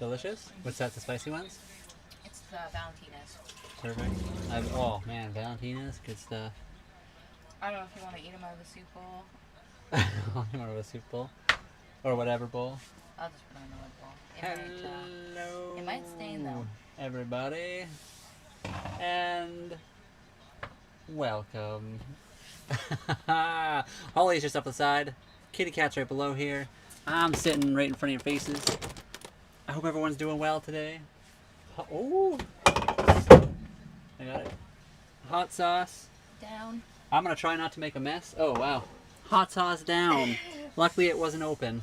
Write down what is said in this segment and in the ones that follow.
Delicious? What's that, the spicy ones? It's the Valentina's. Perfect. Oh man, Valentina's, good stuff. I don't know if you want to eat them out of a soup bowl. You want a soup bowl? Or whatever bowl? I'll just put it in the wood bowl. Hello. It might stain though. Everybody. And welcome. Holly's just up the side. Kitty cat's right below here. I'm sitting right in front of your faces. I hope everyone's doing well today. Oh, I got it. Hot sauce. Down. I'm gonna try not to make a mess. Oh wow. Hot sauce down. Luckily it wasn't open.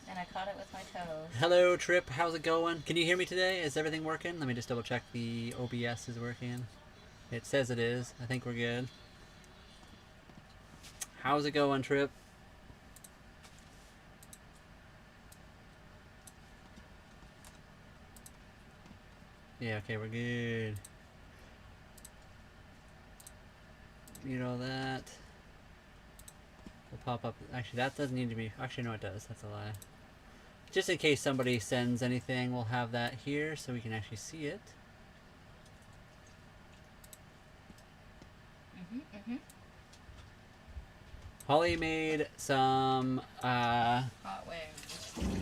And I caught it with my toes. Hello Trip, how's it going? Can you hear me today? Is everything working? Let me just double check the OBS is working. It says it is. I think we're good. How's it going, Trip? Yeah, okay, we're good. You know that. Will pop up. Actually, that doesn't need to be. Actually, no, it does. That's a lie. Just in case somebody sends anything, we'll have that here so we can actually see it. Holly made some Hot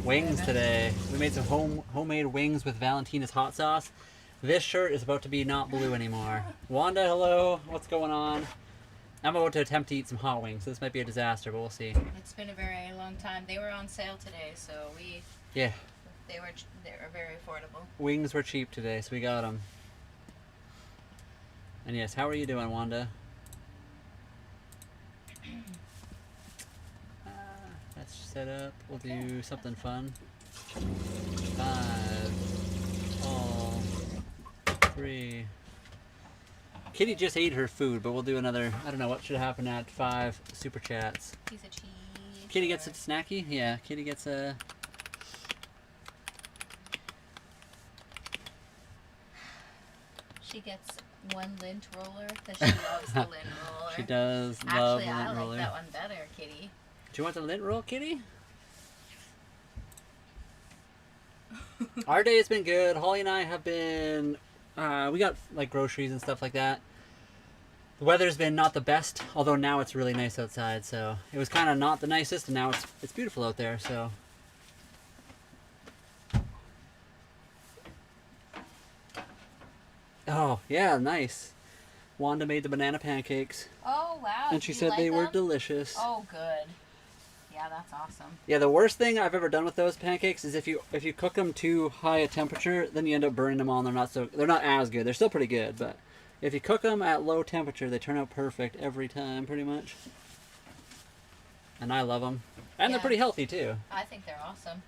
wings today. We made some homemade wings with Valentina's hot sauce. This shirt is about to be not blue anymore. Wanda, hello. What's going on? I'm about to attempt to eat some hot wings. This might be a disaster, but we'll see. It's been a very long time. They were on sale today, so we. Yeah. They were very affordable. Wings were cheap today, so we got them. And yes, how are you doing, Wanda? That's set up. We'll do something fun. 5, all, 3. Kitty just ate her food, but we'll do another. I don't know what should happen at 5 super chats. Piece of cheese. Kitty gets a snacky. Yeah, Kitty gets a. She gets one lint roller because she loves the lint roller. She does love the Actually, lint I roller. like that one better, Kitty. Do you want the lint roll, Kitty? Our day has been good. Holly and I have been. We got like groceries and stuff like that. The weather's been not the best, although now it's really nice outside. So it was kind of not the nicest, and now it's beautiful out there. So. Oh yeah, nice. Wanda made the banana pancakes. Oh wow! And she said they were delicious. Oh good. Yeah, that's awesome. Yeah, the worst thing I've ever done with those pancakes is if you cook them too high a temperature, then you end up burning them all. And they're not as good. They're still pretty good, but if you cook them at low temperature, they turn out perfect every time, pretty much. And I love them, and they're pretty healthy too. I think they're awesome.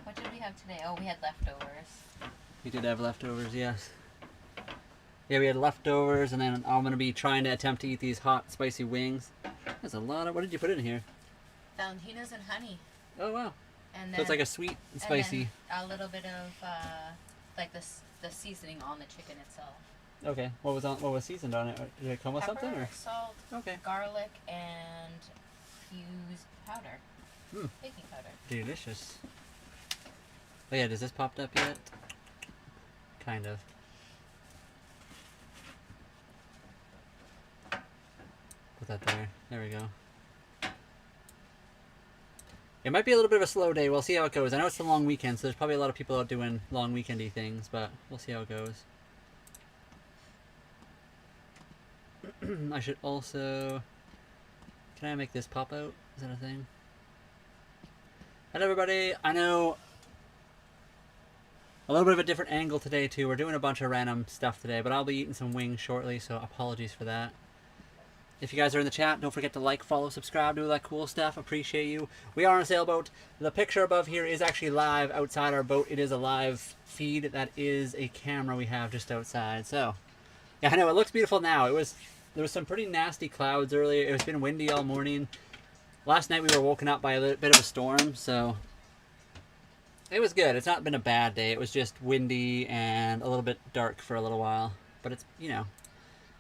What did we have today? Oh, we had leftovers. We did have leftovers, yes. Yeah, we had leftovers, and then I'm going to be trying to attempt to eat these hot, spicy wings. There's a lot of... What did you put in here? Valentina's and honey. Oh, wow. And then, so it's like a sweet and spicy. And a little bit of, like the seasoning on the chicken itself. Okay. What was seasoned on it? Did it come with Pepper, something? Or? salt, Okay. garlic, and fused powder. Baking powder. Delicious. Oh, yeah. Does this popped up yet? Kind of. Put that there. There we go. It might be a little bit of a slow day. We'll see how it goes. I know it's a long weekend, so there's probably a lot of people out doing long weekendy things, but we'll see how it goes. I should also... Can I make this pop out? Is that a thing? Hello, everybody. I know a little bit of a different angle today, too. We're doing a bunch of random stuff today, but I'll be eating some wings shortly, so apologies for that. If you guys are in the chat, don't forget to like, follow, subscribe, do all that cool stuff. Appreciate you. We are on a sailboat. The picture above here is actually live outside our boat. It is a live feed. That is a camera we have just outside. So, yeah, I know it looks beautiful now. There was some pretty nasty clouds earlier. It's been windy all morning. Last night we were woken up by a bit of a storm, so it was good. It's not been a bad day. It was just windy and a little bit dark for a little while. But it's, you know,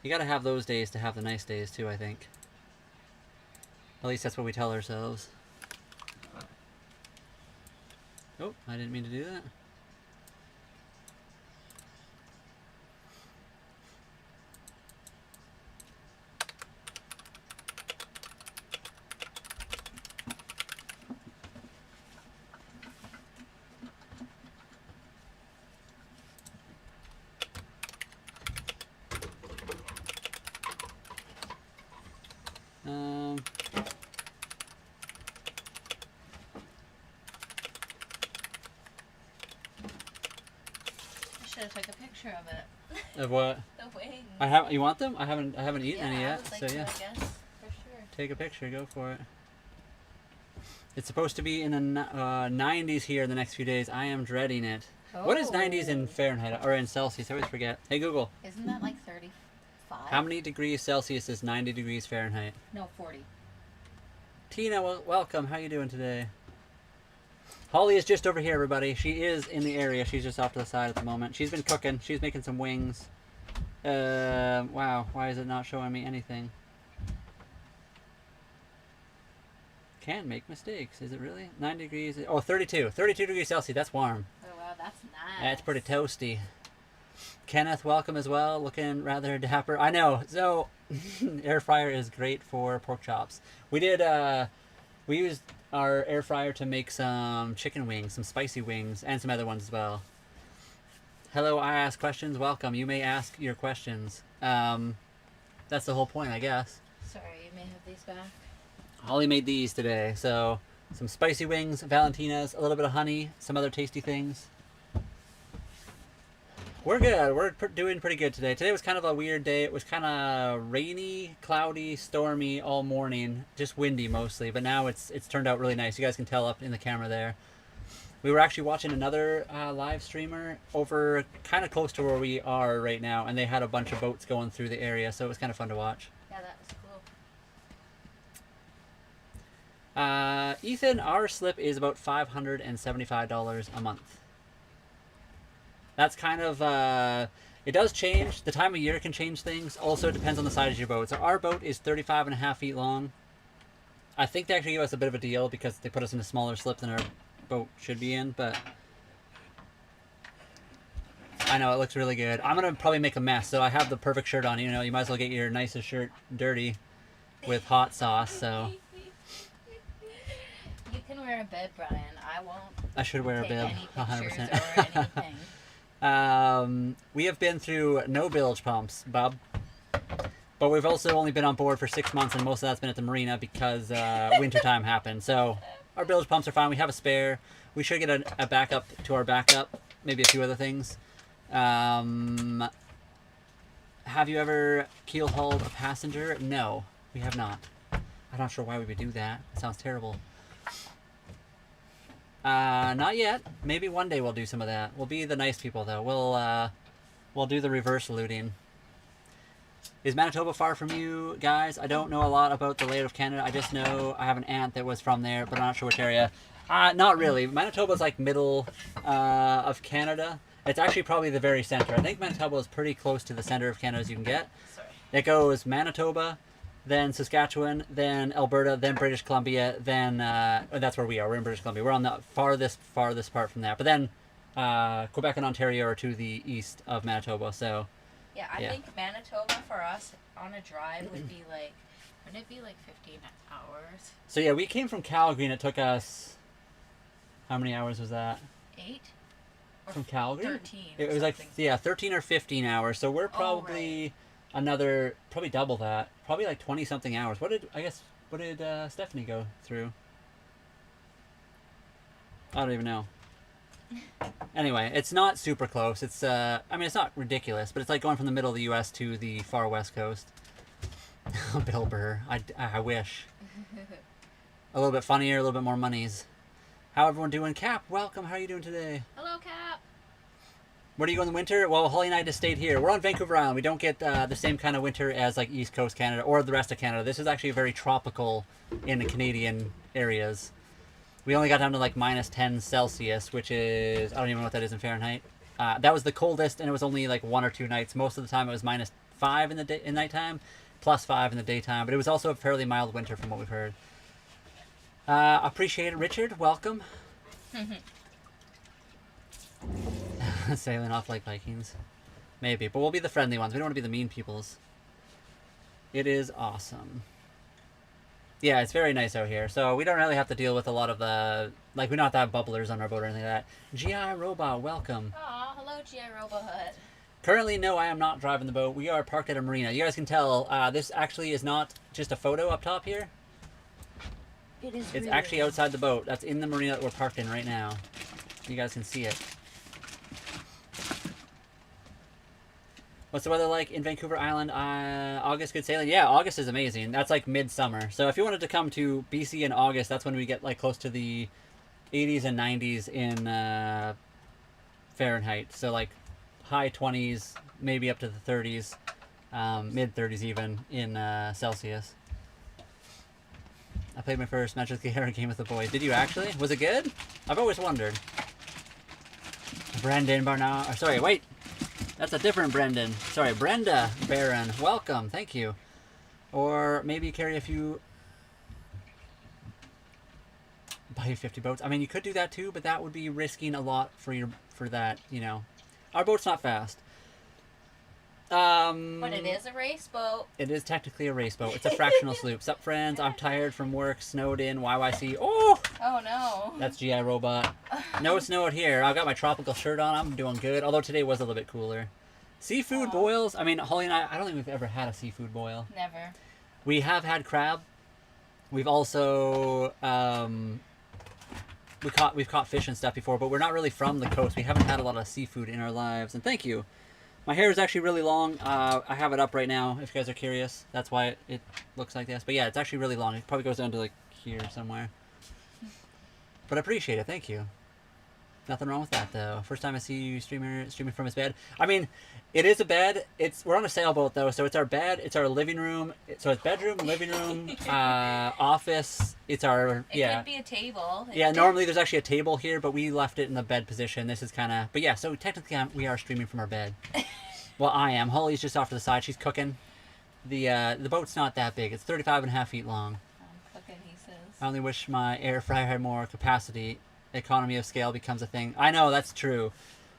you got to have those days to have the nice days too, I think. At least that's what we tell ourselves. Oh, I didn't mean to do that. I should have took a picture of it. Of what? The wings. I have. You want them? I haven't eaten any I yet. would like So to, yeah, I guess, for sure. take a picture. Go for it. It's supposed to be in the 90s here in the next few days. I am dreading it. What is 90s in Fahrenheit or in Celsius? I always forget. Hey Google. Isn't that like 35? How many degrees Celsius is 90 degrees Fahrenheit? No, 40. Tina, welcome. How you doing today? Holly is just over here, everybody. She is in the area. She's just off to the side at the moment. She's been cooking. She's making some wings. Wow. Why is it not showing me anything? Can't make mistakes. Is it really? 9 degrees. Oh, 32. 32 degrees Celsius. That's warm. Oh, wow, that's nice. That's pretty toasty. Kenneth, welcome as well. Looking rather dapper. I know. So, air fryer is great for pork chops. We used our air fryer to make some chicken wings, some spicy wings, and some other ones as well. Hello, I ask questions. Welcome. You may ask your questions. That's the whole point, I guess. Sorry, you may have these back. Holly made these today. So, some spicy wings, Valentina's, a little bit of honey, some other tasty things. We're good. We're doing pretty good today. Today was kind of a weird day. It was kind of rainy, cloudy, stormy all morning. Just windy mostly. But now it's turned out really nice. You guys can tell up in the camera there. We were actually watching another live streamer over kind of close to where we are right now. And they had a bunch of boats going through the area. So it was kind of fun to watch. Yeah, that was cool. Ethan, our slip is about $575 a month. That's kind of, it does change. The time of year can change things. Also, it depends on the size of your boat. So our boat is 35.5 feet long. I think they actually gave us a bit of a deal because they put us in a smaller slip than our boat should be in, but I know it looks really good. I'm going to probably make a mess, so I have the perfect shirt on. You know, you might as well get your nicest shirt dirty with hot sauce, so. You can wear a bib, Brian. I won't. I should wear a bib, any 100%. pictures or anything. We have been through no bilge pumps, Bob. But we've also only been on board for 6 months, and most of that's been at the marina because wintertime happened. So our bilge pumps are fine. We have a spare. We should get a backup to our backup. Maybe a few other things. Have you ever keel hauled a passenger? No, we have not. I'm not sure why we would do that. It sounds terrible. Not yet. Maybe one day we'll do some of that. We'll be the nice people, though. We'll do the reverse looting. Is Manitoba far from you guys? I don't know a lot about the layout of Canada. I just know I have an aunt that was from there, but I'm not sure which area. Not really. Manitoba's like middle of Canada. It's actually probably the very center. I think Manitoba is pretty close to the center of Canada as you can get. Sorry. It goes Manitoba, then Saskatchewan, then Alberta, then British Columbia, then that's where we are. We're in British Columbia. We're on the farthest part from that. But then Quebec and Ontario are to the east of Manitoba. So Yeah, I think Manitoba for us on a drive would be like, wouldn't it be like 15 hours? So yeah, we came from Calgary and it took us, how many hours was that? 8? Or From Calgary? 13. It or was like, something. yeah, 13 or 15 hours. So we're probably probably double that. Probably like 20 something hours. What did Stephanie go through? I don't even know. Anyway, it's not super close. It's I mean, it's not ridiculous, but it's like going from the middle of the U.S. to the far west coast. Bill Burr. I wish. A little bit funnier, a little bit more monies. How everyone doing? Cap, welcome. How are you doing today? Hello, Cap. Where do you go in the winter? Well, Holly and I just stayed here. We're on Vancouver Island. We don't get the same kind of winter as like East Coast Canada or the rest of Canada. This is actually very tropical in the Canadian areas. We only got down to like -10 Celsius, which is, I don't even know what that is in Fahrenheit. That was the coldest, and it was only like 1 or 2 nights. Most of the time it was -5 in nighttime. +5 in the daytime, but it was also a fairly mild winter from what we've heard. Appreciate it, Richard. Welcome. Sailing off like Vikings. Maybe, but we'll be the friendly ones. We don't want to be the mean peoples. It is awesome. Yeah, it's very nice out here. So we don't really have to deal with a lot of the... Like, we don't have to have bubblers on our boat or anything like that. GI Robot, welcome. Aw, hello, GI Robot. Currently, no, I am not driving the boat. We are parked at a marina. You guys can tell, this actually is not just a photo up top here. It's really actually outside the boat. That's in the marina that we're parked in right now. You guys can see it. What's the weather like in Vancouver Island? August, good sailing. Yeah, August is amazing. That's like midsummer. So if you wanted to come to BC in August, that's when we get like close to the 80s and 90s in Fahrenheit. So like high 20s, maybe up to the 30s, mid 30s even in Celsius. I played my first Magic the Gathering game with the boys. Did you actually? Was it good? I've always wondered. Brendan Barnard. Or sorry, wait. That's a different Brendan. Sorry, Brenda Barron. Welcome. Thank you. Or maybe carry a few... Buy you 50 boats. I mean, you could do that too, but that would be risking a lot for that, you know. Our boat's not fast. But it is a race boat. It is technically a race boat. It's a fractional sloop. Sup, friends? I'm tired from work. Snowed in. YYC. Oh! Oh, no. That's GI Robot. No snow out here. I've got my tropical shirt on. I'm doing good. Although today was a little bit cooler. Seafood boils. I mean, Holly and I don't think we've ever had a seafood boil. Never. We have had crab. We've also... We've caught fish and stuff before, but we're not really from the coast. We haven't had a lot of seafood in our lives. And thank you. My hair is actually really long. I have it up right now, if you guys are curious. That's why it looks like this. But yeah, it's actually really long. It probably goes down to like here somewhere. But I appreciate it. Thank you. Nothing wrong with that, though. First time I see you streaming from his bed. I mean, it is a bed. We're on a sailboat, though, so it's our bed. It's our living room. So it's bedroom, living room, office. It's our, It could be a table. Yeah, normally there's actually a table here, but we left it in the bed position. This is kind of... But yeah, so technically we are streaming from our bed. Well, I am. Holly's just off to the side. She's cooking. The boat's not that big. It's 35.5 feet long. I'm cooking, he says. I only wish my air fryer had more capacity. Economy of scale becomes a thing. I know, that's true.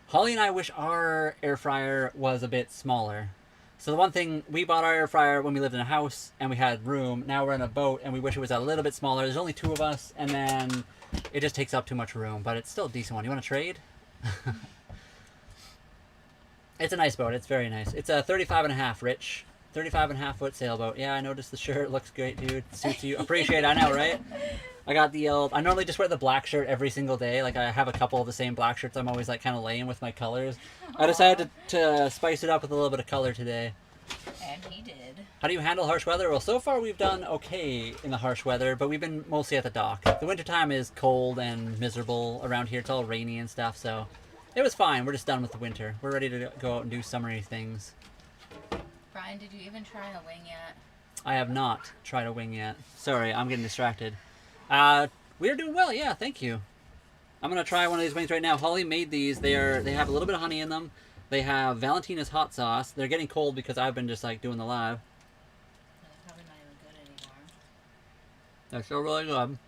Holly and I wish our air fryer was a bit smaller. So the one thing, we bought our air fryer when we lived in a house and we had room. Now we're in a boat and we wish it was a little bit smaller. There's only 2 of us and then it just takes up too much room. But it's still a decent one. You want to trade? It's a nice boat. It's very nice. It's a 35.5, Rich. 35.5 foot sailboat. Yeah, I noticed the shirt. Looks great, dude. Suits you. Appreciate it. I know, right? I got the old... I normally just wear the black shirt every single day. Like, I have a couple of the same black shirts. I'm always, like, kind of lame with my colors. I decided to spice it up with a little bit of color today. And he did. How do you handle harsh weather? Well, so far we've done okay in the harsh weather, but we've been mostly at the dock. The wintertime is cold and miserable around here. It's all rainy and stuff, so... It was fine. We're just done with the winter. We're ready to go out and do summery things. Brian, did you even try a wing yet? I have not tried a wing yet. Sorry, I'm getting distracted. We're doing well, yeah, thank you. I'm going to try one of these wings right now. Holly made these. They have a little bit of honey in them. They have Valentina's hot sauce. They're getting cold because I've been just, like, doing the live. They're probably not even good anymore. They're still really good.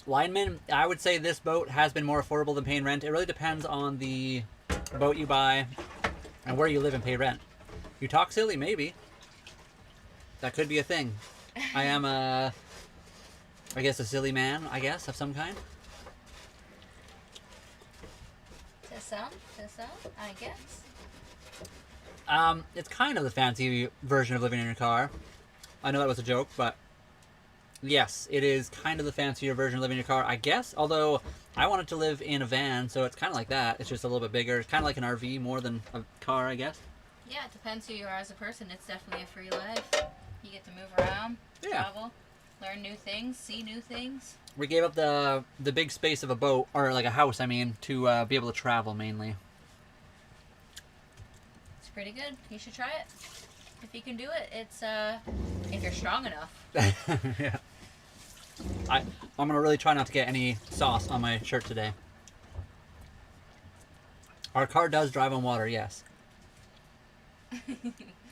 Lineman, I would say this boat has been more affordable than paying rent. It really depends on the boat you buy and where you live and pay rent. You talk silly, maybe. That could be a thing. I am I guess a silly man, I guess, of some kind. To some, I guess. It's kind of the fancy version of living in your car. I know that was a joke, but yes, it is kind of the fancier version of living in your car, I guess. Although I wanted to live in a van, so it's kind of like that. It's just a little bit bigger. It's kind of like an RV more than a car, I guess. Yeah, it depends who you are as a person. It's definitely a free life. You get to move around, travel, learn new things, see new things. We gave up the big space of a boat, or like a house, I mean, to be able to travel mainly. It's pretty good. You should try it. If you can do it, it's if you're strong enough. Yeah. I'm gonna really try not to get any sauce on my shirt today. Our car does drive on water, yes.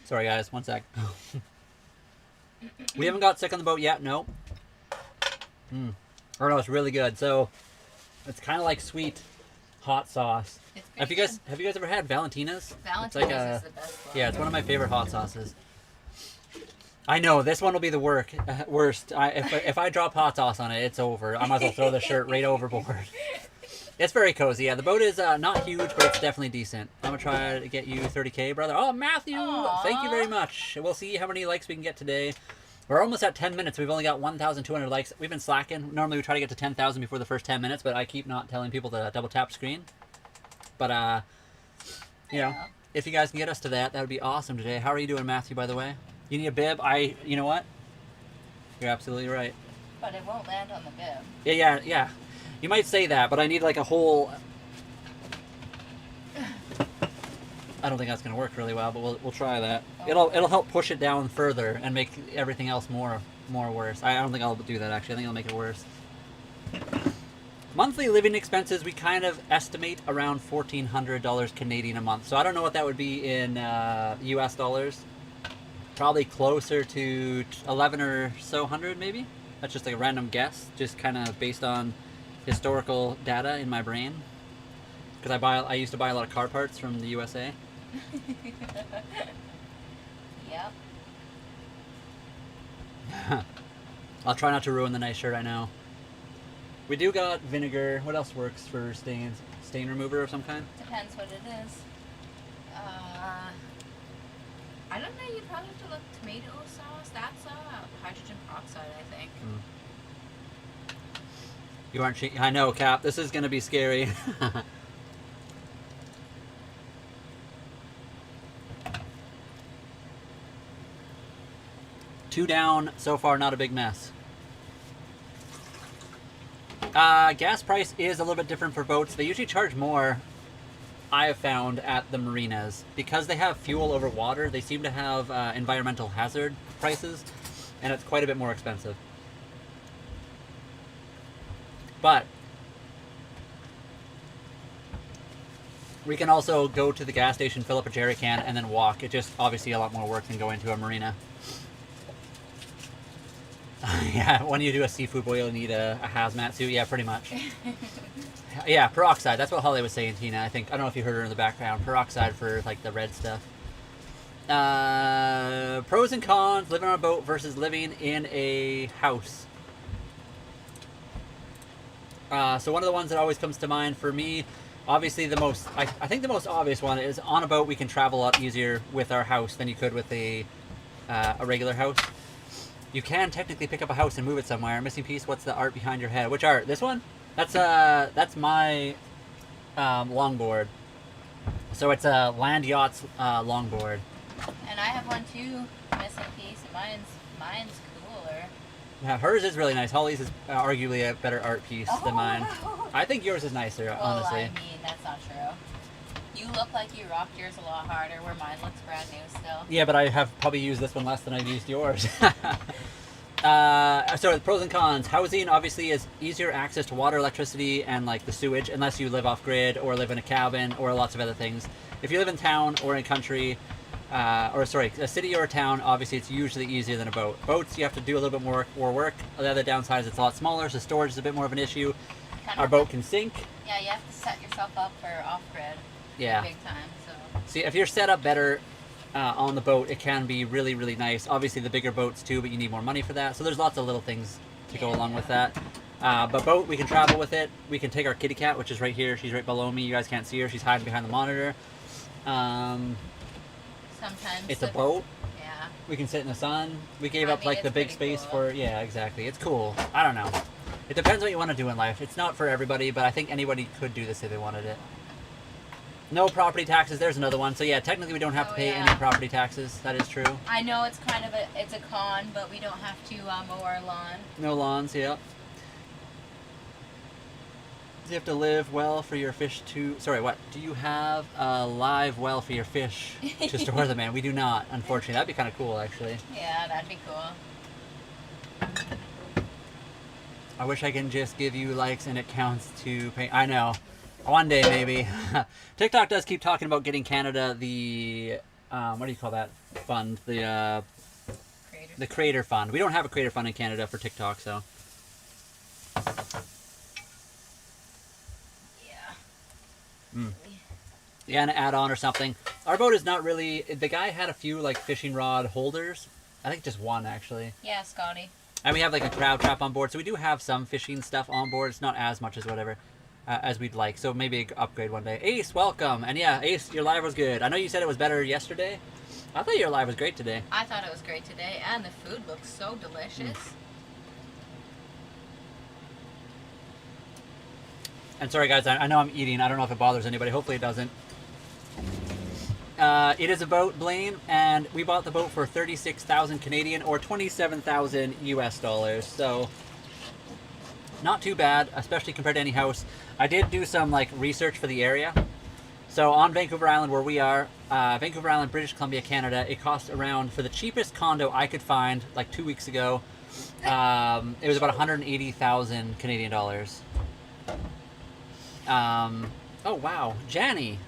Sorry, guys. One sec. We haven't got sick on the boat yet. No. Oh no, it's really good. So it's kind of like sweet hot sauce. Have you guys ever had Valentina's? Valentina's it's like is the best one. Yeah, it's one of my favorite hot sauces. I know this one will be the worst. If I drop hot sauce on it, it's over. I might as well throw the shirt right overboard. It's very cozy. Yeah, the boat is not huge, but it's definitely decent. I'm gonna try to get you 30K, brother. Oh, Matthew, Aww. Thank you very much. We'll see how many likes we can get today. We're almost at 10 minutes. We've only got 1,200 likes. We've been slacking. Normally we try to get to 10,000 before the first 10 minutes, but I keep not telling people to double tap screen. But, you know, if you guys can get us to that, that would be awesome today. How are you doing, Matthew, by the way? You need a bib? You know what? You're absolutely right. But it won't land on the bib. Yeah. You might say that, but I need like a whole... I don't think that's going to work really well, but we'll try that. Oh. It'll help push it down further and make everything else more worse. I don't think I'll do that, actually. I think it'll make it worse. Monthly living expenses, we kind of estimate around $1,400 Canadian a month. So I don't know what that would be in US dollars. Probably closer to 11 or so hundred, maybe. That's just like a random guess, just kind of based on historical data in my brain. Because I used to buy a lot of car parts from the USA. Yep. I'll try not to ruin the nice shirt, I know. We do got vinegar. What else works for stains? Stain remover of some kind? Depends what it is. I don't know, you'd probably have to look tomato sauce. That's hydrogen peroxide, I think. You aren't cheating. I know, Cap. This is going to be scary. Two down so far, not a big mess. Gas price is a little bit different for boats. They usually charge more, I have found, at the marinas. Because they have fuel over water, they seem to have environmental hazard prices, and it's quite a bit more expensive. But we can also go to the gas station, fill up a jerry can, and then walk. It's just obviously a lot more work than going to a marina. Yeah, when you do a seafood boil, you need a hazmat suit. Yeah, pretty much. Yeah, peroxide. That's what Holly was saying, Tina. I don't know if you heard her in the background. Peroxide for like the red stuff. Pros and cons: living on a boat versus living in a house. So one of the ones that always comes to mind for me, obviously I think the most obvious one is on a boat we can travel a lot easier with our house than you could with a regular house. You can technically pick up a house and move it somewhere. Missing piece, what's the art behind your head? Which art? This one? That's my longboard. So it's a Land Yachts longboard. And I have one too, missing piece. Mine's cooler. Yeah, hers is really nice. Holly's is arguably a better art piece than mine. I think yours is nicer, well, honestly. I mean, that's not true. You look like you rocked yours a lot harder, where mine looks brand new still. Yeah, but I have probably used this one less than I've used yours. So the pros and cons. Housing obviously is easier access to water, electricity, and like the sewage, unless you live off grid or live in a cabin or lots of other things. If you live in town or in country, a city or a town, obviously it's usually easier than a boat. Boats, you have to do a little bit more work. The other downside is it's a lot smaller, so storage is a bit more of an issue. Our boat can sink. Yeah, you have to set yourself up for off-grid. Yeah. Big time, so. See, if you're set up better on the boat, it can be really, really nice. Obviously, the bigger boats too, but you need more money for that. So there's lots of little things to go along with that. But boat, we can travel with it. We can take our kitty cat, which is right here. She's right below me. You guys can't see her. She's hiding behind the monitor. Sometimes it's a boat. Yeah. We can sit in the sun. We gave up like the big space for. Yeah, exactly. It's cool. I don't know. It depends what you want to do in life. It's not for everybody, but I think anybody could do this if they wanted it. No property taxes. There's another one. So yeah, technically we don't have to pay any property taxes. That is true. I know it's kind of it's a con, but we don't have to mow our lawn. No lawns. Yeah. Do you have to live well for your fish to... Sorry, what? Do you have a live well for your fish to store them in? We do not, unfortunately. That'd be kind of cool, actually. Yeah, that'd be cool. I wish I can just give you likes and it counts to pay... I know. One day, maybe. TikTok does keep talking about getting Canada the what do you call that fund? The Creator Fund. We don't have a Creator Fund in Canada for TikTok, so. Yeah. Yeah, an add-on or something. Our boat is not really. The guy had a few like fishing rod holders. I think just one actually. Yeah, Scotty. And we have like a crab trap on board, so we do have some fishing stuff on board. It's not as much as whatever as we'd like. So maybe upgrade one day. Ace, welcome. And yeah, Ace, your live was good. I know you said it was better yesterday. I thought your live was great today. I thought it was great today, and the food looks so delicious. And sorry guys, I know I'm eating. I don't know if it bothers anybody. Hopefully it doesn't. It is a boat, Blaine, and we bought the boat for 36,000 Canadian or 27,000 US dollars. So not too bad, especially compared to any house. I did do some like research for the area. So on Vancouver Island, where we are, Vancouver Island, British Columbia, Canada, it cost around, for the cheapest condo I could find like 2 weeks ago, it was about 180,000 Canadian dollars. Oh wow, Janny.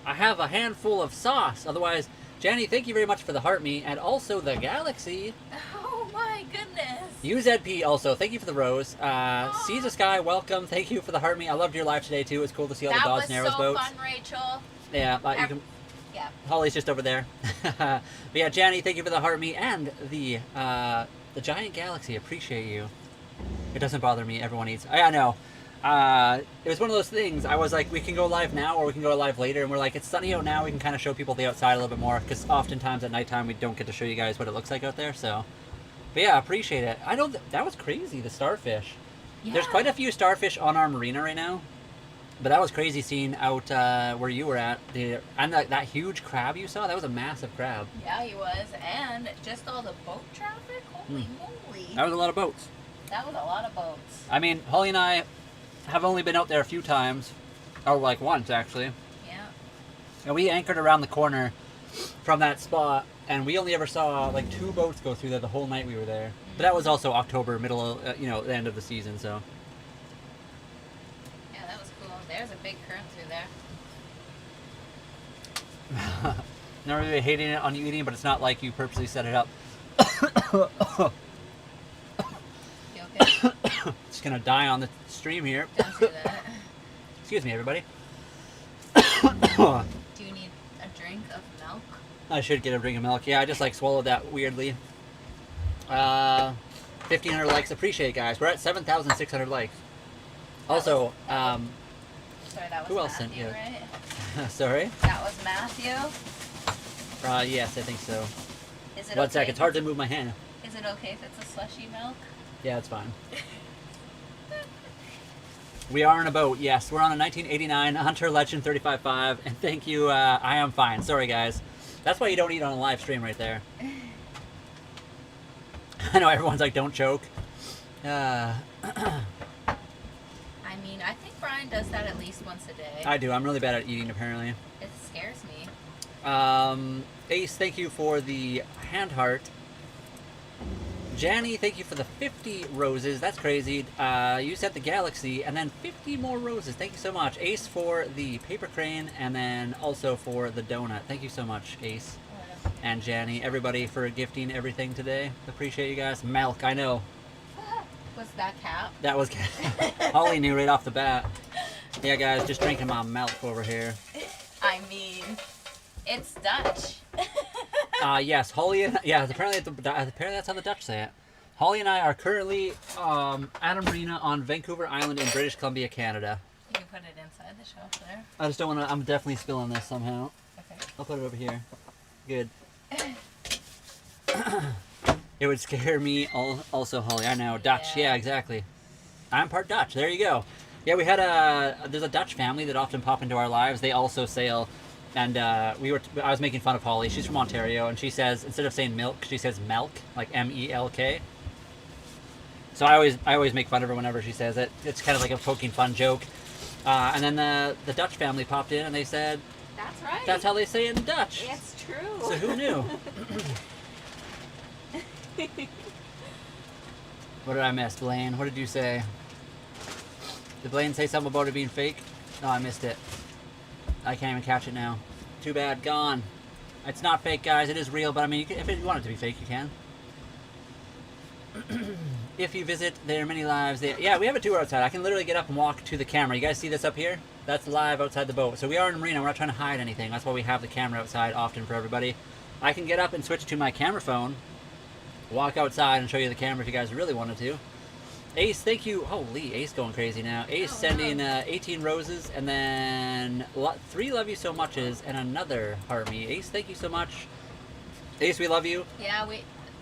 I have a handful of sauce. Otherwise, Janny, thank you very much for the heart me and also the galaxy. Oh my goodness. UZP also, thank you for the rose. Caesar Sky, welcome. Thank you for the heart me. I loved your live today too. It was cool to see all the Dawes and Arrows boats. That was so fun, Rachel. Yeah, you can. Yeah. Holly's just over there. But yeah, Janny, thank you for the heart me and the giant galaxy. Appreciate you. It doesn't bother me. Everyone eats. I know. It was one of those things. I was like, we can go live now or we can go live later, and we're like, it's sunny out now, we can kind of show people the outside a little bit more, because oftentimes at nighttime we don't get to show you guys what it looks like out there. So but yeah, appreciate it. I know that was crazy, the starfish. Yeah. There's quite a few starfish on our marina right now, but that was crazy seeing out where you were at, and that huge crab you saw. That was a massive crab. Yeah, he was. And just all the boat traffic, holy moly, that was a lot of boats. That was a lot of boats. I mean, Holly and I have only been out there a few times, or like once actually. Yeah. And we anchored around the corner from that spot, and we only ever saw like 2 boats go through there the whole night we were there. But that was also October, middle of, the end of the season, so. Yeah, that was cool. There's a big current through there. Not really hating it on you eating, but it's not like you purposely set it up. You okay? Just gonna die on the stream here. Don't do that. Excuse me, everybody. Do you need a drink of milk? I should get a drink of milk. Yeah, I just like swallowed that weirdly. 1,500 likes. Appreciate it, guys. We're at 7,600 likes. Also, sorry, that was who else Matthew, sent you? Right? Sorry? That was Matthew? Yes, I think so. Is it One okay sec, it's hard to move my hand. Is it okay if it's a slushy milk? Yeah, it's fine. We are on a boat, yes. We're on a 1989 Hunter Legend 35.5, and thank you, I am fine. Sorry, guys. That's why you don't eat on a live stream right there. I know everyone's like, don't choke. I mean, I think Brian does that at least once a day. I do. I'm really bad at eating, apparently. It scares me. Ace, thank you for the hand heart. Janny, thank you for the 50 roses. That's crazy. You said the galaxy, and then 50 more roses. Thank you so much. Ace for the paper crane, and then also for the donut. Thank you so much, Ace. And Janny, everybody for gifting everything today. Appreciate you guys. Milk, I know. Was that Cap? That was Holly knew right off the bat. Yeah, guys, just drinking my milk over here. I mean, it's Dutch. Yes, Holly and apparently that's how the Dutch say it. Holly and I are currently at a marina on Vancouver Island in British Columbia, Canada. You can put it inside the shelf there. I just don't want to. I'm definitely spilling this somehow. Okay. I'll put it over here. Good. It would scare me also, Holly. I know. Dutch. Yeah, exactly. I'm part Dutch. There you go. Yeah, we had there's a Dutch family that often pop into our lives. They also sail, and I was making fun of Holly. She's from Ontario, and she says, instead of saying milk, she says melk, like M-E-L-K. So I always make fun of her whenever she says it. It's kind of like a poking fun joke. And then the Dutch family popped in, and they said, "That's right. That's how they say it in Dutch." It's true. So who knew? What did I miss, Blaine? What did you say? Did Blaine say something about it being fake? Oh, I missed it. I can't even catch it now. Too bad. Gone. It's not fake, guys. It is real, but I mean, you can, if you want it to be fake, you can. If you visit their many lives, yeah, we have a tour outside. I can literally get up and walk to the camera. You guys see this up here? That's live outside the boat. So we are in a marina. We're not trying to hide anything. That's why we have the camera outside often for everybody. I can get up and switch to my camera phone, walk outside, and show you the camera if you guys really wanted to. Ace, thank you. Holy, Ace going crazy now. Ace sending 18 roses, and then 3 love you so muches, and another heart me. Ace, thank you so much. Ace, we love you. Yeah,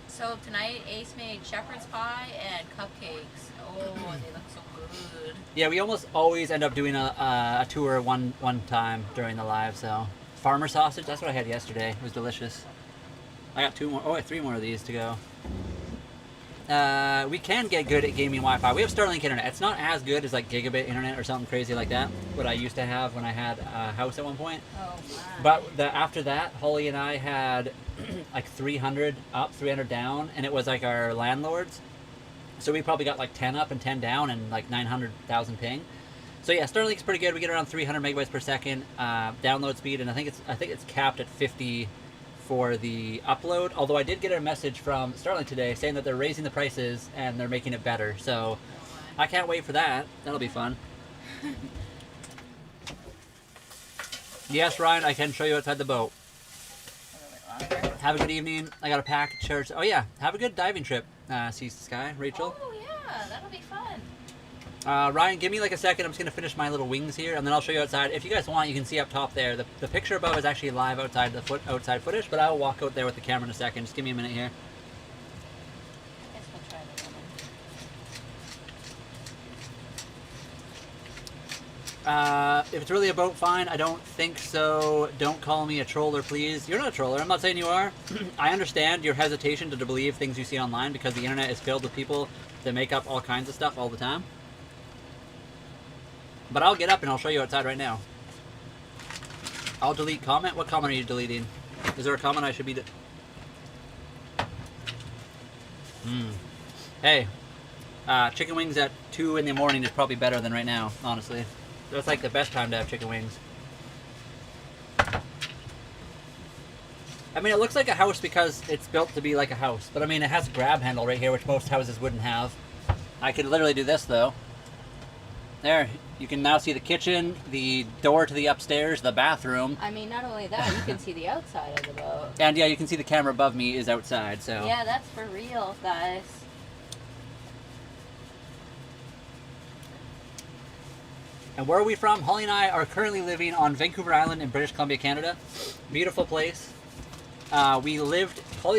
so tonight Ace made shepherd's pie and cupcakes. Oh, they look so good. Yeah, we almost always end up doing a tour one time during the live. So farmer sausage, that's what I had yesterday. It was delicious. I got 2 more. Oh, 3 more of these to go. We can get good at gaming Wi-Fi. We have Starlink internet. It's not as good as like gigabit internet or something crazy like that, what I used to have when I had a house at one point. Oh, my. But after that, Holly and I had like 300 up, 300 down, and it was like our landlords. So we probably got like 10 up and 10 down and like 900,000 ping. So yeah, Starlink's pretty good. We get around 300 megabytes per second download speed, and I think it's capped at 50 for the upload. Although I did get a message from Starlink today saying that they're raising the prices and they're making it better. So I can't wait for that. That'll be fun. Yes, Ryan, I can show you outside the boat. Have a good evening. I got a pack at church. Oh yeah, have a good diving trip. Seas to Sky, Rachel. Oh yeah, that'll be fun. Ryan, give me like a second. I'm just gonna finish my little wings here, and then I'll show you outside. If you guys want, you can see up top there. The picture above is actually live outside outside footage, but I will walk out there with the camera in a second. Just give me a minute here. I guess we'll try the lemon. If it's really a boat, fine. I don't think so. Don't call me a troller, please. You're not a troller. I'm not saying you are. I understand your hesitation to believe things you see online because the internet is filled with people that make up all kinds of stuff all the time. But I'll get up and I'll show you outside right now. I'll delete comment. What comment are you deleting? Is there a comment I should be... Hey, chicken wings at 2 in the morning is probably better than right now, honestly. That's like the best time to have chicken wings. I mean, it looks like a house because it's built to be like a house. But I mean, it has a grab handle right here, which most houses wouldn't have. I could literally do this, though. There, you can now see the kitchen, the door to the upstairs, the bathroom. I mean, not only that, you can see the outside of the boat. And yeah, you can see the camera above me is outside, so. Yeah, that's for real, guys. And where are we from? Holly and I are currently living on Vancouver Island in British Columbia, Canada. Beautiful place. Holly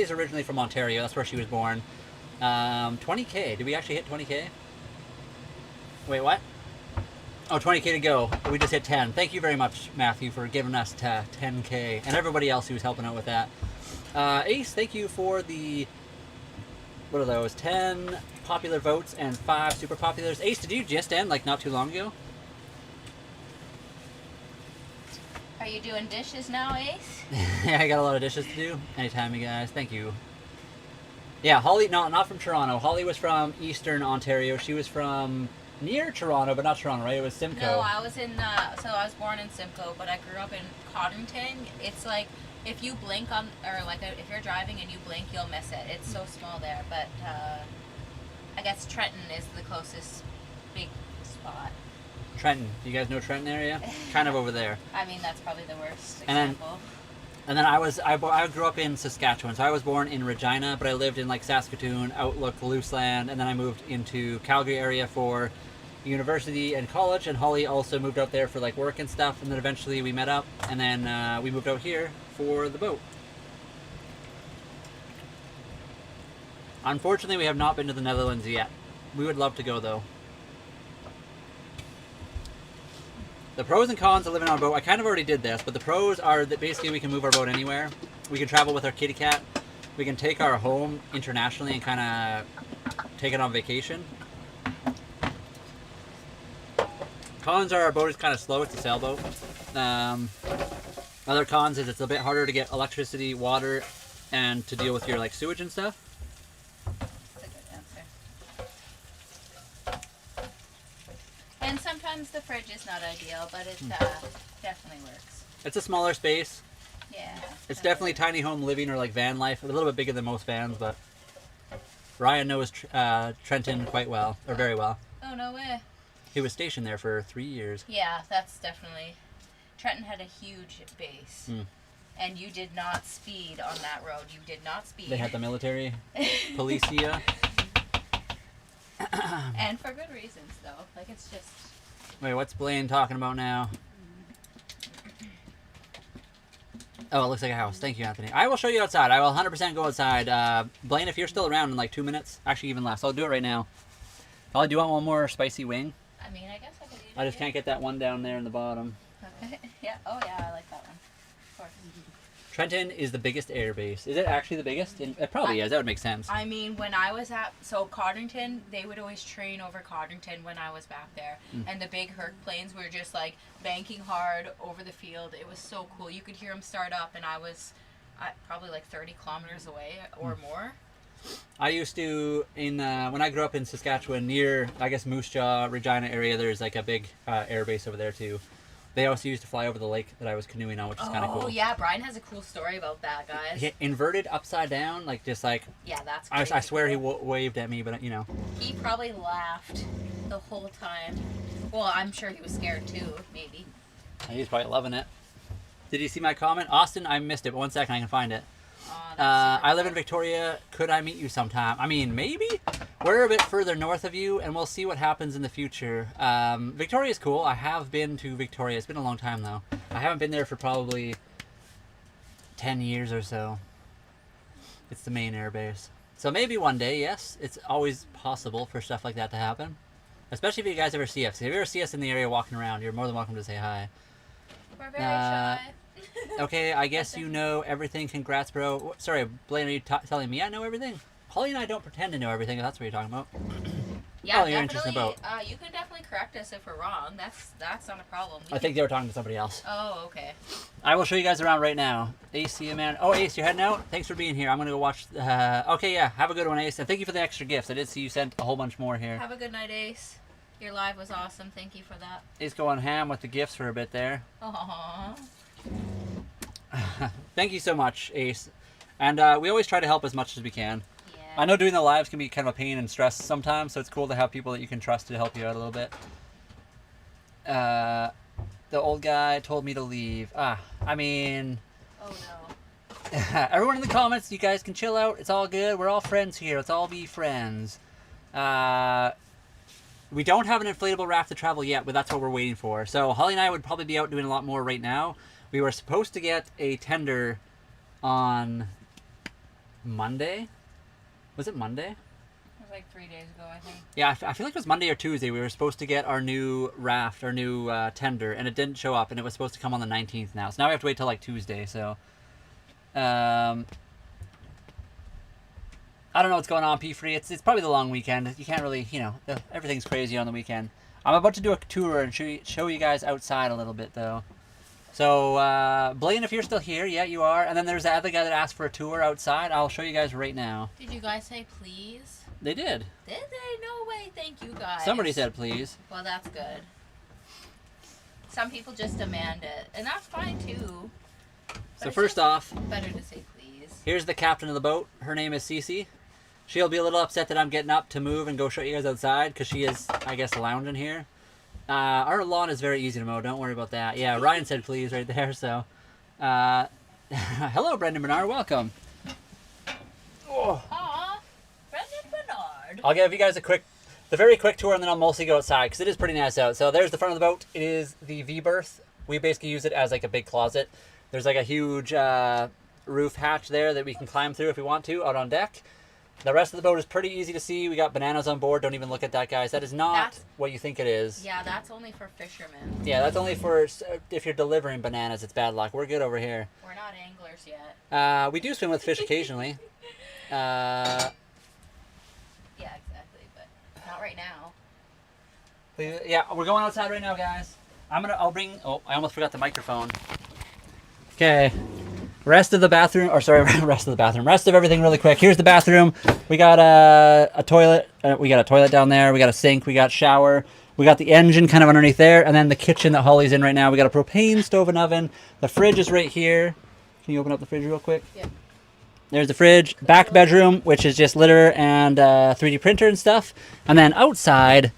is originally from Ontario, that's where she was born. 20K, did we actually hit 20K? Wait, what? Oh, 20K to go. We just hit 10. Thank you very much, Matthew, for giving us 10K. And everybody else who was helping out with that. Ace, thank you for the... What are those? 10 popular votes and 5 super populars. Ace, did you just end, like, not too long ago? Are you doing dishes now, Ace? Yeah, I got a lot of dishes to do. Anytime, you guys. Thank you. Yeah, Holly, no, not from Toronto. Holly was from Eastern Ontario. She was from near Toronto, but not Toronto, right? It was Simcoe. No, I was in, so I was born in Simcoe, but I grew up in Cottington. It's like, if you blink on, or like if you're driving and you blink, you'll miss it. It's so small there, but I guess Trenton is the closest big spot. Trenton. Do you guys know Trenton area? Kind of over there. I mean, that's probably the worst And example. And then I grew up in Saskatchewan, so I was born in Regina, but I lived in like Saskatoon, Outlook, Luceland, and then I moved into Calgary area for university and college, and Holly also moved out there for like work and stuff, and then eventually we met up, and then we moved out here for the boat. Unfortunately, we have not been to the Netherlands yet. We would love to go though. The pros and cons of living on a boat, I kind of already did this, but the pros are that basically we can move our boat anywhere. We can travel with our kitty cat. We can take our home internationally and kind of take it on vacation. Cons are our boat is kind of slow, it's a sailboat. Other cons is it's a bit harder to get electricity, water, and to deal with your like sewage and stuff. That's a good answer. And sometimes weekends the fridge is not ideal, but it definitely works. It's a smaller space. Yeah. It's definitely tiny home living or like van life. A little bit bigger than most vans, but Ryan knows Trenton quite well, or very well. Oh, no way. He was stationed there for 3 years. Yeah, that's definitely... Trenton had a huge base. And you did not speed on that road. You did not speed. They had the military, policia. And for good reasons, though. Like, it's just... Wait, what's Blaine talking about now? Oh, it looks like a house. Thank you, Anthony. I will show you outside. I will 100% go outside. Blaine, if you're still around in like 2 minutes, actually even less, I'll do it right now. Oh, do you want one more spicy wing? I mean, I guess I could eat it. I just can't get that one down there in the bottom. Okay. Yeah. Oh, yeah, I like that one. Of course. Trenton is the biggest air base. Is it actually the biggest? It probably is. That would make sense. I mean, when I was at... So, Codrington, they would always train over Codrington when I was back there. And the big Herc planes were just, like, banking hard over the field. It was so cool. You could hear them start up, and I was probably, like, 30 kilometers away or more. I used to, when I grew up in Saskatchewan, near, I guess, Moose Jaw, Regina area, there's, like, a big air base over there, too. They also used to fly over the lake that I was canoeing on, which is kind of cool. Oh, yeah. Brian has a cool story about that, guys. Yeah, inverted upside down, like, just like... Yeah, that's I swear he waved at me, but, you know. He probably laughed the whole time. Well, I'm sure he was scared, too, maybe. He's probably loving it. Did you see my comment? Austin, I missed it, but 1 second, I can find it. I live in Victoria. Could I meet you sometime? I mean, maybe. We're a bit further north of you, and we'll see what happens in the future. Victoria's cool. I have been to Victoria. It's been a long time, though. I haven't been there for probably 10 years or so. It's the main air base. So maybe one day, yes. It's always possible for stuff like that to happen. Especially if you guys ever see us. If you ever see us in the area walking around, you're more than welcome to say hi. We're very shy. Okay, I guess you know everything. Congrats, bro. Sorry, Blaine, are you telling me I know everything? Holly and I don't pretend to know everything, if that's what you're talking about. Yeah, you're interested about. You can definitely correct us if we're wrong. That's not a problem. I think they were talking to somebody else. Oh, okay. I will show you guys around right now. Ace, see you, man. Oh, Ace, you're heading out? Thanks for being here. I'm going to go watch... okay, yeah. Have a good one, Ace. And thank you for the extra gifts. I did see you sent a whole bunch more here. Have a good night, Ace. Your live was awesome. Thank you for that. Ace going ham with the gifts for a bit there. Aww. Thank you so much, Ace. And we always try to help as much as we can. Yeah. I know doing the lives can be kind of a pain and stress sometimes, so it's cool to have people that you can trust to help you out a little bit. The old guy told me to leave. I mean... Oh, no. Everyone in the comments, you guys can chill out. It's all good. We're all friends here. Let's all be friends. We don't have an inflatable raft to travel yet, but that's what we're waiting for. So Holly and I would probably be out doing a lot more right now. We were supposed to get a tender on Monday. Was it Monday? It was like 3 days ago, I think. Yeah, I feel like it was Monday or Tuesday. We were supposed to get our new raft, our new tender, and it didn't show up, and it was supposed to come on the 19th now. So now we have to wait till like Tuesday, so... I don't know what's going on, P-Free. It's probably the long weekend. You can't really, you know, everything's crazy on the weekend. I'm about to do a tour and show you guys outside a little bit, though. So, Blaine, if you're still here, yeah, you are. And then there's the other guy that asked for a tour outside. I'll show you guys right now. Did you guys say please? They did. Did they? No way. Thank you, guys. Somebody said please. Well, that's good. Some people just demand it. And that's fine, too. So first off... Better to say please. Here's the captain of the boat. Her name is Cece. She'll be a little upset that I'm getting up to move and go show you guys outside, because she is, I guess, lounging here. Our lawn is very easy to mow. Don't worry about that. Yeah, Ryan said please right there, so... hello, Brendan Bernard. Welcome. Oh. Aw, Brendan Bernard. I'll give you guys the very quick tour, and then I'll mostly go outside, because it is pretty nice out. So there's the front of the boat. It is the V-berth. We basically use it as like a big closet. There's like a huge roof hatch there that we can climb through if we want to, out on deck. The rest of the boat is pretty easy to see. We got bananas on board. Don't even look at that, guys. That is not what you think it is. Yeah, that's only for fishermen. Yeah, that's only for if you're delivering bananas. It's bad luck. We're good over here. We're not anglers yet. We do swim with fish occasionally. Yeah, exactly, but not right now. Yeah, we're going outside right now, guys. I'll bring... Oh, I almost forgot the microphone. Okay. Rest of everything really quick. Here's the bathroom. We got a toilet. We got a toilet down there. We got a sink. We got shower. We got the engine kind of underneath there, and then the kitchen that Holly's in right now. We got a propane stove and oven. The fridge is right here. Can you open up the fridge real quick? Yeah. There's the fridge. Back bedroom, which is just litter and 3D printer and stuff. And then outside,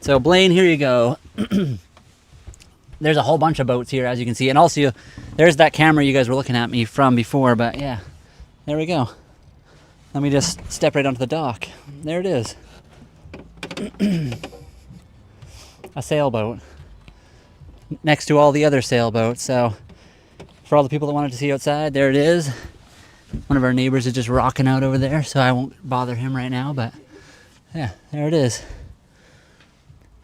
so Blaine, here you go. There's a whole bunch of boats here, as you can see. And also, there's that camera you guys were looking at me from before. But yeah, there we go. Let me just step right onto the dock. There it is. A sailboat next to all the other sailboats. So for all the people that wanted to see outside, there it is. One of our neighbors is just rocking out over there, so I won't bother him right now. But yeah, there it is.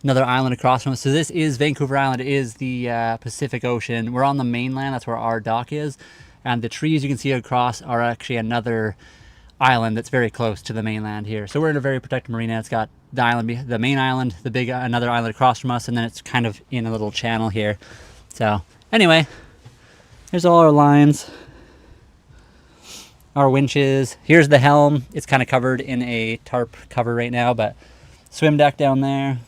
Another island across from us. So this is Vancouver Island. It is the Pacific Ocean. We're on the mainland. That's where our dock is. And the trees you can see across are actually another island that's very close to the mainland here. So we're in a very protected marina. It's got the island, the main island, the big another island across from us, and then it's kind of in a little channel here. So anyway, there's all our lines, our winches. Here's the helm. It's kind of covered in a tarp cover right now, but swim deck down there.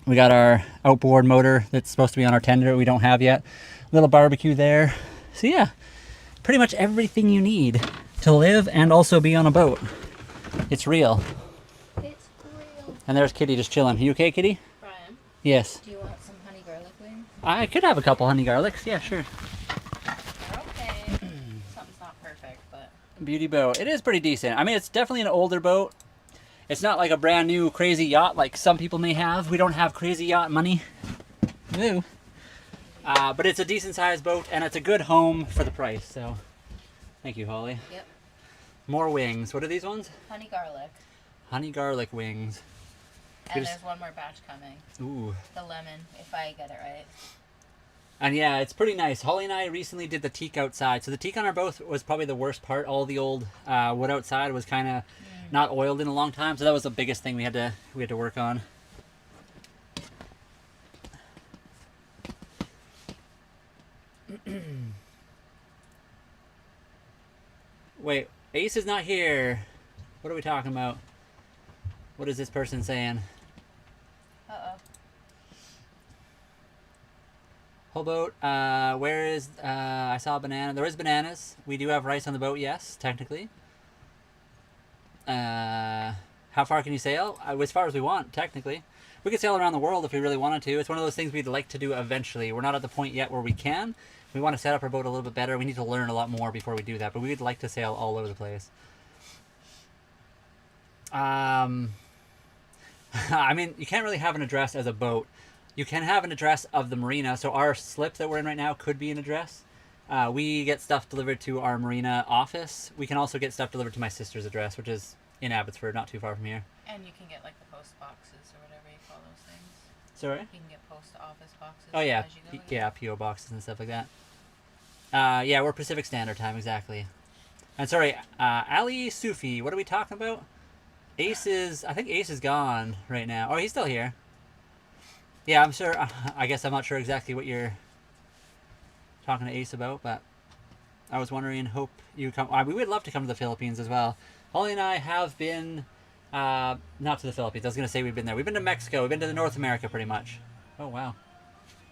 We got our outboard motor that's supposed to be on our tender we don't have yet. Little barbecue there. So yeah, pretty much everything you need to live and also be on a boat. It's real. It's real. And there's Kitty just chilling. You okay, Kitty? Brian, Yes. do you want some honey garlic wings? I could have a couple honey garlics. Yeah, sure. They're okay. Something's not perfect, but Beauty boat. It is pretty decent. I mean, it's definitely an older boat. It's not like a brand new crazy yacht like some people may have. We don't have crazy yacht money. Woo. But it's a decent sized boat and it's a good home for the price. So thank you, Holly. yep. More wings. What are these ones? Honey garlic. Honey garlic wings. And there's one more batch coming. Ooh. The lemon, if I get it right. And yeah, it's pretty nice. Holly and I recently did the teak outside. So the teak on our boat was probably the worst part. All the old wood outside was kind of not oiled in a long time. So that was the biggest thing we had to work on. Wait, Ace is not here. What are we talking about? What is this person saying? Uh-oh. Whole boat. Where is? I saw a banana. There is bananas. We do have rice on the boat. Yes, technically. How far can you sail? As far as we want, technically. We could sail around the world if we really wanted to. It's one of those things we'd like to do eventually. We're not at the point yet where we can. We want to set up our boat a little bit better. We need to learn a lot more before we do that. But we would like to sail all over the place. I mean, you can't really have an address as a boat. You can have an address of the marina. So our slip that we're in right now could be an address. We get stuff delivered to our marina office. We can also get stuff delivered to my sister's address, which is in Abbotsford, not too far from here. And you can get like the post boxes or whatever you call those things. Sorry? You can get post office boxes. Oh yeah, as you go. yeah, PO boxes and stuff like that. Yeah, we're Pacific Standard Time, exactly. And sorry, Ali Sufi, what are we talking about? Ace is, I think Ace is gone right now. Oh, he's still here. Yeah, I'm sure, I guess I'm not sure exactly what you're talking to Ace about, but I was wondering, hope you come, we would love to come to the Philippines as well. Holly and I have been, not to the Philippines, I was going to say we've been there. We've been to Mexico, we've been to North America pretty much. Oh, wow.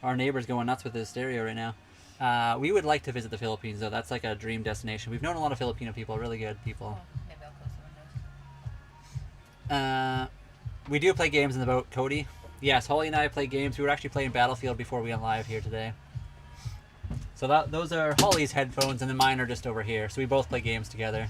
Our neighbor's going nuts with his stereo right now. We would like to visit the Philippines, though. That's like a dream destination. We've known a lot of Filipino people, really good people. Oh, maybe I'll close the windows. We do play games in the boat, Cody. Yes, Holly and I play games. We were actually playing Battlefield before we went live here today. So those are Holly's headphones, and then mine are just over here. So we both play games together.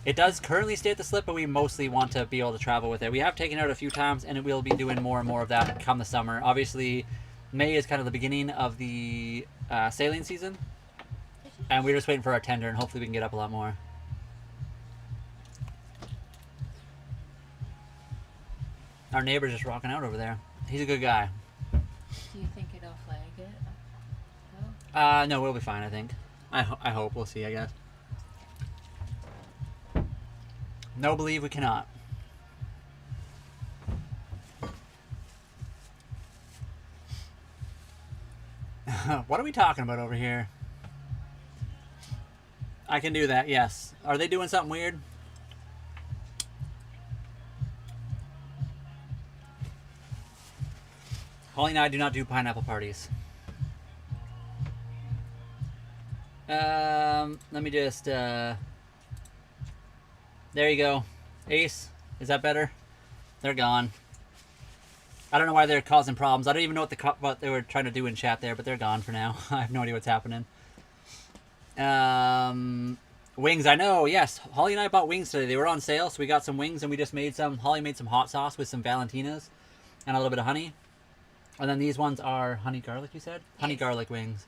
It does currently stay at the slip, but we mostly want to be able to travel with it. We have taken it out a few times, and we'll be doing more and more of that come the summer. Obviously, May is kind of the beginning of the sailing season, and we're just waiting for our tender, and hopefully we can get up a lot more. Our neighbor's just rocking out over there. He's a good guy. Do you think it'll flag it? No? No, we'll be fine, I think. I hope. We'll see, I guess. No, believe we cannot. What are we talking about over here? I can do that, yes. Are they doing something weird? Holly and I do not do pineapple parties. Let me just, there you go. Ace, is that better? They're gone. I don't know why they're causing problems. I don't even know what they were trying to do in chat there, but they're gone for now. I have no idea what's happening. Wings, I know, yes. Holly and I bought wings today. They were on sale, so we got some wings, and we just made some. Holly made some hot sauce with some Valentinas and a little bit of honey. And then these ones are honey garlic, you said? Yes. Honey garlic wings.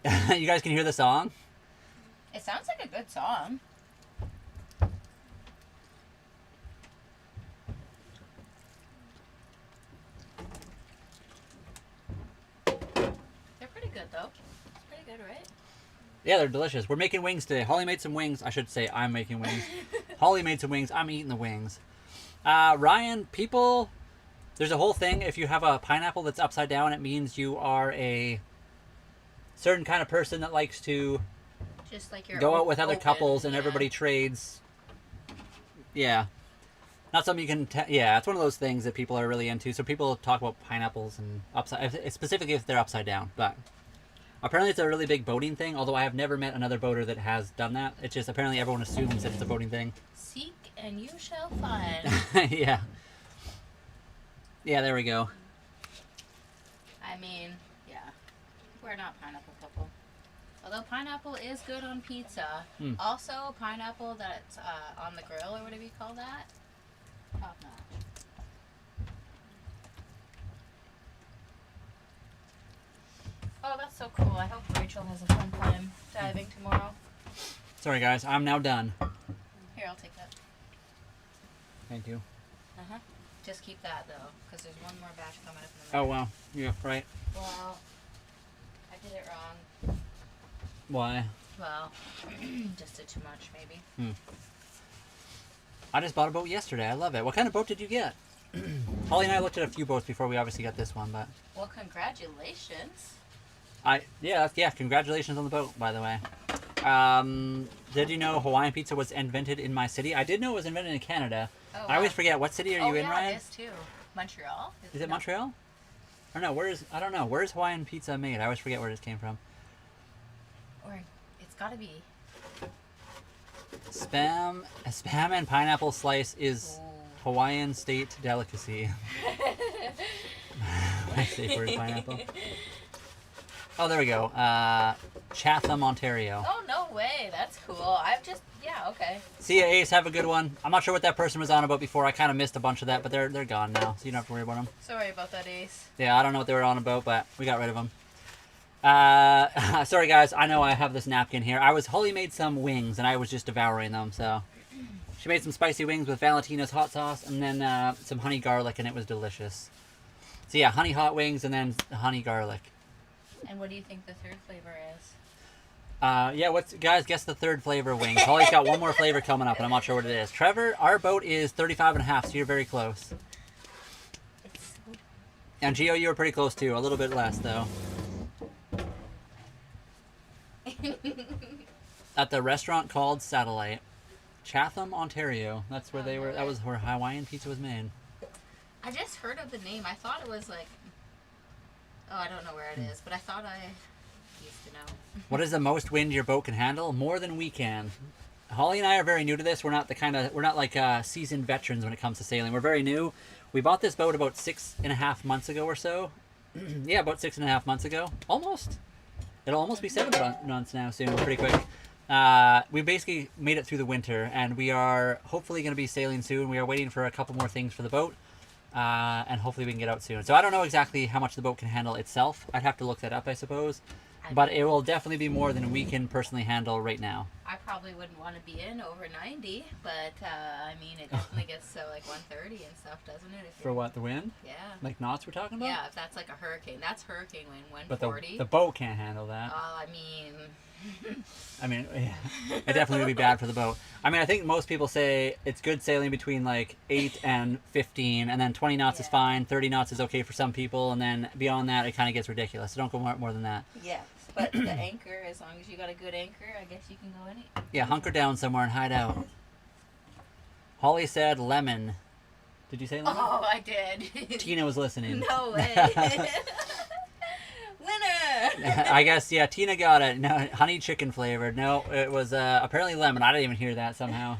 You guys can hear the song? It sounds like a good song. They're pretty good, though. It's pretty good, right? Yeah, they're delicious. We're making wings today. Holly made some wings. I should say I'm making wings. Holly made some wings. I'm eating the wings. Ryan, people, there's a whole thing. If you have a pineapple that's upside down, it means you are a certain kind of person that likes to just like go out with other couples and yeah. Everybody trades. Yeah. Not something you can... yeah, it's one of those things that people are really into. So people talk about pineapples and specifically if they're upside down. But apparently it's a really big boating thing, although I have never met another boater that has done that. It's just apparently everyone assumes that it's a boating thing. Seek and you shall find. Yeah. Yeah, there we go. I mean, yeah. We're not pineapple couple. Although pineapple is good on pizza. Also, pineapple that's on the grill, or whatever you call that. Top notch. Oh, that's so cool. I hope Rachel has a fun time diving tomorrow. Sorry, guys. I'm now done. Here, I'll take that. Thank you. Uh-huh. Just keep that, though, because there's one more batch coming up in the Oh, morning. wow. Yeah, right. Well, I did it wrong. Why? Well, just did too much, maybe. I just bought a boat yesterday. I love it. What kind of boat did you get? Holly and I looked at a few boats before we obviously got this one, but... Well, congratulations. Yeah, congratulations on the boat, by the way. Did you know Hawaiian pizza was invented in my city? I did know it was invented in Canada. Oh, wow. I always forget. What city are you in, Ryan? It is, too. Montreal? Is it Montreal? Or no, I don't know. Where's Hawaiian pizza made? I always forget where this came from. Or it's gotta be. A spam and pineapple slice is Hawaiian state delicacy. My safe word, pineapple. Oh, there we go. Chatham, Ontario. Oh, no way. That's cool. Yeah, okay. See ya, Ace. Have a good one. I'm not sure what that person was on about before. I kind of missed a bunch of that, but they're gone now, so you don't have to worry about them. Sorry about that, Ace. Yeah, I don't know what they were on about, but we got rid of them. Sorry, guys. I know I have this napkin here. Holly made some wings, and I was just devouring them, so... She made some spicy wings with Valentina's hot sauce, and then some honey garlic, and it was delicious. So yeah, honey hot wings, and then honey garlic. And what do you think the third flavor is? Guys, guess the third flavor of wings. Holly's got one more flavor coming up, and I'm not sure what it is. Trevor, our boat is 35.5, so you're very close. And Gio, you were pretty close too. A little bit less, though. At the restaurant called Satellite. Chatham, Ontario. That's where they were. That was where Hawaiian pizza was made. I just heard of the name. I thought it was like... Oh, I don't know where it is, but I thought I used to know. What is the most wind your boat can handle? More than we can. Holly and I are very new to this. We're not like seasoned veterans when it comes to sailing. We're very new. We bought this boat about 6.5 months ago or so. Yeah, about 6.5 months ago. Almost. It'll almost be 7 months now soon. Pretty quick. We basically made it through the winter, and we are hopefully going to be sailing soon. We are waiting for a couple more things for the boat. And hopefully we can get out soon. So I don't know exactly how much the boat can handle itself. I'd have to look that up, I suppose. But it will definitely be more than we can personally handle right now. I probably wouldn't want to be in over 90, but I mean, it definitely gets to like 130 and stuff, doesn't it? For what, the wind? Yeah. Like knots we're talking about? Yeah, if that's like a hurricane. That's hurricane wind, 140. But the boat can't handle that. I mean... Yeah, it definitely would be bad for the boat. I mean, I think most people say it's good sailing between like 8 and 15, and then 20 knots is fine, 30 knots is okay for some people, and then beyond that, it kind of gets ridiculous. So don't go more than that. Yes, but the anchor, as long as you got a good anchor, I guess you can go any. Yeah, hunker down somewhere and hide out. Holly said lemon. Did you say lemon? Oh, I did. Tina was listening. No way. Winner. I guess, yeah, Tina got it. No, honey chicken flavored. No, it was apparently lemon. I didn't even hear that somehow.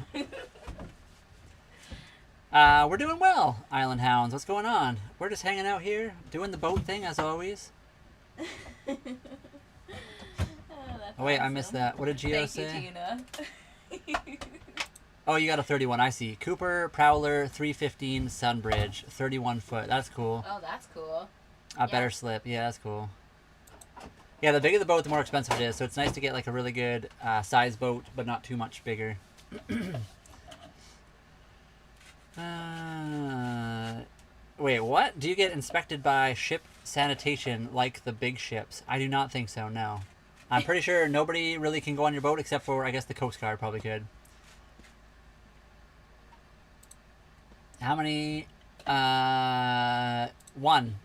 We're doing well, Island Hounds. What's going on? We're just hanging out here, doing the boat thing as always. Oh, wait, I missed that. What did Gio say? Thank you, Tina. Oh, you got a 31. I see. Cooper Prowler 315 Sunbridge, 31 foot. That's cool. Oh, that's cool. A better slip. Yeah, that's cool. Yeah, the bigger the boat, the more expensive it is. So it's nice to get like a really good size boat, but not too much bigger. Wait, what? Do you get inspected by ship sanitation like the big ships? I do not think so, no. I'm pretty sure nobody really can go on your boat except for, I guess, the Coast Guard probably could. How many? One.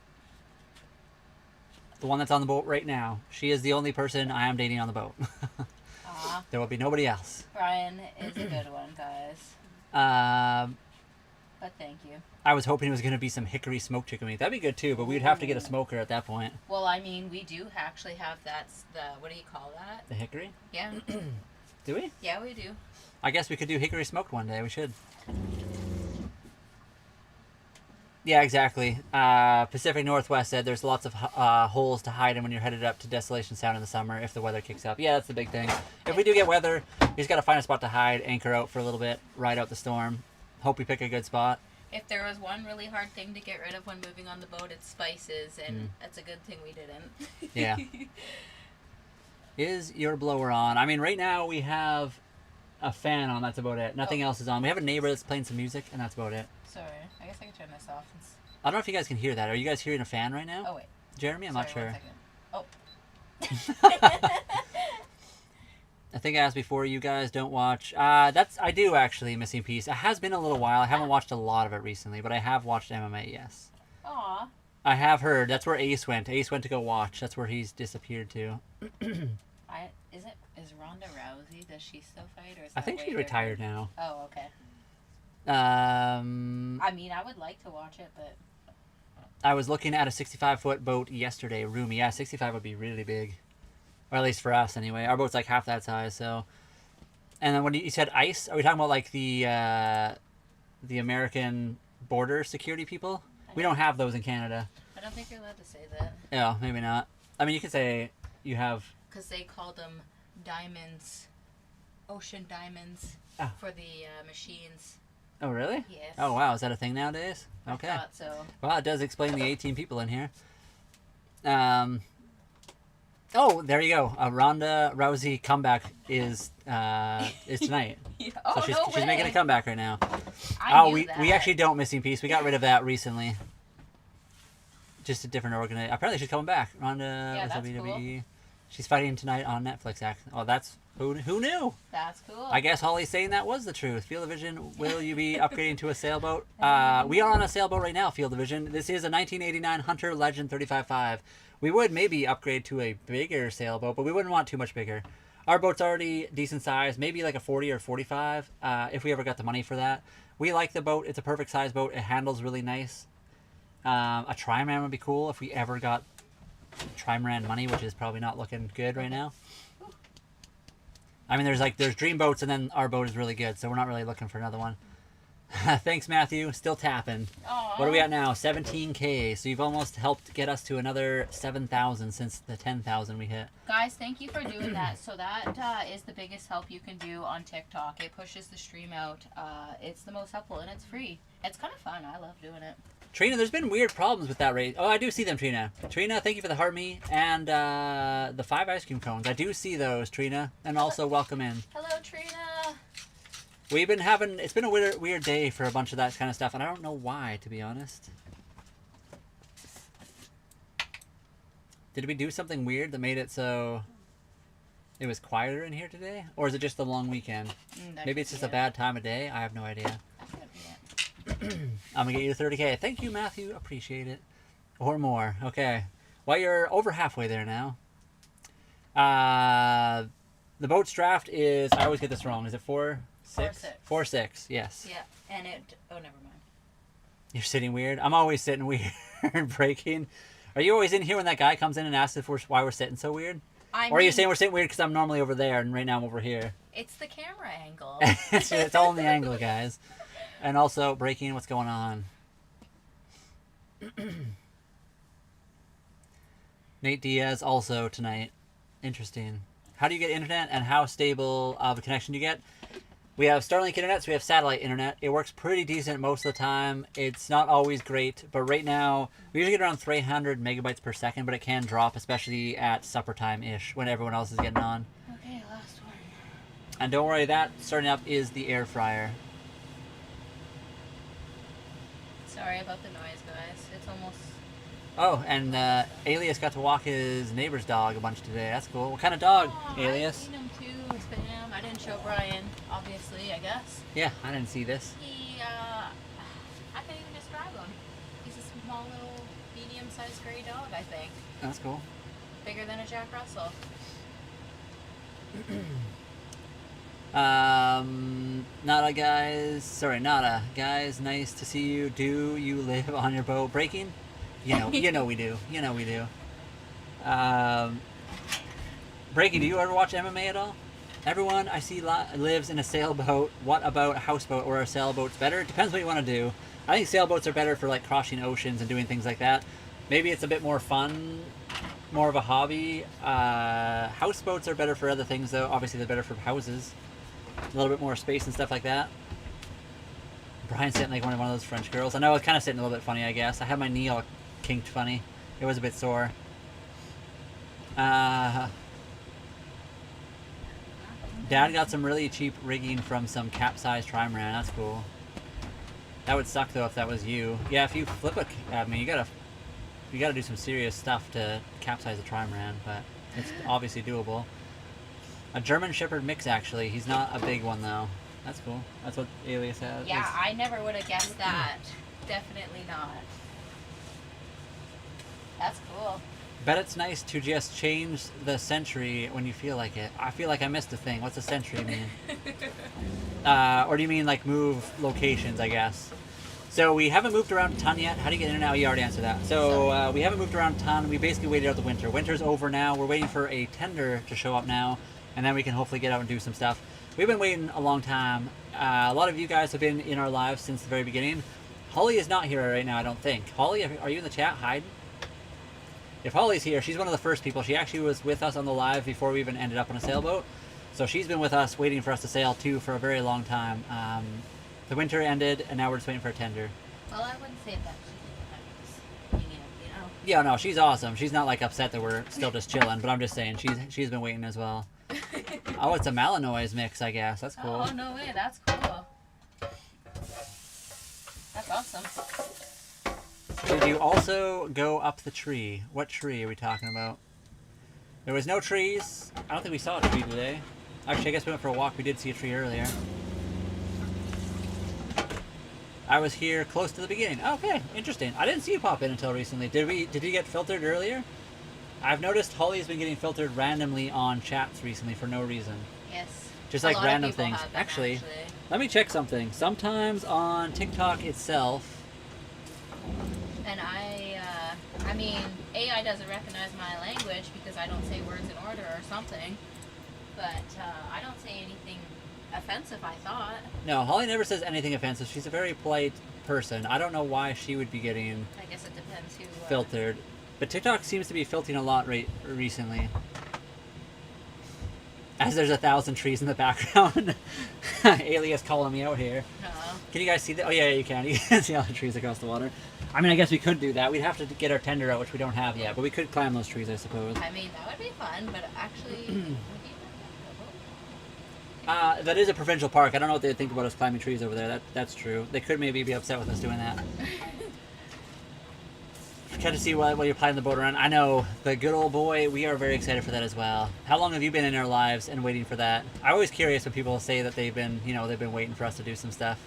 The one that's on the boat right now. She is the only person I am dating on the boat. There will be nobody else. Brian is a good one, guys. But thank you. I was hoping it was going to be some hickory smoked chicken meat. That'd be good too, but we'd have to get a smoker at that point. Well, I mean, we do actually have what do you call that? The hickory? Yeah. Do we? Yeah, we do. I guess we could do hickory smoked one day. We should. Yeah, exactly. Pacific Northwest said there's lots of holes to hide in when you're headed up to Desolation Sound in the summer if the weather kicks up. Yeah, that's the big thing. If we do get weather, we just got to find a spot to hide, anchor out for a little bit, ride out the storm. Hope we pick a good spot. If there was one really hard thing to get rid of when moving on the boat, it's spices, and that's a good thing we didn't. Yeah. Is your blower on? I mean, right now we have a fan on. That's about it. Nothing else is on. We have a neighbor that's playing some music, and that's about it. Sorry. I guess I can turn this off. I don't know if you guys can hear that. Are you guys hearing a fan right now? Oh, wait. Jeremy? I'm not sure. 1 second. Oh. I think I asked before, you guys don't watch. I do actually, Missing Piece. It has been a little while. I haven't watched a lot of it recently, but I have watched MMA, yes. Aw. I have heard. That's where Ace went. Ace went to go watch. That's where he's disappeared to. Is Ronda Rousey, does she still fight? Or is I think she's retired now. Oh, okay. I I mean, I would like to watch it, but... I was looking at a 65-foot boat yesterday, roomy. Yeah, 65 would be really big. Or at least for us, anyway. Our boat's like half that size, so... And then when you said ICE, are we talking about like the American border security people? We don't have those in Canada. I don't think you're allowed to say that. Yeah, maybe not. I mean, you could say you have... Because they call them diamonds, ocean diamonds, for the machines. Oh, really? Yes. Oh, wow. Is that a thing nowadays? Okay. I thought so. Well, it does explain the 18 people in here. Oh, there you go. A Ronda Rousey comeback is tonight. Yeah. So she's making a comeback right now. We We actually don't Missing Piece. We got rid of that recently. Just a different organization. Apparently she's coming back. Ronda that's WWE. Cool. She's fighting tonight on Netflix. Oh, that's who knew? That's cool. I guess Holly's saying that was the truth. Field of Vision, will you be upgrading to a sailboat? We are on a sailboat right now, Field of Vision. This is a 1989 Hunter Legend 35.5. We would maybe upgrade to a bigger sailboat, but we wouldn't want too much bigger. Our boat's already decent size, maybe like a 40 or 45, if we ever got the money for that. We like the boat. It's a perfect size boat. It handles really nice. A trimaran would be cool if we ever got trimaran money, which is probably not looking good right now. I mean, there's dream boats, and then our boat is really good, so we're not really looking for another one. Thanks, Matthew. Still tapping. Aww. What are we at now? 17K. So you've almost helped get us to another 7,000 since the 10,000 we hit. Guys, thank you for doing that. So that is the biggest help you can do on TikTok. It pushes the stream out. It's the most helpful, and it's free. It's kind of fun. I love doing it. Trina, there's been weird problems with that rate. Oh, I do see them, Trina. Trina, thank you for the heart me and the 5 ice cream cones. I do see those, Trina, and also welcome in. Hello, Trina. We've been it's been a weird day for a bunch of that kind of stuff, and I don't know why, to be honest. Did we do something weird that made it so it was quieter in here today? Or is it just the long weekend? Maybe it's just a bad time of day? I have no idea. I'm gonna get you to 30K. Thank you, Matthew. Appreciate it. Or more. Okay. Well, you're over halfway there now. The boat's draft is... I always get this wrong. Is it 4-6? 4-6. Yes. Yeah. And it... Oh, never mind. You're sitting weird? I'm always sitting weird. Breaking. Are you always in here when that guy comes in and asks if why we're sitting so weird? Or are you saying we're sitting weird because I'm normally over there and right now I'm over here? It's the camera angle. It's all in the angle, guys. And also, Breaking, what's going on? Nate Diaz also tonight. Interesting. How do you get internet and how stable of a connection do you get? We have Starlink internet, so we have satellite internet. It works pretty decent most of the time. It's not always great, but right now we usually get around 300 megabytes per second, but it can drop, especially at supper time-ish when everyone else is getting on. Okay, last one. And don't worry, that starting up is the air fryer. Sorry about the noise, guys. It's almost... Oh, and Alias got to walk his neighbor's dog a bunch today. That's cool. What kind of dog, Alias? I've seen him too, Spam. I didn't show Brian, obviously, I guess. Yeah, I didn't see this. He, I can't even describe him. He's a small little, medium-sized gray dog, I think. That's cool. Bigger than a Jack Russell. Nada guys. Sorry, Nada guys. Nice to see you. Do you live on your boat? Breaking? You know we do. You know we do. Breaking, do you ever watch MMA at all? Everyone I see lives in a sailboat. What about a houseboat or a sailboat's better? It depends what you want to do. I think sailboats are better for like crossing oceans and doing things like that. Maybe it's a bit more fun, more of a hobby. Houseboats are better for other things though. Obviously they're better for houses. A little bit more space and stuff like that. Brian's sitting like one of those French girls. I know I was kind of sitting a little bit funny, I guess. I had my knee all kinked funny. It was a bit sore. Dad got some really cheap rigging from some capsized trimaran. That's cool. That would suck though if that was you. Yeah, if you flip it at me, you gotta do some serious stuff to capsize a trimaran, but it's obviously doable. A German Shepherd mix, actually. He's not a big one though. That's cool. That's what Alias has. Yeah, I never would have guessed that. Definitely not. That's cool. Bet it's nice to just change the century when you feel like it. I feel like I missed a thing. What's a century mean? Or do you mean like move locations, I guess? So we haven't moved around a ton yet. How do you get in and out? You already answered that. So we haven't moved around a ton. We basically waited out the winter. Winter's over now. We're waiting for a tender to show up now, and then we can hopefully get out and do some stuff. We've been waiting a long time. A lot of you guys have been in our lives since the very beginning. Holly is not here right now, I don't think. Holly, are you in the chat hiding? If Holly's here, she's one of the first people. She actually was with us on the live before we even ended up on a sailboat. So she's been with us, waiting for us to sail too for a very long time. The winter ended, and now we're just waiting for a tender. Well, I wouldn't say that she's you know. Yeah, no, she's awesome. She's not like upset that we're still just chilling, but I'm just saying she's been waiting as well. Oh, it's a Malinois mix, I guess. That's cool. Oh, no way. That's cool. That's awesome. Did you also go up the tree? What tree are we talking about? There was no trees. I don't think we saw a tree today. Actually, I guess we went for a walk. We did see a tree earlier. I was here close to the beginning. Okay, interesting. I didn't see you pop in until recently. Did you get filtered earlier? I've noticed Holly's been getting filtered randomly on chats recently for no reason. Yes. Just like random things. Actually, let me check something. Sometimes on TikTok itself. And I mean, AI doesn't recognize my language because I don't say words in order or something. But I don't say anything offensive, I thought. No, Holly never says anything offensive. She's a very polite person. I don't know why she would be getting I guess it depends who filtered. But TikTok seems to be filtering a lot recently. As there's 1,000 trees in the background. Alias calling me out here. Can you guys see that? Oh yeah, you can. You can see all the trees across the water. I mean, I guess we could do that. We'd have to get our tender out, which we don't have yet. But we could climb those trees, I suppose. I mean, that would be fun, but actually... That is a provincial park. I don't know what they think about us climbing trees over there. That's true. They could maybe be upset with us doing that. Try to see what you're planning the boat around. I know, the good old boy, we are very excited for that as well. How long have you been in our lives and waiting for that? I'm always curious when people say that they've been waiting for us to do some stuff.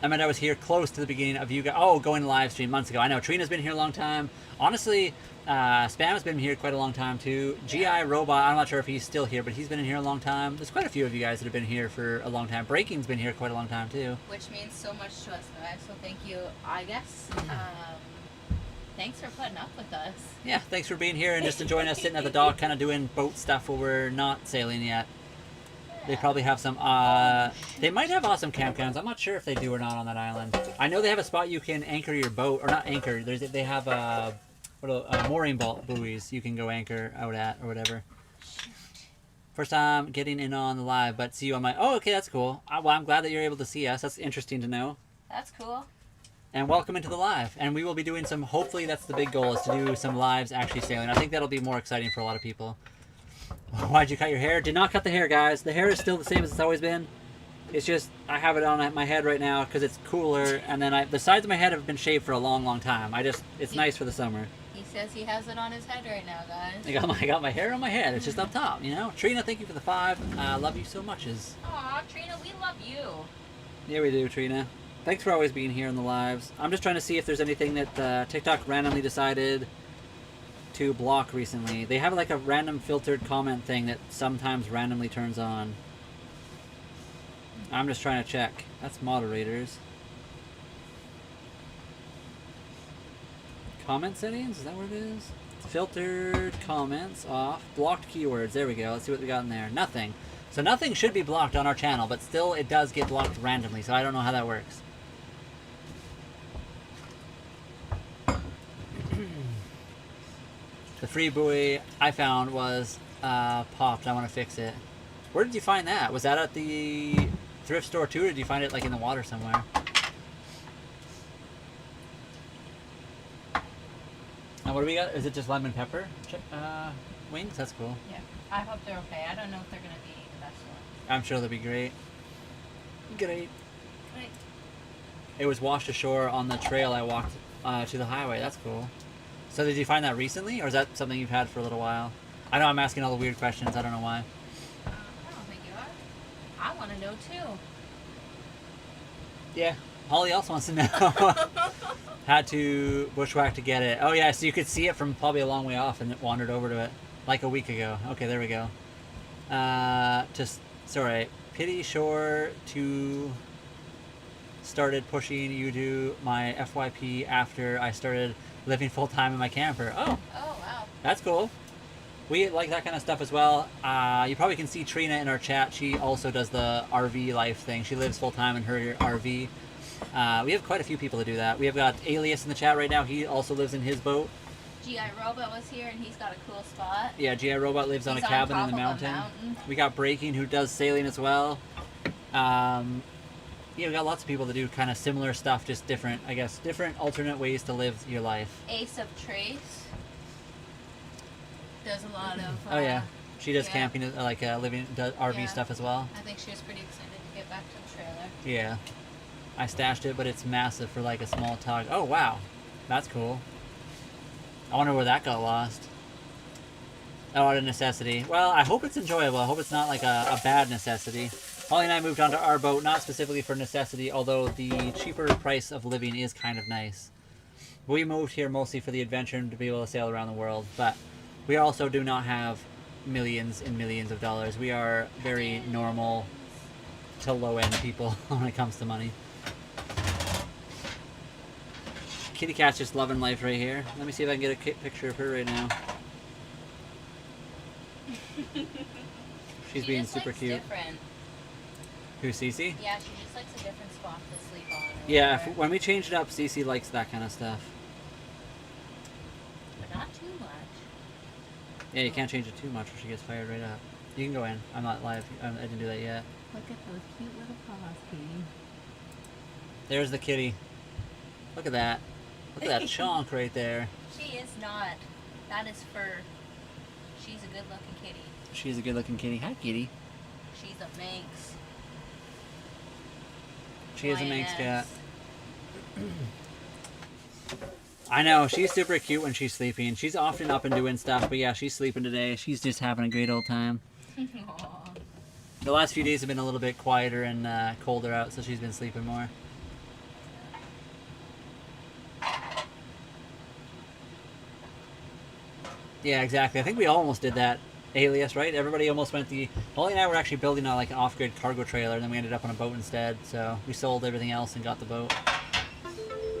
I meant I was here close to the beginning of you guys. Oh, going live stream months ago. I know Trina's been here a long time. Honestly, Spam's been here quite a long time too. GI Robot, I'm not sure if he's still here, but he's been in here a long time. There's quite a few of you guys that have been here for a long time. Breaking's been here quite a long time too. Which means so much to us, guys. So thank you, I guess. Thanks for putting up with us. Yeah, thanks for being here and just enjoying us sitting at the dock, kind of doing boat stuff while we're not sailing yet. They probably have some, they might have awesome campgrounds. I'm not sure if they do or not on that island. I know they have a spot you can anchor your boat, or not anchor, they have mooring buoys you can go anchor out at, or whatever. First time getting in on the live, but see you on my, oh, okay, that's cool. Well, I'm glad that you're able to see us. That's interesting to know. That's cool. And welcome into the live. And we will be doing some, hopefully that's the big goal, is to do some lives actually sailing. I think that'll be more exciting for a lot of people. Why'd you cut your hair? Did not cut the hair, guys. The hair is still the same as it's always been. It's just, I have it on my head right now because it's cooler, and then the sides of my head have been shaved for a long, long time. It's nice for the summer. He says he has it on his head right now, guys. I got my hair on my head. It's just up top, you know? Trina, thank you for the 5. Love you so much. Aw, Trina, we love you. Yeah, we do, Trina. Thanks for always being here in the lives. I'm just trying to see if there's anything that TikTok randomly decided to block recently. They have like a random filtered comment thing that sometimes randomly turns on. I'm just trying to check. That's moderators. Comment settings? Is that what it is? Filtered comments off. Blocked keywords. There we go. Let's see what we got in there. Nothing. So nothing should be blocked on our channel, but still it does get blocked randomly, so I don't know how that works. The free buoy I found was popped. I want to fix it. Where did you find that? Was that at the thrift store too, or did you find it like in the water somewhere? Now what do we got? Is it just lemon pepper wings? That's cool. Yeah. I hope they're okay. I don't know if they're going to be the best ones. I'm sure they'll be great. Great. Great. It was washed ashore on the trail I walked to the highway. That's cool. So did you find that recently, or is that something you've had for a little while? I know I'm asking all the weird questions. I don't know why. I don't think you are. I want to know too. Yeah. Holly also wants to know. Had to bushwhack to get it. Oh yeah, so you could see it from probably a long way off, and it wandered over to it like a week ago. Okay, there we go. Sorry. Pity Shore to started pushing you to my FYP after I started living full time in my camper. Oh, wow. That's cool. We like that kind of stuff as well. You probably can see Trina in our chat. She also does the RV life thing. She lives full time in her RV. We have quite a few people to do that. We have got Alias in the chat right now. He also lives in his boat. GI Robot was here and he's got a cool spot. Yeah, GI Robot lives on a cabin in the mountain. We got Breaking, who does sailing as well. Yeah, we got lots of people that do kind of similar stuff, just different, I guess, different alternate ways to live your life. Ace of Trace does a lot of. Oh yeah, she does camping, living, does RV stuff as well. I think she was pretty excited to get back to the trailer. Yeah, I stashed it, but it's massive for like a small tug. Oh wow, that's cool. I wonder where that got lost. Oh, out of necessity. Well, I hope it's enjoyable. I hope it's not like a bad necessity. Holly and I moved onto our boat, not specifically for necessity, although the cheaper price of living is kind of nice. We moved here mostly for the adventure and to be able to sail around the world, but we also do not have millions and millions of dollars. We are very normal to low-end people when it comes to money. Kitty Cat's just loving life right here. Let me see if I can get a picture of her right now. She's being super cute. Different. Who, Cece? Yeah, she just likes a different spot to sleep on. Yeah, when we change it up, Cece likes that kind of stuff. But not too much. Yeah, you can't change it too much or she gets fired right up. You can go in. I'm not live. I didn't do that yet. Look at those cute little paws, Kitty. There's the kitty. Look at that. Look at that chonk right there. She is not. That is fur. She's a good-looking kitty. She's a good-looking kitty. Hi, kitty. She's a Manx. She is a Manx cat. I know, she's super cute when she's sleeping. She's often up and doing stuff, but yeah, she's sleeping today. She's just having a great old time. The last few days have been a little bit quieter and colder out, so she's been sleeping more. Yeah, exactly. I think we almost did that alias, right? Everybody almost went Holly and I were actually building a, like an off-grid cargo trailer, and then we ended up on a boat instead. So we sold everything else and got the boat.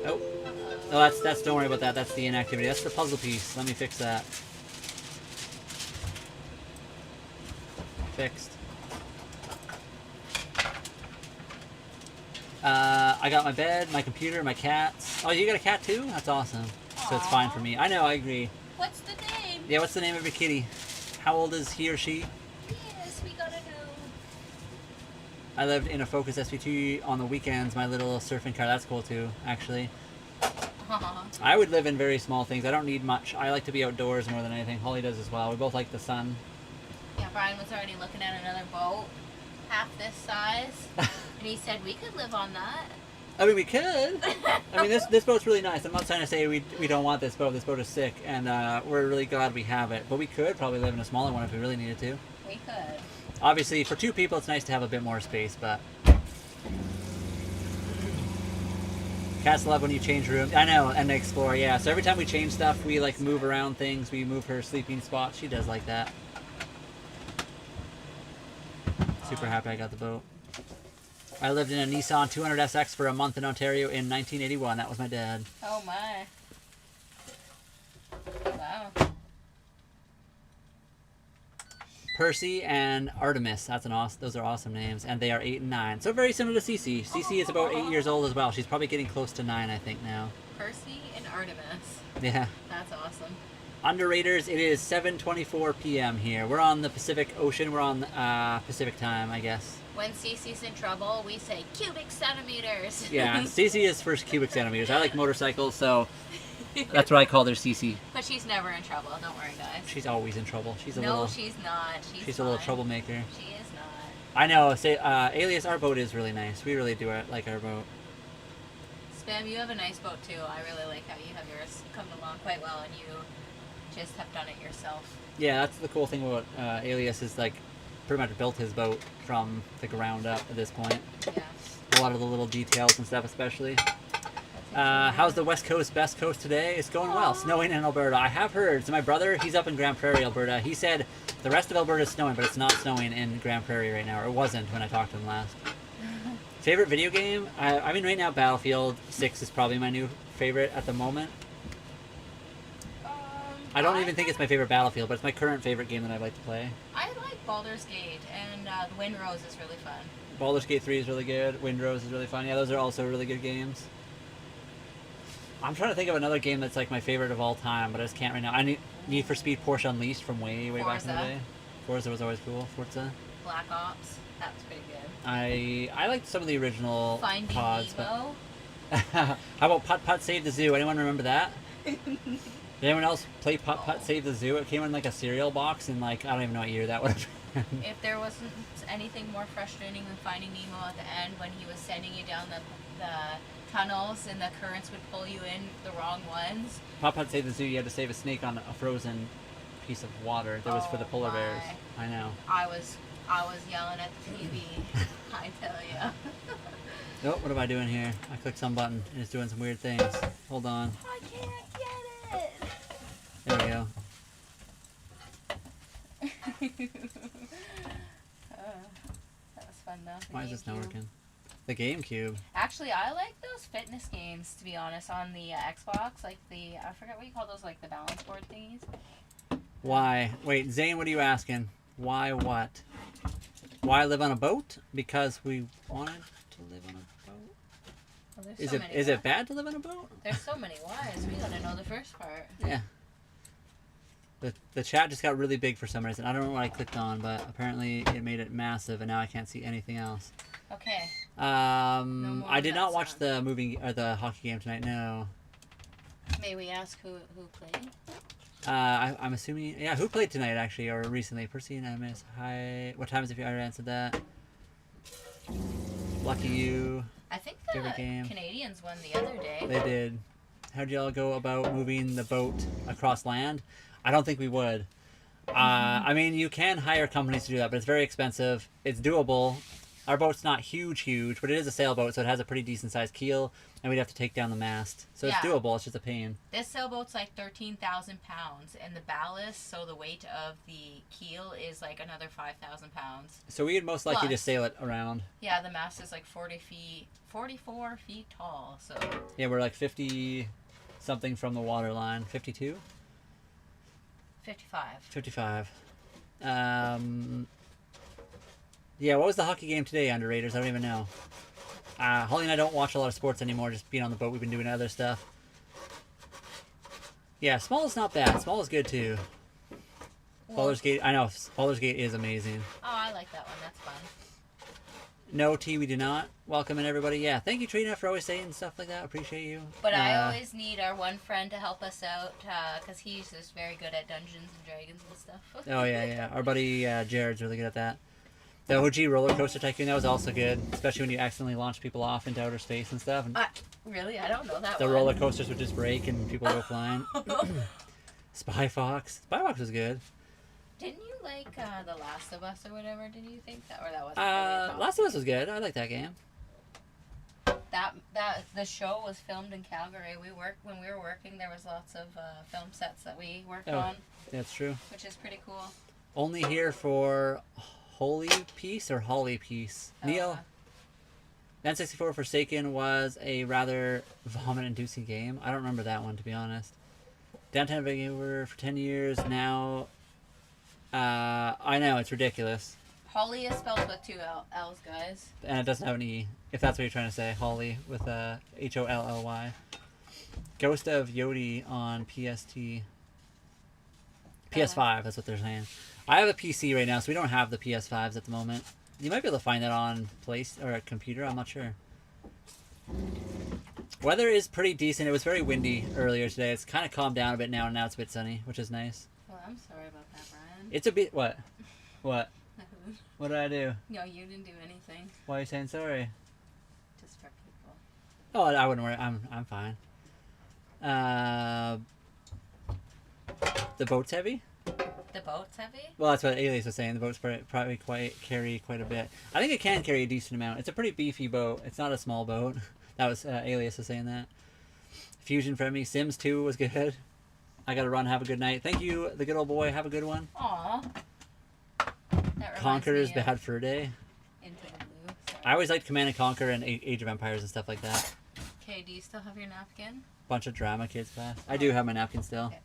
Oh, Uh-oh. no, that's. Don't worry about that. That's the inactivity. That's the puzzle piece. Let me fix that. Fixed. I got my bed, my computer, my cats. Oh, you got a cat too? That's awesome. So it's fine Aw. for me. I know. I agree. What's the name? Yeah. What's the name of your kitty? How old is he or she? Yes, we gotta know. I lived in a Focus SVT on the weekends. My little surfing car. That's cool too, actually. I would live in very small things. I don't need much. I like to be outdoors more than anything. Holly does as well. We both like the sun. Yeah, Brian was already looking at another boat, half this size, and he said we could live on that. I mean, we could. I mean, this boat's really nice. I'm not trying to say we don't want this boat. This boat is sick, and we're really glad we have it. But we could probably live in a smaller one if we really needed to. We could. Obviously, for two people, it's nice to have a bit more space, but... Cats love when you change rooms. I know, and they explore, yeah. So every time we change stuff, we, like, move around things. We move her sleeping spot. She does like that. Super happy I got the boat. I lived in a Nissan 200SX for a month in Ontario in 1981. That was my dad. Oh my. Wow. Percy and Artemis. That's an awesome. Those are awesome names, and they are 8 and 9. So very similar to Cece. Cece is about 8 years old as well. She's probably getting close to 9, I think now. Percy and Artemis. Yeah. That's awesome. Underraters, it is 7:24 p.m. here. We're on the Pacific Ocean. We're on Pacific time, I guess. When Cece's in trouble, we say cubic centimeters. Yeah, Cece is for cubic centimeters. I like motorcycles, so that's what I call her, Cece. But she's never in trouble. Don't worry, guys. She's always in trouble. She's a No, little. she's not. She's a little fine. troublemaker. She is not. I know. Say, Alias, our boat is really nice. We really do like our boat. Spam, you have a nice boat too. I really like how you have yours come along quite well, and you just have done it yourself. Yeah, that's the cool thing about Alias is like pretty much built his boat from the ground up at this point. Yeah. A lot of the little details and stuff, especially. How's the West Coast, Best Coast today? It's going well. Snowing in Alberta. I have heard. So my brother, he's up in Grand Prairie, Alberta. He said the rest of Alberta is snowing, but it's not snowing in Grand Prairie right now. Or it wasn't when I talked to him last. Favorite video game? I mean, right now Battlefield 6 is probably my new favorite at the moment. I don't even think it's my favorite Battlefield, but it's my current favorite game that I like to play. I like Baldur's Gate, and Windrose is really fun. Baldur's Gate 3 is really good. Windrose is really fun. Yeah, those are also really good games. I'm trying to think of another game that's like my favorite of all time, but I just can't right now. I Need for Speed Porsche Unleashed from way back in the day. Forza was always cool. Forza. Black Ops. That was pretty good. I liked some of the original Finding pods, Nemo. but how about Putt Putt Save the Zoo? Anyone remember that? Did anyone else play Putt Putt Save the Zoo? It came in like a cereal box, and like I don't even know what year that would have been. If there wasn't anything more frustrating than Finding Nemo at the end when he was sending you down the tunnels and the currents would pull you in the wrong ones. Putt Putt Save the Zoo. You had to save a snake on a frozen piece of water that was for the polar bears. I know. I was yelling at the TV. I tell you. Nope. What am I doing here? I clicked some button and it's doing some weird things. Hold on. I can't get it. There we go. That was fun though. Why is this not working? The GameCube. Actually, I like those fitness games, to be honest, on the Xbox. Like I forget what you call those, like the balance board thingies. Why? Wait, Zane, what are you asking? Why what? Why live on a boat? Because we wanted to live on a boat. Well, Is it bad to live on a boat? There's so many whys. We gotta know the first part. Yeah. The chat just got really big for some reason. I don't know what I clicked on, but apparently it made it massive, and now I can't see anything else. Okay. I did not watch the movie or the hockey game tonight. No. May we ask who played? I'm assuming. Yeah, who played tonight actually or recently? Percy and MS. Hi. What times have you already answered that? Lucky you. I think Favorite game. Canadians won the other day. They did. How'd y'all go about moving the boat across land? I don't think we would. I mean, you can hire companies to do that, but it's very expensive. It's doable. Our boat's not huge, but it is a sailboat, so it has a pretty decent sized keel, and we'd have to take down the mast. So it's doable. It's just a pain. This sailboat's like 13,000 pounds, and the ballast, so the weight of the keel is like another 5,000 pounds. So we'd most likely just sail it around. Yeah, the mast is like 44 feet tall. So yeah, we're like 50 something from the water line. 52? 55. 55. Yeah, what was the hockey game today, Underraters? I don't even know. Holly and I don't watch a lot of sports anymore, just being on the boat. We've been doing other stuff. Yeah, Small is not bad. Small is good, too. Baldur's Gate, I know, Baldur's Gate is amazing. Oh, I like that one. That's fun. No, T, we do not. Welcome in, everybody. Yeah, thank you, Trina, for always saying stuff like that. Appreciate you. But I always need our one friend to help us out, because he's just very good at Dungeons and Dragons and stuff. Oh, yeah. Our buddy Jared's really good at that. The OG Roller Coaster Tycoon, that was also good, especially when you accidentally launch people off into outer space and stuff. And really? I don't know that the one. roller coasters would just break and people go flying. Spy Fox was good. Didn't you like The Last of Us or whatever? Did you think that, or that wasn't? Last of Us was good. I like that game. That the show was filmed in Calgary. When we were working. There was lots of film sets that we worked on. That's true. Which is pretty cool. Only here for Holy Peace or Holly Peace. Neil. N64 Forsaken was a rather vomit-inducing game. I don't remember that one, to be honest. Downtown Vancouver for 10 years now. I know, it's ridiculous. Holly is spelled with two L's, guys. And it doesn't have an E, if that's what you're trying to say. Holly with a Holly. Ghost of Yodi on PST. PS5, that's what they're saying. I have a PC right now, so we don't have the PS5s at the moment. You might be able to find that on or a computer, I'm not sure. Weather is pretty decent. It was very windy earlier today. It's kind of calmed down a bit now, and now it's a bit sunny, which is nice. Well, I'm sorry about that, Brian. It's a bit... What? What? What did I do? No, you didn't do anything. Why are you saying sorry? Just for people. Oh, I wouldn't worry. I'm fine. The boat's heavy? The boat's heavy? Well, that's what Alias was saying. The boat's probably carry quite a bit. I think it can carry a decent amount. It's a pretty beefy boat. It's not a small boat. That was Alias was saying that. Fusion friendly. Sims 2 was good. I gotta run. Have a good night. Thank you, the good old boy. Have a good one. Aw. Conqueror's Bad Fur Day. Into the Blue. Sorry. I always liked Command and Conquer and Age of Empires and stuff like that. Okay, do you still have your napkin? Bunch of drama kids class. I do have my napkin still. Okay.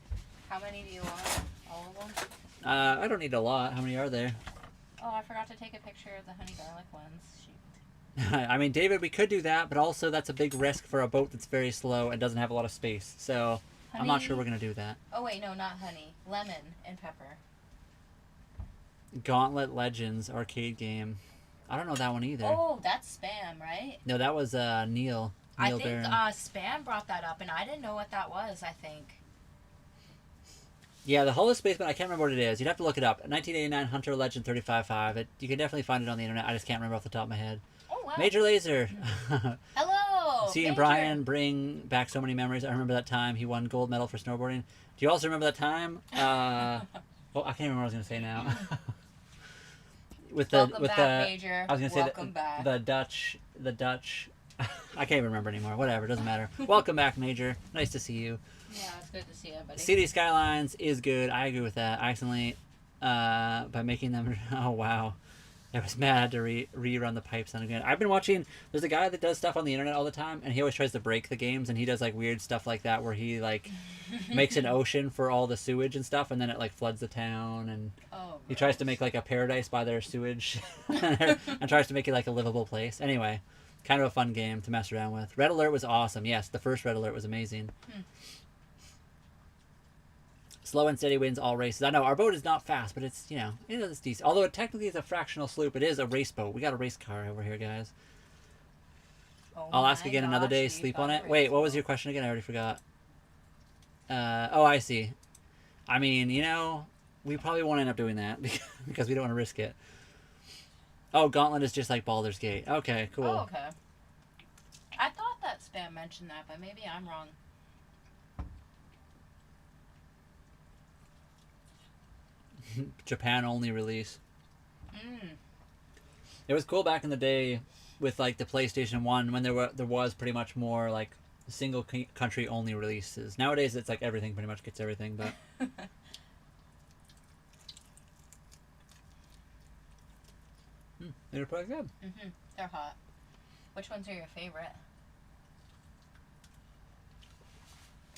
How many do you want? All of them? I don't need a lot. How many are there? Oh, I forgot to take a picture of the honey garlic ones. Shoot. I mean, David, we could do that, but also that's a big risk for a boat that's very slow and doesn't have a lot of space. So honey? I'm not sure we're going to do that. Oh, wait, no, not honey. Lemon and pepper. Gauntlet Legends arcade game. I don't know that one either. Oh, that's Spam, right? No, that was Neil. I think Spam brought that up, and I didn't know what that was, I think. Yeah, the Hollow Spaceman, I can't remember what it is. You'd have to look it up. 1989 Hunter Legend 35.5. You can definitely find it on the internet. I just can't remember off the top of my head. Oh, wow. Major Laser. Hello. Seeing Brian bring back so many memories. I remember that time he won gold medal for snowboarding. Do you also remember that time? I can't remember what I was going to say now. Welcome back, Major. I was going to say back. the Dutch. I can't even remember anymore. Whatever, doesn't matter. Welcome back, Major. Nice to see you. Yeah, it's good to see you, buddy. City Skylines is good. I agree with that. I accidentally, by making them... Oh, wow. I was mad to rerun the pipes on again. I've been watching... There's a guy that does stuff on the internet all the time, and he always tries to break the games, and he does, like, weird stuff like that, where he, like, makes an ocean for all the sewage and stuff, and then it, like, floods the town, and he tries to make, like, a paradise by their sewage, and tries to make it, like, a livable place. Anyway, kind of a fun game to mess around with. Red Alert was awesome. Yes, the first Red Alert was amazing. Slow and steady wins all races. I know our boat is not fast, but it's it's decent. Although it technically is a fractional sloop, it is a race boat. We got a race car over here, guys. I'll ask again another day. Sleep on it. Wait, what was your question again? I already forgot. I see. I mean, we probably won't end up doing that because we don't want to risk it. Oh, Gauntlet is just like Baldur's Gate. Okay, cool. Oh, okay. I thought that Spam mentioned that, but maybe I'm wrong. Japan only release. It was cool back in the day with like the PlayStation 1 when there was pretty much more like single country only releases. Nowadays it's like everything pretty much gets everything, but they're pretty good. They're hot. Which ones are your favorite?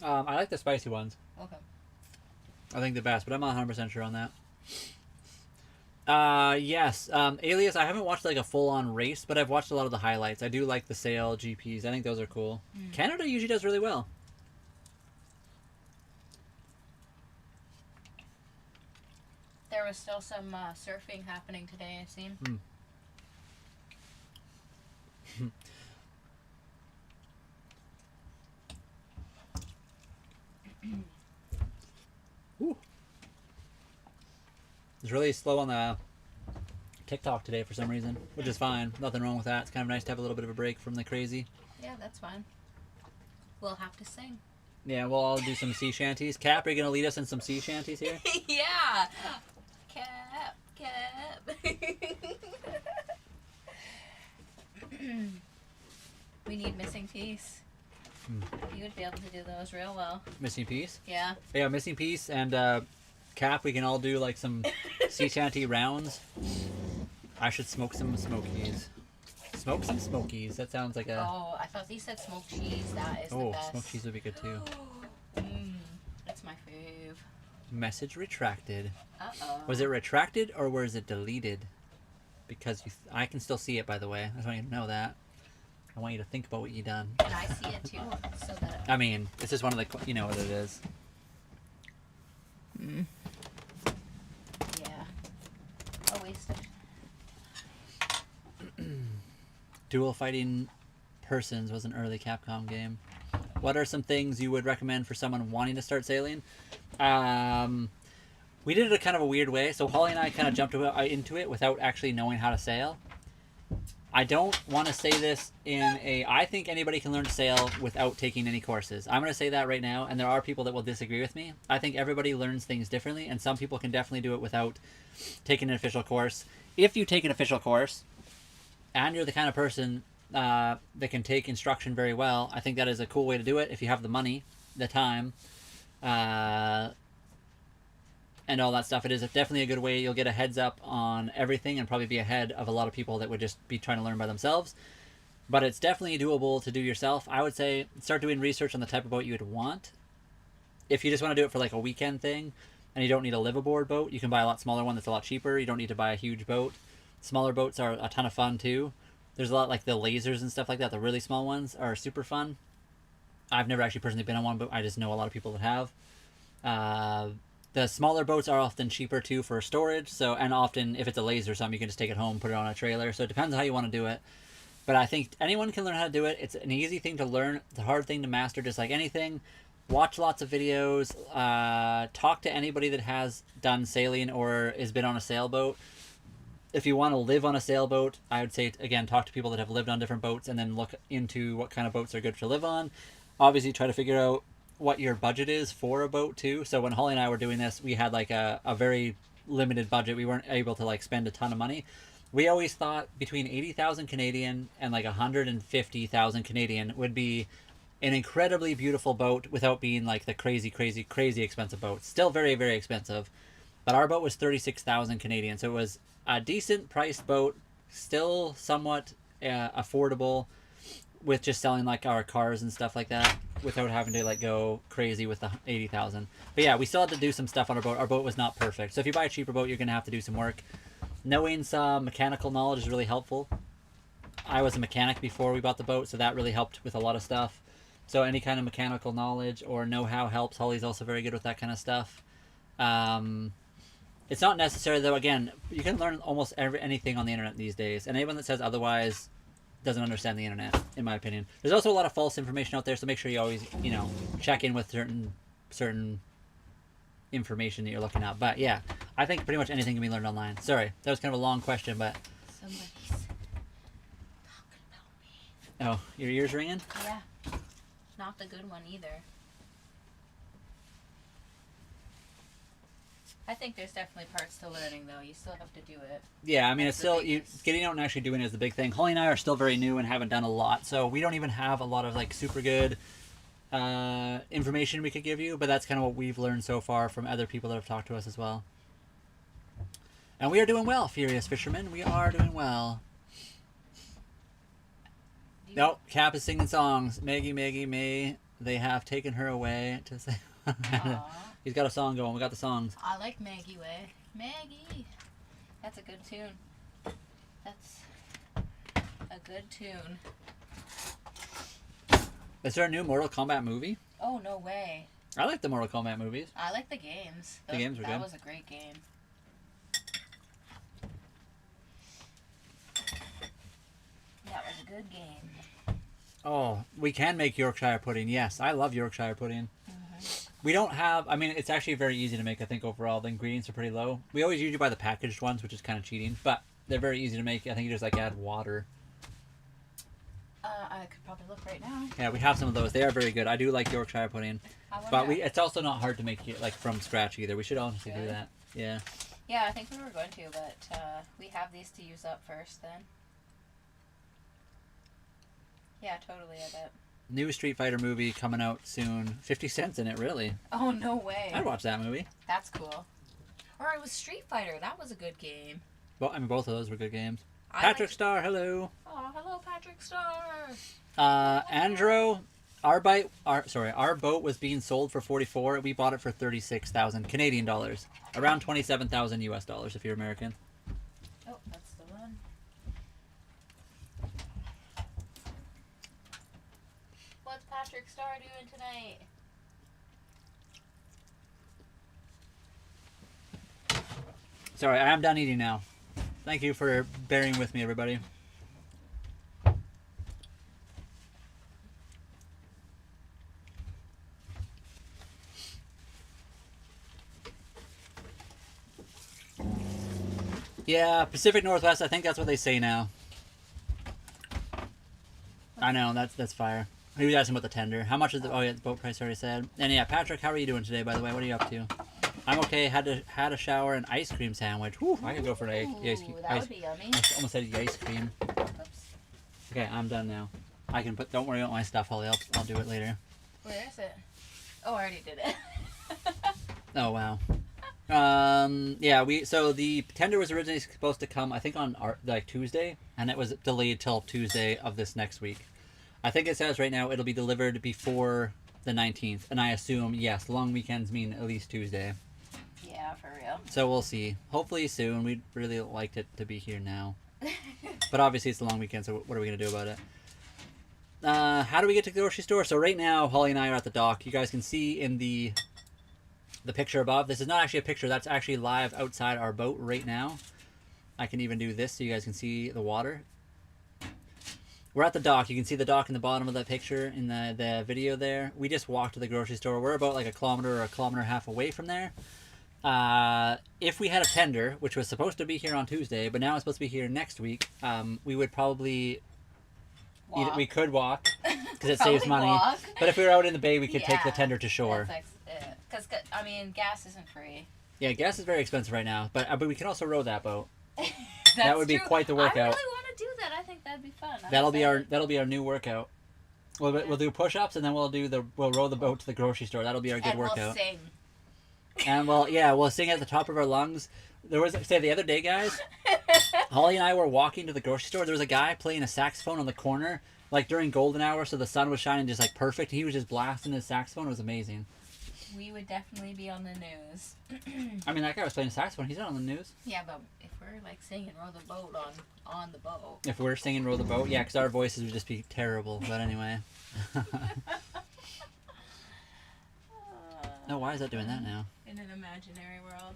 I like the spicy ones. Okay. I think the best, but I'm not 100% sure on that. Yes. Alias, I haven't watched like a full-on race, but I've watched a lot of the highlights. I do like the sail GPs. I think those are cool. Canada usually does really well. There was still some surfing happening today, I've seen. Ooh. It's really slow on the TikTok today for some reason, which is fine. Nothing wrong with that. It's kind of nice to have a little bit of a break from the crazy. Yeah, that's fine. We'll have to sing. Yeah, we'll all do some sea shanties. Cap, are you going to lead us in some sea shanties here? Yeah. Cap. We need missing piece. You would be able to do those real well. Missing piece? Yeah. Yeah, missing piece and Cap, we can all do like some sea shanty rounds. I should smoke some smokies. Smoke some smokies. That sounds like a... Oh, I thought you said smoked cheese. That is the Oh, best. smoked cheese would be good too. That's my fave. Message retracted. Uh-oh. Was it retracted or was it deleted? Because I can still see it, by the way. I just want you to know that. I want you to think about what you done. And I see it too, so that... I mean, this is one of the... You know what it is. Yeah. A waste of... Dual Fighting Persons was an early Capcom game. What are some things you would recommend for someone wanting to start sailing? We did it a kind of a weird way. So Holly and I kind of jumped into it without actually knowing how to sail. I don't want to say this in a... I think anybody can learn to sail without taking any courses. I'm going to say that right now, and there are people that will disagree with me. I think everybody learns things differently, and some people can definitely do it without taking an official course. If you take an official course, and you're the kind of person that can take instruction very well, I think that is a cool way to do it if you have the money, the time, and all that stuff. It is definitely a good way. You'll get a heads up on everything and probably be ahead of a lot of people that would just be trying to learn by themselves. But it's definitely doable to do yourself. I would say start doing research on the type of boat you would want. If you just want to do it for like a weekend thing and you don't need a liveaboard boat, you can buy a lot smaller one that's a lot cheaper. You don't need to buy a huge boat. Smaller boats are a ton of fun too. There's a lot like the lasers and stuff like that. The really small ones are super fun. I've never actually personally been on one, but I just know a lot of people that have. The smaller boats are often cheaper too for storage. So, and often if it's a laser or something, you can just take it home, put it on a trailer. So it depends on how you want to do it. But I think anyone can learn how to do it. It's an easy thing to learn. It's a hard thing to master, just like anything. Watch lots of videos. Talk to anybody that has done sailing or has been on a sailboat. If you want to live on a sailboat, I would say, again, talk to people that have lived on different boats and then look into what kind of boats are good to live on. Obviously, try to figure out what your budget is for a boat too. So when Holly and I were doing this, we had like a very limited budget. We weren't able to like spend a ton of money. We always thought between 80,000 Canadian and like 150,000 Canadian would be an incredibly beautiful boat without being like the crazy expensive boat. Still very, very expensive. But our boat was 36,000 Canadian. So it was a decent priced boat, still somewhat affordable with just selling like our cars and stuff like that without having to like go crazy with the 80,000. But yeah, we still had to do some stuff on our boat. Our boat was not perfect. So if you buy a cheaper boat, you're going to have to do some work. Knowing some mechanical knowledge is really helpful. I was a mechanic before we bought the boat, so that really helped with a lot of stuff. So any kind of mechanical knowledge or know-how helps. Holly's also very good with that kind of stuff. It's not necessary, though. Again, you can learn almost anything on the internet these days. And anyone that says otherwise doesn't understand the internet, in my opinion. There's also a lot of false information out there, so make sure you always, check in with certain information that you're looking at. But yeah, I think pretty much anything can be learned online. Sorry, that was kind of a long question, but... Somebody's talking about me. Oh, your ears ringing? Yeah. Not the good one either. I think there's definitely parts to learning, though. You still have to do it. Yeah, I mean, That's it's the still biggest. getting out and actually doing it is the big thing. Holly and I are still very new and haven't done a lot, so we don't even have a lot of like super good information we could give you. But that's kind of what we've learned so far from other people that have talked to us as well. And we are doing well, Furious Fisherman. We are doing well. Nope, Cap is singing songs. Maggie, Maggie, May. They have taken her away to say. He's got a song going. We got the songs. I like Maggie Way. Maggie. That's a good tune. That's a good tune. Is there a new Mortal Kombat movie? Oh, no way. I like the Mortal Kombat movies. I like the games. The games were good. That was a great game. That was a good game. Oh, we can make Yorkshire pudding. Yes, I love Yorkshire pudding. We don't have, I mean, it's actually very easy to make, I think, overall. The ingredients are pretty low. We always usually buy the packaged ones, which is kind of cheating, but they're very easy to make. I think you just, like, add water. I could probably look right now. Yeah, we have some of those. They are very good. I do like Yorkshire pudding. But it's also not hard to make it, like, from scratch either. We should honestly do that. Yeah. Yeah, I think we were going to, but we have these to use up first then. Yeah, totally, I bet. New Street Fighter movie coming out soon. 50 cents in it, really. Oh, no way. I'd watch that movie. That's cool. Or it was Street Fighter. That was a good game. Well, I mean, both of those were good games. I Patrick Starr, hello. Oh, hello, Patrick Starr. Andrew, our boat was being sold for 44. We bought it for 36,000 Canadian dollars, around 27,000 US dollars if you're American. Oh, that's the one. What's Patrick Starr doing tonight? Sorry, I am done eating now. Thank you for bearing with me, everybody. Yeah, Pacific Northwest, I think that's what they say now. I know, that's fire. He was asking about the tender. How much is the... Oh, yeah, the boat price already said. And yeah, Patrick, how are you doing today, by the way? What are you up to? I'm okay. Had a shower and ice cream sandwich. Whew, I could go for an ice cream. That would be yummy. I almost said ice cream. Oops. Okay, I'm done now. I can put... Don't worry about my stuff, Holly. I'll do it later. Where is it? Oh, I already did it. Oh, wow. Yeah, so the tender was originally supposed to come, I think, on Tuesday, and it was delayed till Tuesday of this next week. I think it says right now it'll be delivered before the 19th, and I assume, yes, long weekends mean at least Tuesday. Yeah, for real. So we'll see. Hopefully soon. We'd really liked it to be here now. But obviously it's a long weekend, so what are we going to do about it? How do we get to the grocery store? So right now, Holly and I are at the dock. You guys can see in the picture above. This is not actually a picture. That's actually live outside our boat right now. I can even do this so you guys can see the water. We're at the dock. You can see the dock in the bottom of that picture in the video there. We just walked to the grocery store. We're about like a kilometer or a kilometer and a half away from there. If we had a tender, which was supposed to be here on Tuesday, but now it's supposed to be here next week, we would probably... we could walk, because it saves money. Walk. But if we were out in the bay, we could take the tender to shore. Because, I mean, gas isn't free. Yeah, gas is very expensive right now, but we can also row that boat. That That would be quite the workout. I really want to do that. I think that'd be fun. That'll be our new workout. We'll do push-ups, and then we'll row the boat to the grocery store. That'll be our good workout. We'll sing. And we'll sing at the top of our lungs. There was the other day, guys. Holly and I were walking to the grocery store. There was a guy playing a saxophone on the corner, like during golden hour, so the sun was shining just like perfect. He was just blasting his saxophone. It was amazing. We would definitely be on the news. I mean, that guy was playing a saxophone. He's not on the news. Yeah, but if we're like singing "Row the Boat" on the boat. If we're singing "Row the Boat," yeah, because our voices would just be terrible. But anyway. No, why is that doing that now? In an imaginary world.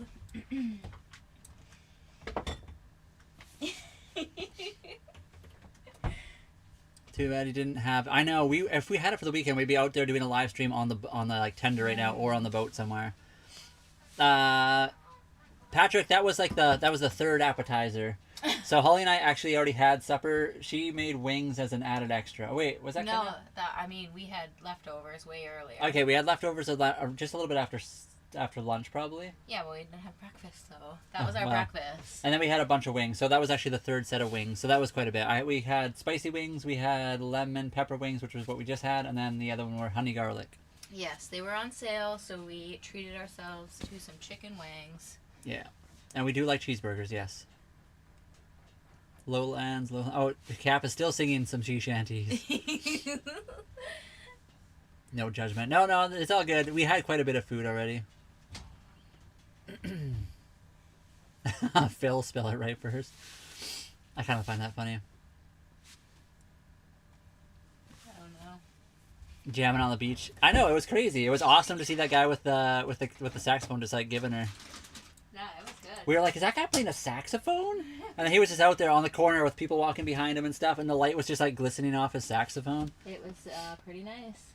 Too bad he didn't have. I know. If we had it for the weekend, we'd be out there doing a live stream on the like tender right now, or on the boat somewhere. Patrick, that was the third appetizer. So Holly and I actually already had supper. She made wings as an added extra. Oh, wait, was that? No, I mean we had leftovers way earlier. Okay, we had leftovers just a little bit after after lunch probably. Yeah, but we didn't have breakfast, so that was our breakfast. And then we had a bunch of wings. So that was actually the third set of wings. So that was quite a bit. We had spicy wings, we had lemon pepper wings, which was what we just had, and then the other one were honey garlic. Yes, they were on sale, so we treated ourselves to some chicken wings. Yeah. And we do like cheeseburgers, yes. Lowlands. Oh, the Cap is still singing some sea shanties. No judgment. No, it's all good. We had quite a bit of food already. Phil, spell it right first. I kind of find that funny. I don't know. Jamming on the beach. I know, it was crazy. It was awesome to see that guy with the saxophone just like giving her. Yeah, it was good. We were like, is that guy playing a saxophone? And then he was just out there on the corner with people walking behind him and stuff, and the light was just like glistening off his saxophone. It was pretty nice.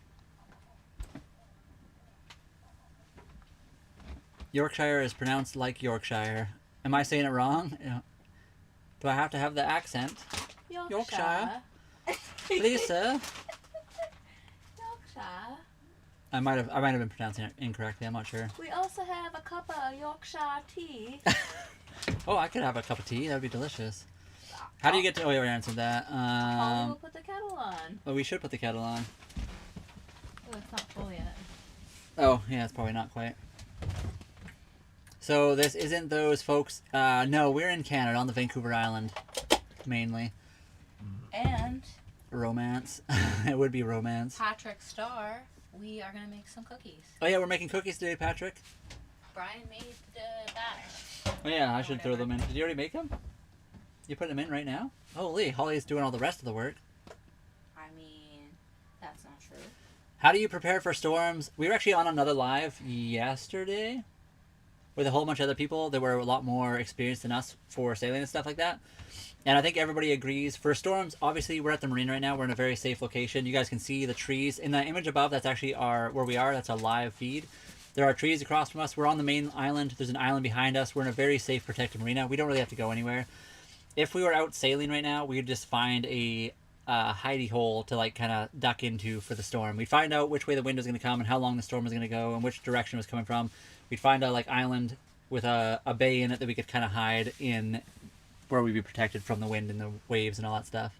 Yorkshire is pronounced like Yorkshire. Am I saying it wrong? Do I have to have the accent? Yorkshire. Please, sir. Yorkshire. I might have been pronouncing it incorrectly. I'm not sure. We also have a cup of Yorkshire tea. Oh, I could have a cup of tea. That would be delicious. How do you get to... Oh, you already answered that. We'll put the kettle on. Well, we should put the kettle on. Oh, it's not full yet. Oh, yeah, it's probably not quite. So this isn't those folks... no, we're in Canada, on the Vancouver Island, mainly. And... Romance. It would be romance. Patrick Starr, we are going to make some cookies. Oh, yeah, we're making cookies today, Patrick. Brian made the batch. Oh, yeah, I should throw them in. Did you already make them? You put them in right now? Holy, Holly's doing all the rest of the work. I mean, that's not true. How do you prepare for storms? We were actually on another live yesterday with a whole bunch of other people that were a lot more experienced than us for sailing and stuff like that. And I think everybody agrees. For storms, obviously, we're at the marina right now. We're in a very safe location. You guys can see the trees. In the image above, that's actually where we are. That's a live feed. There are trees across from us. We're on the main island. There's an island behind us. We're in a very safe, protected marina. We don't really have to go anywhere. If we were out sailing right now, we'd just find a hidey hole to like kind of duck into for the storm. We'd find out which way the wind was going to come and how long the storm was going to go and which direction it was coming from. We'd find a like island with a bay in it that we could kind of hide in, where we'd be protected from the wind and the waves and all that stuff.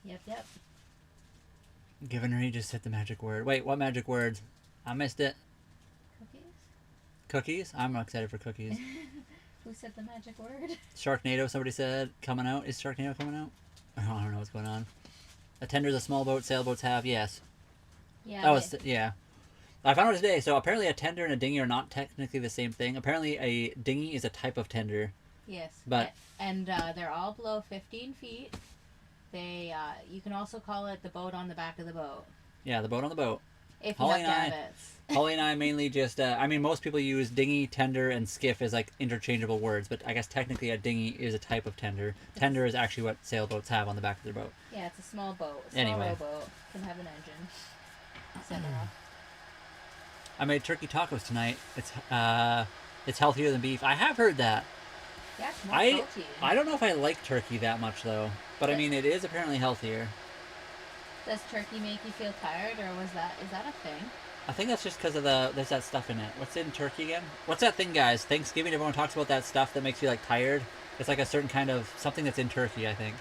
Yep. Given her, he just hit the magic word. Wait, what magic words? I missed it. Cookies? Cookies? I'm excited for cookies. Who said the magic word? Sharknado, somebody said, coming out. Is Sharknado coming out? I don't know what's going on. A tender's a small boat, sailboats have, yes. Yeah. Oh, yeah. I found out today, so apparently a tender and a dinghy are not technically the same thing. Apparently a dinghy is a type of tender. Yes. But and they're all below 15 feet. They, you can also call it the boat on the back of the boat. Yeah, the boat on the boat. If you have davits. Holly and I mainly just, I mean, most people use dinghy, tender, and skiff as like interchangeable words, but I guess technically a dinghy is a type of tender. Tender is actually what sailboats have on the back of their boat. Yeah, it's a small boat. Anyway. Rowboat. Can have an engine. Etc. I made turkey tacos tonight. It's healthier than beef. I have heard that. Yeah, it's more protein. I don't know if I like turkey that much though, but I mean it is apparently healthier. Does turkey make you feel tired, or is that a thing? I think that's just because of there's that stuff in it. What's in turkey again? What's that thing, guys? Thanksgiving, everyone talks about that stuff that makes you like tired. It's like a certain kind of something that's in turkey, I think.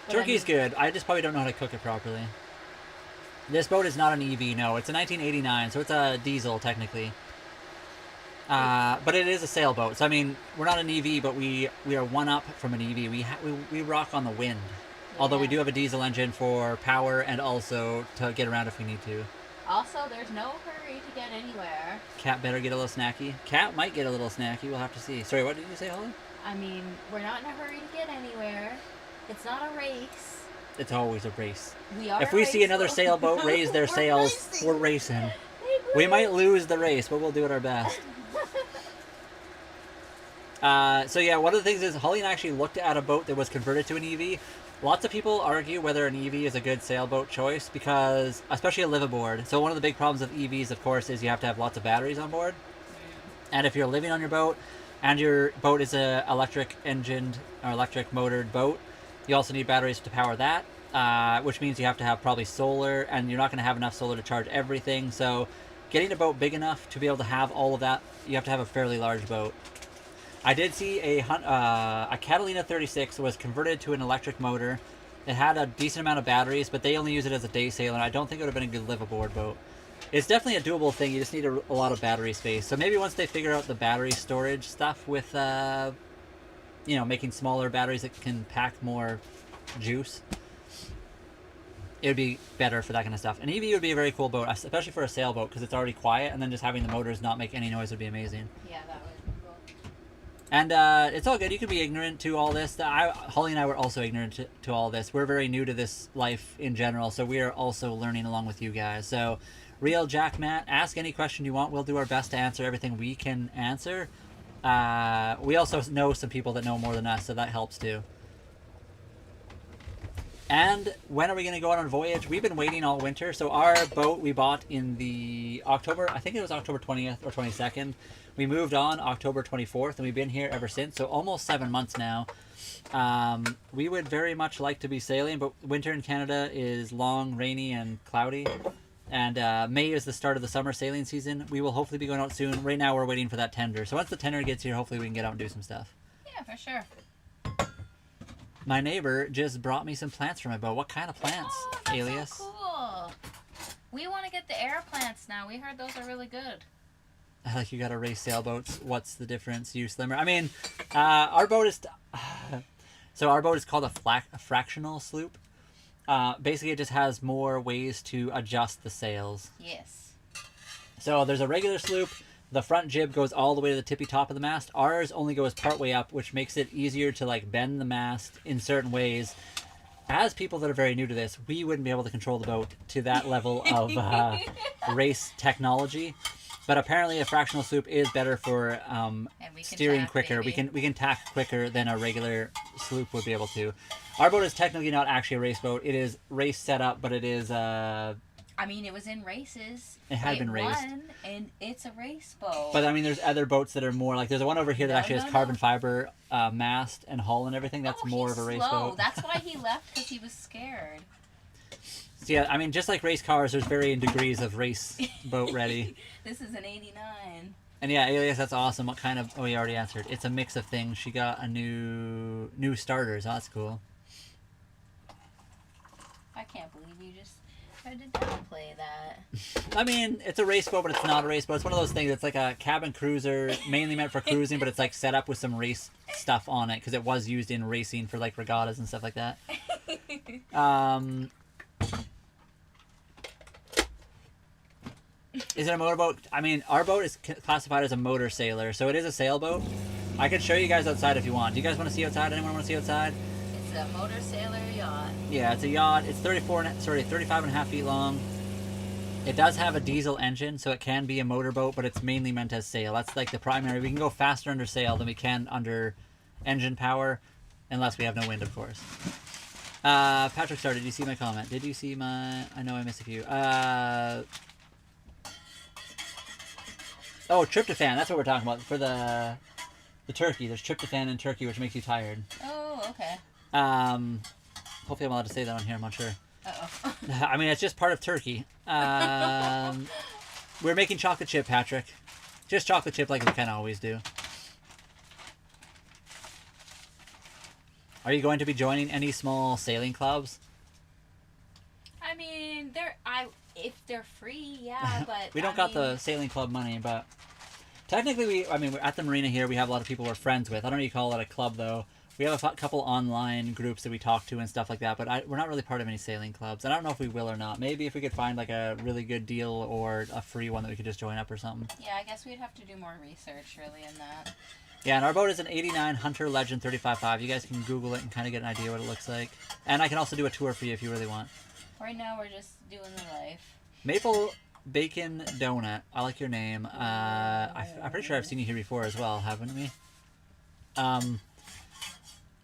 Turkey's good. I just probably don't know how to cook it properly. This boat is not an EV, no. It's a 1989, so it's a diesel technically. But it is a sailboat. So I mean, we're not an EV, but we are one up from an EV. We rock on the wind. Yeah. Although we do have a diesel engine for power and also to get around if we need to. Also, there's no hurry to get anywhere. Cat better get a little snacky. Cat might get a little snacky. We'll have to see. Sorry, what did you say, Holly? I mean, we're not in a hurry to get anywhere. It's not a race. It's always a race. If we see another sailboat raise their sails, we're racing. We might lose the race, but we'll do it our best. So yeah, one of the things is Holly and I actually looked at a boat that was converted to an EV. Lots of people argue whether an EV is a good sailboat choice because, especially a liveaboard. So one of the big problems of EVs, of course, is you have to have lots of batteries on board. And if you're living on your boat and your boat is a electric engined or electric motored boat, you also need batteries to power that. which means you have to have probably solar, and you're not going to have enough solar to charge everything. So getting a boat big enough to be able to have all of that, you have to have a fairly large boat. I did see a Catalina 36 was converted to an electric motor. It had a decent amount of batteries, but they only use it as a day sailor, and I don't think it would have been a good live-aboard boat. It's definitely a doable thing. You just need a lot of battery space. So maybe once they figure out the battery storage stuff with, you know, making smaller batteries that can pack more juice, it would be better for that kind of stuff. An EV would be a very cool boat, especially for a sailboat, because it's already quiet, and then just having the motors not make any noise would be amazing. Yeah, that would be cool. And it's all good. You can be ignorant to all this. Holly and I were also ignorant to all this. We're very new to this life in general, so we are also learning along with you guys. So, Real Jack Matt, ask any question you want. We'll do our best to answer everything we can answer. We also know some people that know more than us, so that helps too. And when are we going to go out on a voyage? We've been waiting all winter. So our boat we bought in the October, I think it was October 20th or 22nd. We moved on October 24th, and we've been here ever since. So almost 7 months now. We would very much like to be sailing, but winter in Canada is long, rainy, and cloudy. And May is the start of the summer sailing season. We will hopefully be going out soon. Right now we're waiting for that tender. So once the tender gets here, hopefully we can get out and do some stuff. Yeah, for sure. My neighbor just brought me some plants for my boat. What kind of plants, Oh, that's Alias? so cool. We want to get the air plants now. We heard those are really good. Like, you gotta race sailboats. What's the difference? You slimmer. I mean, our boat is... so our boat is called a fractional sloop. Basically, it just has more ways to adjust the sails. Yes. So there's a regular sloop. The front jib goes all the way to the tippy top of the mast. Ours only goes part way up, which makes it easier to like bend the mast in certain ways. As people that are very new to this, we wouldn't be able to control the boat to that level of race technology. But apparently, a fractional sloop is better for steering tack, quicker. baby. We can tack quicker than a regular sloop would be able to. Our boat is technically not actually a race boat. It is race set up, but it is. I mean, it was in races. It had been raced. Won, and it's a race boat. But I mean, there's other boats that are more like. There's one over here that actually has carbon fiber mast and hull and everything. That's more of a race boat. That's why he left, because he was scared. So yeah, I mean, just like race cars, there's varying degrees of race boat ready. This is an 89. And yeah, Alias, that's awesome. What kind of... Oh, you already answered. It's a mix of things. She got a new starters. Oh, that's cool. I can't believe you just tried to downplay that. I mean, it's a race boat, but it's not a race boat. It's one of those things. It's like a cabin cruiser, mainly meant for cruising, but it's like set up with some race stuff on it because it was used in racing for like regattas and stuff like that. Is it a motorboat? I mean, our boat is classified as a motor sailor, so it is a sailboat. I can show you guys outside if you want. Do you guys want to see outside? Anyone want to see outside? It's a motor sailor yacht. Yeah, it's a yacht. It's 35 and a half feet long. It does have a diesel engine, so it can be a motorboat, but it's mainly meant as sail. That's like the primary. We can go faster under sail than we can under engine power, unless we have no wind, of course. Patrick Star, did you see my comment? Did you see my... I know I missed a few. Oh, tryptophan. That's what we're talking about. For the turkey. There's tryptophan in turkey, which makes you tired. Oh, okay. Hopefully I'm allowed to say that on here. I'm not sure. Uh-oh. I mean, it's just part of turkey. We're making chocolate chip, Patrick. Just chocolate chip like we kind of always do. Are you going to be joining any small sailing clubs? I mean, if they're free, yeah, but we don't got the sailing club money, but technically we're at the marina here. We have a lot of people we're friends with. I don't know if you call it a club though. We have a couple online groups that we talk to and stuff like that, but we're not really part of any sailing clubs. I don't know if we will or not. Maybe if we could find like a really good deal or a free one that we could just join up or something. Yeah, I guess we'd have to do more research really in that. Yeah, and our boat is an 89 Hunter Legend 35.5. You guys can Google it and kind of get an idea what it looks like. And I can also do a tour for you if you really want. Right now we're just doing the life. Maple Bacon Donut. I like your name. I'm pretty sure I've seen you here before as well, haven't we?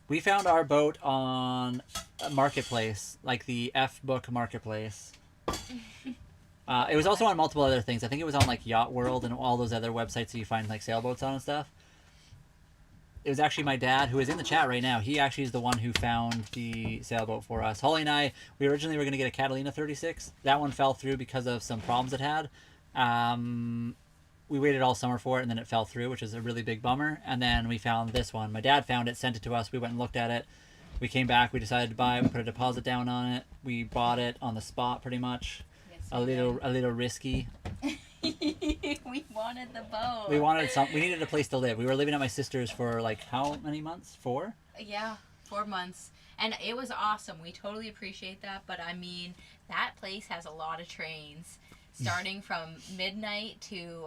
We found our boat on a marketplace, like the F-Book marketplace. It was also on multiple other things. I think it was on like Yacht World and all those other websites that you find like sailboats on and stuff. it was actually my dad, who is in the chat right now. He actually is the one who found the sailboat for us. Holly and I, we originally were going to get a Catalina 36. That one fell through because of some problems it had. We waited all summer for it, and then it fell through, which is a really big bummer. And then we found this one. My dad found it, sent it to us. We went and looked at it. We came back. We decided to buy it. We put a deposit down on it. We bought it on the spot, pretty much. Yes, A little risky. We wanted the boat. We needed a place to live. We were living at my sister's for like how many months? 4? Yeah, 4 months. And it was awesome. We totally appreciate that. But I mean, that place has a lot of trains starting from midnight to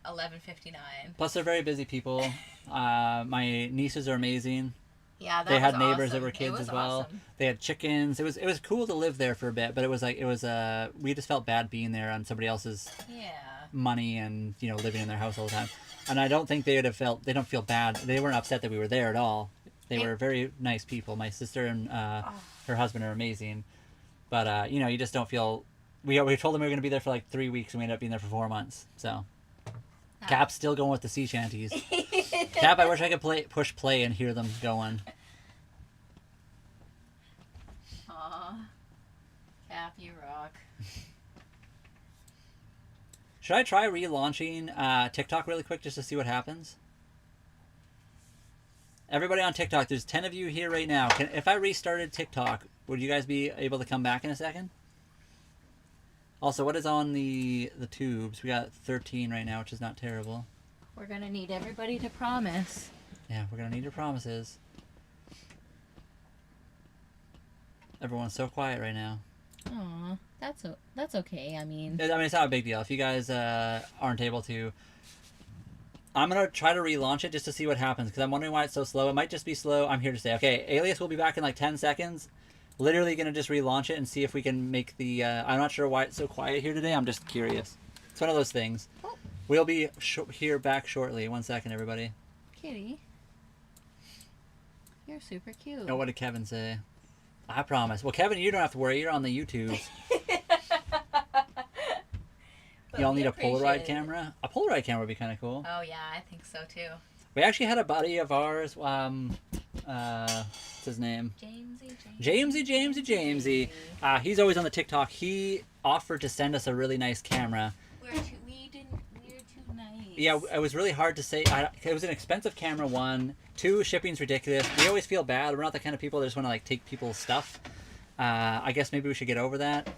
11:59. Plus, they're very busy people. My nieces are amazing. Yeah, they had neighbors awesome. that were kids as well. Awesome. They had chickens. It was cool to live there for a bit, but we just felt bad being there on somebody else's money and living in their house all the time. And I don't think they don't feel bad. They weren't upset that we were there at all. They were very nice people. My sister and her husband are amazing, but you just don't feel. We told them we were going to be there for like 3 weeks, and we ended up being there for 4 months. So Cap's still going with the sea shanties. Cap, I wish I could push play and hear them going. Aw, Cap, you rock. Should I try relaunching TikTok really quick just to see what happens? Everybody on TikTok, there's 10 of you here right now. If I restarted TikTok, would you guys be able to come back in a second? Also, what is on the tubes? We got 13 right now, which is not terrible. We're going to need everybody to promise. Yeah, we're going to need your promises. Everyone's so quiet right now. Aw, that's okay. I mean, it's not a big deal. If you guys aren't able to, I'm going to try to relaunch it just to see what happens, because I'm wondering why it's so slow. It might just be slow. I'm here to stay. Okay, Alias will be back in like 10 seconds. Literally going to just relaunch it and see if we can make the... I'm not sure why it's so quiet here today. I'm just curious. It's one of those things. Oh. We'll be here back shortly. 1 second, everybody. Kitty, you're super cute. Oh, what did Kevin say? I promise. Well, Kevin, you don't have to worry. You're on the YouTubes. Y'all need a Polaroid camera? A Polaroid camera would be kind of cool. Oh, yeah, I think so, too. We actually had a buddy of ours... what's his name? Jamesy. He's always on the TikTok. He offered to send us a really nice camera. We're too nice. Yeah, it was really hard to say. It was an expensive camera, 1. 2, shipping's ridiculous. We always feel bad. We're not the kind of people that just want to like take people's stuff. I guess maybe we should get over that.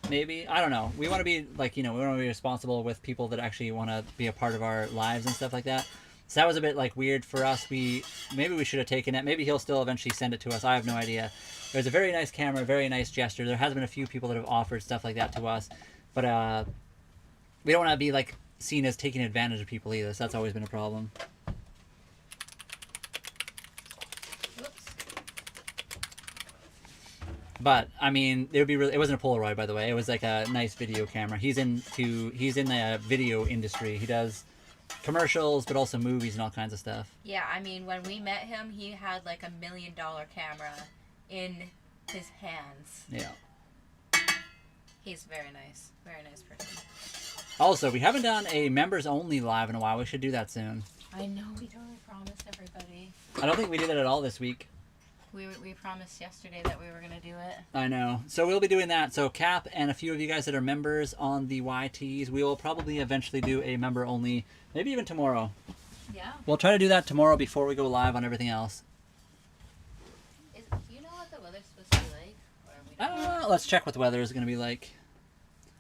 Maybe. I don't know. We want to be like, we want to be responsible with people that actually want to be a part of our lives and stuff like that. So that was a bit like weird for us. Maybe we should have taken it. Maybe he'll still eventually send it to us. I have no idea. It was a very nice camera, very nice gesture. There has been a few people that have offered stuff like that to us, but we don't want to be like seen as taking advantage of people either. So that's always been a problem. Whoops. But I mean, it would be really. It wasn't a Polaroid, by the way. It was like a nice video camera. He's in the video industry. He does commercials, but also movies and all kinds of stuff. Yeah, I mean, when we met him, he had like $1 million camera in his hands. Yeah. He's very nice person. Also, we haven't done a members only live in a while. We should do that soon. I know, we totally promised everybody. I don't think we did it at all this week. We promised yesterday that we were going to do it. I know. So we'll be doing that. So Cap and a few of you guys that are members on the YTs, we will probably eventually do a member only, maybe even tomorrow. Yeah. We'll try to do that tomorrow before we go live on everything else. Do you know what the weather's supposed to be like? Or we don't know? Let's check what the weather is going to be like.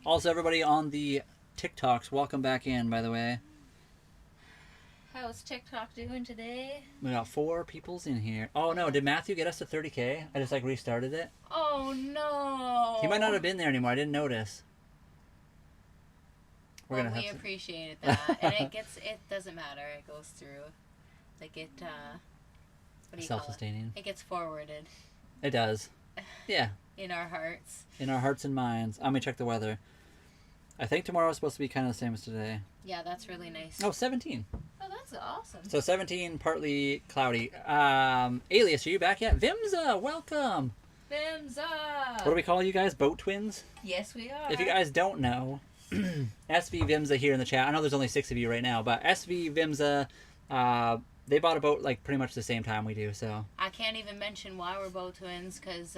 Also, everybody on the TikToks, welcome back in, by the way. How's TikTok doing today? We got 4 peoples in here. Oh no, did Matthew get us to 30K? I just like restarted it. Oh no! He might not have been there anymore. I didn't notice. We appreciated that, and it doesn't matter. It goes through, like it. What do you call it? Self-sustaining. It gets forwarded. It does. Yeah. In our hearts. In our hearts and minds. I'm gonna check the weather. I think tomorrow is supposed to be kind of the same as today. Yeah, that's really nice. Oh, 17. Oh, that's awesome. So 17, partly cloudy. Alias, are you back yet? Vimza, welcome. Vimza. What do we call you guys? Boat twins? Yes, we are. If you guys don't know, SV Vimza here in the chat. I know there's only 6 of you right now, but SV Vimza they bought a boat like pretty much the same time we do. So I can't even mention why we're boat twins because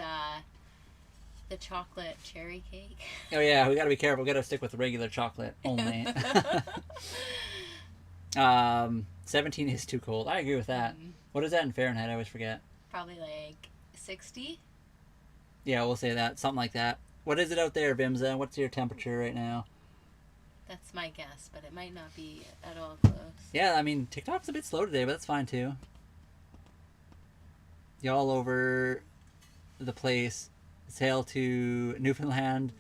the chocolate cherry cake. oh yeah, we got to be careful. We got to stick with regular chocolate only. 17 is too cold. I agree with that. What is that in Fahrenheit? I always forget. Probably like 60. Yeah, we'll say that. Something like that. What is it out there, Vimsa? What's your temperature right now? That's my guess, but it might not be at all close. Yeah, I mean, TikTok's a bit slow today, but that's fine too. You all over the place. Sail to Newfoundland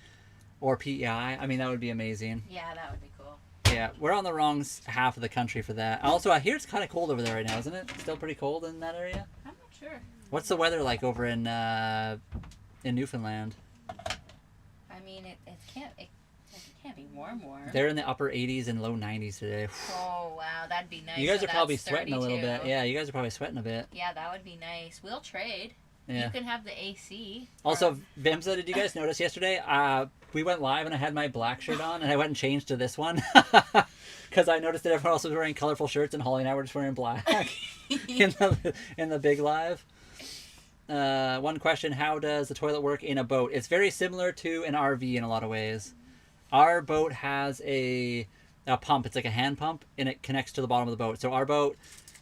or PEI. I mean, that would be amazing. Yeah, that would be cool. Yeah, we're on the wrong half of the country for that. Also, I hear it's kind of cold over there right now, isn't it? Still pretty cold in that area? I'm not sure. What's the weather like over in Newfoundland? I mean, it can't be warm. They're in the upper 80s and low 90s today. Oh, wow, that'd be nice. You guys So are probably that's sweating a little 32. bit. Yeah, you guys are probably sweating a bit. Yeah, that would be nice. We'll trade. Yeah. You can have the AC. Also, Vimsa, did you guys notice yesterday? We went live and I had my black shirt on and I went and changed to this one. Because I noticed that everyone else was wearing colorful shirts and Holly and I were just wearing black in the big live. One question, how does the toilet work in a boat? It's very similar to an RV in a lot of ways. Our boat has a pump. It's like a hand pump and it connects to the bottom of the boat. So our boat,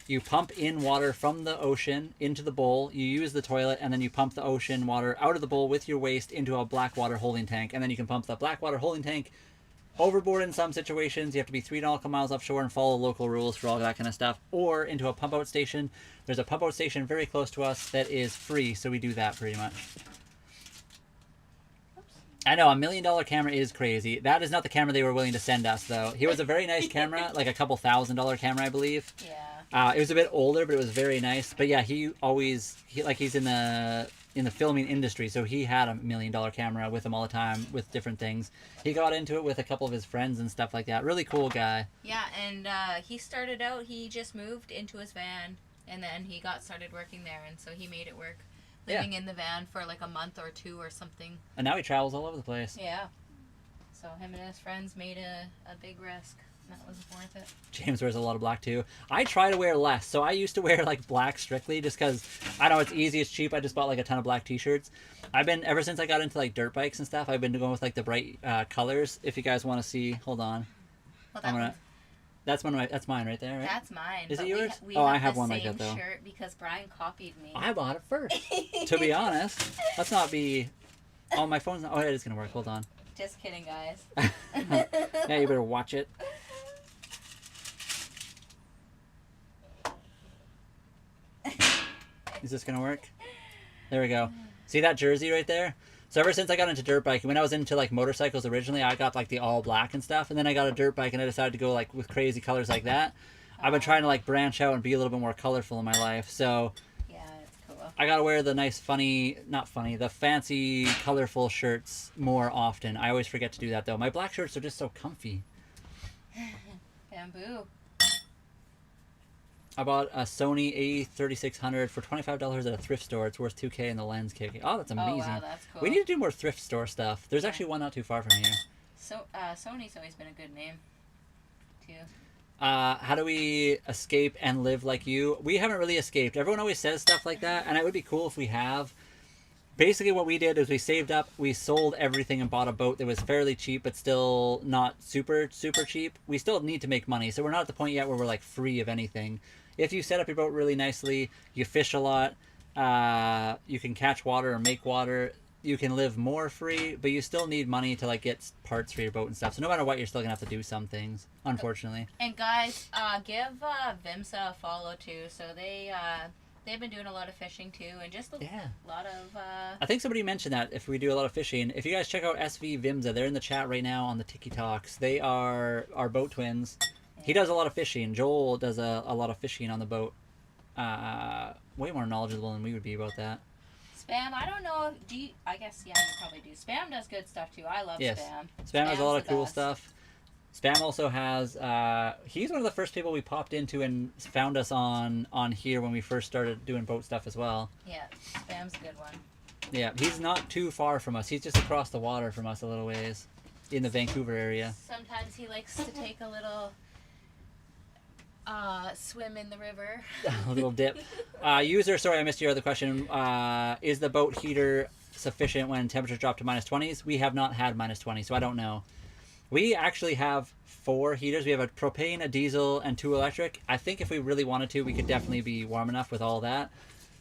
you pump in water from the ocean into the bowl, you use the toilet, and then you pump the ocean water out of the bowl with your waste into a black water holding tank. And then you can pump the black water holding tank overboard in some situations. You have to be 3 nautical miles offshore and follow local rules for all that kind of stuff. Or into a pump out station. There's a pump out station very close to us that is free, so we do that pretty much. I know, $1 million camera is crazy. That is not the camera they were willing to send us, though. It was a very nice camera, like a couple $1,000 camera, I believe. Yeah. It was a bit older, but it was very nice. But yeah, he's in the filming industry, so he had $1 million camera with him all the time with different things. He got into it with a couple of his friends and stuff like that. Really cool guy. Yeah, and he started out, he just moved into his van, and then he got started working there, and so he made it work. Living in the van for like a month or two or something. And now he travels all over the place. Yeah. So him and his friends made a big risk. That was worth it. James wears a lot of black too. I try to wear less. So I used to wear like black strictly just because I know it's easy, it's cheap. I just bought like a ton of black t-shirts. Ever since I got into like dirt bikes and stuff, I've been going with like the bright colors. If you guys want to see, hold on. Well, that's mine right there, right? That's mine. Is but it yours? We I have have the one same like that though. Shirt because Brian copied me. I bought it first. To be honest, let's not be. Oh, my phone's not. Oh, it is gonna work. Hold on. Just kidding, guys. Yeah, you better watch it. Is this gonna work? There we go. See that jersey right there? So ever since I got into dirt biking, when I was into like motorcycles originally, I got like the all black and stuff, and then I got a dirt bike and I decided to go like with crazy colors like that. I've been trying to like branch out and be a little bit more colorful in my life. So yeah, it's cool. I gotta wear the nice the fancy colorful shirts more often. I always forget to do that though. My black shirts are just so comfy. Bamboo. I bought a Sony A3600 for $25 at a thrift store. It's worth $2K in the lens kit. Oh, that's amazing. Oh, wow, that's cool. We need to do more thrift store stuff. There's actually one not too far from here. So Sony's always been a good name, too. How do we escape and live like you? We haven't really escaped. Everyone always says stuff like that, and it would be cool if we have. Basically, what we did is we saved up, we sold everything and bought a boat that was fairly cheap, but still not super, super cheap. We still need to make money, so we're not at the point yet where we're like free of anything. If you set up your boat really nicely, you fish a lot, you can catch water or make water, you can live more free, but you still need money to like get parts for your boat and stuff. So no matter what, you're still gonna have to do some things, unfortunately. And guys, give Vimsa a follow too. So they've been doing a lot of fishing too, and just a lot of. I think somebody mentioned that if we do a lot of fishing, if you guys check out SV Vimsa, they're in the chat right now on the Tiki Talks. They are our boat twins. He does a lot of fishing. Joel does a lot of fishing on the boat. Way more knowledgeable than we would be about that. Spam, I don't know. I guess, yeah, you probably do. Spam does good stuff, too. I love Spam. Spam has a lot of cool stuff. Spam also has... he's one of the first people we popped into and found us on here when we first started doing boat stuff as well. Yeah, Spam's a good one. Yeah, he's not too far from us. He's just across the water from us a little ways in the Vancouver area. Sometimes he likes to take a little... Swim in the river. A little dip. User, sorry, I missed your other question. Is the boat heater sufficient when temperatures drop to -20s? We have not had -20, so I don't know. We actually have 4 heaters. We have a propane, a diesel, and 2 electric. I think if we really wanted to, we could definitely be warm enough with all that.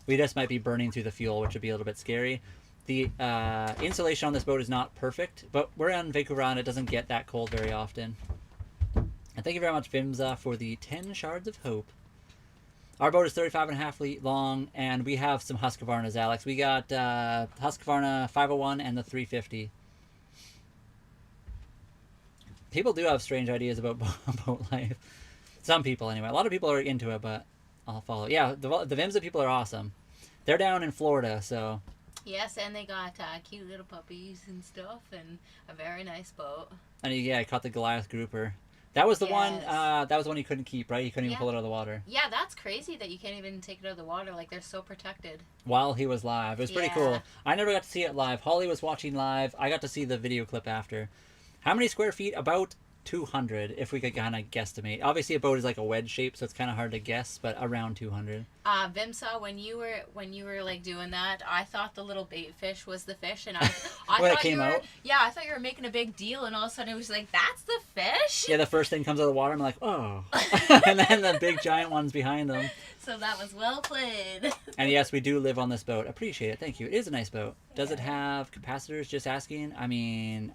We just might be burning through the fuel, which would be a little bit scary. The insulation on this boat is not perfect, but we're on Vancouver Island. It doesn't get that cold very often. And thank you very much, Vimsa, for the 10 shards of hope. Our boat is 35.5 feet long, and we have some Husqvarnas, Alex. We got Husqvarna 501 and the 350. People do have strange ideas about boat life. Some people, anyway. A lot of people are into it, but I'll follow. Yeah, the Vimsa people are awesome. They're down in Florida, so... Yes, and they got cute little puppies and stuff, and a very nice boat. And yeah, I caught the Goliath grouper. That was the one. Yes. That was the one you couldn't keep, right? You couldn't even pull it out of the water. Yeah, that's crazy that you can't even take it out of the water. Like, they're so protected. While he was live, it was pretty cool. I never got to see it live. Holly was watching live. I got to see the video clip after. How many square feet? About 200, if we could kind of guesstimate. Obviously, a boat is like a wedge shape, so it's kind of hard to guess, but around 200. Vimsa, when you were like doing that, I thought the little bait fish was the fish, and I when thought it came out. Yeah, I thought you were making a big deal, and all of a sudden it was like, that's the fish. Yeah, the first thing comes out of the water, I'm like, oh, and then the big giant ones behind them. So that was well played. And yes, we do live on this boat. Appreciate it. Thank you. It is a nice boat. Does it have capacitors? Just asking. I mean,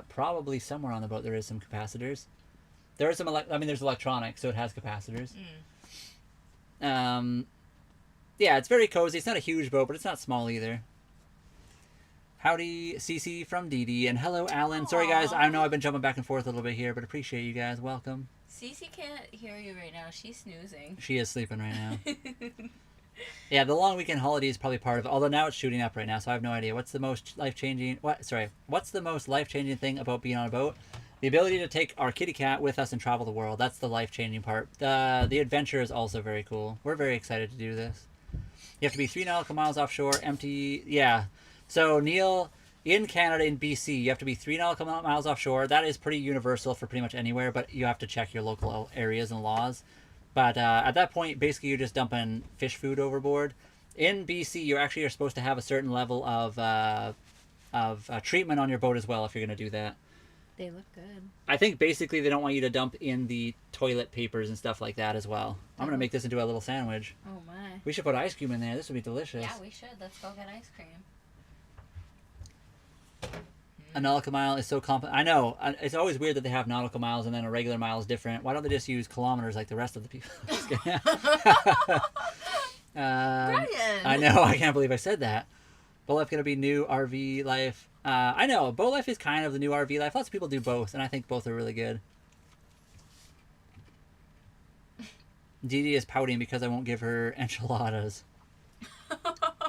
probably somewhere on the boat there is some capacitors. There is some. There's electronics, so it has capacitors. Yeah, it's very cozy. It's not a huge boat, but it's not small either. Howdy, Cece from DD, and hello, Alan. Sorry, guys. I know I've been jumping back and forth a little bit here, but appreciate you guys. Welcome. Cece can't hear you right now. She's snoozing. She is sleeping right now. Yeah, the long weekend holiday is probably part of it. Although now it's shooting up right now, so I have no idea. What's the most life-changing... What's the most life-changing thing about being on a boat? The ability to take our kitty cat with us and travel the world. That's the life-changing part. The adventure is also very cool. We're very excited to do this. You have to be 3 nautical miles offshore, empty... Yeah. So, Neil... In Canada, in BC, you have to be 3 nautical miles offshore. That is pretty universal for pretty much anywhere, but you have to check your local areas and laws. But at that point, basically, you're just dumping fish food overboard. In BC, you actually are supposed to have a certain level of treatment on your boat as well if you're going to do that. They look good. I think basically they don't want you to dump in the toilet papers and stuff like that as well. I'm going to make this into a little sandwich. Oh, my. We should put ice cream in there. This would be delicious. Yeah, we should. Let's go get ice cream. A nautical mile is so complex. I know. It's always weird that they have nautical miles and then a regular mile is different. Why don't they just use kilometers like the rest of the people? Brian! I know. I can't believe I said that. Boat life going to be new RV life. I know. Boat life is kind of the new RV life. Lots of people do both, and I think both are really good. Dee Dee is pouting because I won't give her enchiladas.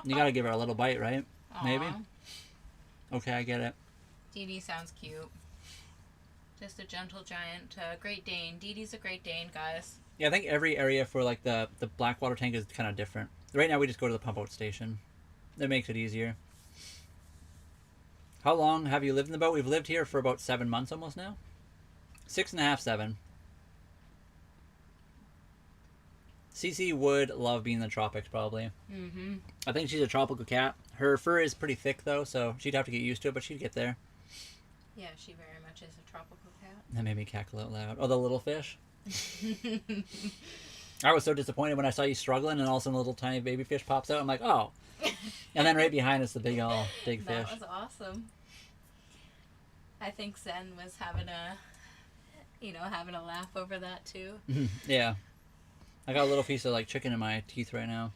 You got to give her a little bite, right? Aww. Maybe? Okay, I get it. Dee Dee sounds cute. Just a gentle giant Great Dane. Dee Dee's a Great Dane, guys. Yeah, I think every area for like the Blackwater tank is kind of different. Right now we just go to the pump out station. That makes it easier. How long have you lived in the boat? We've lived here for about 7 months almost now. 6.5, 7. Cece would love being in the tropics probably. Mm-hmm. I think she's a tropical cat. Her fur is pretty thick though, so she'd have to get used to it, but she'd get there. Yeah, she very much is a tropical cat. That made me cackle out loud. Oh, the little fish? I was so disappointed when I saw you struggling and all of a sudden a little tiny baby fish pops out. I'm like, oh. And then right behind us the big fish. That was awesome. I think Zen was having a laugh over that too. Yeah. I got a little piece of like chicken in my teeth right now.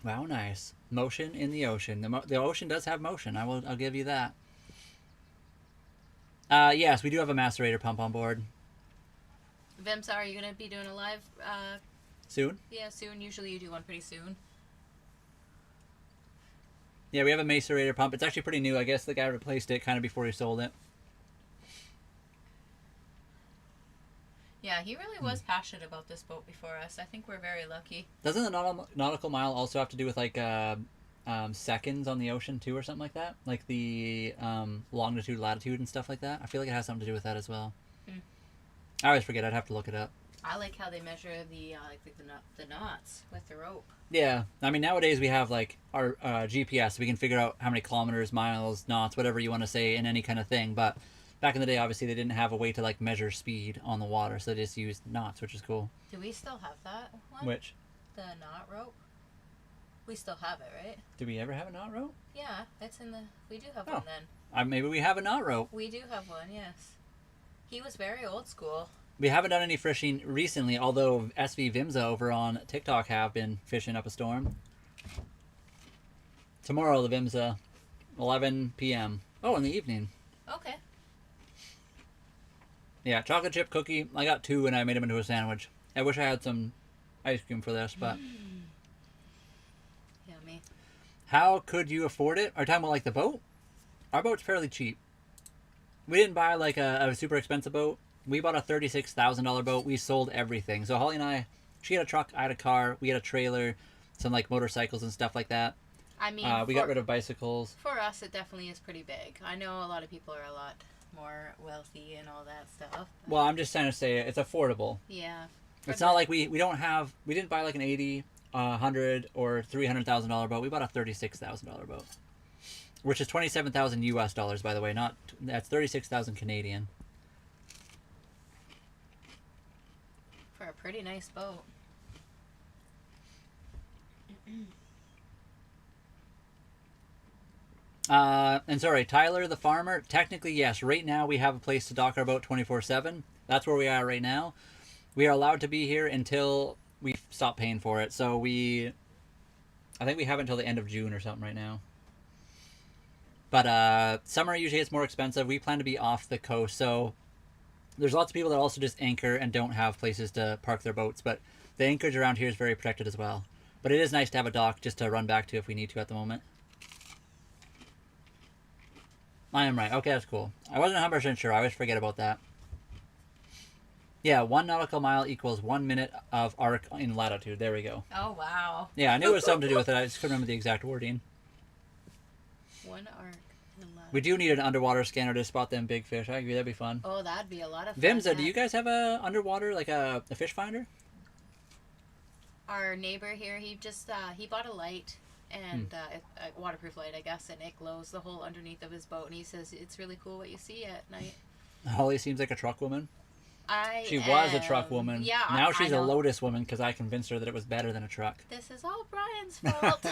Wow, nice. Motion in the ocean. The ocean does have motion. I'll give you that. Yes, we do have a macerator pump on board. Vimsa, are you going to be doing a live? Soon? Yeah, soon. Usually you do one pretty soon. Yeah, we have a macerator pump. It's actually pretty new. I guess the guy replaced it kind of before he sold it. Yeah, he really was passionate about this boat before us. I think we're very lucky. Doesn't the nautical mile also have to do with like seconds on the ocean too or something like that? Like the longitude, latitude and stuff like that? I feel like it has something to do with that as well. I always forget. I'd have to look it up. I like how they measure the knots with the rope. Yeah, I mean nowadays we have like our GPS. We can figure out how many kilometers, miles, knots, whatever you want to say in any kind of thing. But back in the day, obviously they didn't have a way to like measure speed on the water, so they just used knots, which is cool. Do we still have that one? Which? The knot rope. We still have it, right? Do we ever have a knot rope? Yeah, it's in the. We do have one then. Maybe we have a knot rope. We do have one. Yes. He was very old school. We haven't done any fishing recently, although SV Vimsa over on TikTok have been fishing up a storm. Tomorrow, the Vimsa, 11 p.m. Oh, in the evening. Okay. Yeah, chocolate chip cookie. I got 2 and I made them into a sandwich. I wish I had some ice cream for this, but... Yummy. How could you afford it? Are you talking about like the boat? Our boat's fairly cheap. We didn't buy like a super expensive boat. We bought a $36,000 boat. We sold everything. So Holly and I, she had a truck, I had a car, we had a trailer, some like motorcycles and stuff like that. I mean, we got rid of bicycles. For us, it definitely is pretty big. I know a lot of people are a lot more wealthy and all that stuff. Well, I'm just trying to say it's affordable. Yeah. It's not like we didn't buy like an 80, 100 or $300,000 boat. We bought a $36,000 boat, which is 27,000 US dollars, by the way. That's 36,000 Canadian. For a pretty nice boat. And sorry, Tyler the farmer. Technically, yes. Right now, we have a place to dock our boat 24/7. That's where we are right now. We are allowed to be here until we stop paying for it. So I think we have until the end of June or something right now. But summer usually it's more expensive. We plan to be off the coast, so there's lots of people that also just anchor and don't have places to park their boats. But the anchorage around here is very protected as well. But it is nice to have a dock just to run back to if we need to at the moment. I am right. Okay, that's cool. I wasn't 100% sure. I always forget about that. Yeah, 1 nautical mile equals 1 minute of arc in latitude. There we go. Oh, wow. Yeah, I knew it was something to do with it. I just couldn't remember the exact wording. 1 arc in latitude. We do need an underwater scanner to spot them big fish. I agree, that'd be fun. Oh, that'd be a lot of fun. Vimsa, do you guys have a underwater, like a fish finder? Our neighbor here, he just, he bought a light. And a waterproof light, I guess, and it glows the whole underneath of his boat. And he says it's really cool what you see at night. Holly seems like a truck woman. She was was a truck woman. Yeah, now she's a Lotus woman because I convinced her that it was better than a truck. This is all Brian's fault.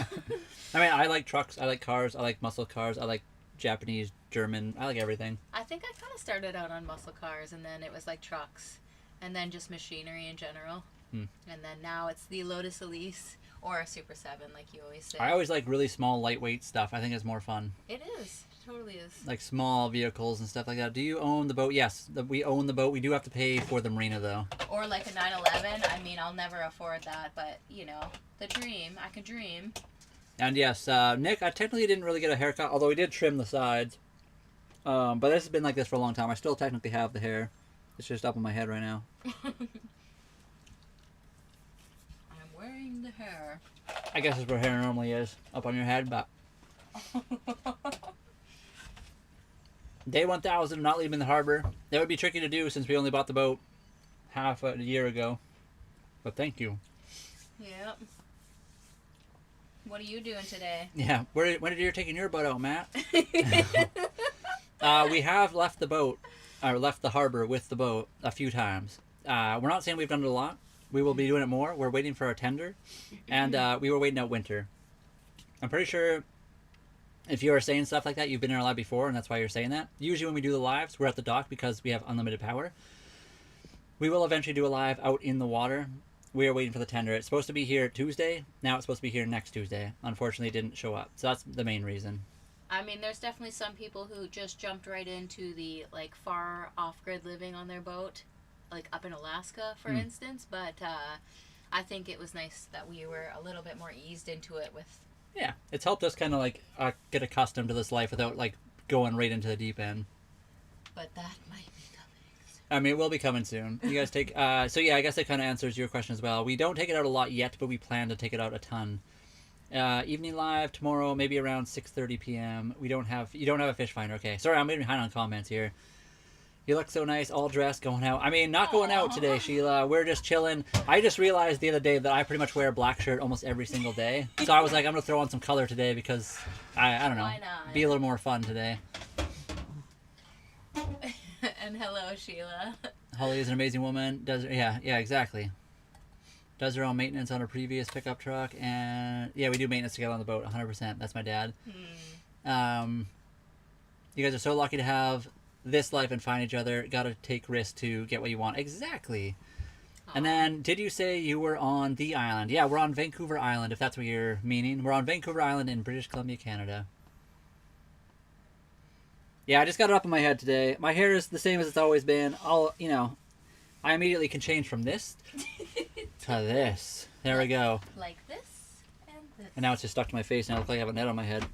I mean, I like trucks. I like cars. I like muscle cars. I like Japanese, German. I like everything. I think I kind of started out on muscle cars, and then it was like trucks, and then just machinery in general. And then now it's the Lotus Elise. Or a Super 7, like you always say. I always like really small, lightweight stuff. I think it's more fun. It is. It totally is. Like small vehicles and stuff like that. Do you own the boat? Yes, we own the boat. We do have to pay for the marina, though. Or like a 911. I mean, I'll never afford that, but, you know, the dream. I could dream. And yes, Nick, I technically didn't really get a haircut, although we did trim the sides. But this has been like this for a long time. I still technically have the hair. It's just up on my head right now. Wearing the hair. I guess it's where hair normally is, up on your head, but... Day 1000, not leaving the harbor. That would be tricky to do since we only bought the boat half a year ago. But thank you. Yep. What are you doing today? Yeah, when did you taking your boat out, Matt? We have left the boat, or left the harbor with the boat a few times. We're not saying we've done it a lot. We will be doing it more. We're waiting for our tender, and we were waiting out winter. I'm pretty sure if you are saying stuff like that, you've been in our live before, and that's why you're saying that. Usually when we do the lives, we're at the dock because we have unlimited power. We will eventually do a live out in the water. We are waiting for the tender. It's supposed to be here Tuesday. Now it's supposed to be here next Tuesday. Unfortunately, it didn't show up. So that's the main reason. I mean, there's definitely some people who just jumped right into the, like, far off-grid living on their boat. Like up in Alaska, for instance, but I think it was nice that we were a little bit more eased into it with... Yeah, it's helped us kind of like get accustomed to this life without like going right into the deep end. But that might be coming soon. I mean, it will be coming soon. You guys take... so yeah, I guess that kind of answers your question as well. We don't take it out a lot yet, but we plan to take it out a ton. Evening live tomorrow, maybe around 6:30 p.m. You don't have a fish finder. Okay, sorry, I'm getting behind on comments here. You look so nice, all dressed, going out. I mean, not going out today, Sheila. We're just chilling. I just realized the other day that I pretty much wear a black shirt almost every single day. So I was like, I'm going to throw on some color today because, I don't know, Why not? be a little more fun today. And hello, Sheila. Holly is an amazing woman. Yeah, exactly. Does her own maintenance on her previous pickup truck. And, yeah, we do maintenance together on the boat, 100%. That's my dad. You guys are so lucky to have this life and find each other. Gotta take risks to get what you want. Exactly. Aww. And then, did you say you were on the island? Yeah, we're on Vancouver Island, if that's what you're meaning. We're on Vancouver Island in British Columbia, Canada. Yeah, I just got it up in my head today. My hair is the same as it's always been. I immediately can change from this to this. There we go. Like this and this. And now it's just stuck to my face, and I look like I have a net on my head.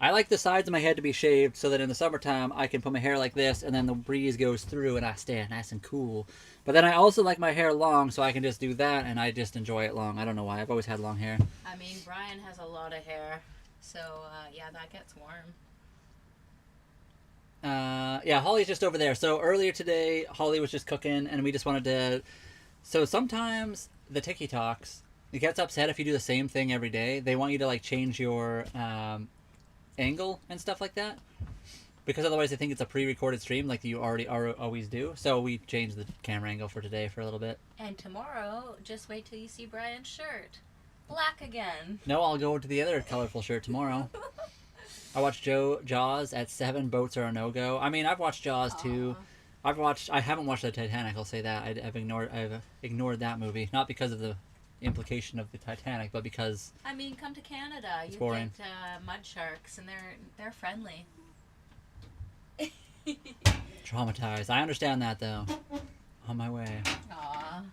I like the sides of my head to be shaved so that in the summertime I can put my hair like this and then the breeze goes through and I stand nice and cool. But then I also like my hair long so I can just do that and I just enjoy it long. I don't know why. I've always had long hair. I mean, Brian has a lot of hair. So, yeah, that gets warm. Yeah, Holly's just over there. So earlier today, Holly was just cooking and we just wanted to... So sometimes the TikToks, it gets upset if you do the same thing every day. They want you to like change your... angle and stuff like that because otherwise they think it's a pre-recorded stream like you always do. So we changed the camera angle for today for a little bit. And tomorrow, just wait till you see Brian's shirt. Black again. No, I'll go to the other colorful shirt tomorrow. I watched Jaws at 7. Boats are a no-go. I mean, I've watched Jaws too. I haven't watched the Titanic, I'll say that. I've ignored that movie. Not because of the implication of the Titanic, but because I mean, come to Canada. You boring. get mud sharks, and they're friendly. Traumatized. I understand that though. On my way. Aww.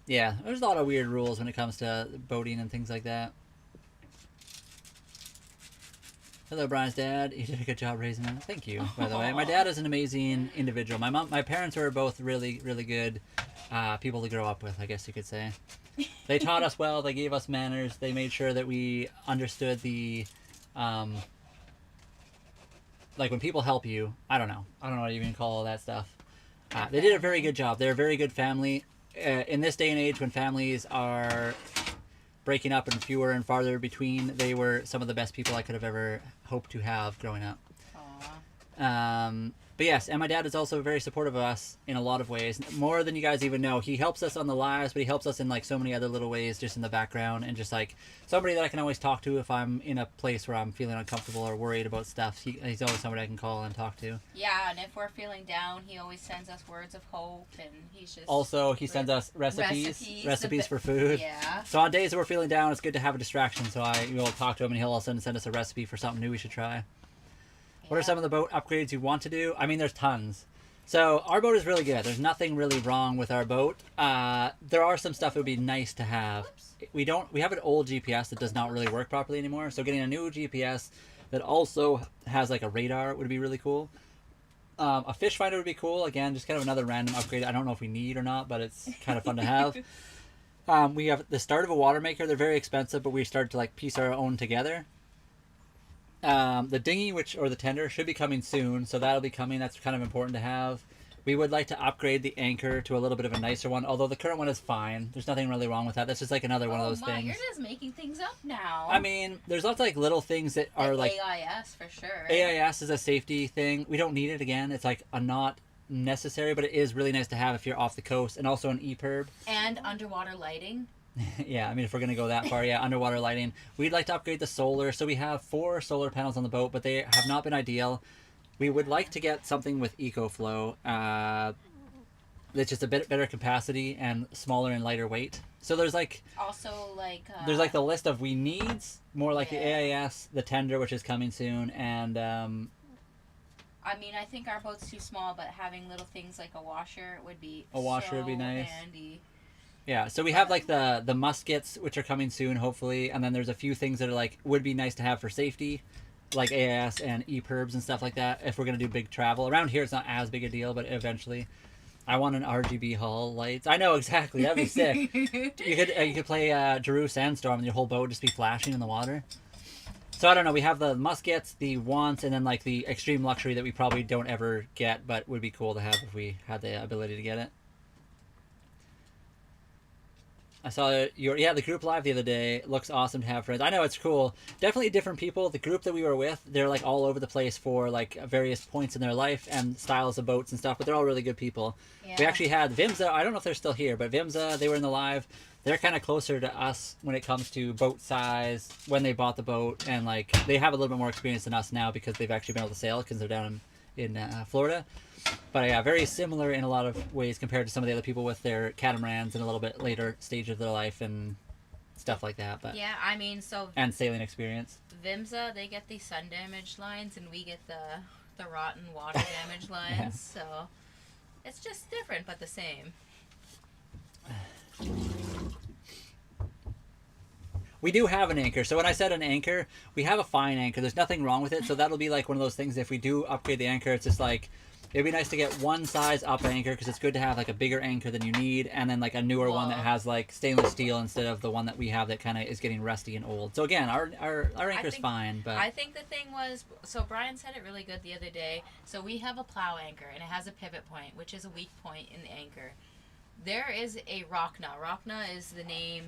Yeah, there's a lot of weird rules when it comes to boating and things like that. Hello, Brian's dad. You did a good job raising him. Thank you, by the way. My dad is an amazing individual. My parents were both really, really good people to grow up with, I guess you could say. They taught us well. They gave us manners. They made sure that we understood the, like when people help you. I don't know what you even call all that stuff. They did a very good job. They're a very good family. In this day and age, when families are breaking up and fewer and farther between, they were some of the best people I could have ever hoped to have growing up. Aww. But yes, and my dad is also very supportive of us in a lot of ways, more than you guys even know. He helps us on the lives, but he helps us in like so many other little ways, just in the background, and just like somebody that I can always talk to if I'm in a place where I'm feeling uncomfortable or worried about stuff. He's always somebody I can call and talk to. Yeah, and if we're feeling down, he always sends us words of hope, and he's just... Also, he sends us recipes for food. Yeah. So on days that we're feeling down, it's good to have a distraction, so we'll talk to him, and he'll also send us a recipe for something new we should try. What are some of the boat upgrades you want to do? I mean, there's tons. So our boat is really good. There's nothing really wrong with our boat. There are some stuff that would be nice to have. We have an old GPS that does not really work properly anymore. So getting a new GPS that also has like a radar would be really cool. A fish finder would be cool. Again, just kind of another random upgrade. I don't know if we need or not, but it's kind of fun to have. We have the start of a water maker. They're very expensive, but we started to like piece our own together. The dinghy, or the tender, should be coming soon, so that'll be coming. That's kind of important to have. We would like to upgrade the anchor to a little bit of a nicer one, although the current one is fine. There's nothing really wrong with that. That's just like another one of those things. You're just making things up now. I mean, there's lots of like little things that are like... AIS, for sure. AIS is a safety thing. We don't need it again. It's like a not necessary, but it is really nice to have if you're off the coast, and also an EPIRB. And underwater lighting. Yeah, I mean, if we're going to go that far, yeah, underwater lighting. We'd like to upgrade the solar. So we have 4 solar panels on the boat, but they have not been ideal. We would like to get something with EcoFlow. That's just a bit better capacity and smaller and lighter weight. So there's like... Also, like... there's like the list of we needs, more like the AIS, the tender, which is coming soon, and... I mean, I think our boat's too small, but having little things like a washer would be would be nice. Handy. Yeah, so we have like the muskets, which are coming soon, hopefully, and then there's a few things that are like would be nice to have for safety, like AIS and EPIRBs and stuff like that. If we're gonna do big travel around here, it's not as big a deal, but eventually, I want an RGB hull lights. I know exactly, that'd be sick. You could play Drew Sandstorm, and your whole boat would just be flashing in the water. So I don't know. We have the muskets, the wants, and then like the extreme luxury that we probably don't ever get, but would be cool to have if we had the ability to get it. I saw the group live the other day. It looks awesome to have friends. I know it's cool. Definitely different people. The group that we were with, they're like all over the place for like various points in their life and styles of boats and stuff. But they're all really good people. Yeah. We actually had Vimsa. I don't know if they're still here, but Vimsa, they were in the live. They're kind of closer to us when it comes to boat size, when they bought the boat, and like they have a little bit more experience than us now because they've actually been able to sail because they're down in Florida. But yeah, very similar in a lot of ways compared to some of the other people with their catamarans in a little bit later stage of their life and stuff like that. But yeah, I mean, so and sailing experience. Vimsa, they get the sun damage lines, and we get the rotten water damage lines. Yeah. So it's just different, but the same. We do have an anchor. So when I said an anchor, we have a fine anchor. There's nothing wrong with it. So that'll be like one of those things. If we do upgrade the anchor, it's just like it'd be nice to get one size up anchor because it's good to have like a bigger anchor than you need, and then like a newer one that has like stainless steel instead of the one that we have that kind of is getting rusty and old. So again, our anchor's fine, but I think the thing was, so Brian said it really good the other day. So we have a plow anchor, and it has a pivot point, which is a weak point in the anchor. There is a Rockna. Rockna is the name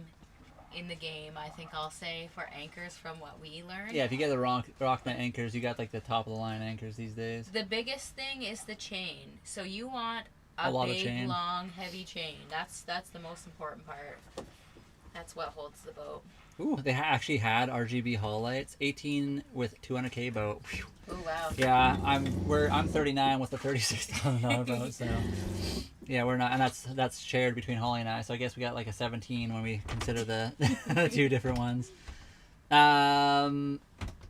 in the game, I think I'll say, for anchors from what we learned. yeah, if you get the Rockna anchors, you got like the top of the line anchors these days. The biggest thing is the chain. So you want A lot of big, chain. long, heavy chain. That's the most important part. That's what holds the boat. Ooh, they actually had RGB hull lights, 18 with 200K boat. Whew. Oh wow. Yeah, I'm 39 with a $36,000 boat, so yeah, we're not, and that's shared between Holly and I. So I guess we got like a 17 when we consider the the two different ones. I'm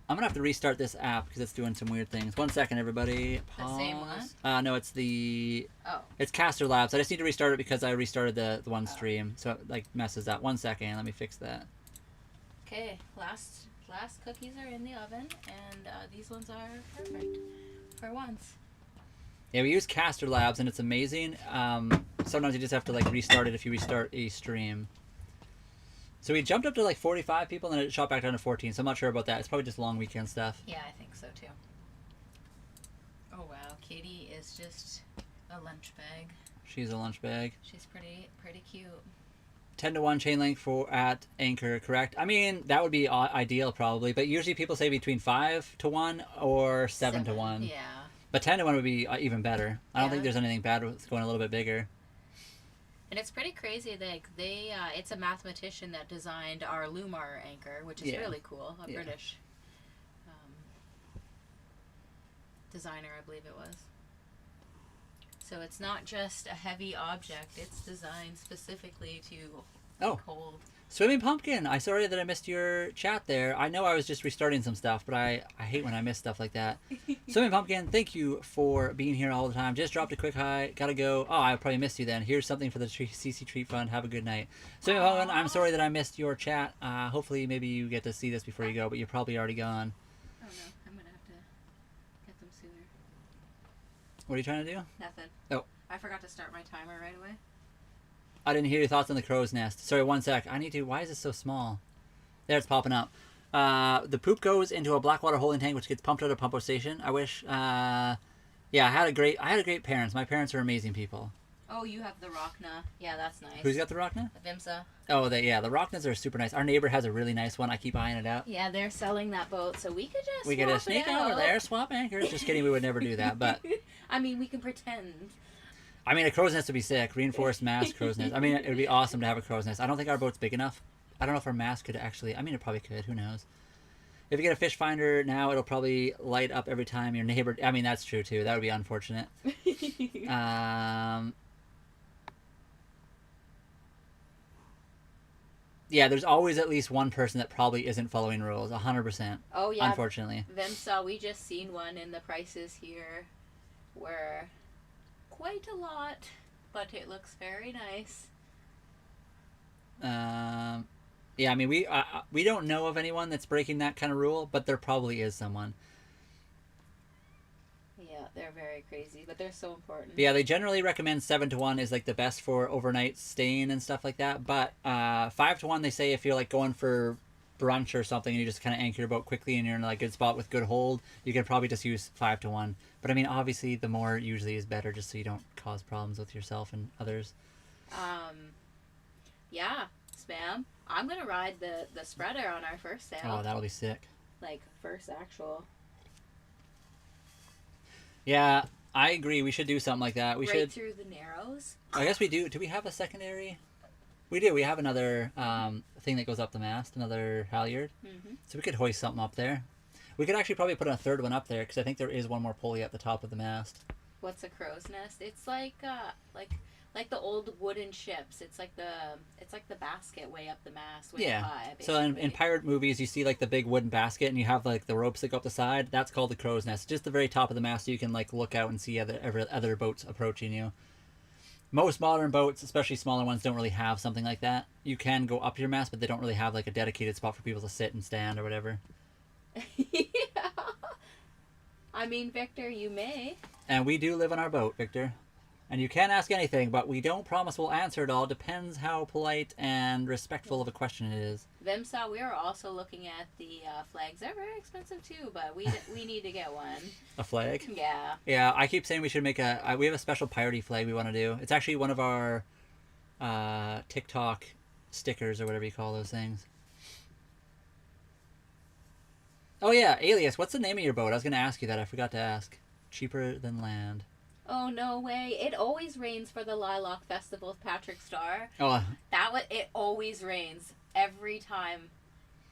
gonna have to restart this app because it's doing some weird things. 1 second, everybody. Pause. The same one? No, it's Oh. it's Caster Labs. I just need to restart it because I restarted the one stream, so it like messes up. 1 second, let me fix that. Okay, last cookies are in the oven, and these ones are perfect for once. Yeah, we use Caster Labs, and it's amazing. Sometimes you just have to like restart it if you restart a stream. So we jumped up to like 45 people, and then it shot back down to 14. So I'm not sure about that. It's probably just long weekend stuff. Yeah, I think so too. Oh wow, Katie is just a lunch bag. She's a lunch bag. She's pretty cute. 10-to-1 chain length for at anchor, correct? I mean, that would be ideal probably, but usually people say between 5-to-1 or 7-to-1. Yeah. But 10-to-1 would be even better. I don't Yeah. think there's anything bad with going a little bit bigger. And it's pretty crazy. Like it's a mathematician that designed our Lumar anchor, which is Yeah. really cool. A Yeah. British designer, I believe it was. So it's not just a heavy object; it's designed specifically to hold. Swimming Pumpkin, I'm sorry that I missed your chat there. I know I was just restarting some stuff, but I hate when I miss stuff like that. Swimming Pumpkin, thank you for being here all the time. Just dropped a quick hi. Gotta go. Oh, I probably missed you then. Here's something for the CC Treat Fund. Have a good night. Swimming Pumpkin, I'm sorry that I missed your chat. Hopefully maybe you get to see this before you go, but you're probably already gone. Oh no, I'm gonna have to get them sooner. What are you trying to do? Nothing. Oh. I forgot to start my timer right away. I didn't hear your thoughts on the crow's nest. Sorry, 1 sec. I need to... Why is it so small? There, it's popping up. The poop goes into a black water holding tank, which gets pumped out of pump station. I wish... yeah, I had a great parents. My parents are amazing people. Oh, you have the Rockna. Yeah, that's nice. Who's got the Rockna? The Vimsa. Oh, the Rocknas are super nice. Our neighbor has a really nice one. I keep eyeing it out. Yeah, they're selling that boat, so we could just We could just sneak over there, swap anchors. Just kidding, we would never do that, but... I mean, we can pretend. I mean, a crow's nest would be sick. Reinforced mast crow's nest. I mean, it would be awesome to have a crow's nest. I don't think our boat's big enough. I don't know if our mast could actually... I mean, it probably could. Who knows? If you get a fish finder now, it'll probably light up every time your neighbor... I mean, that's true, too. That would be unfortunate. Yeah, there's always at least one person that probably isn't following rules. 100%. Oh, yeah. Unfortunately. Vimsa, we just seen one, and the prices here were quite a lot, but it looks very nice. Yeah, I mean, we don't know of anyone that's breaking that kind of rule, but there probably is someone. Yeah, they're very crazy, but they're so important. But yeah, they generally recommend 7-to-1 is like the best for overnight staying and stuff like that. But 5-to-1, they say if you're like going for brunch or something and you just kind of anchor your boat quickly and you're in like a good spot with good hold, you can probably just use 5 to 1. But I mean, obviously, the more usually is better, just so you don't cause problems with yourself and others. Yeah, Spam. I'm gonna ride the spreader on our first sail. Oh, that'll be sick. Like first actual. Yeah, I agree. We should do something like that. We right should through the narrows. I guess we do. Do we have a secondary? We do. We have another thing that goes up the mast, another halyard. Mm-hmm. So we could hoist something up there. We could actually probably put a third one up there because I think there is one more pulley at the top of the mast. What's a crow's nest? It's like the old wooden ships. It's like the basket way up the mast. Way Yeah. high, So in pirate movies, you see like the big wooden basket, and you have like the ropes that go up the side. That's called the crow's nest. Just the very top of the mast, so you can like look out and see other boats approaching you. Most modern boats, especially smaller ones, don't really have something like that. You can go up your mast, but they don't really have like a dedicated spot for people to sit and stand or whatever. Yeah. I mean, Victor, you may. And we do live on our boat, Victor. And you can ask anything, but we don't promise we'll answer it all. Depends how polite and respectful of a question it is. Vimsa, we are also looking at the flags. They're very expensive too, but we need to get one. A flag? Yeah. Yeah, I keep saying we should make we have a special piratey flag we want to do. It's actually one of our TikTok stickers or whatever you call those things. Oh yeah, Alias, what's the name of your boat? I was going to ask you that. I forgot to ask. Cheaper than land. Oh, no way. It always rains for the Lilac Festival with Patrick Starr. Oh, It always rains. Every time.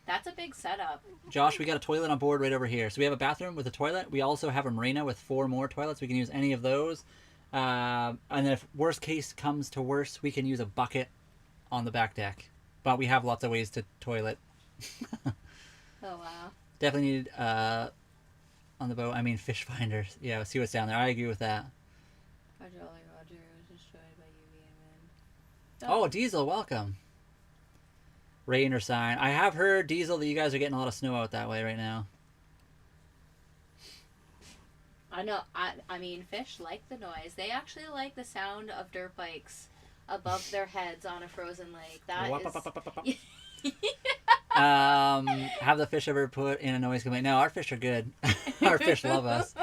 That's a big setup. Josh, we got a toilet on board right over here. So we have a bathroom with a toilet. We also have a marina with 4 more toilets. We can use any of those. And then if worst case comes to worst, we can use a bucket on the back deck. But we have lots of ways to toilet. Oh, wow. Definitely need on the boat. I mean, fish finders. Yeah, see what's down there. I agree with that. Our Jolly Roger was destroyed by UV and wind. Oh, Diesel, welcome. Rain or sign. I have heard, Diesel, that you guys are getting a lot of snow out that way right now. I know. I mean, fish like the noise. They actually like the sound of dirt bikes above their heads on a frozen lake. That is... Have the fish ever put in a noise complaint? No, our fish are good. Our fish love us.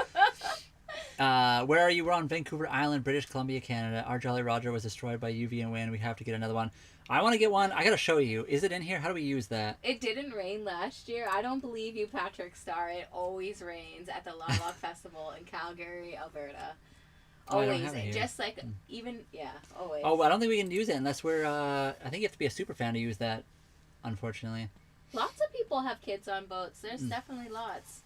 Where are you? We're on Vancouver Island, British Columbia, Canada. Our Jolly Roger was destroyed by UV and wind. We have to get another one. I want to get one. I gotta show you. Is it in here? How do we use that? It didn't rain last year. I don't believe you, Patrick Starr. It always rains at the Lilac Festival in Calgary, Alberta. Always. Just like even, yeah, always. Oh, I don't think we can use it unless we're, I think you have to be a super fan to use that, unfortunately. Lots of people have kids on boats. There's definitely lots.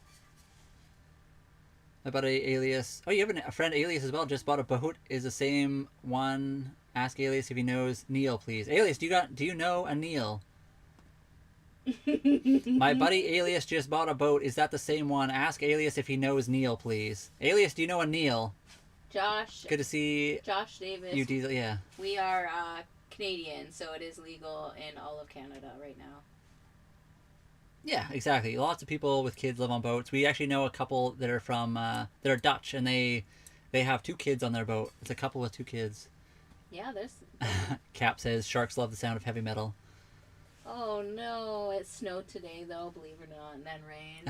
About Alias. Oh, you have a friend Alias as well. Just bought a boat. Is the same one. Ask Alias if he knows Neil, please. Alias, do you know a Neil? My buddy Alias just bought a boat. Is that the same one? Ask Alias if he knows Neil, please. Alias, do you know a Neil? Josh. Good to see Josh Davis. you, Diesel. Yeah. We are Canadian, so it is legal in all of Canada right now. Yeah, exactly. Lots of people with kids live on boats. We actually know a couple that are from that are Dutch, and they have 2 kids on their boat. It's a couple with 2 kids. Yeah, there's. Cap says sharks love the sound of heavy metal. Oh no! It snowed today, though. Believe it or not, and then rain.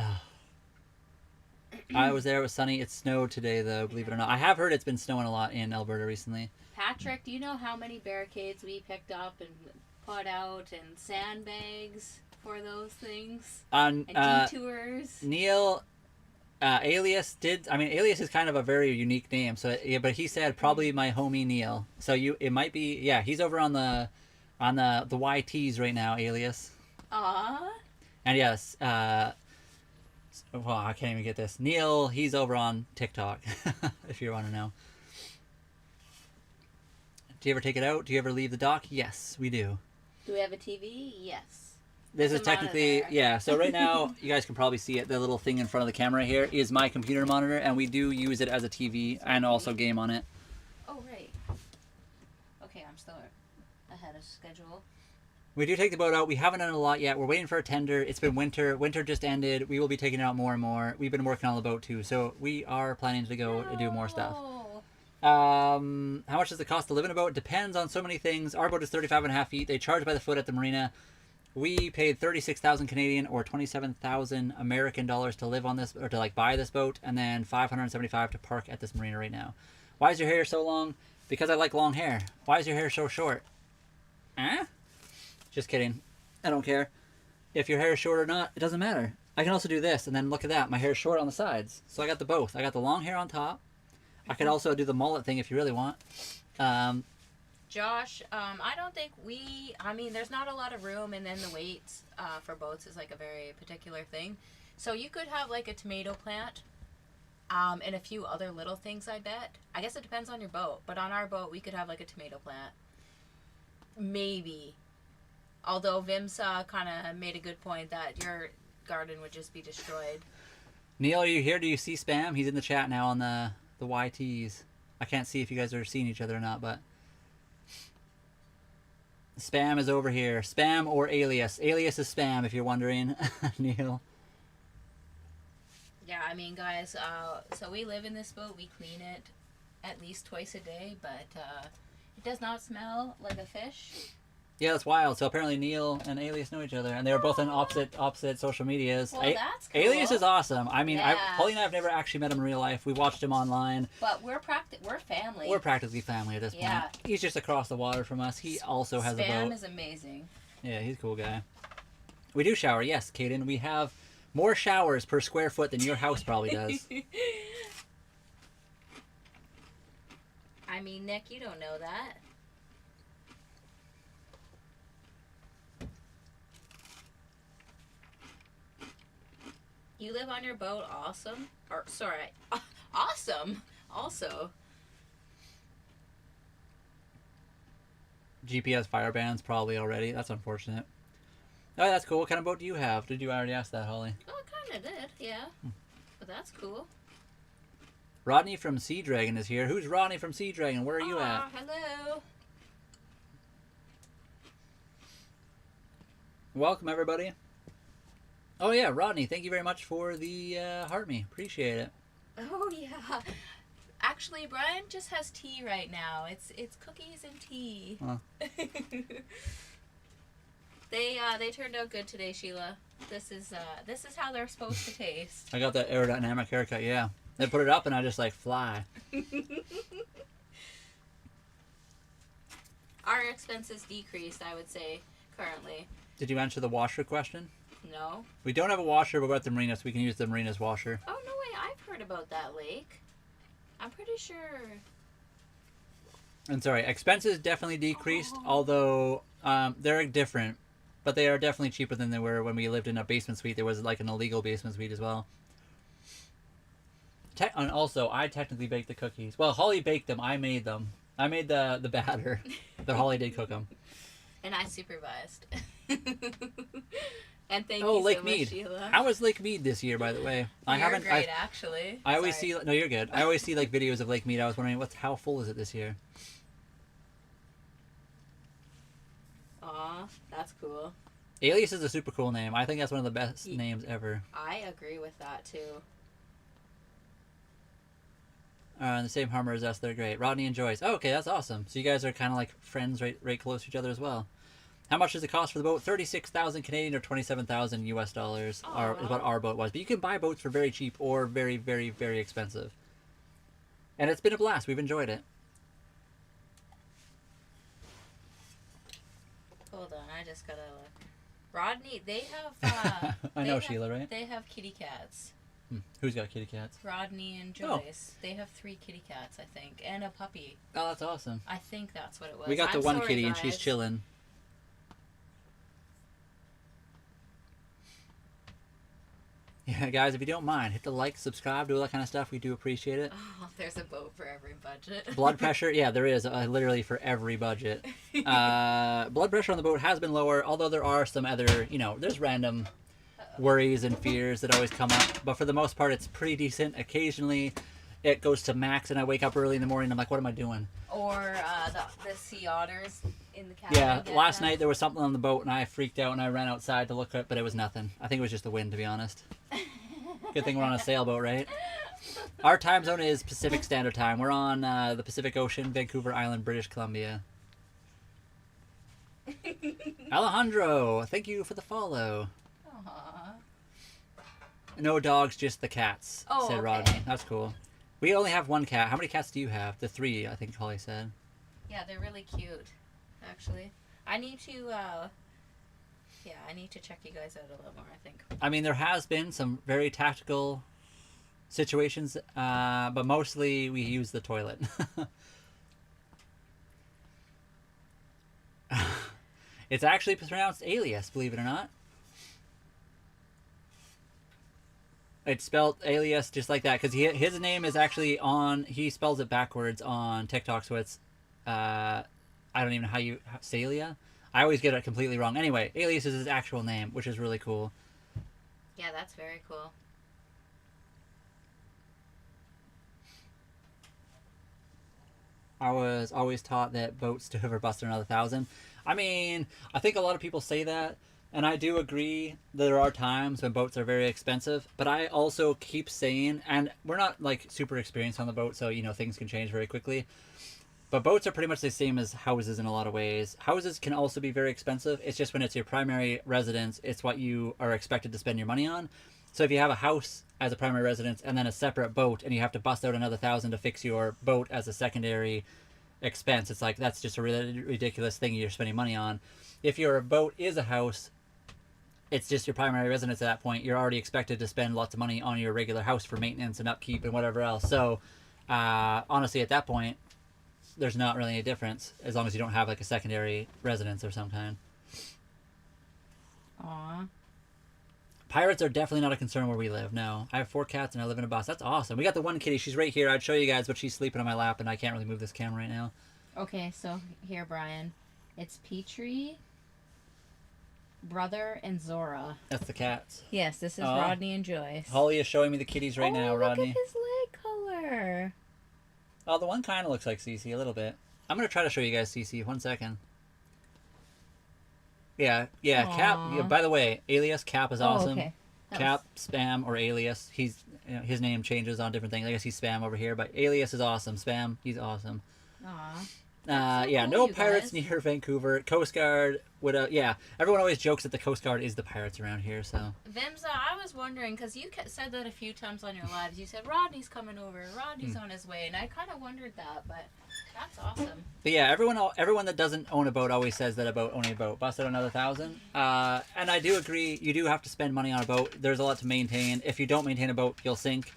I was there. It was sunny. It snowed today, though. Believe it or not, I have heard it's been snowing a lot in Alberta recently. Patrick, do you know how many barricades we picked up and put out, and sandbags for those things, and detours? Neil, Alias did. I mean, Alias is kind of a very unique name. So, yeah, but he said probably my homie Neil. So it might be. Yeah, he's over on the YTs right now, Alias. Aww. And yes, well, I can't even get this. Neil, he's over on TikTok, if you want to know. Do you ever take it out? Do you ever leave the dock? Yes, we do. Do we have a TV? Yes. This is technically, yeah, so right now, you guys can probably see it. The little thing in front of the camera here is my computer monitor, and we do use it as a TV and also game on it. Oh, right. Okay, I'm still ahead of schedule. We do take the boat out. We haven't done it a lot yet. We're waiting for a tender. It's been winter. Winter just ended. We will be taking it out more and more. We've been working on the boat, too, so we are planning to go and do more stuff. How much does it cost to live in a boat? Depends on so many things. Our boat is 35.5 feet. They charge by the foot at the marina. We paid 36,000 Canadian or 27,000 American dollars to live on this, or to like buy this boat, and then 575 to park at this marina right now. Why is your hair so long? Because I like long hair. Why is your hair so short? Eh? Just kidding. I don't care. If your hair is short or not, it doesn't matter. I can also do this, and then look at that. My hair is short on the sides. So I got the both. I got the long hair on top. I could also do the mullet thing if you really want. Josh, I don't think there's not a lot of room, and then the weights for boats is like a very particular thing. So you could have like a tomato plant and a few other little things, I bet. I guess it depends on your boat, but on our boat, we could have like a tomato plant. Maybe. Although Vims kind of made a good point that your garden would just be destroyed. Neil, are you here? Do you see Spam? He's in the chat now on the YTs. I can't see if you guys are seeing each other or not, but Spam is over here. Spam or Alias. Alias is Spam, if you're wondering, Neil. Yeah, I mean, guys, so we live in this boat. We clean it at least twice a day, but it does not smell like a fish. Yeah, that's wild. So apparently Neil and Alias know each other, and they were both on opposite social medias. Well, that's cool. Alias is awesome. I mean, Yeah. Polly and I have never actually met him in real life. We watched him online. But we're family. We're practically family at this Yeah. point. He's just across the water from us. He also has a boat. Spam is amazing. Yeah, he's a cool guy. We do shower, yes, Kaden. We have more showers per square foot than your house probably does. I mean, Nick, you don't know that. You live on your boat, awesome. Or, sorry, awesome. Also. GPS fire bans probably already. That's unfortunate. Oh, that's cool. What kind of boat do you have? Did you already ask that, Holly? Oh, I kind of did, yeah. But that's cool. Rodney from Sea Dragon is here. Who's Rodney from Sea Dragon? Where are you at? Hello. Welcome, everybody. Oh, yeah, Rodney, thank you very much for the heart me. Appreciate it. Oh, yeah. Actually, Brian just has tea right now. It's cookies and tea. Huh. They turned out good today, Sheila. This is how they're supposed to taste. I got that aerodynamic haircut, yeah. They put it up and I just like fly. Our expenses decreased, I would say, currently. Did you answer the washer question? No. We don't have a washer, but we're at the marina, so we can use the marina's washer. Oh, no way. I've heard about that lake. I'm pretty sure. And sorry, expenses definitely decreased, although they're different. But they are definitely cheaper than they were when we lived in a basement suite. There was like an illegal basement suite as well. And also, I technically baked the cookies. Well, Holly baked them. I made them. I made the batter. But Holly did cook them. And I supervised. And thank Oh, you Lake so Mead. much, Sheila. How was Lake Mead this year, by the way? You're great, actually. I always Sorry. see. No, you're good. I always see like videos of Lake Mead. I was wondering how full is it this year? Aw, that's cool. Alias is a super cool name. I think that's one of the best names ever. I agree with that, too. The same Hummer as us. They're great. Rodney and Joyce. Oh, okay, that's awesome. So you guys are kind of like friends, right close to each other as well. How much does it cost for the boat? 36,000 Canadian or 27,000 US dollars is what our boat was. But you can buy boats for very cheap or very, very, very expensive. And it's been a blast. We've enjoyed it. Hold on, I just gotta look. Rodney, they have. I know Sheila, right? They have kitty cats. Who's got kitty cats? Rodney and Joyce. They have 3 kitty cats, I think, and a puppy. Oh, that's awesome. I think that's what it was. We got the I'm one sorry, kitty guys. and she's chilling. Yeah, guys, if you don't mind, hit the like, subscribe, do all that kind of stuff. We do appreciate it. Oh, there's a boat for every budget. Blood pressure, yeah, there is, literally for every budget. Blood pressure on the boat has been lower, although there are some other, there's random worries and fears that always come up. But for the most part, it's pretty decent. Occasionally, it goes to max, and I wake up early in the morning, and I'm like, what am I doing? Or the sea otters in the cabin. Yeah, last night there was something on the boat, and I freaked out, and I ran outside to look at it, but it was nothing. I think it was just the wind, to be honest. Good thing we're on a sailboat, right? Our time zone is Pacific Standard Time. We're on the Pacific Ocean, Vancouver Island, British Columbia. Alejandro, thank you for the follow. Aww. No dogs, just the cats, Oh, said okay. Rodney. That's cool. We only have one cat. How many cats do you have? The 3, I think Holly said. Yeah, they're really cute, actually. I need to, I need to check you guys out a little more, I think. I mean, there has been some very tactical situations, but mostly we use the toilet. It's actually pronounced alias, believe it or not. It's spelled alias just like that because his name is actually on. He spells it backwards on TikTok, so it's I don't even know how you Salia. I always get it completely wrong. Anyway, alias is his actual name, which is really cool. Yeah, that's very cool. I was always taught that boats to ever bust another 1,000. I mean, I think a lot of people say that, and I do agree that there are times when boats are very expensive. But I also keep saying, and we're not like super experienced on the boat, so things can change very quickly. But boats are pretty much the same as houses in a lot of ways. Houses can also be very expensive. It's just when it's your primary residence, it's what you are expected to spend your money on. So if you have a house as a primary residence and then a separate boat and you have to bust out another 1,000 to fix your boat as a secondary expense, it's like that's just a really ridiculous thing you're spending money on. If your boat is a house, it's just your primary residence at that point. You're already expected to spend lots of money on your regular house for maintenance and upkeep and whatever else. So honestly, at that point, there's not really any difference as long as you don't have like a secondary residence of some kind. Aww. Pirates are definitely not a concern where we live. No, I have 4 cats and I live in a bus. That's awesome. We got the one kitty. She's right here. I'd show you guys, but she's sleeping on my lap and I can't really move this camera right now. Okay, so here, Brian. It's Petrie, Brother, and Zora. That's the cats. Yes, this is Rodney and Joyce. Holly is showing me the kitties right now, Rodney. Look at his leg color. Oh, the one kind of looks like Cece a little bit. I'm going to try to show you guys Cece. 1 second. Yeah, Cap. Yeah, by the way, alias Cap is awesome. Okay. Cap, Spam, or Alias. He's his name changes on different things. I guess he's Spam over here, but Alias is awesome. Spam, he's awesome. Aw. Yeah, cool, no you pirates guys. near Vancouver. Coast Guard would. Yeah, everyone always jokes that the Coast Guard is the pirates around here. So. Vimsa, I was wondering because you said that a few times on your lives. You said Rodney's coming over. Rodney's on his way, and I kind of wondered that, but that's awesome. But yeah, everyone that doesn't own a boat always says that about owning a boat. Busted another 1,000. And I do agree. You do have to spend money on a boat. There's a lot to maintain. If you don't maintain a boat, you'll sink.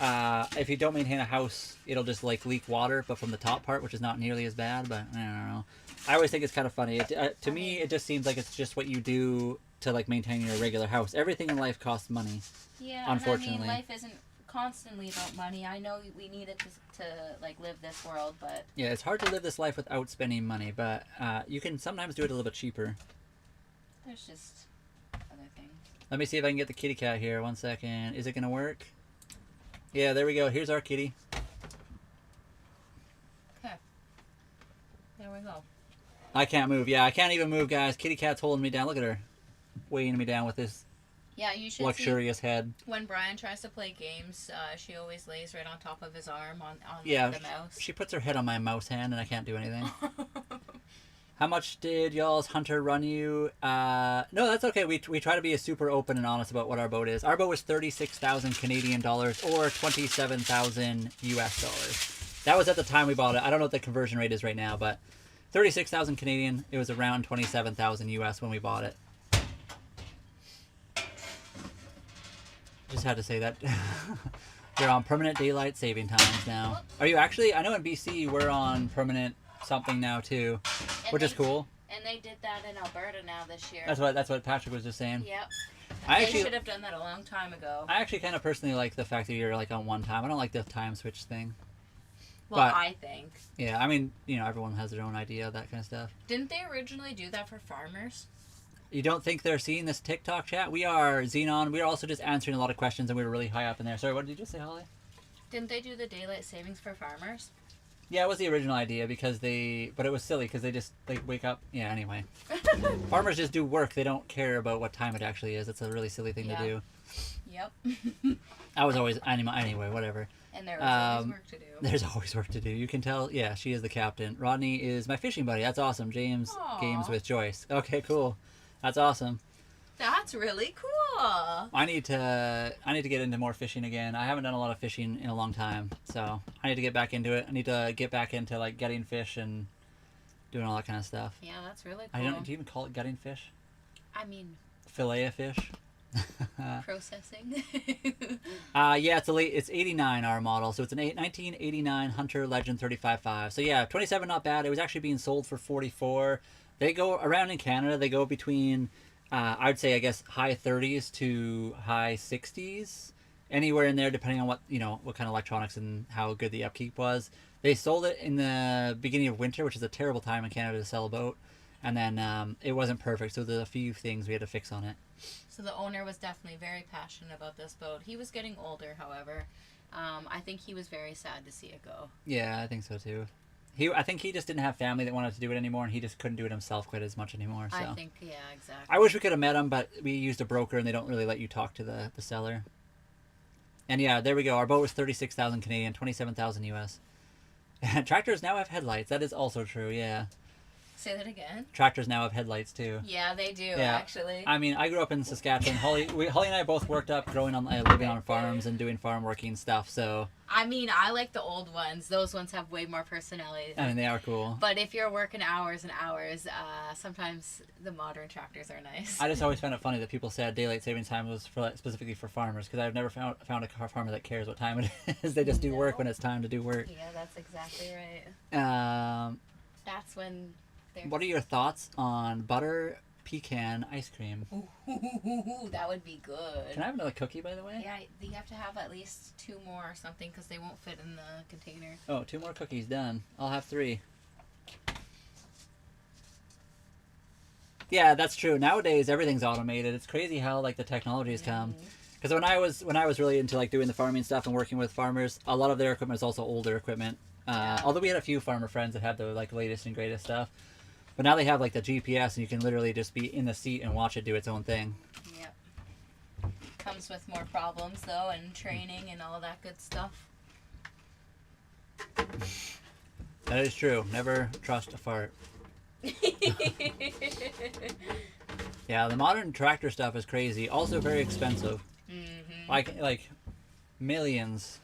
If you don't maintain a house, it'll just like leak water, but from the top part, which is not nearly as bad. But I don't know. I always think it's kind of funny. To me, it just seems like it's just what you do to like maintain your regular house. Everything in life costs money. Yeah, unfortunately. And I mean, life isn't constantly about money. I know we need it to like live this world, but Yeah, it's hard to live this life without spending money, but you can sometimes do it a little bit cheaper. there's just other things. Let me see if I can get the kitty cat here. 1 second. Is it gonna work? Yeah, there we go. Here's our kitty. Okay. There we go. I can't move. Yeah, I can't even move, guys. Kitty cat's holding me down. Look at her, weighing me down with this Yeah, you should luxurious head. see when Brian tries to play games, she always lays right on top of his arm on Yeah, the mouse. she puts her head on my mouse hand, and I can't do anything. How much did y'all's hunter run you? No, that's okay. We try to be super open and honest about what our boat is. Our boat was 36,000 Canadian dollars or 27,000 US dollars. That was at the time we bought it. I don't know what the conversion rate is right now, but 36,000 Canadian. It was around 27,000 US when we bought it. Just had to say that. You're on permanent daylight saving times now. Are you actually? I know in BC we're on permanent something now too, which is cool. And they did that in Alberta now this year. That's what Patrick was just saying. Yep. I They should have done that a long time ago. I actually kind of personally like the fact that you're like on one time. I don't like the time switch thing. Well, but- I think. Yeah, I mean, everyone has their own idea of that kind of stuff. Didn't they originally do that for farmers? You don't think they're seeing this TikTok chat? We are Xenon. We are also just answering a lot of questions, and we were really high up in there. Sorry, what did you just say, Holly? Didn't they do the daylight savings for farmers? Yeah, it was the original idea but it was silly because they wake up. Yeah, anyway. Farmers just do work. They don't care about what time it actually is. It's a really silly thing to do. Yep. I was always anyway, whatever. And there was always work to do. There's always work to do. You can tell. Yeah, she is the captain. Rodney is my fishing buddy. That's awesome. James Aw. games with Joyce. Okay, cool. That's awesome. That's really cool. I need to get into more fishing again. I haven't done a lot of fishing in a long time, so I need to get back into it. I need to get back into like gutting fish and doing all that kind of stuff. Yeah, that's really cool. I don't. Do you even call it gutting fish? I mean, Fillet of fish. processing. Yeah, it's 89 our model, so it's an 1989 Hunter Legend 35.5. So yeah, 27 not bad. It was actually being sold for 44. They go around in Canada. They go between I would say I guess high 30s to high 60s, anywhere in there depending on what what kind of electronics and how good the upkeep was. They sold it in the beginning of winter, which is a terrible time in Canada to sell a boat, and then it wasn't perfect, so there's a few things we had to fix on it. So the owner was definitely very passionate about this boat. He was getting older, however. I think he was very sad to see it go. Yeah, I think so too. I think he just didn't have family that wanted to do it anymore, and he just couldn't do it himself quite as much anymore. So I think, yeah, exactly. I wish we could have met him, but we used a broker, and they don't really let you talk to the seller. And yeah, there we go. Our boat was 36,000 Canadian, 27,000 US. Tractors now have headlights. That is also true. Yeah. Say that again. Tractors now have headlights too. Yeah, they do, Yeah. actually. I mean, I grew up in Saskatchewan. Holly and I both worked up living on farms and doing farm working stuff. So I mean, I like the old ones. Those ones have way more personality. I mean, they are cool. But if you're working hours and hours, sometimes the modern tractors are nice. I just always found it funny that people said daylight saving time was specifically for farmers, because I've never found a car farmer that cares what time it is. They just do work when it's time to do work. Yeah, that's exactly right. That's when they're... What are your thoughts on butter pecan ice cream? Ooh, that would be good. Can I have another cookie, by the way? Yeah, you have to have at least 2 more or something, because they won't fit in the container. Oh, 2 more cookies, done. I'll have 3. Yeah, that's true. Nowadays, everything's automated. It's crazy how like the technology has come. Because when I was really into like doing the farming stuff and working with farmers, a lot of their equipment is also older equipment. Although we had a few farmer friends that had the like latest and greatest stuff, but now they have like the GPS, and you can literally just be in the seat and watch it do its own thing. Yep. Comes with more problems though, and training and all that good stuff. That is true. Never trust a fart. Yeah, the modern tractor stuff is crazy. Also very expensive. Like millions.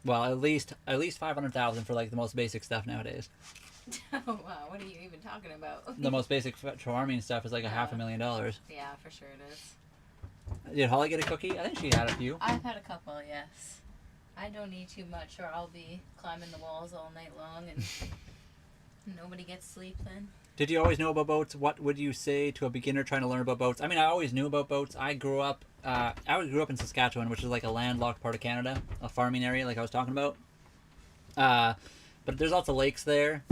Well, at least 500,000 for like the most basic stuff nowadays. Oh wow, what are you even talking about? The most basic farming stuff is like $500,000. Yeah, for sure it is. Did Holly get a cookie? I think she had a few. I've had a couple, yes. I don't need too much, or I'll be climbing the walls all night long, and nobody gets sleep then. Did you always know about boats? What would you say to a beginner trying to learn about boats? I mean, I always knew about boats. I grew up in Saskatchewan, which is like a landlocked part of Canada, a farming area, like I was talking about. But there's lots of lakes there.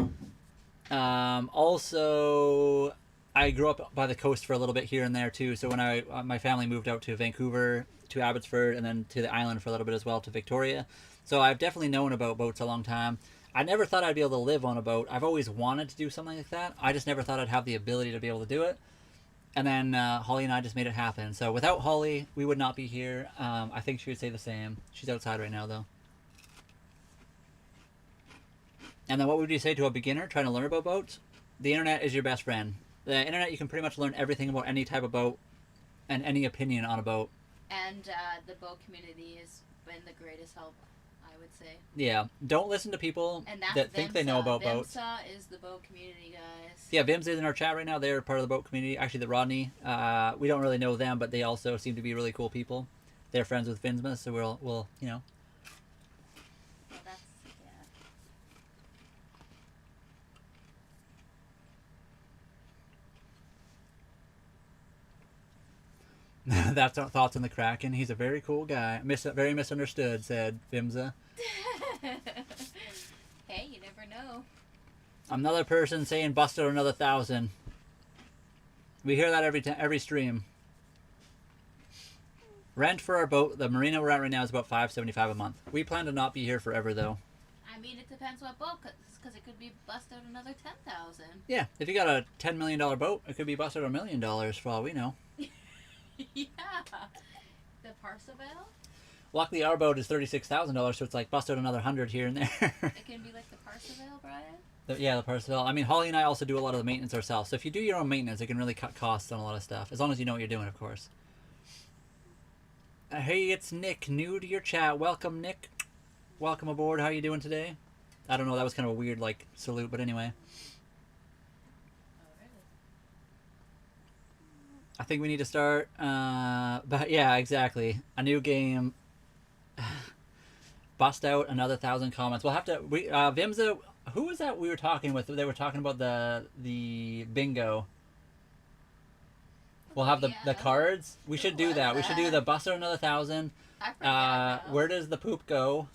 Also, I grew up by the coast for a little bit here and there too. So when my family moved out to Vancouver, to Abbotsford, and then to the island for a little bit as well, to Victoria. So I've definitely known about boats a long time. I never thought I'd be able to live on a boat. I've always wanted to do something like that. I just never thought I'd have the ability to be able to do it. And then Holly and I just made it happen. So without Holly, we would not be here. I think she would say the same. She's outside right now, though. And then what would you say to a beginner trying to learn about boats? The internet is your best friend. The internet, you can pretty much learn everything about any type of boat and any opinion on a boat. And the boat community has been the greatest help, I would say. Yeah, don't listen to people that think they know about boats. Vimsa is the boat community, guys. Yeah, Vimsa is in our chat right now. They're part of the boat community. Actually, the Rodney, we don't really know them, but they also seem to be really cool people. They're friends with Vimsa, so we'll Well, that's, That's our thoughts on the Kraken. He's a very cool guy. Very misunderstood, said Vimsa. Hey, you never know. Another person saying busted another 1,000. We hear that every stream. Rent for our boat, the marina we're at right now, is about $575 a month. We plan to not be here forever, though. I mean, it depends what boat, because it could be busted another 10,000. Yeah, if you got a $10 million boat, it could be busted $1 million for all we know. Yeah. The Parseval? Luckily, our boat is $36,000, so it's like bust out another 100 here and there. It can be like the Parseval, Brian? Yeah, the Parseval. I mean, Holly and I also do a lot of the maintenance ourselves. So if you do your own maintenance, it can really cut costs on a lot of stuff, as long as you know what you're doing, of course. Hey, it's Nick, new to your chat. Welcome, Nick. Welcome aboard. How you doing today? I don't know. That was kind of a weird like salute, but anyway. Oh, really? I think we need to start. But yeah, exactly. A new game. Bust out another 1,000 comments. We'll have to. Vimza. Who was that we were talking with? They were talking about the bingo. We'll have the cards. We should do that. We should do the bust out another 1,000. I forget now. Where does the poop go?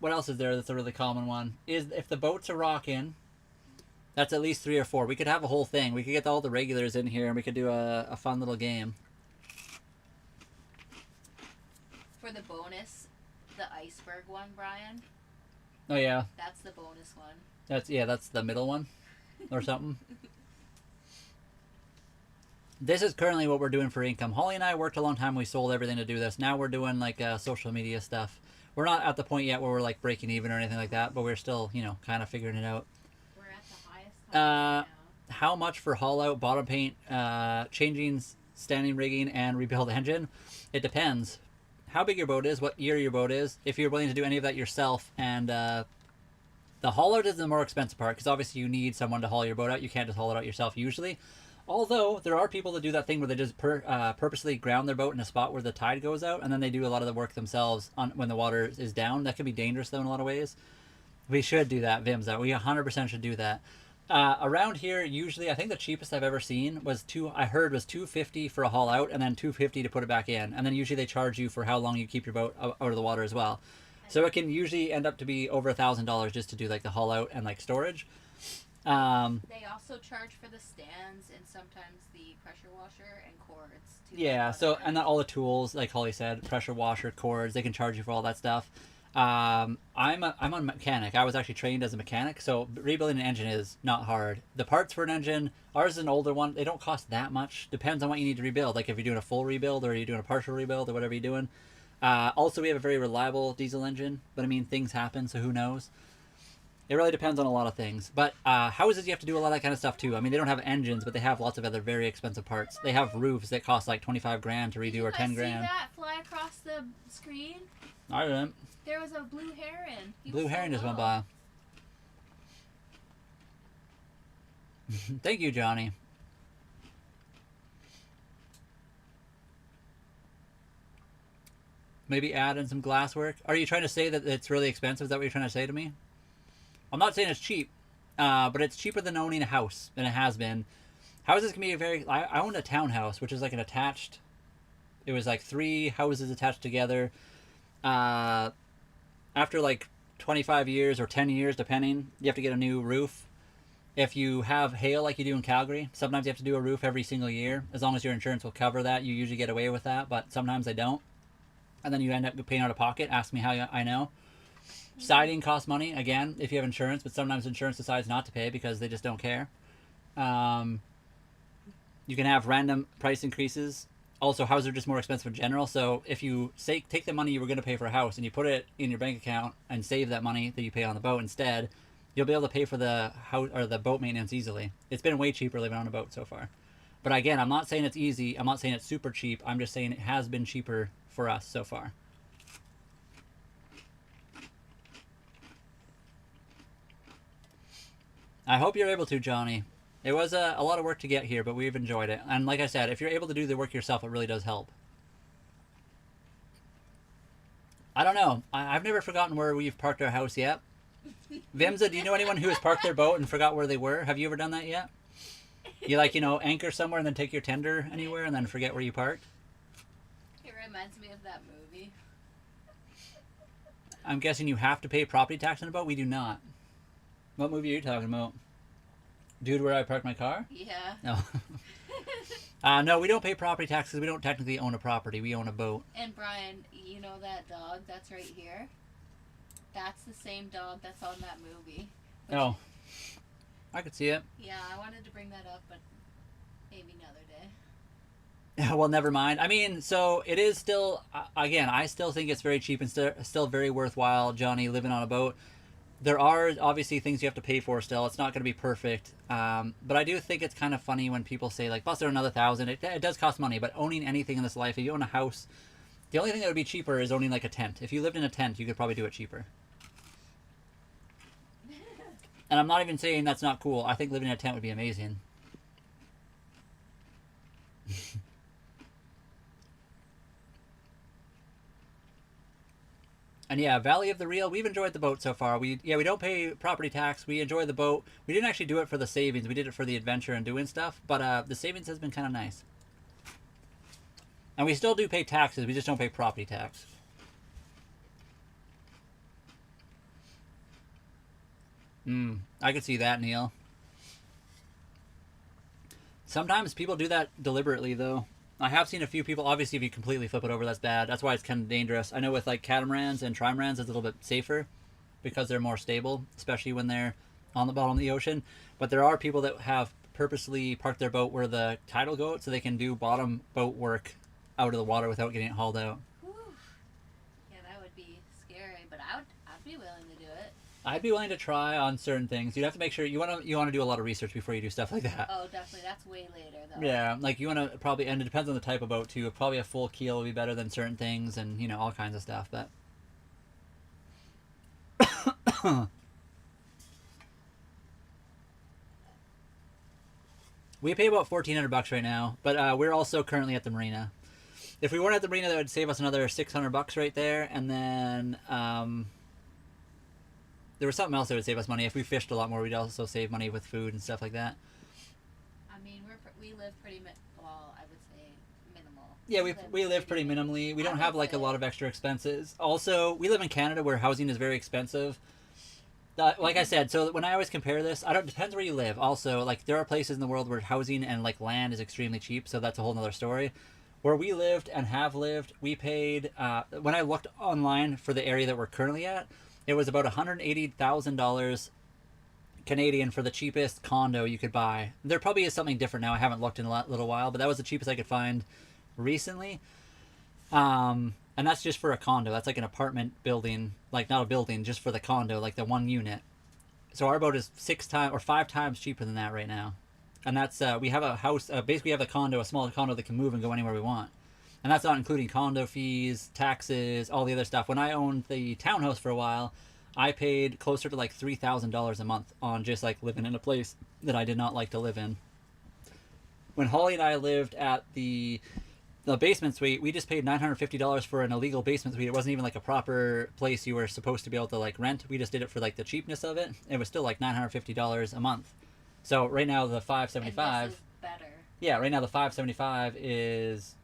What else is there that's a really common one? Is if the boats are rocking, that's at least 3 or 4. We could have a whole thing. We could get all the regulars in here and we could do a fun little game. For the bonus, the iceberg one, Brian. Oh yeah. That's the bonus one. That's the middle one or something. This is currently what we're doing for income. Holly and I worked a long time. We sold everything to do this. Now we're doing like social media stuff. We're not at the point yet where we're like breaking even or anything like that, but we're still, kind of figuring it out. We're at the highest right now. How much for haul out, bottom paint, changing standing rigging, and rebuild engine? It depends. How big your boat is, what year your boat is, if you're willing to do any of that yourself, and the haul out is the more expensive part, because obviously you need someone to haul your boat out. You can't just haul it out yourself usually. Although, there are people that do that thing where they just purposely ground their boat in a spot where the tide goes out, and then they do a lot of the work themselves when the water is down. That can be dangerous, though, in a lot of ways. We should do that, Vimza. We 100% should do that. Around here, usually, I think the cheapest I've ever seen was $250 for a haul out, and then $250 to put it back in. And then usually they charge you for how long you keep your boat out of the water as well. So it can usually end up to be over $1,000 just to do like the haul out and like storage. They also charge for the stands and sometimes the pressure washer and cords. Yeah, so and then all the tools, like Holly said, pressure washer, cords, they can charge you for all that stuff. I'm a mechanic. I was actually trained as a mechanic, so rebuilding an engine is not hard. The parts for an engine, ours is an older one. They don't cost that much. Depends on what you need to rebuild. Like if you're doing a full rebuild or you're doing a partial rebuild or whatever you're doing. Also, we have a very reliable diesel engine, but I mean things happen, so who knows? It really depends on a lot of things. But houses, you have to do a lot of that kind of stuff too. I mean, they don't have engines, but they have lots of other very expensive parts. They have roofs that cost like 25 grand to redo or 10 grand. See that fly across the screen? I didn't. There was a blue heron. Blue heron just went by. Thank you, Johnny. Maybe add in some glasswork. Are you trying to say that it's really expensive? Is that what you're trying to say to me? I'm not saying it's cheap, but it's cheaper than owning a house, and it has been. Houses can be I owned a townhouse, which is like an attached. It was like 3 houses attached together. After like 25 years or 10 years, depending, you have to get a new roof. If you have hail like you do in Calgary, sometimes you have to do a roof every single year. As long as your insurance will cover that, you usually get away with that, but sometimes they don't. And then you end up paying out of pocket. Ask me how I know. Siding costs money, again, if you have insurance, but sometimes insurance decides not to pay because they just don't care. You can have random price increases. Also, houses are just more expensive in general, so if you take the money you were going to pay for a house and you put it in your bank account and save that money that you pay on the boat instead, you'll be able to pay for the house or the boat maintenance easily. It's been way cheaper living on a boat so far. But again, I'm not saying it's easy. I'm not saying it's super cheap. I'm just saying it has been cheaper for us so far. I hope you're able to, Johnny. It was a lot of work to get here, but we've enjoyed it. And like I said, if you're able to do the work yourself, it really does help. I don't know. I've never forgotten where we've parked our house yet. Vimza, do you know anyone who has parked their boat and forgot where they were? Have you ever done that yet? You anchor somewhere and then take your tender anywhere and then forget where you parked? It reminds me of that movie. I'm guessing you have to pay property tax on a boat? We do not. What movie are you talking about? Dude, where I parked my car? Yeah. No. No, we don't pay property taxes. We don't technically own a property. We own a boat. And Brian, you know that dog that's right here? That's the same dog that's on that movie. Oh. I could see it. Yeah, I wanted to bring that up, but maybe another day. Well, never mind. I mean, so it is still, again, I still think it's very cheap and still very worthwhile, Johnny, living on a boat. There are obviously things you have to pay for still. It's not going to be perfect. But I do think it's kind of funny when people say, like, plus they're another $1,000. It does cost money, but owning anything in this life, if you own a house, the only thing that would be cheaper is owning, like, a tent. If you lived in a tent, you could probably do it cheaper. And I'm not even saying that's not cool. I think living in a tent would be amazing. And yeah, Valley of the Reel, we've enjoyed the boat so far. We don't pay property tax. We enjoy the boat. We didn't actually do it for the savings. We did it for the adventure and doing stuff. But the savings has been kind of nice. And we still do pay taxes. We just don't pay property tax. I could see that, Neil. Sometimes people do that deliberately, though. I have seen a few people. Obviously, if you completely flip it over, that's bad. That's why it's kind of dangerous. I know with like catamarans and trimarans, it's a little bit safer because they're more stable, especially when they're on the bottom of the ocean. But there are people that have purposely parked their boat where the tide will go, so they can do bottom boat work out of the water without getting it hauled out. Whew. Yeah, that would be scary, but I'd be willing to do it. I'd be willing to try on certain things. You'd have to make sure you want to do a lot of research before you do stuff like that. Oh, definitely. That's way later, though. Yeah, like you want to probably, and it depends on the type of boat too. Probably a full keel would be better than certain things, and you know all kinds of stuff. But we pay about $1,400 right now, but we're also currently at the marina. If we weren't at the marina, that would save us another $600 right there, and then there was something else that would save us money. If we fished a lot more, we'd also save money with food and stuff like that. I mean, we live pretty well, I would say minimal. Yeah, we live pretty minimally. We don't have like a lot of extra expenses. Also, we live in Canada where housing is very expensive. Like I said, so when I always compare this, it depends where you live. Also, like there are places in the world where housing and like land is extremely cheap, so that's a whole nother story. Where we lived and have lived, we paid when I looked online for the area that we're currently at, it was about $180,000 Canadian for the cheapest condo you could buy. There probably is something different now. I haven't looked in a little while, but that was the cheapest I could find recently. And that's just for a condo. That's like an apartment building, like not a building, just for the condo, like the one unit. So our boat is 5 times cheaper than that right now. And that's we have a house. Basically, we have a condo, a small condo that can move and go anywhere we want. And that's not including condo fees, taxes, all the other stuff. When I owned the townhouse for a while, I paid closer to like $3,000 a month on just like living in a place that I did not like to live in. When Holly and I lived at the basement suite, we just paid $950 for an illegal basement suite. It wasn't even like a proper place you were supposed to be able to like rent. We just did it for like the cheapness of it. It was still like $950 a month. So right now the $575. And this is better. Yeah, right now the $575 is,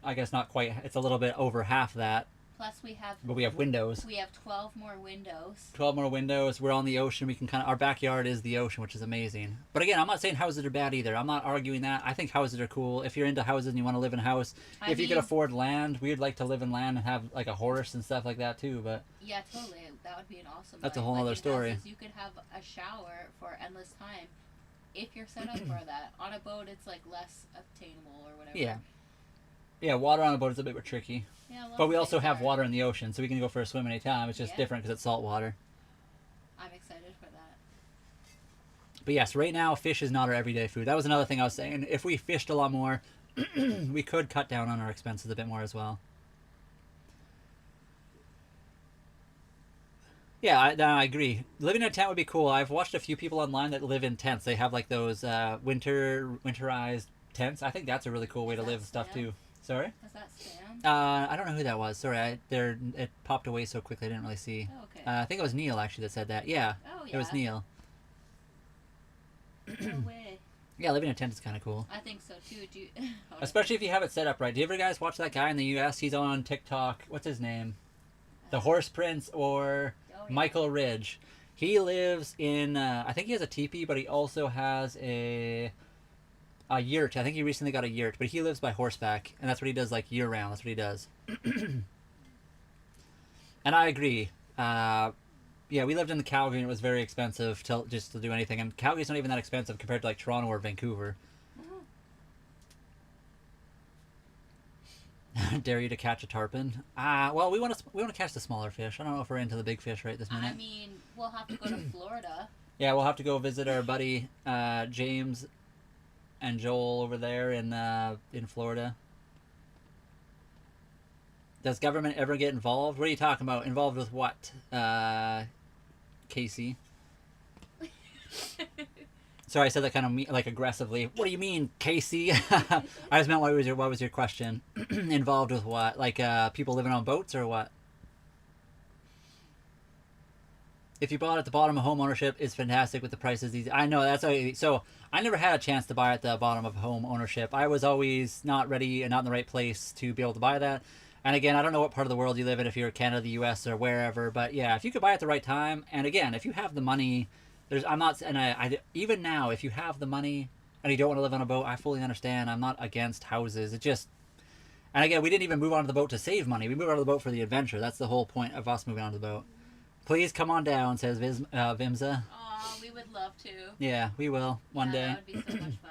I guess not quite. It's a little bit over half that. Plus we have. But we have windows. We have 12 more windows. 12 more windows. We're on the ocean. We can our backyard is the ocean, which is amazing. But again, I'm not saying houses are bad either. I'm not arguing that. I think houses are cool. If you're into houses and you want to live in a house, if you could afford land, we'd like to live in land and have like a horse and stuff like that too. But yeah, totally. That would be an awesome. That's a whole other story. Houses, you could have a shower for endless time, if you're set up for that. On a boat, it's like less obtainable or whatever. Yeah. Yeah, water on a boat is a bit tricky. Yeah, but we also have water in the ocean, so we can go for a swim anytime. It's just different because it's salt water. I'm excited for that. But yes, right now, fish is not our everyday food. That was another thing I was saying. If we fished a lot more, we could cut down on our expenses a bit more as well. Yeah, I agree. Living in a tent would be cool. I've watched a few people online that live in tents. They have like those winterized tents. I think that's a really cool way to live stuff too. Sorry? Was that Sam? I don't know who that was. Sorry, it popped away so quickly I didn't really see. Oh, okay. I think it was Neil actually that said that. Yeah. Oh, yeah. It was Neil. No way. Yeah, living in a tent is kind of cool. I think so too. Especially if you have it set up right. Do you ever guys watch that guy in the U.S.? He's on TikTok. What's his name? The Horse Prince or Michael Ridge. He lives in, I think he has a teepee, but he also has a yurt. I think he recently got a yurt, but he lives by horseback, and that's what he does like year round. That's what he does. And I agree. Yeah, we lived in the Calgary, and it was very expensive just to do anything. And Calgary's not even that expensive compared to like Toronto or Vancouver. Dare you to catch a tarpon? Well, we want to catch the smaller fish. I don't know if we're into the big fish right this minute. I mean, we'll have to go to Florida. Yeah, we'll have to go visit our buddy James and Joel over there in Florida. Does government ever get involved? What are you talking about? Involved with what, Casey? Sorry, I said that kind of like aggressively. What do you mean, Casey? I just meant what was your question? Involved with what? Like people living on boats or what? If you bought at the bottom of home ownership, it's fantastic with the prices. I know that's so. I never had a chance to buy at the bottom of home ownership. I was always not ready and not in the right place to be able to buy that. And again, I don't know what part of the world you live in, if you're Canada, the U.S., or wherever. But yeah, if you could buy at the right time, and again, if you have the money, I'm not, and I even now, if you have the money and you don't want to live on a boat, I fully understand. I'm not against houses. It just, and again, we didn't even move onto the boat to save money. We moved onto the boat for the adventure. That's the whole point of us moving onto the boat. Please come on down, says Vimza. Aw, we would love to. Yeah, we will one day. That would be so much fun.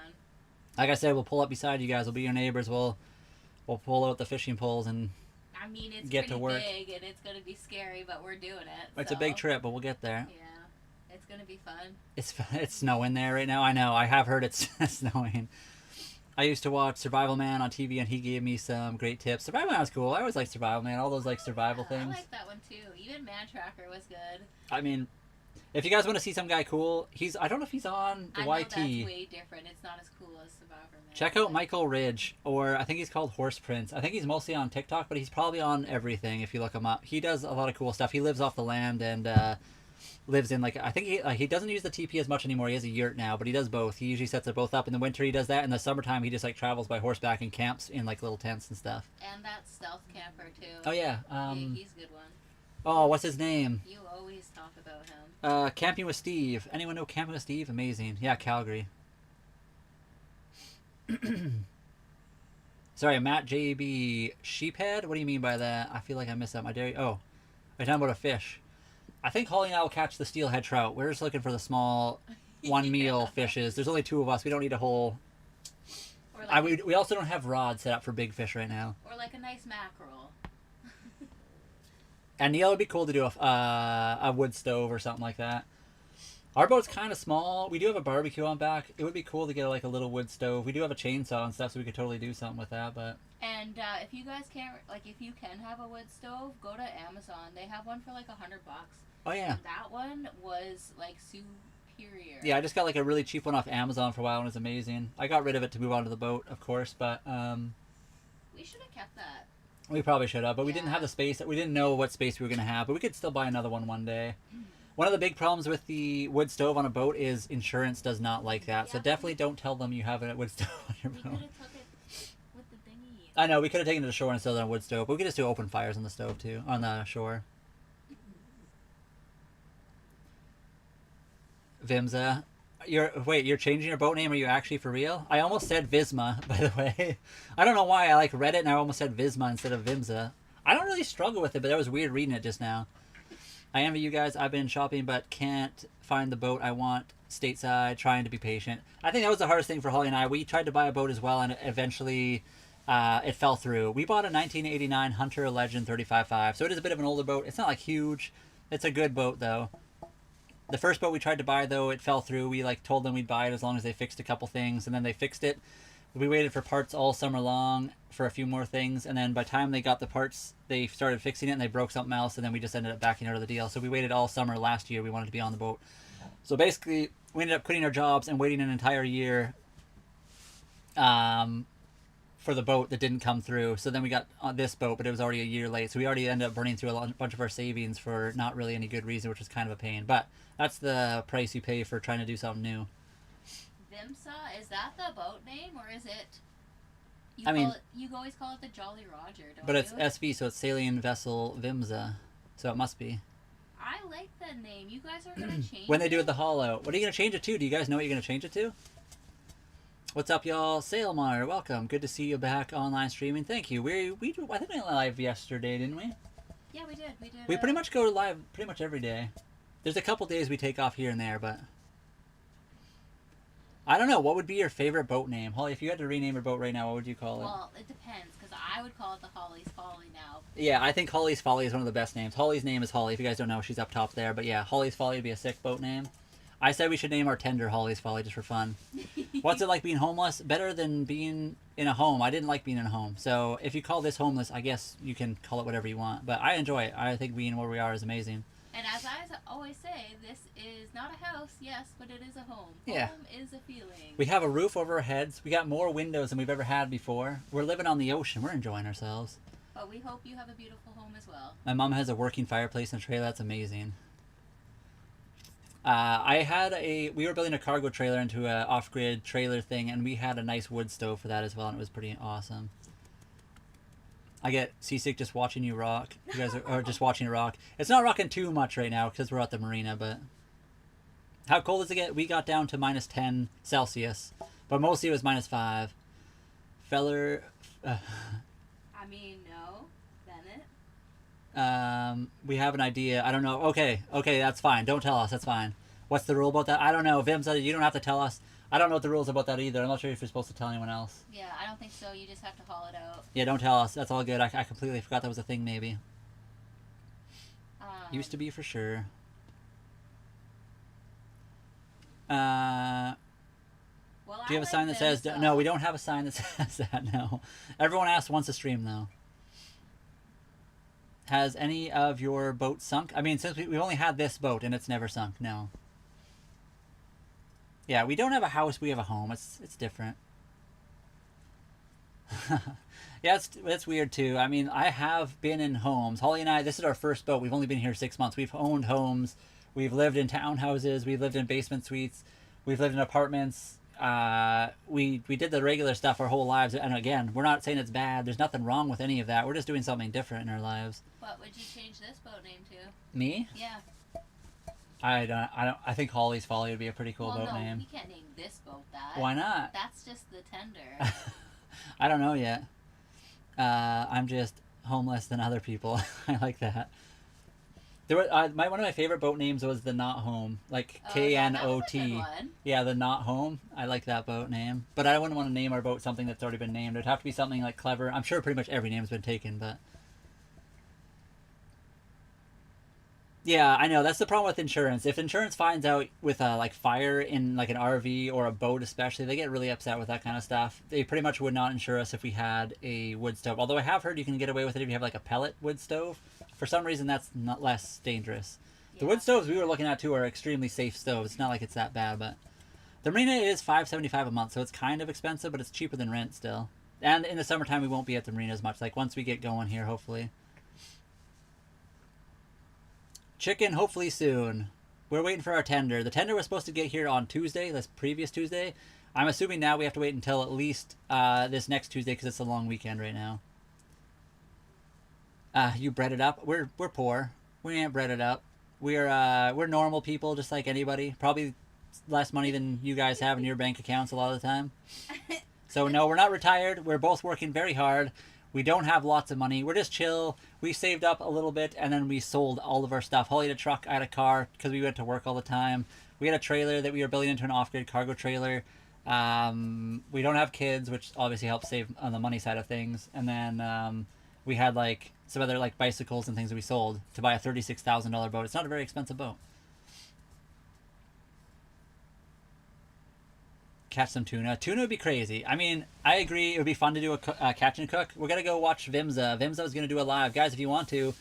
Like I said, we'll pull up beside you guys. We'll be your neighbors. We'll pull out the fishing poles and I mean, it's get pretty to work. Big and it's gonna be scary, but we're doing it. It's a big trip, but we'll get there. Yeah, it's gonna be fun. It's snowing there right now. I know. I have heard it's snowing. I used to watch Survival Man on TV, and he gave me some great tips. Survival Man was cool. I always liked Survival Man. All those like survival things. I like that one too. Even Man Tracker was good. I mean, if you guys want to see some guy cool, I don't know if he's on the I know YT. that's way different. It's not as cool as Survivor Man. Check out Michael Ridge, or I think he's called Horse Prince. I think he's mostly on TikTok, but he's probably on everything if you look him up. He does a lot of cool stuff. He lives off the land and lives in, like, I think he doesn't use the TP as much anymore. He has a yurt now, but he does both. He usually sets it both up. In the winter he does that. In the summertime he just like travels by horseback and camps in like little tents and stuff. And that stealth camper too. Oh yeah. He's a good one. Oh, what's his name? You always talk about him. Camping with Steve. Anyone know Camping with Steve? Amazing. Yeah, Calgary. Sorry, Matt JB Sheephead? What do you mean by that? I feel like I missed out my dairy. Oh, are you talking about a fish? I think Holly and I will catch the steelhead trout. We're just looking for the small one meal fishes. There's only 2 of us. We don't need a whole... Or like we also don't have rods set up for big fish right now. Or like a nice mackerel. And Neil, would be cool to do a wood stove or something like that. Our boat's kind of small. We do have a barbecue on back. It would be cool to get like a little wood stove. We do have a chainsaw and stuff, so we could totally do something with that. But and if you guys can't, like, if you can have a wood stove, go to Amazon. They have one for like $100. oh yeah, And that one was like superior. yeah. I just got like a really cheap one off Amazon for a while, and it was amazing. I got rid of it to move onto the boat, of course, but we should have kept that. we probably should have. But we didn't Yeah. have the space. We didn't know what space we were gonna have. But we could still buy another one day. One of the big problems with the wood stove on a boat is insurance does not like that. So Yeah. definitely don't tell them you have a wood stove on your We boat. could have took it with the thingy. I know, we could have taken it to shore and still done a wood stove, but we could just do open fires on the stove too, on the shore. Vimza. You're changing your boat name? Are you actually for real? I almost said Visma, by the way. I don't know why I like read it and I almost said Visma instead of Vimza. I don't really struggle with it, but that was weird reading it just now. I envy you guys. I've been shopping but can't find the boat I want stateside, trying to be patient. I think that was the hardest thing for Holly and I. We tried to buy a boat as well, and eventually it fell through. We bought a 1989 Hunter Legend 35.5, so it is a bit of an older boat. It's not like huge. It's a good boat though. The first boat we tried to buy though, it fell through. We like told them we'd buy it as long as they fixed a couple things, and then they fixed it. We waited for parts all summer long for a few more things, and then by the time they got the parts, they started fixing it and they broke something else, and then we just ended up backing out of the deal. So we waited all summer last year. We wanted to be on the boat. So basically, we ended up quitting our jobs and waiting an entire year for the boat that didn't come through. So then we got on this boat, but it was already a year late. So we already ended up burning through a bunch of our savings for not really any good reason, which was kind of a pain. But that's the price you pay for trying to do something new. Vimsa, is that the boat name, or is it? You always call it the Jolly Roger, don't But you? it's SV, so it's Sailing Vessel Vimsa. So it must be. I like the name. You guys are gonna change When they do it? it the hollow. What are you going to change it to? Do you guys know what you're going to change it to? What's up, y'all? Sailmar, welcome. Good to see you back online streaming. Thank you. I think we went live yesterday, didn't we? Yeah, we did. We pretty much go live pretty much every day. There's a couple days we take off here and there, but I don't know. What would be your favorite boat name? Holly, if you had to rename your boat right now, what would you call it? Well, it depends, because I would call it the Holly's Folly now. Yeah, I think Holly's Folly is one of the best names. Holly's name is Holly. If you guys don't know, she's up top there. But yeah, Holly's Folly would be a sick boat name. I said we should name our tender Holly's Folly just for fun. What's it like being homeless? Better than being in a home. I didn't like being in a home. So if you call this homeless, I guess you can call it whatever you want. But I enjoy it. I think being where we are is amazing. And as I always say, this is not a house, yes, but it is a home. Yeah. Home is a feeling. We have a roof over our heads. We got more windows than we've ever had before. We're living on the ocean. We're enjoying ourselves. But we hope you have a beautiful home as well. My mom has a working fireplace and trailer. That's amazing. We were building a cargo trailer into a off-grid trailer thing, and we had a nice wood stove for that as well, and it was pretty awesome. I get seasick just watching you rock. You guys are just watching it rock. It's not rocking too much right now because we're at the marina, but how cold does it get? We got down to minus 10 Celsius, but mostly it was minus 5. Feller, I mean, no, Bennett. we have an idea. I don't know. Okay, that's fine. Don't tell us. That's fine. What's the rule about that? I don't know. Vim said you don't have to tell us. I don't know what the rules about that either. I'm not sure if you're supposed to tell anyone else. Yeah, I don't think so. You just have to haul it out. Yeah, don't tell us. That's all good. I completely forgot that was a thing, maybe. Used to be for sure. Well, Do you have a sign that says... No, we don't have a sign that says that, no. Everyone asks once a stream, though. Has any of your boats sunk? I mean, since we've only had this boat and it's never sunk, no. Yeah, we don't have a house, we have a home. It's different. Yeah, it's weird too. I mean, I have been in homes. Holly and I, this is our first boat. We've only been here 6 months. We've owned homes. We've lived in townhouses. We've lived in basement suites. We've lived in apartments. We did the regular stuff our whole lives. And again, we're not saying it's bad. There's nothing wrong with any of that. We're just doing something different in our lives. What would you change this boat name to? Me? Yeah. I think Holly's Folly would be a pretty cool boat name. We can't name this boat that. Why not? That's just the tender. I don't know yet. I'm just homeless than other people. I like that. There were one of my favorite boat names was the Not Home, like KNOT. Yeah, the Not Home. I like that boat name, but I wouldn't want to name our boat something that's already been named. It'd have to be something like clever. I'm sure pretty much every name's been taken, but yeah, I know that's the problem with insurance. If insurance finds out with like fire in like an RV or a boat especially, they get really upset with that kind of stuff. They pretty much would not insure us if we had a wood stove. Although I have heard you can get away with it if you have like a pellet wood stove. For some reason, that's not less dangerous. Yeah. The wood stoves we were looking at too are extremely safe stoves. It's not like it's that bad, but the marina is $575 a month, so it's kind of expensive, but it's cheaper than rent still. And in the summertime, we won't be at the marina as much. Like once we get going here, hopefully. Chicken, hopefully soon. We're waiting for our tender. The tender was supposed to get here on Tuesday, this previous Tuesday. I'm assuming now we have to wait until at least this next Tuesday because it's a long weekend right now. You bred it up? We're poor. We ain't bred it up. We're normal people just like anybody. Probably less money than you guys have in your bank accounts a lot of the time. So no, we're not retired. We're both working very hard. We don't have lots of money. We're just chill. We saved up a little bit, and then we sold all of our stuff. Holly had a truck, I had a car, because we went to work all the time. We had a trailer that we were building into an off-grid cargo trailer. We don't have kids, which obviously helps save on the money side of things. And then we had like some other like bicycles and things that we sold to buy a $36,000 boat. It's not a very expensive boat. Catch some tuna. Tuna would be crazy. I mean, I agree. It would be fun to do a catch and cook. We're going to go watch Vimza. Vimza is going to do a live. Guys, if you want to,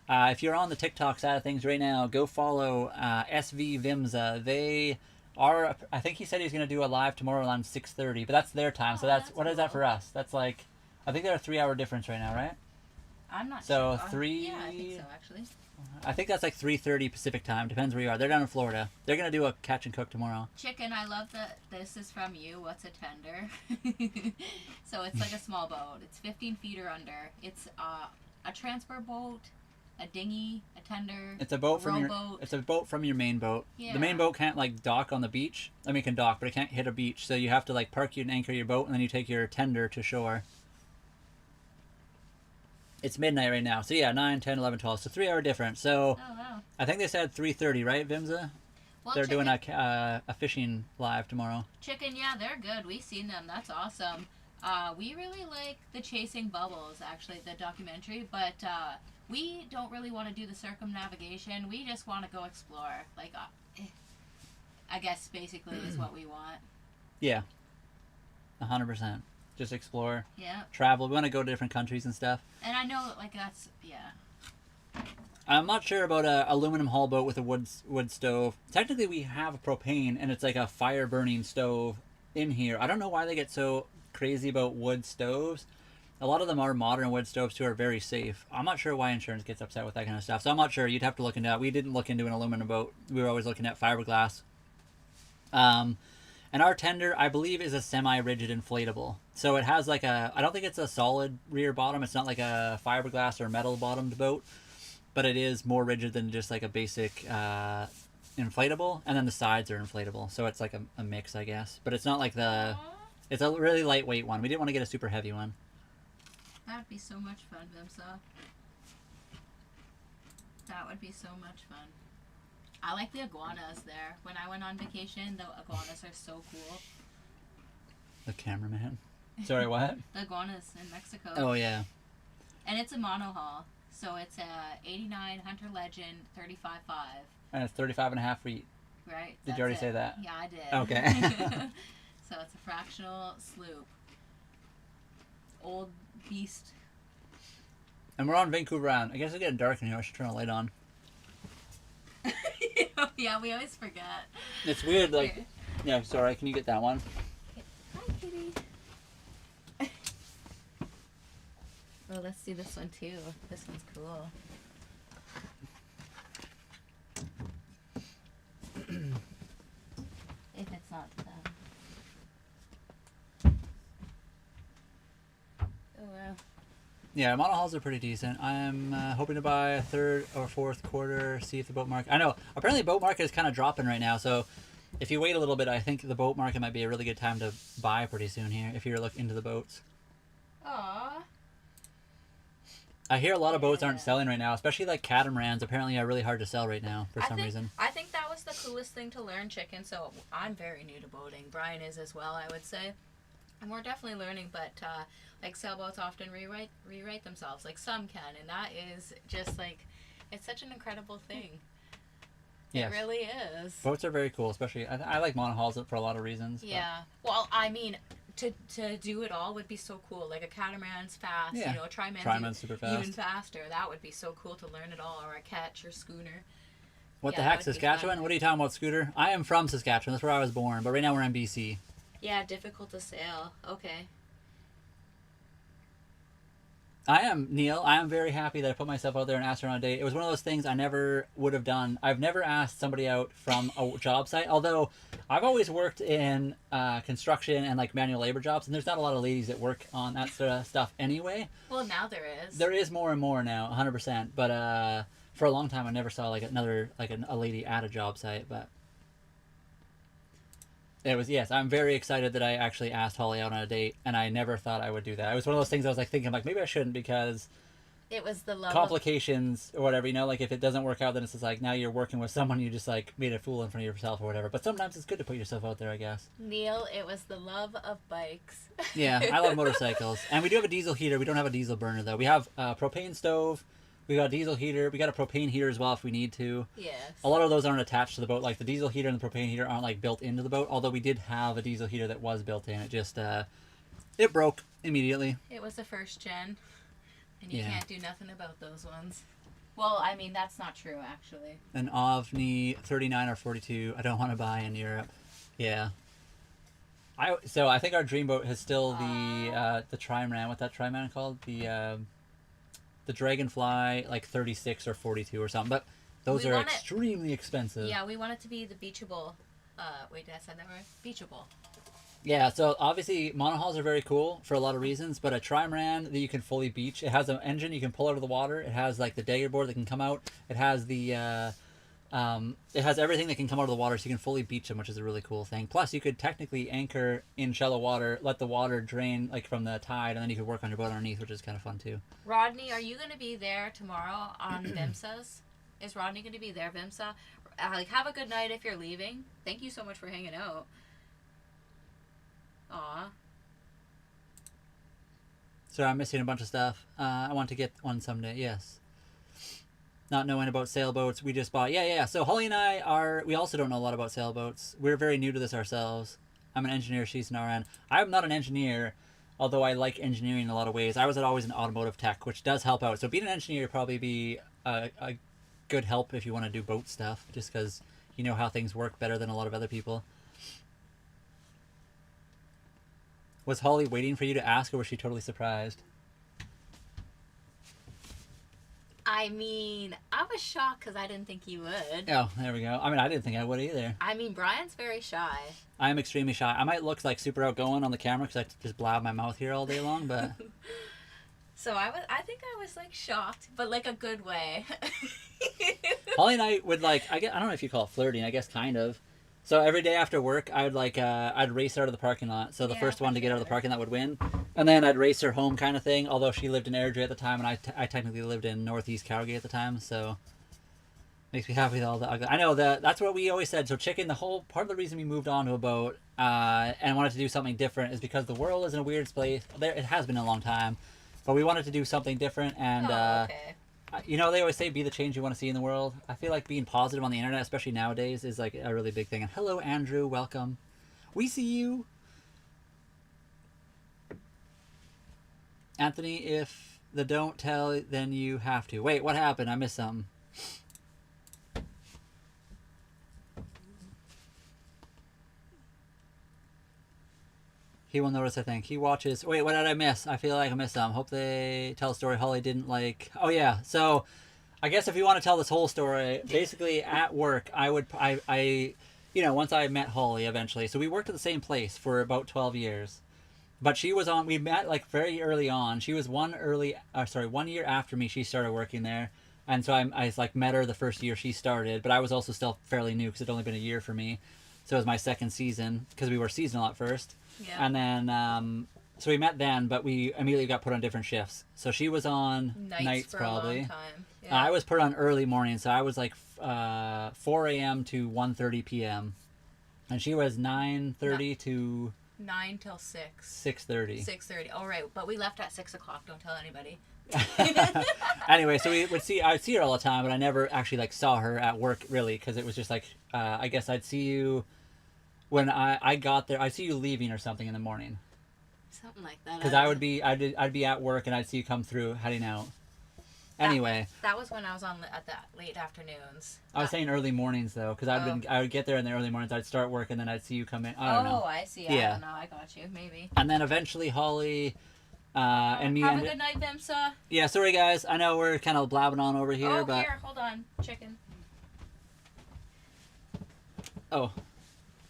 if you're on the TikTok side of things right now, go follow SV Vimza. They are, I think he said he's going to do a live tomorrow around 6:30, but that's their time. So that's what cool. Is that for us? That's like, I think they're a 3-hour difference right now, right? I'm not sure. So 3... Yeah, I think so, actually. I think that's like 3:30 Pacific time. Depends where you are. They're down in Florida. They're going to do a catch and cook tomorrow. Chicken, I love that this is from you. What's a tender? So it's like a small boat. It's 15 feet or under. It's a transfer boat, a dinghy, a tender, it's a boat from rowboat. It's a boat from your main boat. Yeah. The main boat can't like dock on the beach. I mean, it can dock, but it can't hit a beach. So you have to like park and anchor your boat, and then you take your tender to shore. It's midnight right now. So yeah, 9, 10, 11, 12. So 3-hour difference. So Oh, wow. I think they said 3:30, right, Vimza? Well, They're doing a fishing live tomorrow. Chicken, yeah, they're good. We've seen them. That's awesome. We really like the Chasing Bubbles, actually, the documentary, but we don't really want to do the circumnavigation. We just want to go explore. Like, I guess basically is what we want. Yeah, 100%. Just explore. Yeah. Travel. We want to go to different countries and stuff. And I know, like, that's, yeah. I'm not sure about a aluminum hull boat with a wood stove. Technically, we have a propane, and it's like a fire burning stove in here. I don't know why they get so crazy about wood stoves. A lot of them are modern wood stoves too, are very safe. I'm not sure why insurance gets upset with that kind of stuff. So I'm not sure. You'd have to look into that. We didn't look into an aluminum boat. We were always looking at fiberglass. And our tender, I believe, is a semi-rigid inflatable. So it has like I don't think it's a solid rear bottom. It's not like a fiberglass or metal bottomed boat. But it is more rigid than just like a basic inflatable, and then the sides are inflatable, so it's like a mix, I guess. But it's not like it's a really lightweight one. We didn't want to get a super heavy one. That would be so much fun, Vimsa. That would be so much fun. I like the iguanas there. When I went on vacation, the iguanas are so cool. The cameraman. Sorry, what? The iguanas in Mexico. Oh, yeah. And it's a monohull. So it's a 89 Hunter Legend 35.5. And it's 35.5 feet. Right. Did you already say that? Yeah, I did. Okay. So it's a fractional sloop. Old beast. And we're on Vancouver Island. I guess it's getting dark in here. I should turn the light on. Yeah, we always forget. It's weird, like... Here. Yeah, sorry. Can you get that one? Hi, kitty. Oh, let's see this one too. This one's cool. If it's not oh wow. Yeah, monohulls are pretty decent. I'm hoping to buy a third or fourth quarter, see if the boat market... I know, apparently the boat market is kind of dropping right now, so if you wait a little bit, I think the boat market might be a really good time to buy pretty soon here, if you're looking into the boats. Aww. I hear a lot of boats aren't selling right now, especially like catamarans apparently are really hard to sell right now for some reason. I think that was the coolest thing to learn, Chicken, so I'm very new to boating. Brian is as well, I would say. And we're definitely learning, but like sailboats often rewrite themselves, like some can, and that is just like, it's such an incredible thing. Yes. It really is. Boats are very cool, especially, I like monohulls for a lot of reasons. Yeah. But. Well, I mean... To do it all would be so cool. Like a catamaran's fast, yeah. You know, a triman's super fast. Even faster. That would be so cool to learn it all. Or a ketch or schooner. What the heck, Saskatchewan? What are you talking about, Scooter? I am from Saskatchewan. That's where I was born. But right now we're in BC. Yeah, difficult to sail. Okay. I am, Neil. I am very happy that I put myself out there and asked her on a date. It was one of those things I never would have done. I've never asked somebody out from a job site, although I've always worked in construction and like manual labor jobs, and there's not a lot of ladies that work on that sort of stuff anyway. Well, now there is. There is more and more now, 100%. But for a long time, I never saw like a lady at a job site. But it was, yes, I'm very excited that I actually asked Holly out on a date, and I never thought I would do that. It was one of those things I was like thinking, like, maybe I shouldn't because it was the love complications or whatever, you know, like if it doesn't work out, then it's just like now you're working with someone you just like made a fool in front of yourself or whatever. But sometimes it's good to put yourself out there, I guess. Neil, it was the love of bikes. Yeah, I love motorcycles. And we do have a diesel heater. We don't have a diesel burner though. We have a propane stove. We got a diesel heater. We got a propane heater as well if we need to. Yes. A lot of those aren't attached to the boat. Like the diesel heater and the propane heater aren't like built into the boat. Although we did have a diesel heater that was built in. It just it broke immediately. It was the first gen, and you can't do nothing about those ones. Well, I mean that's not true actually. An OVNI 39 or 42. I don't want to buy in Europe. Yeah. So I think our dream boat is still the trimaran. What's that trimaran called? The Dragonfly, like 36 or 42 or something. But those are extremely expensive. Yeah, we want it to be the beachable. Wait, did I say that right? Beachable. Yeah, so obviously monohulls are very cool for a lot of reasons, but a trimaran that you can fully beach, it has an engine you can pull out of the water. It has like the dagger board that can come out. It has it has everything that can come out of the water, so you can fully beach them, which is a really cool thing. Plus, you could technically anchor in shallow water, let the water drain like from the tide, and then you could work on your boat underneath, which is kind of fun too. Rodney, are you going to be there tomorrow on Vimsa's? Is Rodney going to be there, Vimsa? like, have a good night if you're leaving. Thank you so much for hanging out. Aw. So I'm missing a bunch of stuff. I want to get one someday. Yes. Not knowing about sailboats, we just bought. Yeah. So Holly and I are. We also don't know a lot about sailboats. We're very new to this ourselves. I'm an engineer. She's an RN. I'm not an engineer, although I like engineering in a lot of ways. I was always an automotive tech, which does help out. So being an engineer would probably be a good help if you want to do boat stuff, just because you know how things work better than a lot of other people. Was Holly waiting for you to ask, or was she totally surprised? I mean, I was shocked because I didn't think you would. Oh, there we go. I mean, I didn't think I would either. I mean, Brian's very shy. I am extremely shy. I might look like super outgoing on the camera because I just blab my mouth here all day long, but... So I think I was, like, shocked, but, like, a good way. Holly and I would, like, I don't know if you call it flirting, I guess kind of. So every day after work, I would, like, I'd race her out of the parking lot. So the first one to get out of the parking lot would win. And then I'd race her home kind of thing, although she lived in Airdrie at the time, and I technically lived in Northeast Calgary at the time, so... Makes me happy with all the ugly. I know that's what we always said. So chicken, the whole part of the reason we moved on to a boat and wanted to do something different is because the world is in a weird place. It has been a long time, but we wanted to do something different. And okay. you know, they always say be the change you want to see in the world. I feel like being positive on the internet, especially nowadays, is like a really big thing. And hello, Andrew, welcome. We see you, Anthony. If the don't tell, then you have to. Wait, what happened? I missed something. He will notice, I think. He watches... Wait, what did I miss? I feel like I missed some. Hope they tell a story Holly didn't like... Oh, yeah. So, I guess if you want to tell this whole story, basically at work, I you know, once I met Holly eventually. So we worked at the same place for about 12 years. But she was on... We met, like, very early on. She was 1 year after me, she started working there. And so I like, met her the first year she started. But I was also still fairly new because it'd only been a year for me. So it was my second season because we were seasonal at first. Yeah. And then, so we met then, but we immediately got put on different shifts. So she was on nights for probably. A long time. Yeah. I was put on early morning, so I was like 4 a.m. to 1:30 p.m. And she was 9:30 to 9 till 6. 6:30. 6:30. All right, but we left at 6 o'clock. Don't tell anybody. Anyway, so I'd see her all the time, but I never actually like saw her at work really, because it was just like I guess I'd see you when I got there. I'd see you leaving or something in the morning. Something like that. Because I'd be at work and I'd see you come through heading out. Anyway, that was when I was on at the late afternoons. I was saying early mornings though, because I would get there in the early mornings. I'd start work and then I'd see you come in. I don't know. Oh, I see. Yeah. I don't know. I got you. Maybe. And then eventually Holly and me. Have a good night, Vimsa. Yeah, sorry guys. I know we're kind of blabbing on over here, but here, hold on, chicken. Oh,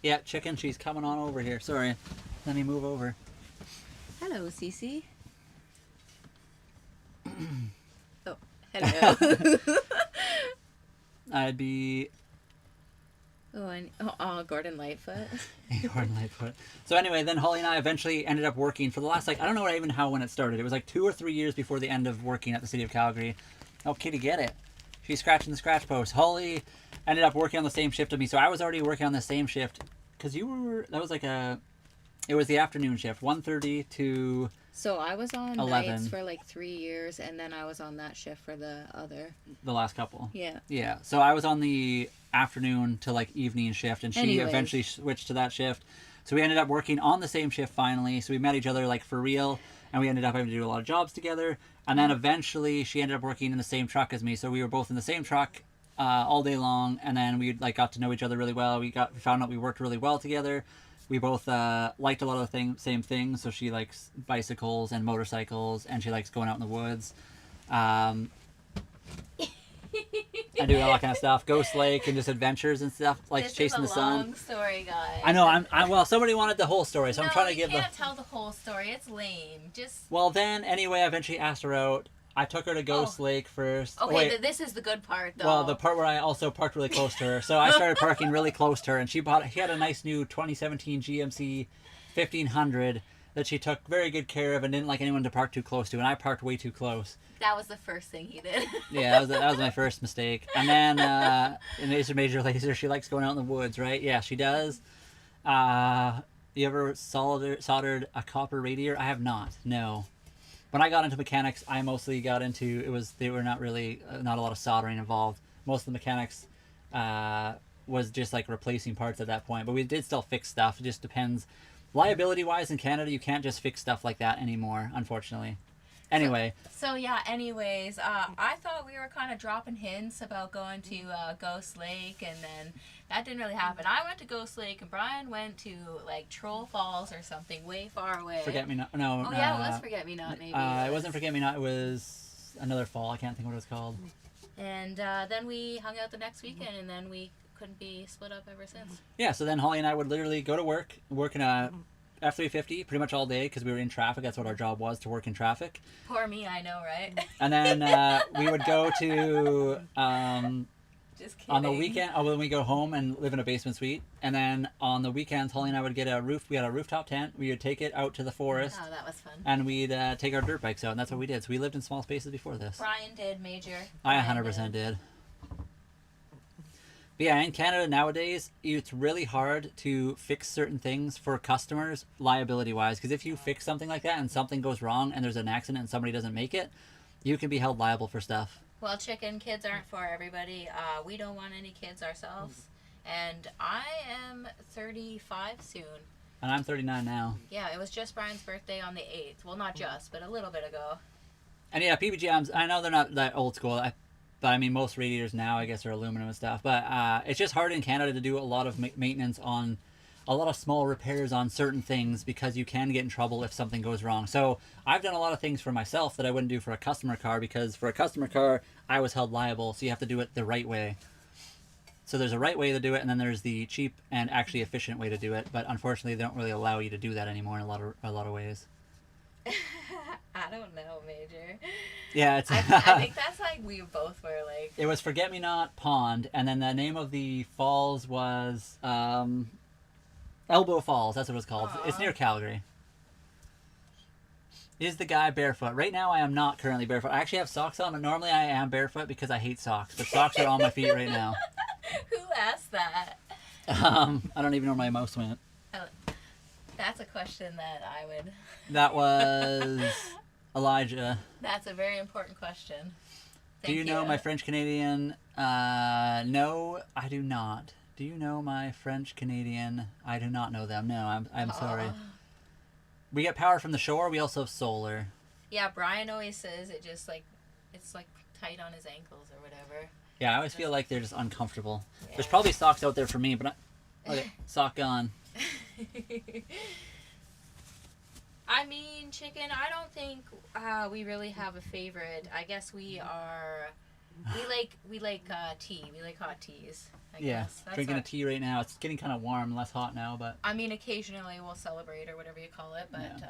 yeah, chicken. She's coming on over here. Sorry. Let me move over. Hello, Cece. Oh, hello. I'd be... Gordon Lightfoot. Gordon Lightfoot. So anyway, then Holly and I eventually ended up working for the last, like, I don't know even when it started. It was like 2 or 3 years before the end of working at the City of Calgary. Oh, Kitty, get it. She's scratching the scratch post. Holly ended up working on the same shift as me. So I was already working on the same shift. Because that was like it was the afternoon shift, 1:30 to... So I was on 11. Nights for like 3 years, and then I was on that shift for the last couple. Yeah. Yeah. So I was on the afternoon to like evening shift, and she eventually switched to that shift. So we ended up working on the same shift finally. So we met each other like for real, and we ended up having to do a lot of jobs together. And then eventually she ended up working in the same truck as me. So we were both in the same truck all day long, and then we like got to know each other really well. We found out we worked really well together. We both liked a lot of the same things. So she likes bicycles and motorcycles, and she likes going out in the woods. I do all that kind of stuff. Ghost Lake and just adventures and stuff, like chasing the sun. This is a long story, guys. I know. Well, somebody wanted the whole story, so I'm trying to give you can't tell the whole story. It's lame. Just. Well, then anyway, I eventually asked her out. I took her to Ghost Lake first. Okay, this is the good part, though. Well, the part where I also parked really close to her. So I started parking really close to her, and she had a nice new 2017 GMC 1500 that she took very good care of and didn't like anyone to park too close to, and I parked way too close. That was the first thing he did. Yeah, that was my first mistake. And then in Major Laser, she likes going out in the woods, right? Yeah, she does. You ever soldered a copper radiator? I have not. No. When I got into mechanics, I mostly got into they were not really not a lot of soldering involved. Most of the mechanics was just like replacing parts at that point, but we did still fix stuff. It just depends. Liability wise, in Canada, you can't just fix stuff like that anymore, unfortunately. Anyway. So yeah. Anyways, I thought we were kind of dropping hints about going to Ghost Lake, and then that didn't really happen. I went to Ghost Lake, and Brian went to like Troll Falls or something way far away. Forget Me Not. No. Oh yeah, it was Forget Me Not. Maybe it wasn't Forget Me Not. It was another fall. I can't think what it was called. And then we hung out the next weekend, and then we couldn't be split up ever since. Yeah. So then Holly and I would literally go to work in a F-350 pretty much all day because we were in traffic. That's what our job was, to work in traffic. Poor me, I know, right? And then we would go to Just kidding. on the weekend. Oh, when we go home and live in a basement suite, and then on the weekends, Holly and I would get a roof. We had a rooftop tent. We would take it out to the forest. Oh, that was fun. And we'd take our dirt bikes out, and that's what we did. So we lived in small spaces before this. Brian did, Major. I 100% did. But yeah, in Canada nowadays, it's really hard to fix certain things for customers liability-wise. Because if you fix something like that and something goes wrong and there's an accident and somebody doesn't make it, you can be held liable for stuff. Well, chicken, kids aren't for everybody. We don't want any kids ourselves. And I am 35 soon. And I'm 39 now. Yeah, it was just Brian's birthday on the 8th. Well, not just, but a little bit ago. And yeah, PB Jams, I know they're not that old school. But I mean, most radiators now, I guess, are aluminum and stuff. But it's just hard in Canada to do a lot of maintenance on, a lot of small repairs on certain things because you can get in trouble if something goes wrong. So I've done a lot of things for myself that I wouldn't do for a customer car because for a customer car, I was held liable. So you have to do it the right way. So there's a right way to do it, and then there's the cheap and actually efficient way to do it. But unfortunately, they don't really allow you to do that anymore in a lot of ways. I don't know, Major. Yeah, it's. I think that's like we both were like. It was Forget Me Not Pond, and then the name of the falls was Elbow Falls. That's what it was called. Aww. It's near Calgary. Is the guy barefoot? Right now, I am not currently barefoot. I actually have socks on, but normally I am barefoot because I hate socks. But socks are on my feet right now. Who asked that? I don't even know where my mouse went. That's a question that I would. That was Elijah. That's a very important question. Do you know my French Canadian? No, I do not. Do you know my French Canadian? I do not know them. No, I'm sorry. We get power from the shore. We also have solar. Yeah, Brian always says it just like it's like tight on his ankles or whatever. Yeah, I always feel like they're just uncomfortable. Yeah. There's probably socks out there for me, but okay, sock on. I mean, chicken, I don't think we really have a favorite. I guess we like tea. We like hot teas. I guess. That's drinking a tea right now. It's getting kind of warm, less hot now, but. I mean, occasionally we'll celebrate or whatever you call it, but. Yeah.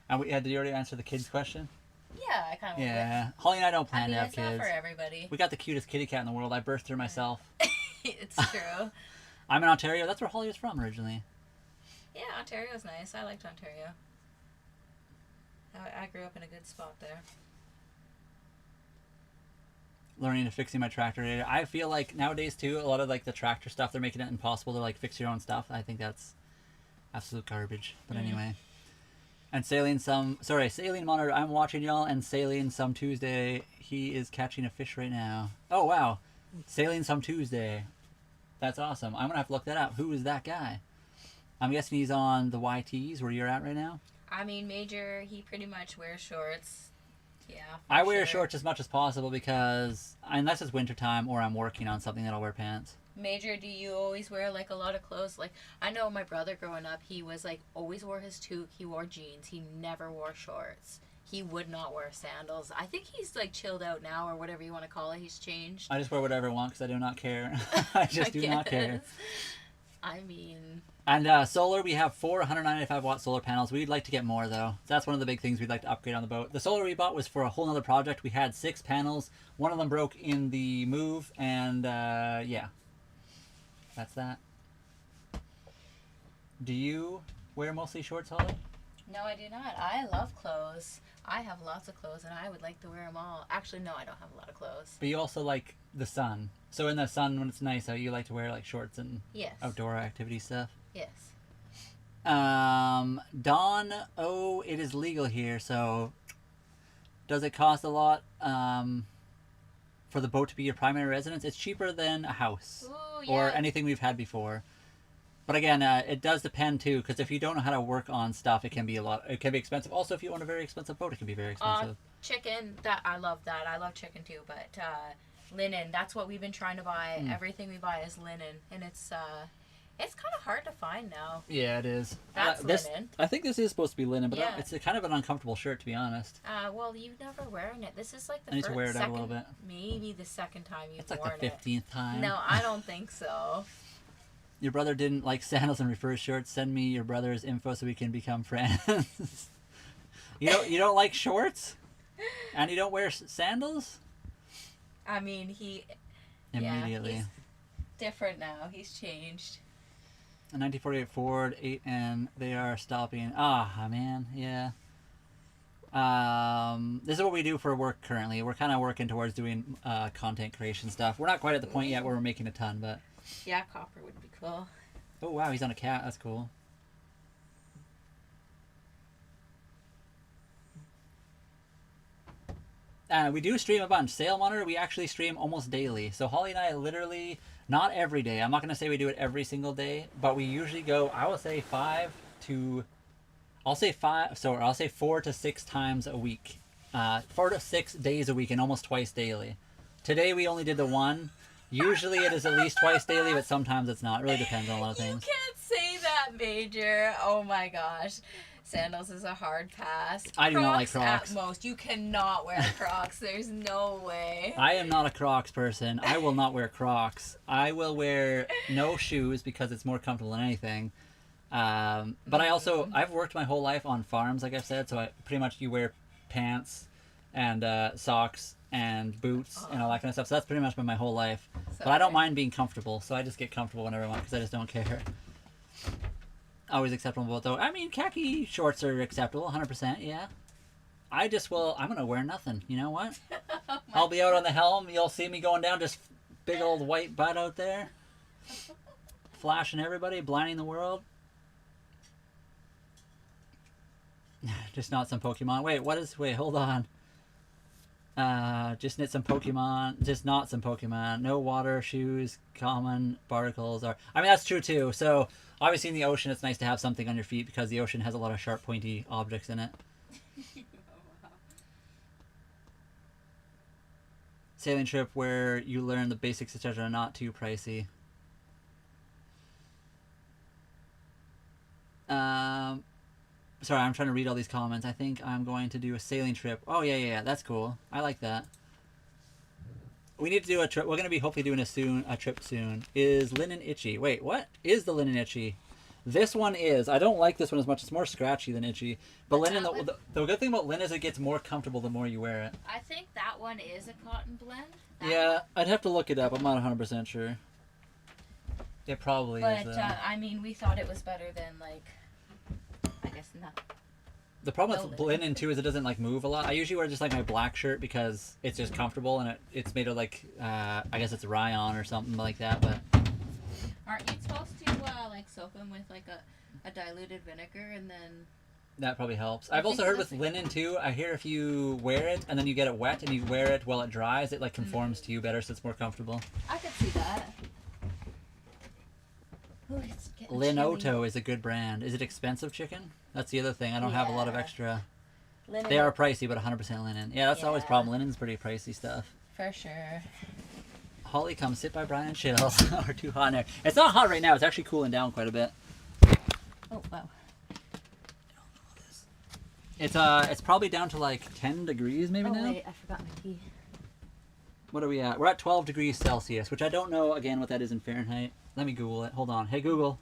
And did you already answer the kids question? Yeah, I kind of. Yeah, Holly and I don't plan to have it's kids. Not for everybody. We got the cutest kitty cat in the world. I birthed her myself. It's true. I'm in Ontario. That's where Holly was from originally. Yeah, Ontario's nice. I liked Ontario. I grew up in a good spot there. Learning to fixing my tractor. I feel like nowadays too, a lot of like the tractor stuff, they're making it impossible to like fix your own stuff. I think that's absolute garbage. But anyway. And Saline Monitor, I'm watching y'all, and Saline Some Tuesday, he is catching a fish right now. Oh wow. Saline Some Tuesday. That's awesome. I'm gonna have to look that up. Who is that guy? I'm guessing he's on the YTs where you're at right now. I mean, Major, he pretty much wears shorts. Yeah. I wear shorts as much as possible because unless it's wintertime or I'm working on something, then I'll wear pants. Major, do you always wear like a lot of clothes? Like I know my brother growing up, he was like always wore his toque. He wore jeans. He never wore shorts. He would not wear sandals. I think he's like chilled out now or whatever you want to call it. He's changed. I just wear whatever I want because I do not care. I just do not care. I mean. And solar, we have 4 195 watt solar panels. We'd like to get more though. That's one of the big things we'd like to upgrade on the boat. The solar we bought was for a whole nother project. We had 6 panels. One of them broke in the move, and yeah. That's that. Do you wear mostly shorts, Holly? No, I do not. I love clothes. I have lots of clothes, and I would like to wear them all. Actually, no, I don't have a lot of clothes. But you also like the sun. So in the sun, when it's nice out, you like to wear like shorts and Yes. outdoor activity stuff. Yes. Dawn, oh, it is legal here, so does it cost a lot for the boat to be your primary residence? It's cheaper than a house. Ooh, yeah. Or anything we've had before. But again, it does depend too, because if you don't know how to work on stuff, it can be it can be expensive. Also, if you own a very expensive boat, it can be very expensive. Chicken, I love that. I love chicken too, but linen, that's what we've been trying to buy. Everything we buy is linen, and it's kind of hard to find now. Yeah, it is. That's linen. I think this is supposed to be linen, but Yeah. it's kind of an uncomfortable shirt, to be honest. Well, you've never worn it. This is like the I need to wear it out a little bit. Maybe the second time you've It's like worn the 15th time. No, I don't think so. Your brother didn't like sandals and refers shorts. Send me your brother's info so we can become friends. You don't like shorts, and you don't wear sandals. I mean, he Immediately. Yeah, he's different now. He's changed. A 1948 Ford 8N. They are stopping. Ah, man, yeah. This is what we do for work currently. We're kind of working towards doing content creation stuff. We're not quite at the point yet where we're making a ton, but. Yeah, copper would be cool. Oh wow, he's on a cat. That's cool. We do stream a bunch. Sail Monitor, we actually stream almost daily. So Holly and I literally, not every day. I'm not going to say we do it every single day, but we usually go, I will say 4 to 6 times a week. 4 to 6 days a week and almost twice daily. Today we only did the one. Usually it is at least twice daily, but sometimes it's not. It really depends on a lot of things. You can't say that, Major. Oh my gosh. Sandals is a hard pass. I do not like Crocs. At most. You cannot wear Crocs. There's no way. I am not a Crocs person. I will not wear Crocs. I will wear no shoes because it's more comfortable than anything. But I've worked my whole life on farms, like I've said, so you wear pants and socks and boots and all that kind of stuff. So that's pretty much been my whole life. But I don't mind being comfortable, so I just get comfortable whenever I want because I just don't care. Always acceptable though. I mean, khaki shorts are acceptable, 100%. Yeah. I'm gonna wear nothing. You know what? I'll be out on the helm. You'll see me going down, just big old white butt out there, flashing everybody, blinding the world. Just not some Pokemon. Wait, hold on. Just knit some Pokemon. Just not some Pokemon. No water, shoes, common barnacles are. I mean, that's true too. So obviously in the ocean, it's nice to have something on your feet because the ocean has a lot of sharp, pointy objects in it. Sailing trip where you learn the basics, etc., are not too pricey. Sorry, I'm trying to read all these comments. I think I'm going to do a sailing trip. Oh, yeah. That's cool. I like that. We need to do a trip. We're going to be hopefully doing a trip soon. Is linen itchy? Wait, what? Is the linen itchy? This one is. I don't like this one as much. It's more scratchy than itchy. But linen, the good thing about linen is it gets more comfortable the more you wear it. I think that one is a cotton blend. Yeah, I'd have to look it up. I'm not 100% sure. It probably is. But, I mean, we thought it was better than, like, I guess not. The problem with linen too is it doesn't like move a lot. I usually wear just like my black shirt because it's just comfortable and it's made of like I guess it's rayon or something like that. But aren't you supposed to like soak them with like a diluted vinegar and then? That probably helps. I've also heard with linen too. I hear if you wear it and then you get it wet and you wear it while it dries, it like conforms to you better, so it's more comfortable. I could see that. Ooh, it's getting Linoto chilly. is a good brand. Is it expensive chicken? That's the other thing. I don't have a lot of extra. Linen. They are pricey, but 100% linen. Yeah, that's always a problem. Linen's pretty pricey stuff. For sure. Holly, come sit by Brian and chill. Or too hot in there. It's not hot right now. It's actually cooling down quite a bit. Oh wow. It's probably down to like 10 degrees maybe now. Oh wait, I forgot my key. What are we at? We're at 12 degrees Celsius, which I don't know again what that is in Fahrenheit. Let me Google it. Hold on. Hey Google.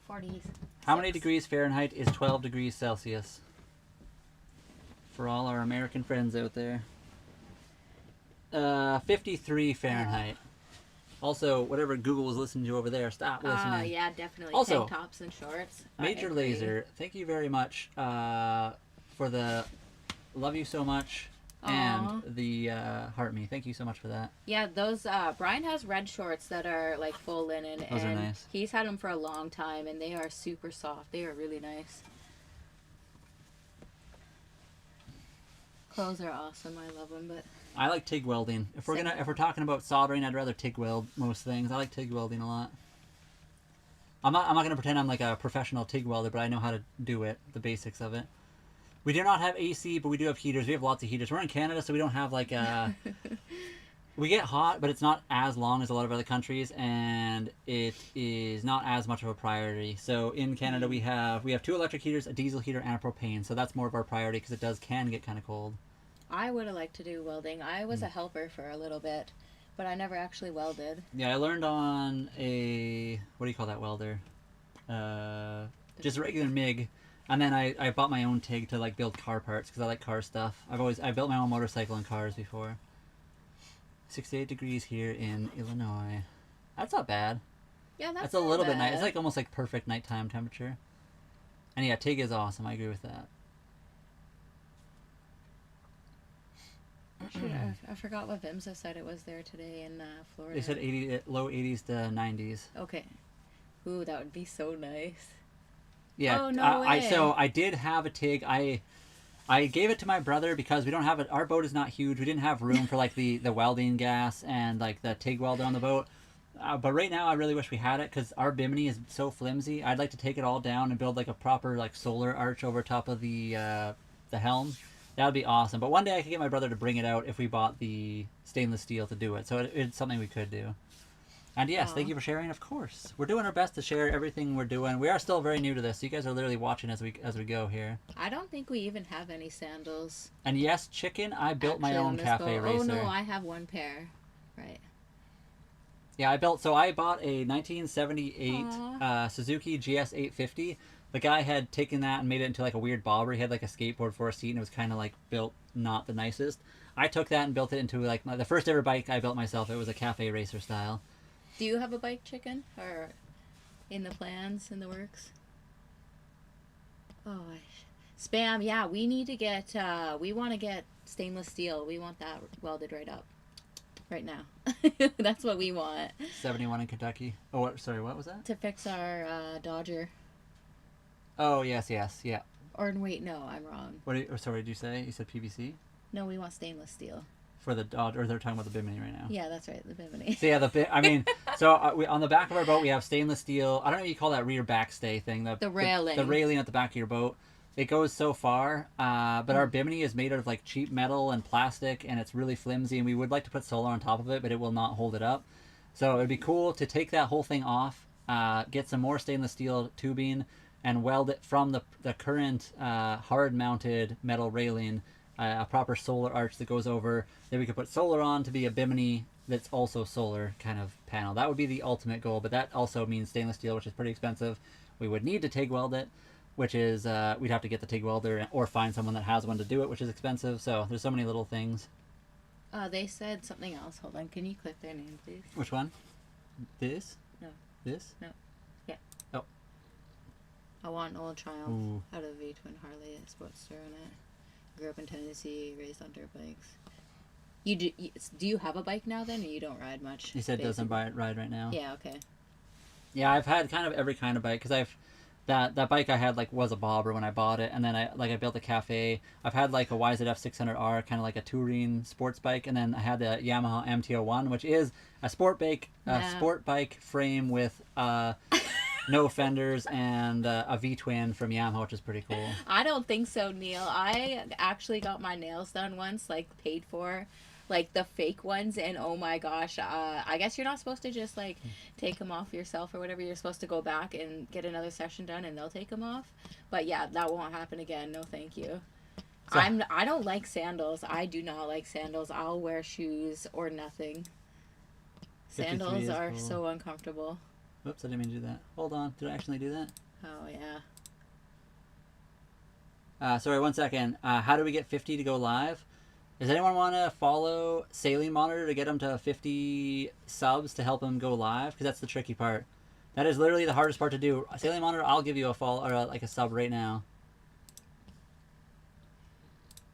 40s. How many degrees Fahrenheit is 12 degrees Celsius? For all our American friends out there. 53 Fahrenheit. Also, whatever Google was listening to over there, stop listening. Yeah, definitely. Also, tank tops and shorts. I Major agree. Laser, thank you very much for the love you so much and Aw. the heart me. Thank you so much for that. Yeah, those Brian has red shorts that are like full linen, Those are and nice. he's had them for a long time, and they are super soft. They are really nice. Clothes are awesome. I love them, but I like TIG welding. If we're talking about soldering, I'd rather TIG weld most things. I like TIG welding a lot. I'm not gonna pretend I'm like a professional TIG welder, but I know how to do it, the basics of it. We do not have AC, but we do have heaters. We have lots of heaters. We're in Canada, so we don't have like we get hot, but it's not as long as a lot of other countries, and it is not as much of a priority. So in Canada, we have 2 electric heaters, a diesel heater, and a propane. So that's more of our priority because it can get kind of cold. I would have liked to do welding. I was a helper for a little bit, but I never actually welded. Yeah, I learned on a what do you call that welder? Just a regular MIG, and then I bought my own TIG to like build car parts because I like car stuff. I built my own motorcycle and cars before. 68 degrees here in Illinois. That's not bad. Yeah, That's a little bit nice. It's like almost like perfect nighttime temperature. And yeah, TIG is awesome. I agree with that. Shoot, I forgot what Vimsa said it was there today in Florida. They said low 80s to 90s. Okay. Ooh, that would be so nice. Yeah. Oh, no way. So I did have a TIG. I gave it to my brother because we don't have it. Our boat is not huge. We didn't have room for like the welding gas and like the TIG welder on the boat. But right now, I really wish we had it because our bimini is so flimsy. I'd like to take it all down and build like a proper like solar arch over top of the helm. That would be awesome. But one day I could get my brother to bring it out if we bought the stainless steel to do it. So it's something we could do. And yes, thank you for sharing. Of course, we're doing our best to share everything we're doing. We are still very new to this. So you guys are literally watching as we go here. I don't think we even have any sandals. And yes, chicken. I built my own cafe racer. Oh no, I have one pair. Right. Yeah, I bought a 1978 Suzuki GS 850. The guy had taken that and made it into like a weird bobber. He had like a skateboard for a seat, and it was kind of like built not the nicest. I took that and built it into like the first ever bike I built myself. It was a cafe racer style. Do you have a bike, chicken, or in the plans, in the works? Oh, spam. Yeah, we need to get. We want to get stainless steel. We want that welded right up, right now. That's what we want. 71 in Kentucky. Oh, sorry. What was that? To fix our Dodger. Oh yes, yeah. Or wait, no, I'm wrong. Sorry, did you say? You said PVC? No, we want stainless steel. For the Dodge, or they're talking about the Bimini right now. Yeah, that's right, the Bimini. So yeah, on the back of our boat we have stainless steel. I don't know what you call that rear backstay thing. The railing. The railing at the back of your boat. It goes so far, but our Bimini is made out of like cheap metal and plastic, and it's really flimsy. And we would like to put solar on top of it, but it will not hold it up. So it'd be cool to take that whole thing off, get some more stainless steel tubing, and weld it from the current hard-mounted metal railing, a proper solar arch that goes over. Then we could put solar on to be a Bimini that's also solar kind of panel. That would be the ultimate goal, but that also means stainless steel, which is pretty expensive. We would need to TIG weld it, which is we'd have to get the TIG welder or find someone that has one to do it, which is expensive. So there's so many little things. They said something else. Hold on. Can you click their name, please? Which one? This? No. This? No. Yeah. Oh. I want an old Triumph. Ooh. Out of V-twin Harley Sportster in it. Grew up in Tennessee, raised on dirt bikes. Do you have a bike now then, or you don't ride much? He said doesn't ride right now. Yeah, okay. Yeah, I've had kind of every kind of bike because that bike I had like was a bobber when I bought it, and then I built a cafe. I've had like a YZF 600R, kind of like a touring sports bike, and then I had the Yamaha MT-01, which is a sport bike frame with no fenders and a V-twin from Yamaha, which is pretty cool. I don't think so, Neil. I actually got my nails done once, like paid for, like the fake ones, and oh my gosh, I guess you're not supposed to just like take them off yourself or whatever. You're supposed to go back and get another session done, and they'll take them off. But yeah, that won't happen again. No, thank you. So, I don't like sandals. I do not like sandals. I'll wear shoes or nothing. Sandals are cool. So uncomfortable. Whoops, I didn't mean to do that. Hold on. Did I actually do that? Oh, yeah. Sorry, 1 second. How do we get 50 to go live? Does anyone want to follow Saline Monitor to get him to 50 subs to help him go live? Because that's the tricky part. That is literally the hardest part to do. Saline Monitor, I'll give you a follow or like a sub right now.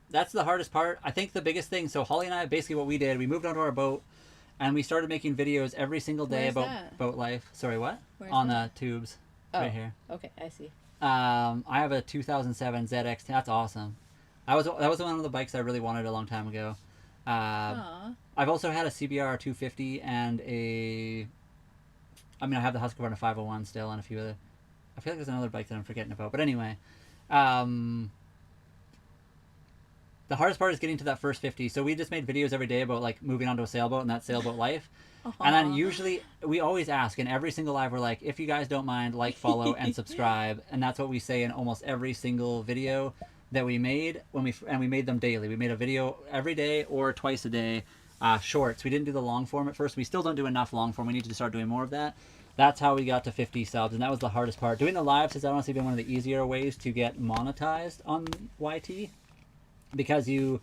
That's the hardest part. I think the biggest thing. So Holly and I, basically what we did, we moved onto our boat, and we started making videos every single day Where's about that? boat life. Sorry, what? Where's On that? the tubes, Oh, right here. okay, I see. I have a 2007 ZX. That's awesome. That was one of the bikes I really wanted a long time ago. Aw. I've also had a CBR 250 and I have the Husqvarna 501 still and a few other. I feel like there's another bike that I'm forgetting about. But anyway, the hardest part is getting to that first 50. So we just made videos every day about like moving onto a sailboat and that sailboat life. And then usually we always ask in every single live, we're like, if you guys don't mind, like, follow, and subscribe. And that's what we say in almost every single video that we made and we made them daily. We made a video every day or twice a day, shorts. We didn't do the long form at first. We still don't do enough long form. We need to start doing more of that. That's how we got to 50 subs, and that was the hardest part. Doing the lives has honestly been one of the easier ways to get monetized on YT, because you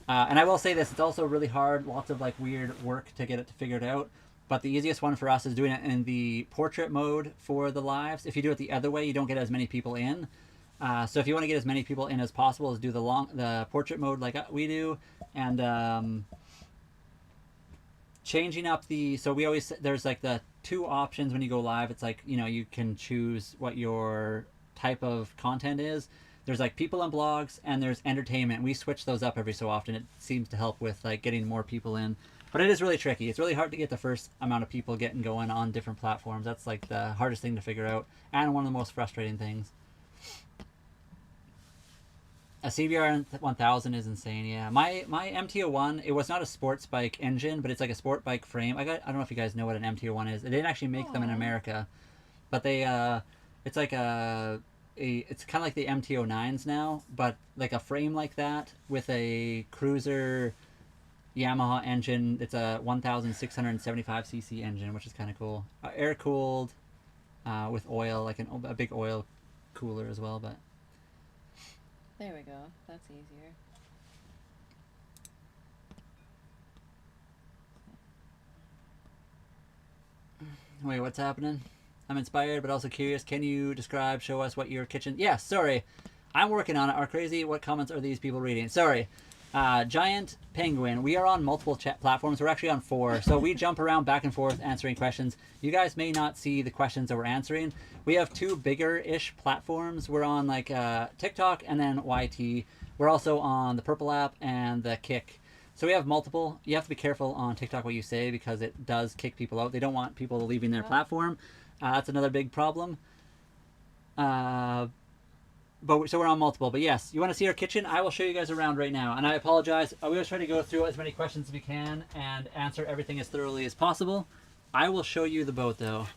and I will say this, it's also really hard, lots of like weird work to get it to figure it out. But the easiest one for us is doing it in the portrait mode for the lives. If you do it the other way, you don't get as many people in. So if you want to get as many people in as possible, is do the portrait mode like we do, and changing up the. So we always, there's like the two options when you go live. It's like, you can choose what your type of content is. There's like people and blogs, and there's entertainment. We switch those up every so often. It seems to help with like getting more people in. But it is really tricky. It's really hard to get the first amount of people getting going on different platforms. That's like the hardest thing to figure out, and one of the most frustrating things. A CBR 1000 is insane. Yeah, my MT-01, it was not a sports bike engine, but it's like a sport bike frame. I don't know if you guys know what an MT-01 is. They didn't actually make them in America, but they it's like it's kind of like the MT-09s now, but like a frame like that with a cruiser Yamaha engine. It's a 1,675cc engine, which is kind of cool. Air cooled, with oil, like a big oil cooler as well. But There we go. That's easier. wait, what's happening? I'm inspired, but also curious. Can you show us what your kitchen... Yeah, sorry. I'm working on it. Are crazy. What comments are these people reading? Sorry. Giant Penguin. We are on multiple chat platforms. We're actually on 4. So we jump around back and forth answering questions. You guys may not see the questions that we're answering. We have 2 bigger-ish platforms. We're on like TikTok and then YT. We're also on the Purple app and the Kick. So we have multiple. You have to be careful on TikTok what you say, because it does kick people out. They don't want people leaving their platform. That's another big problem. So we're on multiple. But yes, you want to see our kitchen? I will show you guys around right now. And I apologize. We always try to go through as many questions as we can and answer everything as thoroughly as possible. I will show you the boat, though.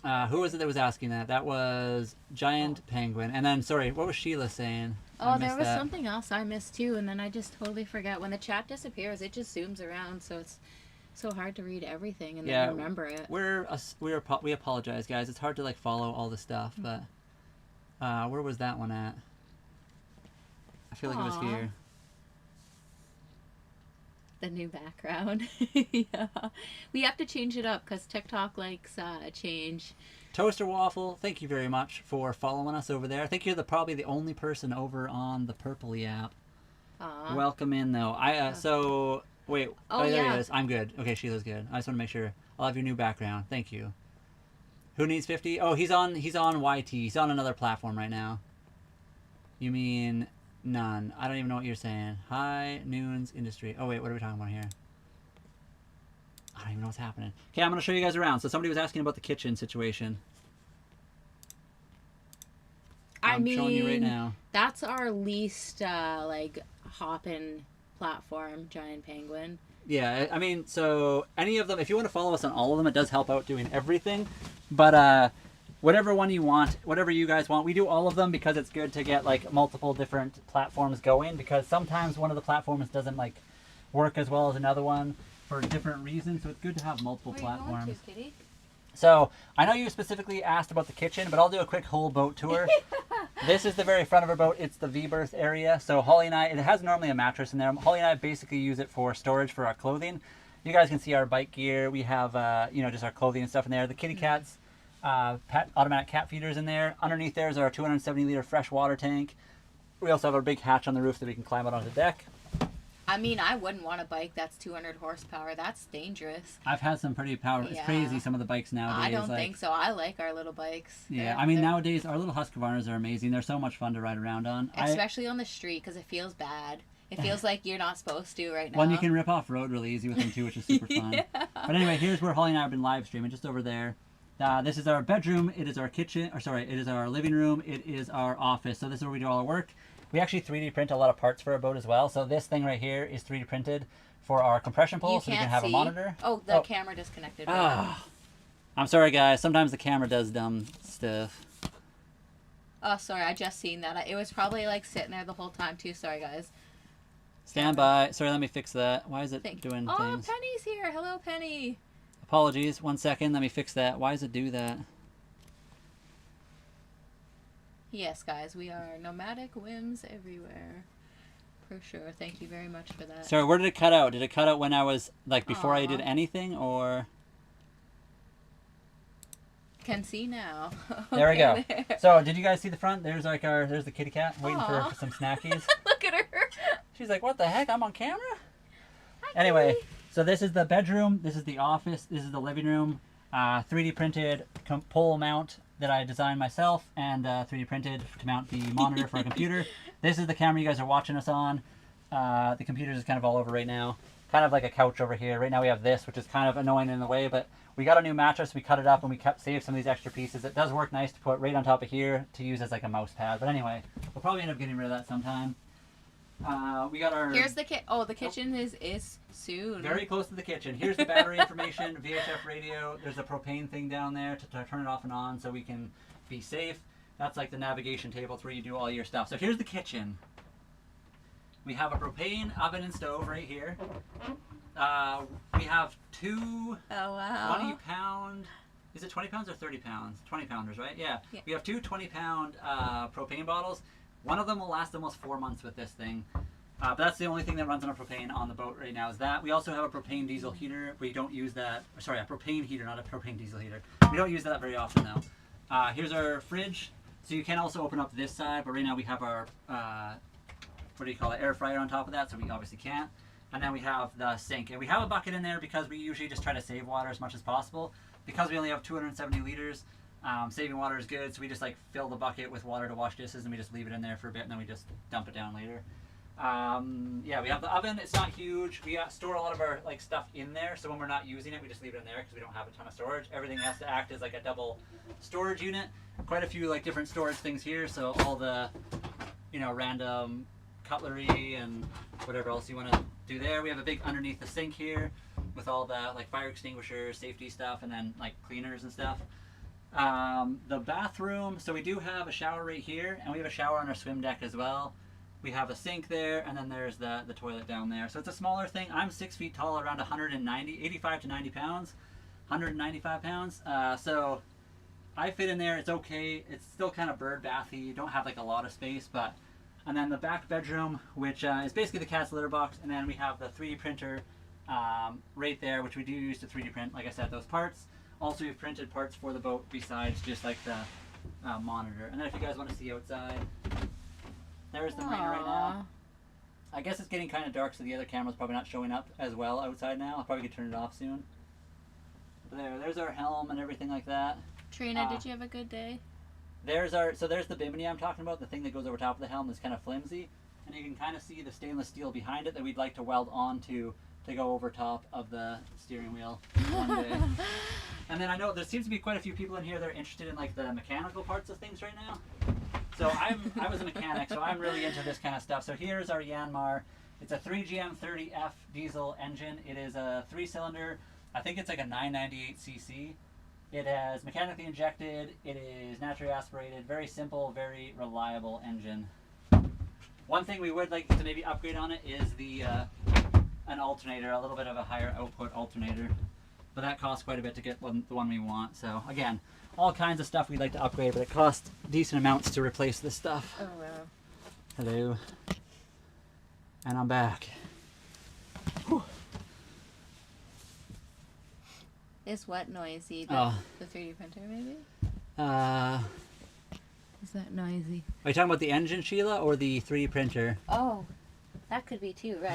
Who was it that was asking that? That was Giant Penguin. And then, sorry, what was Sheila saying? Oh, there was something else I missed too, and then I just totally forgot. When the chat disappears, it just zooms around, so it's so hard to read everything and then remember it. We apologize, guys. It's hard to like follow all the stuff, but where was that one at? I feel like it was here. The new background. Yeah, we have to change it up because TikTok likes change. Toaster Waffle, thank you very much for following us over there. I think you're probably the only person over on the Purple app. Aww. Welcome in, though. So wait. Oh, there yeah. he is. I'm good. Okay, Sheila's good. I just want to make sure. I'll have your new background. Thank you. Who needs 50? Oh, he's on YT. He's on another platform right now. You mean none? I don't even know what you're saying. High Noons Industry. Oh wait, what are we talking about here? I don't even know what's happening. Okay, I'm going to show you guys around. So somebody was asking about the kitchen situation. I'm showing you right now. That's our least like hopping platform, Giant Penguin. Yeah, I mean, so any of them, if you want to follow us on all of them, it does help out doing everything. But whatever one you want, whatever you guys want, we do all of them because it's good to get like multiple different platforms going, because sometimes one of the platforms doesn't like work as well as another one for different reasons. So it's good to have multiple platforms. Kitty? So I know you specifically asked about the kitchen, but I'll do a quick whole boat tour. This is the very front of our boat. It's the V-berth area. So Holly and I, it has normally a mattress in there. Holly and I basically use it for storage for our clothing. You guys can see our bike gear. We have, just our clothing and stuff in there. The kitty cats, automatic cat feeders in there. Underneath there is our 270-liter fresh water tank. We also have a big hatch on the roof that we can climb out onto the deck. I mean, I wouldn't want a bike that's 200 horsepower. That's dangerous. I've had some pretty powerful. It's crazy, some of the bikes nowadays. I don't think so. I like our little bikes. Yeah, I mean, nowadays, our little Husqvarnas are amazing. They're so much fun to ride around on. Especially on the street, because it feels bad. It feels like you're not supposed to right now. One, you can rip off road really easy with them, too, which is super fun. Yeah. But anyway, here's where Holly and I have been live streaming, just over there. This is our bedroom. It is our kitchen. It is our living room. It is our office. So this is where we do all our work. We actually 3D print a lot of parts for our boat as well. So this thing right here is 3D printed for our compression pole, so we can have a monitor. Oh, the camera disconnected. I'm sorry, guys. Sometimes the camera does dumb stuff. Oh, sorry. I just seen that. It was probably like sitting there the whole time too. Sorry, guys. Stand by. Sorry, let me fix that. Why is it doing things? Oh, Penny's here. Hello, Penny. Apologies. 1 second. Let me fix that. Why does it do that? Yes, guys, we are nomadic whims everywhere. For sure. Thank you very much for that. Sorry, where did it cut out? Did it cut out when I was, like, before I did anything, or? Can see now. There we go. There. So, did you guys see the front? There's like there's the kitty cat waiting for some snackies. Look at her. She's like, what the heck? I'm on camera? Hi, anyway, kitty. So this is the bedroom. This is the office. This is the living room. 3D printed pole mount that I designed myself, and 3D printed to mount the monitor for a computer. This is the camera you guys are watching us on. The computer's is kind of all over right now. Kind of like a couch over here. Right now we have this, which is kind of annoying in the way, but we got a new mattress. We cut it up and we saved some of these extra pieces. It does work nice to put right on top of here to use as like a mouse pad. But anyway, we'll probably end up getting rid of that sometime. We got our... Here's the the kitchen is soon. Very close to the kitchen. Here's the battery information, VHF radio. There's a propane thing down there to turn it off and on so we can be safe. That's like the navigation table. It's where you do all your stuff. So here's the kitchen. We have a propane oven and stove right here. We have two 20-pound... Is it 20 pounds or 30 pounds? 20 pounders, right? Yeah. We have two 20-pound propane bottles. One of them will last almost 4 months with this thing. But that's the only thing that runs on a propane on the boat right now is that. We also have a propane diesel heater. We don't use that. Sorry, a propane heater, not a propane diesel heater. We don't use that very often though. Here's our fridge. So you can also open up this side, but right now we have our, air fryer on top of that, so we obviously can't. And then we have the sink. And we have a bucket in there because we usually just try to save water as much as possible. Because we only have 270 liters, saving water is good, so we just like fill the bucket with water to wash dishes and we just leave it in there for a bit and then we just dump it down later. We have the oven. It's not huge. We store a lot of our like stuff in there, so when we're not using it, we just leave it in there because we don't have a ton of storage. Everything has to act as like a double storage unit. Quite a few like different storage things here, so all the random cutlery and whatever else you want to do there. We have a big underneath the sink here with all the like fire extinguishers, safety stuff, and then like cleaners and stuff. The bathroom, so we do have a shower right here, and we have a shower on our swim deck as well. We have a sink there, and then there's the toilet down there. So it's a smaller thing. I'm 6 feet tall, around 85 to 90 pounds, 195 pounds. So I fit in there. It's okay. It's still kind of bird bathy. You don't have like a lot of space, but. And then the back bedroom, which is basically the cat's litter box, and then we have the 3D printer right there, which we do use to 3D print, like I said, those parts. Also, we've printed parts for the boat besides just like the monitor. And then if you guys want to see outside, there's the marina right now. I guess it's getting kind of dark, so the other camera's probably not showing up as well outside now. I'll probably turn it off soon. But there's our helm and everything like that. Trina, did you have a good day? There's the bimini I'm talking about, the thing that goes over top of the helm that's kind of flimsy. And you can kind of see the stainless steel behind it that we'd like to weld onto to go over top of the steering wheel one day. And then I know there seems to be quite a few people in here that are interested in like the mechanical parts of things right now. So I was a mechanic, so I'm really into this kind of stuff. So here's our Yanmar. It's a 3GM30F diesel engine. It is a 3-cylinder. I think it's like a 998cc. It has mechanically injected. It is naturally aspirated. Very simple, very reliable engine. One thing we would like to maybe upgrade on it is the an alternator, a little bit of a higher output alternator. but that costs quite a bit to get the one we want. So again, all kinds of stuff we'd like to upgrade, but it costs decent amounts to replace this stuff. Oh wow. Hello. And I'm back. Whew. Is what noisy? The 3D printer, maybe? Is that noisy? Are you talking about the engine, Sheila, or the 3D printer? Oh, that could be too, right?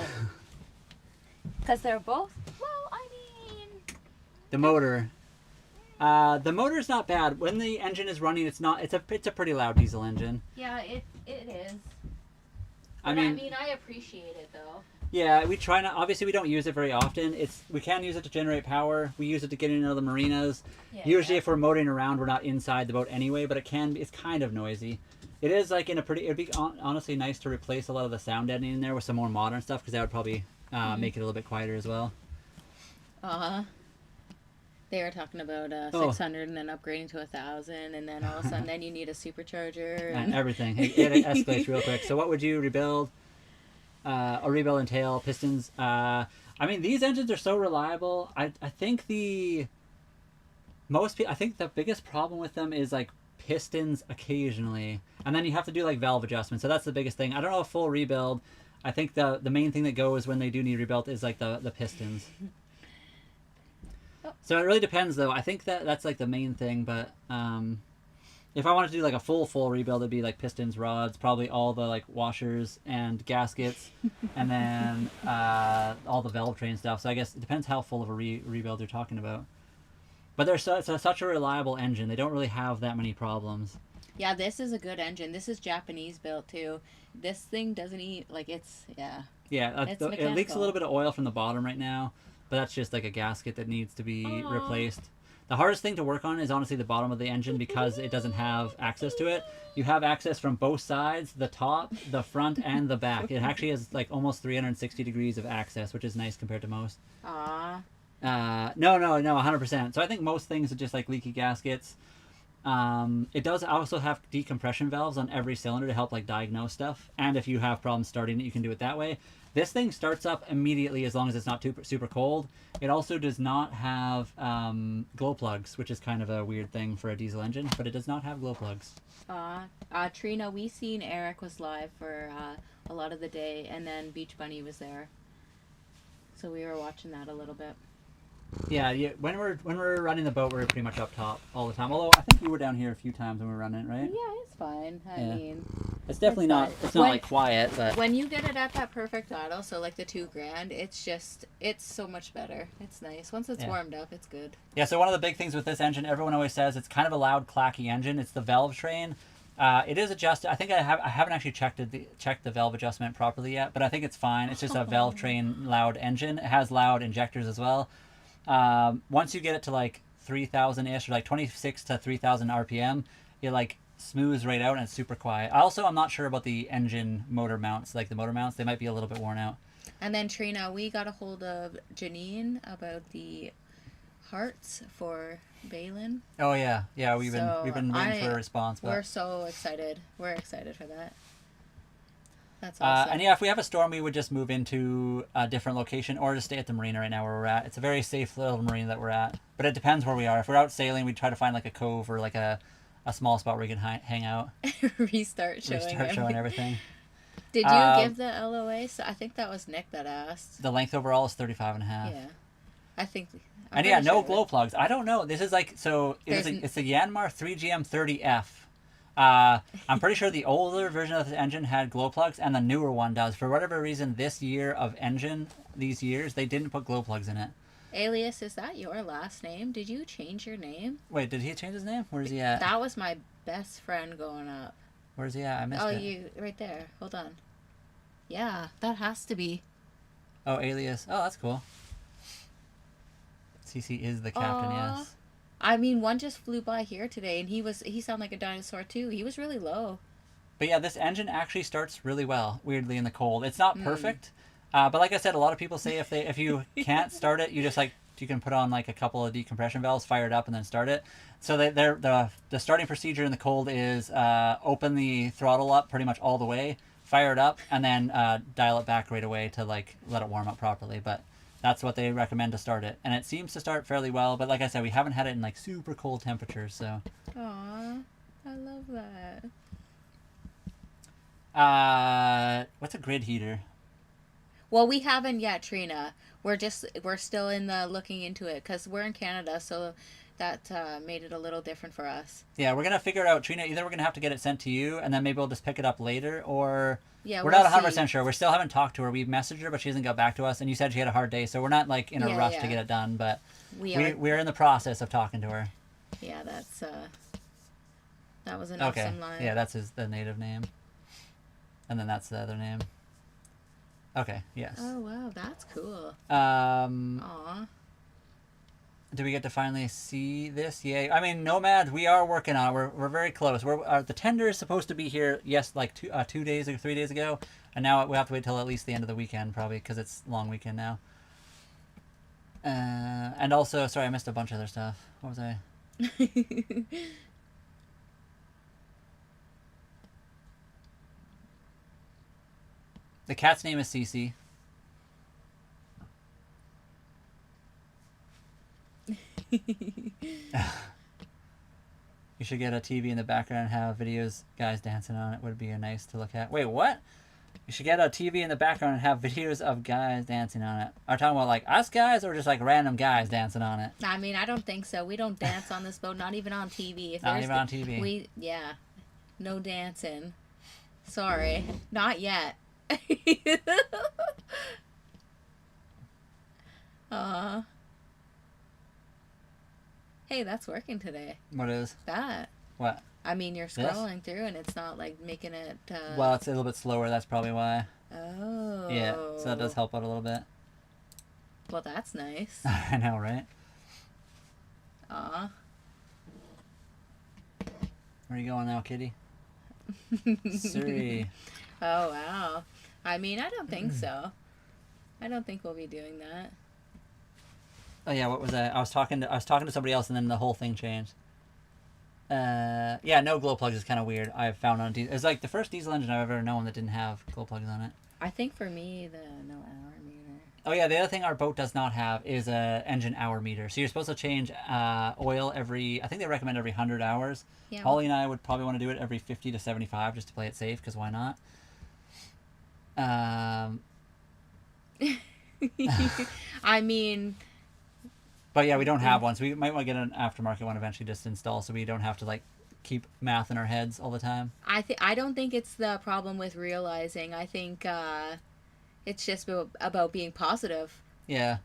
Because they're both. Well, I mean. The motor. The motor's not bad. When the engine is running, it's not. It's a pretty loud diesel engine. Yeah, it is. I But mean, I appreciate it though. yeah, we try not. Obviously, we don't use it very often. We can use it to generate power. We use it to get into the marinas. Yeah, Usually, if we're motoring around, we're not inside the boat anyway. But it's kind of noisy. It is like in a pretty. It'd be honestly nice to replace a lot of the sound editing in there with some more modern stuff because that would probably make it a little bit quieter as well. They were talking about 600 and then upgrading to 1,000, and then all of a sudden, then you need a supercharger And everything. It escalates real quick. So, what would you rebuild? Or rebuild entail pistons? I mean, these engines are so reliable. I think I think the biggest problem with them is like pistons occasionally, and then you have to do like valve adjustments. So that's the biggest thing. I don't know a full rebuild. I think the main thing that goes when they do need rebuilt is like the pistons. So it really depends, though. I think that's like the main thing. But if I wanted to do like a full rebuild, it'd be like pistons, rods, probably all the like washers and gaskets, and then all the valve train stuff. So I guess it depends how full of a rebuild you're talking about. But it's such a reliable engine. They don't really have that many problems. Yeah, this is a good engine. This is Japanese built too. This thing doesn't eat like it's Yeah, It's it leaks a little bit of oil from the bottom right now, but that's just like a gasket that needs to be replaced. The hardest thing to work on is honestly the bottom of the engine because it doesn't have access to it. You have access from both sides, the top, the front, and the back. It actually has like almost 360 degrees of access, which is nice compared to most. Aw. No, 100%. So I think most things are just like leaky gaskets. It does also have decompression valves on every cylinder to help like diagnose stuff. And if you have problems starting it, you can do it that way. This thing starts up immediately as long as it's not super cold. It also does not have glow plugs, which is kind of a weird thing for a diesel engine, but it does not have glow plugs. Trina, we seen Eric was live for a lot of the day, and then Beach Bunny was there. So we were watching that a little bit. Yeah. When we're running the boat, we're pretty much up top all the time. Although I think you were down here a few times when we were running it, right? Yeah, it's fine. I mean, it's definitely not. It's not like quiet, but when you get it at that perfect idle, so like the $2,000, it's so much better. It's nice. Once it's warmed up, it's good. Yeah. So one of the big things with this engine, everyone always says it's kind of a loud, clacky engine. It's the valve train. It is adjusted. I think I haven't actually checked the valve adjustment properly yet, but I think it's fine. It's just a valve train loud engine. It has loud injectors as well. Once you get it to like 3,000 ish or like 26 to 3,000 RPM, it like smooths right out and it's super quiet. I'm not sure about the engine motor mounts, like the motor mounts. They might be a little bit worn out. And then Trina, we got a hold of Janine about the hearts for Balin. Oh yeah, we've been waiting for a response. But we're so excited. We're excited for that. That's awesome. And yeah, if we have a storm, we would just move into a different location or just stay at the marina right now where we're at. It's a very safe little marina that we're at. But it depends where we are. If we're out sailing, we try to find like a cove or like a small spot where we can hang out. Restart showing everything. Did you give the LOA? So I think that was Nick that asked. The length overall is 35 and a half. Yeah. I think. And yeah, no glow plugs. I don't know. This is like, so it's the Yanmar 3GM30F. I'm pretty sure the older version of the engine had glow plugs, and the newer one does. For whatever reason, this year of engine, these years, they didn't put glow plugs in it. Alias, is that your last name? Did you change your name? Wait, did he change his name? Where's he at? That was my best friend growing up. Where's he at? I missed it. Oh, you, right there. Hold on. Yeah, that has to be. Oh, Alias. Oh, that's cool. CC is the captain, yes. I mean, one just flew by here today, and he sounded like a dinosaur too. He was really low. But yeah, this engine actually starts really well, weirdly, in the cold. It's not perfect, but like I said, a lot of people say if you can't start it, you can put on like a couple of decompression valves, fire it up, and then start it. So the starting procedure in the cold is open the throttle up pretty much all the way, fire it up, and then dial it back right away to like let it warm up properly. But That's what they recommend to start it, and it seems to start fairly well. But like I said, we haven't had it in like super cold temperatures, so. Aw, I love that. What's a grid heater? Well, we haven't yet, Trina. We're still in the looking into it because we're in Canada, so that made it a little different for us. Yeah, we're gonna figure it out, Trina. Either we're gonna have to get it sent to you, and then maybe we'll just pick it up later, or Yeah, we're we'll not 100% see. sure. We still haven't talked to her. We've messaged her, but she hasn't got back to us. And you said she had a hard day, so we're not like in a Yeah, rush yeah. to get it done. But We are. we're in the process of talking to her. Yeah, that was an Okay. awesome line. Yeah, that's the native name, and then that's the other name. Okay. Yes. Oh wow, that's cool. Aw. Do we get to finally see this? Yay. I mean, Nomad, we are working on it. We're very close. The tender is supposed to be here, yes, like 2 days or 3 days ago. And now we have to wait till at least the end of the weekend, probably, because it's long weekend now. And also, sorry, I missed a bunch of other stuff. What was I? The cat's name is Cece. You should get a TV in the background and have videos, guys dancing on it. Would be nice to look at. Wait, what? You should get a TV in the background and have videos of guys dancing on it. Are you talking about like us guys or just like random guys dancing on it? I mean, I don't think so. We don't dance on this boat, not even on TV. If Not there's even on TV. Yeah, no dancing. Sorry, not yet. Aw. Hey, that's working today. What is? That. What? I mean, you're scrolling through and it's not like making it. Well, it's a little bit slower. That's probably why. Oh. Yeah, so that does help out a little bit. Well, that's nice. I know, right? Aw. Where are you going now, kitty? Siri. Oh wow. I mean, I don't think so. I don't think we'll be doing that. Oh yeah, what was that? I was talking to somebody else, and then the whole thing changed. Yeah, no glow plugs is kind of weird. I've found on it's like the first diesel engine I've ever known that didn't have glow plugs on it. I think for me, the no hour meter. Oh yeah, the other thing our boat does not have is a engine hour meter. So you're supposed to change oil every. I think they recommend every 100 hours. Yeah. Holly and I would probably want to do it every 50 to 75 just to play it safe, because why not? I mean. But yeah, we don't have one, so we might want to get an aftermarket one eventually just to install, so we don't have to like keep math in our heads all the time. I don't think it's the problem with realizing. I think it's just about being positive. Yeah.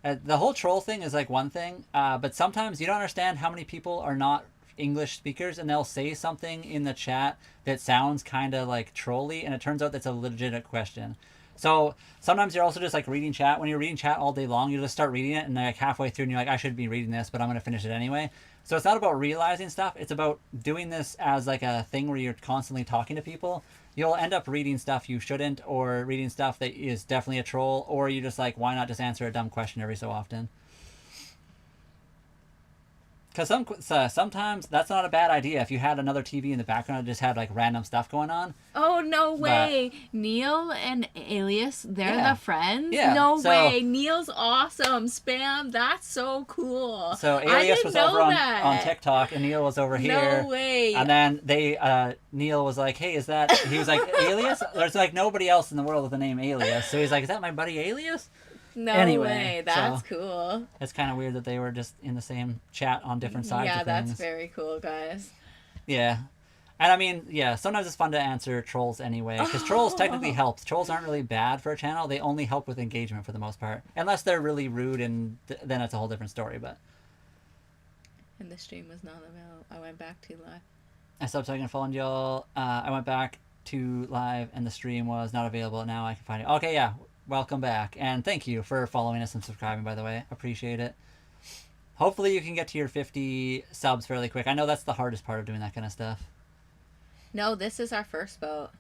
The whole troll thing is like one thing, but sometimes you don't understand how many people are not English speakers, and they'll say something in the chat that sounds kind of like trolly, and it turns out that's a legitimate question. So sometimes you're also just like reading chat. When you're reading chat all day long, you just start reading it, and like halfway through, and you're like, I should be reading this, but I'm going to finish it anyway. So it's not about realizing stuff. It's about doing this as like a thing where you're constantly talking to people. You'll end up reading stuff you shouldn't, or reading stuff that is definitely a troll, or you just like, why not just answer a dumb question every so often? Because sometimes that's not a bad idea. If you had another TV in the background that just had like random stuff going on. Oh, no way. Neil and Alias, they're Yeah. the friends? Yeah, No so- way. Neil's awesome. Spam, that's so cool. So I Alias didn't was know over on that. TikTok, and Neil was over here. No way. And then Neil was like, hey, is that, he was like, Alias? There's like nobody else in the world with the name Alias. So he's like, is that my buddy Alias? No Anyway, way. That's so- cool. It's kind of weird that they were just in the same chat on different sides Yeah, of things. that's very cool, guys. Yeah. And I mean, yeah, sometimes it's fun to answer trolls anyway, because trolls technically help. Trolls aren't really bad for a channel. They only help with engagement for the most part. Unless they're really rude, and then it's a whole different story. But And the stream was not available. I went back to live. I stopped talking to following y'all. I went back to live, and the stream was not available. Now I can find it. Okay, yeah. Welcome back. And thank you for following us and subscribing, by the way. Appreciate it. Hopefully you can get to your 50 subs fairly quick. I know that's the hardest part of doing that kind of stuff. No, this is our first boat.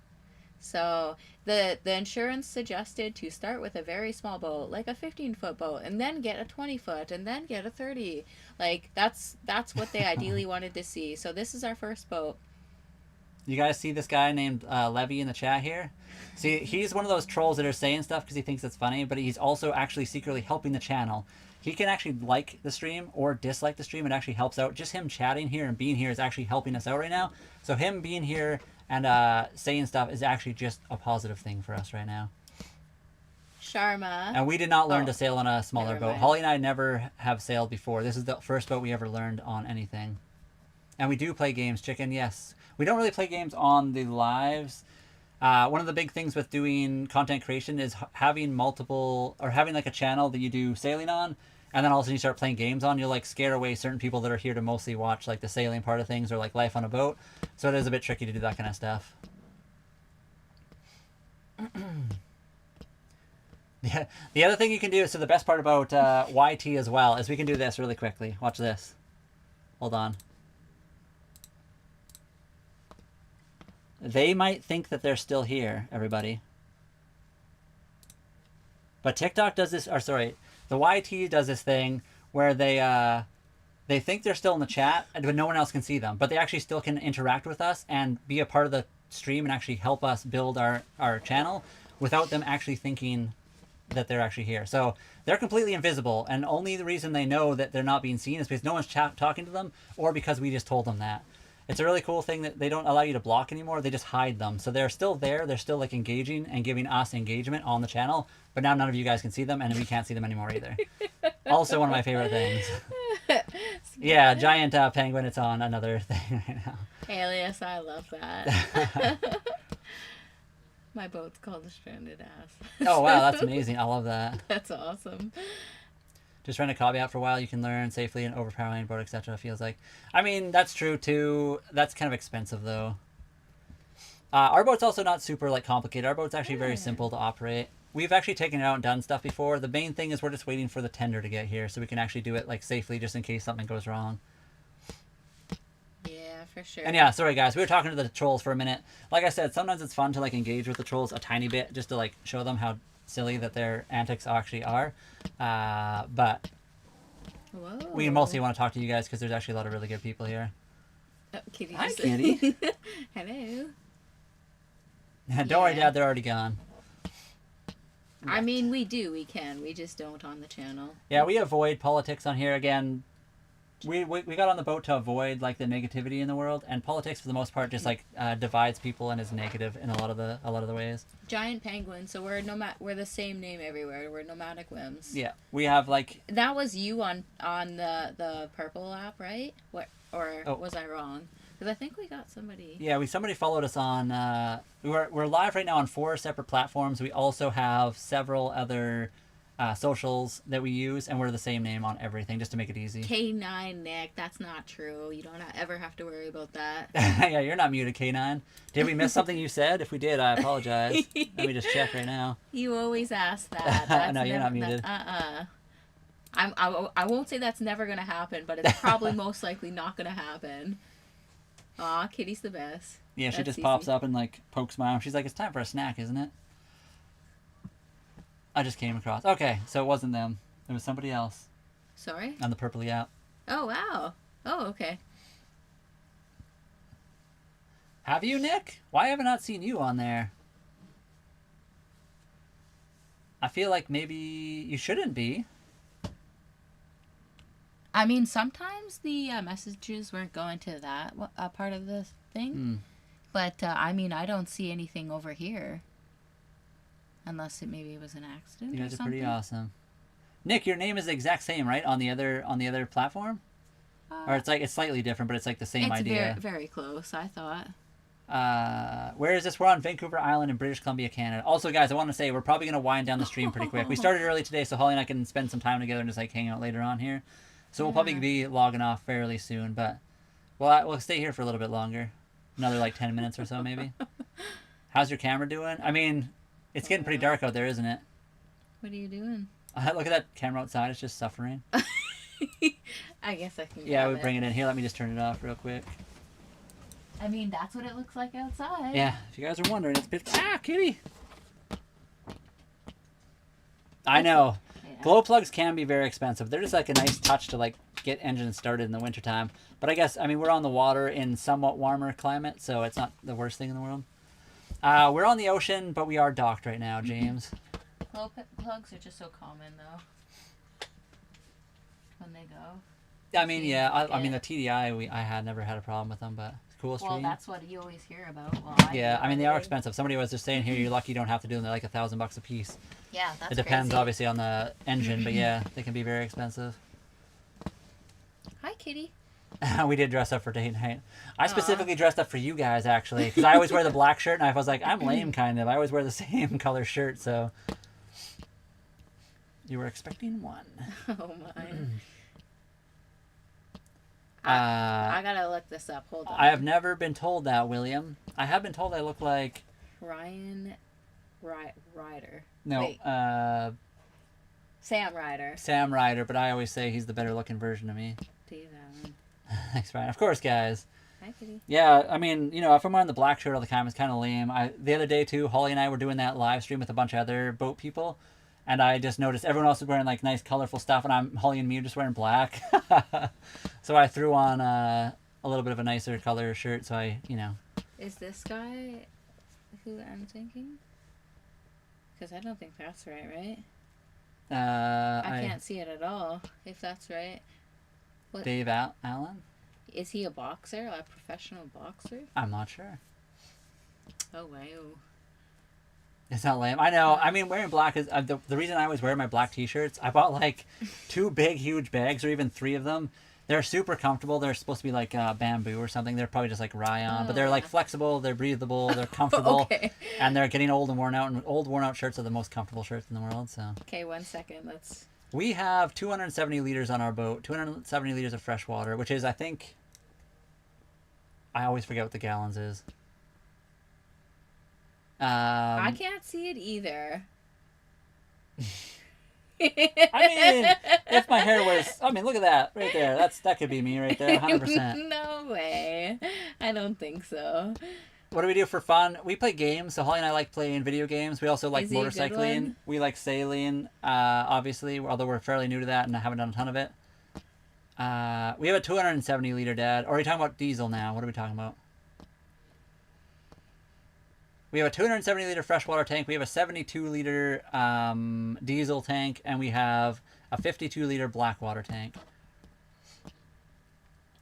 So the insurance suggested to start with a very small boat, like a 15-foot boat, and then get a 20-foot, and then get a 30. Like that's what they ideally wanted to see. So this is our first boat. You guys see this guy named Levy in the chat here? See, he's one of those trolls that are saying stuff because he thinks it's funny, but he's also actually secretly helping the channel. He can actually like the stream or dislike the stream. It actually helps out. Just him chatting here and being here is actually helping us out right now. So him being here and saying stuff is actually just a positive thing for us right now. Sharma. And we did not learn to sail on a smaller boat. mind. Holly and I never have sailed before. This is the first boat we ever learned on anything. And we do play games, Chicken, yes. We don't really play games on the lives. One of the big things with doing content creation is having multiple, or having like a channel that you do sailing on, and then all of a sudden you start playing games on, you'll like scare away certain people that are here to mostly watch like the sailing part of things or like life on a boat. So it is a bit tricky to do that kind of stuff. Yeah, the other thing you can do, so the best part about YT as well, is we can do this really quickly. Watch this. Hold on. They might think that they're still here, everybody. But TikTok does this, or sorry, the YT does this thing where they think they're still in the chat, but no one else can see them. But they actually still can interact with us and be a part of the stream and actually help us build our channel without them actually thinking that they're actually here. So they're completely invisible, and only the reason they know that they're not being seen is because no one's talking to them, or because we just told them that. It's a really cool thing that they don't allow you to block anymore. They just hide them. So they're still there. They're still like engaging and giving us engagement on the channel. But now none of you guys can see them, and we can't see them anymore either. Also one of my favorite things. Yeah, giant penguin. It's on another thing right now. Alias, I love that. My boat's called the Stranded Ass. Oh, wow. That's amazing. I love that. That's awesome. Just rent a cobby out for a while. You can learn safely and overpowering a boat, etc. Feels like. I mean, that's true too. That's kind of expensive though. Our boat's also not super like complicated. Our boat's actually very simple to operate. We've actually taken it out and done stuff before. The main thing is we're just waiting for the tender to get here so we can actually do it like safely, just in case something goes wrong. Yeah, for sure. And yeah, sorry guys, we were talking to the trolls for a minute. Like I said, sometimes it's fun to like engage with the trolls a tiny bit just to like show them how silly that their antics actually are. But Whoa. we mostly want to talk to you guys because there's actually a lot of really good people here. Oh, Kitty. Hi, Kitty. Hello. Don't worry, Dad, they're already gone. I mean, we can. We just don't on the channel. Yeah, we avoid politics on here. Again, we got on the boat to avoid like the negativity in the world, and politics for the most part just like divides people and is negative in a lot of the ways. Giant penguin. So we're the same name everywhere. We're nomadicwhims. Yeah, we have like That was you on the purple app, right? What was I wrong? Because I think we got somebody. Yeah, somebody followed us on. We're live right now on 4 separate platforms. We also have several other socials that we use, and we're the same name on everything just to make it easy. K9 Nick, that's not true. You don't ever have to worry about that. Yeah, you're not muted, K9. Did we miss something you said? If we did, I apologize. Let me just check right now. You always ask that. No, you're not muted. I won't say that's never gonna happen, but it's probably most likely not gonna happen. Aw, Kitty's the best. Yeah, she That's just easy. pops up and like pokes my arm. She's like, "It's time for a snack, isn't it?" I just came across. Okay, so it wasn't them. It was somebody else Sorry? on the Purpley app. Oh, wow. Oh, okay. Have you, Nick? Why have I not seen you on there? I feel like maybe you shouldn't be. I mean, sometimes the messages weren't going to that part of the thing. But, I mean, I don't see anything over here. Unless maybe it was an accident You guys or are something. pretty awesome. Nick, your name is the exact same, right? On the other platform? Or it's slightly different, but it's like the same idea. It's very close, I thought. Where is this? We're on Vancouver Island in British Columbia, Canada. Also, guys, I want to say we're probably going to wind down the stream pretty quick. We started early today, so Holly and I can spend some time together and just like hang out later on here. So we'll probably be logging off fairly soon, but we'll stay here for a little bit longer. Another like 10 minutes or so, maybe. How's your camera doing? I mean, it's getting pretty dark out there, isn't it? What are you doing? Look at that camera outside. It's just suffering. I guess I can Yeah, grab we bring it in here. Let me just turn it off real quick. I mean, that's what it looks like outside. Yeah, if you guys are wondering, it's pitch. Ah, kitty! I know. Yeah. Glow plugs can be very expensive. They're just like a nice touch to like get engines started in the wintertime. But I guess, I mean, we're on the water in somewhat warmer climate, so it's not the worst thing in the world. We're on the ocean, but we are docked right now, James. Glow plugs are just so common, though. When they go. I mean, yeah. I mean, the TDI, I had never had a problem with them, but cool stream. Well, that's what you always hear about. Well, I mean, they are expensive. Somebody was just saying here, you're lucky you don't have to do them. They're like $1,000 a piece. Yeah, that's It depends, crazy. obviously, on the engine, but yeah, they can be very expensive. Hi, kitty. We did dress up for date night. I specifically dressed up for you guys, actually, because I always wear the black shirt, and I was like, I'm lame, kind of. I always wear the same color shirt, so... You were expecting one. Oh, my. I gotta look this up. Hold on. I have never been told that, William. I have been told I look like... Ryan Ryder. No, Wait. Sam Ryder. Sam Ryder, but I always say he's the better looking version of me. Dave Allen. Thanks, Ryan. Of course, guys. Hi, kitty. Yeah, I mean, you know, if I'm wearing the black shirt all the time, it's kind of lame. The other day, too, Holly and I were doing that live stream with a bunch of other boat people, and I just noticed everyone else was wearing, like, nice, colorful stuff, and Holly and me are just wearing black. So I threw on a little bit of a nicer color shirt, so I, you know. Is this guy who I'm thinking? Because I don't think that's right? I can't see it at all, if that's right. What? Dave Allen? Is he a boxer? A professional boxer? I'm not sure. Oh, wow. It's not lame. I know. I mean, wearing black is... the reason I always wear my black t-shirts, I bought, like, 2 big, huge bags, or even 3 of them. They're super comfortable. They're supposed to be, like, bamboo or something. They're probably just, like, rayon. But they're, like, flexible. They're breathable. They're comfortable. Okay. And they're getting old and worn out. And old, worn-out shirts are the most comfortable shirts in the world, so... Okay, 1 second. Let's... We have 270 liters on our boat. 270 liters of fresh water, which is, I think... I always forget what the gallons is. I can't see it either. I mean, if my hair was... I mean, look at that. Right there. That could be me right there. 100%. No way. I don't think so. What do we do for fun? We play games. So Holly and I like playing video games. We also like Is he a good motorcycling. one? We like sailing, obviously, although we're fairly new to that and I haven't done a ton of it. We have a 270 liter, Dad. Or are we talking about diesel now? What are we talking about? We have a 270 liter freshwater tank. We have a 72 liter diesel tank. And we have a 52 liter blackwater tank.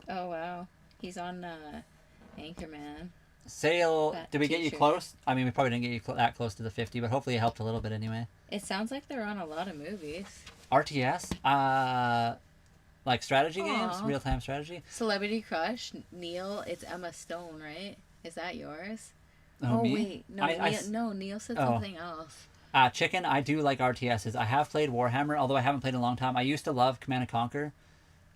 Oh, wow. He's on Anchorman. Sail, That did we get you t-shirt. close? I mean, we probably didn't get you that close to the 50, but hopefully it helped a little bit anyway. It sounds like they're on a lot of movies. RTS? Like strategy games? Aw. Real-time strategy? Celebrity Crush, Neil, it's Emma Stone, right? Is that yours? Oh, me? Wait. No, Neil said Oh. something else. Chicken, I do like RTSs. I have played Warhammer, although I haven't played in a long time. I used to love Command & Conquer.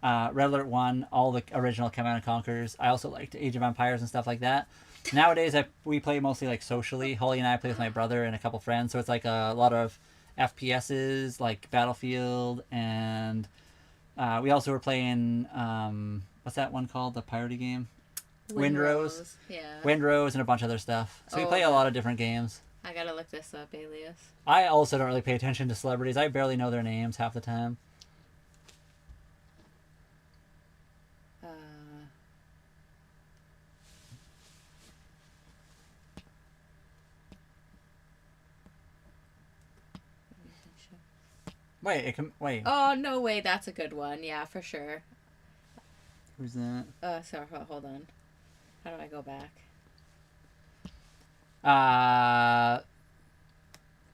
Red Alert 1, all the original Command & Conquers. I also liked Age of Empires and stuff like that. Nowadays, we play mostly like socially. Holly and I play with my brother and a couple friends, so it's like a lot of FPSs, like Battlefield, and we also were playing, what's that one called, the piratey game? Windrose. Yeah. Windrose and a bunch of other stuff. So we play a lot of different games. I gotta look this up, Alias. I also don't really pay attention to celebrities. I barely know their names half the time. Wait. Oh, no way. That's a good one. Yeah, for sure. Who's that? Sorry, hold on. How do I go back?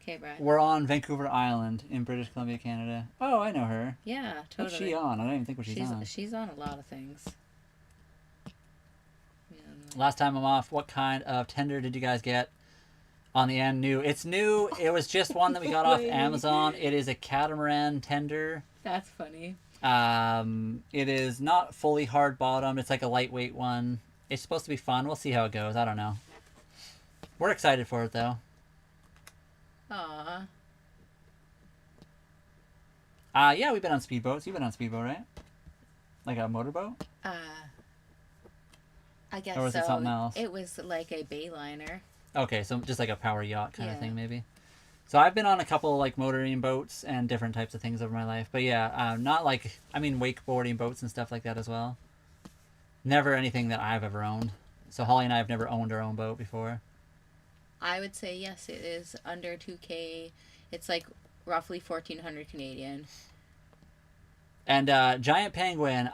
Okay, Brad. We're on Vancouver Island in British Columbia, Canada. Oh, I know her. Yeah, totally. What's she on? I don't even think what she's on. She's on a lot of things. Yeah, Last time I'm off, what kind of tender did you guys get on the end? New. It's new. It was just one that we got off Amazon. It is a catamaran tender. That's funny. It is not fully hard bottomed. It's like a lightweight one. It's supposed to be fun. We'll see how it goes. I don't know. We're excited for it though. Aw. Yeah, we've been on speedboats. You've been on speedboat, right? Like a motorboat? I guess Or was it something else? It was like a bayliner. Okay, so just like a power yacht kind of thing, maybe. So I've been on a couple like motoring boats and different types of things over my life. But yeah, not like, I mean, wakeboarding boats and stuff like that as well. Never anything that I've ever owned. So Holly and I have never owned our own boat before. I would say yes, it is under 2K. It's like roughly 1,400 Canadian. And Giant Penguin,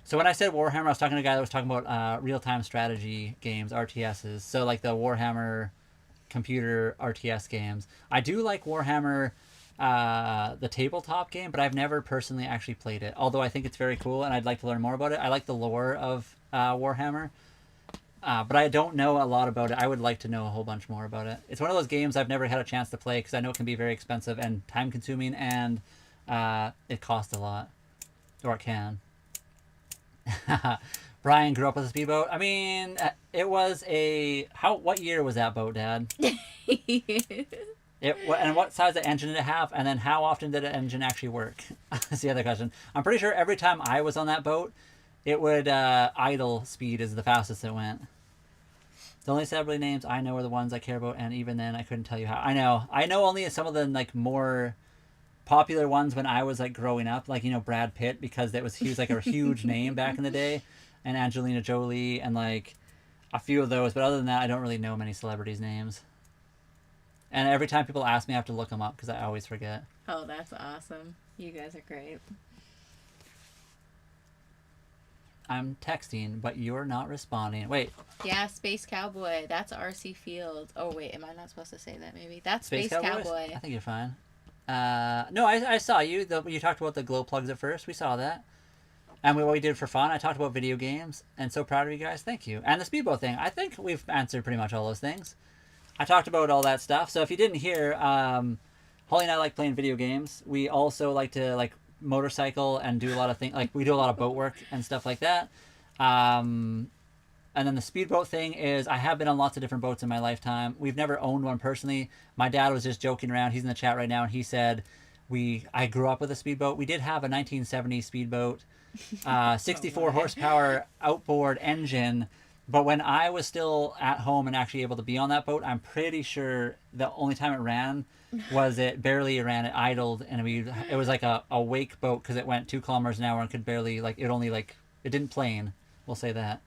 so when I said Warhammer, I was talking to a guy that was talking about real-time strategy games, RTSs. So like the Warhammer computer RTS games. I do like Warhammer, the tabletop game, but I've never personally actually played it. Although I think it's very cool, and I'd like to learn more about it. I like the lore of Warhammer, but I don't know a lot about it. I would like to know a whole bunch more about it. It's one of those games I've never had a chance to play because I know it can be very expensive and time-consuming, and it costs a lot, or it can. Brian grew up with a speedboat. I mean, it was what year was that boat, Dad? And what size of engine did it have? And then how often did the engine actually work? That's the other question. I'm pretty sure every time I was on that boat, it would idle speed is the fastest it went. The only celebrity names I know are the ones I care about, and even then I couldn't tell you how. I know only some of the like more popular ones when I was like growing up, like Brad Pitt, because he was like a huge name back in the day, and Angelina Jolie, and like a few of those. But other than that, I don't really know many celebrities' names. And every time people ask me, I have to look them up because I always forget. Oh, that's awesome! You guys are great. I'm texting, but you're not responding. Wait. Yeah, Space Cowboy. That's RC Field. Oh wait, am I not supposed to say that? Maybe that's Space Cowboy. I think you're fine. No, I saw you. You talked about the glow plugs at first. We saw that. And what we did for fun, I talked about video games. And so proud of you guys. Thank you. And the speedboat thing. I think we've answered pretty much all those things. I talked about all that stuff. So if you didn't hear, Holly and I like playing video games. We also like to like motorcycle and do a lot of things. Like we do a lot of boat work and stuff like that. And then the speedboat thing is I have been on lots of different boats in my lifetime. We've never owned one personally. My dad was just joking around. He's in the chat right now, and he said I grew up with a speedboat. We did have a 1970 speedboat, 64 horsepower outboard engine. But when I was still at home and actually able to be on that boat, I'm pretty sure the only time it ran was it barely ran. It idled, and it was like a wake boat because it went 2 kilometers an hour and could barely it didn't plane. We'll say that.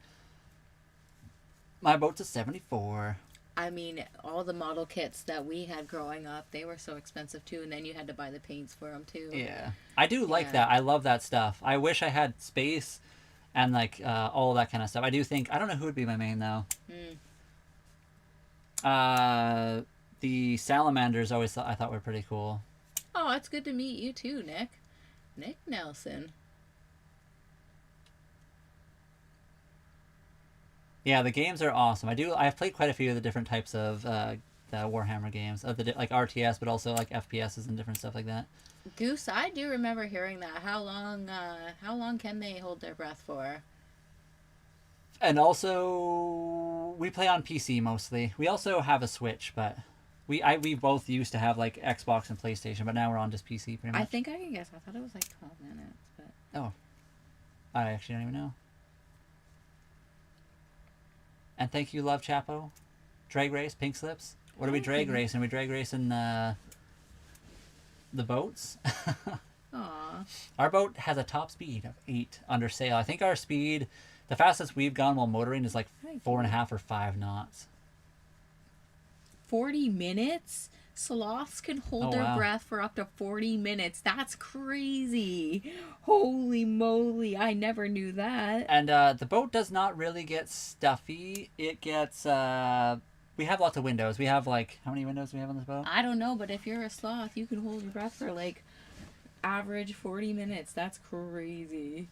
My boat's a 74. I mean, all the model kits that we had growing up, they were so expensive too, and then you had to buy the paints for them too. Yeah. I do like that. I love that stuff. I wish I had space and like all of that kind of stuff. I don't know who would be my main though. The salamanders I thought were pretty cool. Oh, it's good to meet you too, Nick. Nick Nelson. Yeah, the games are awesome. I've played quite a few of the different types of the Warhammer games, like RTS, but also like FPSs and different stuff like that. Goose, I do remember hearing that. How long can they hold their breath for? And also, we play on PC mostly. We also have a Switch, but we both used to have like Xbox and PlayStation, but now we're on just PC pretty much. I think I can guess. I thought it was like 12 minutes, but oh, I actually don't even know. And thank you, Love Chapo. Drag race, pink slips. What do we drag race? And we drag race in the boats. Aww. Our boat has a top speed of 8 under sail. I think our speed, the fastest we've gone while motoring is like 4.5 or 5 knots. 40 minutes? Sloths can hold their breath for up to 40 minutes. That's crazy. Holy moly. I never knew that. And the boat does not really get stuffy. It gets... we have lots of windows. We have like... How many windows do we have on this boat? I don't know, but if you're a sloth, you can hold your breath for like average 40 minutes. That's crazy.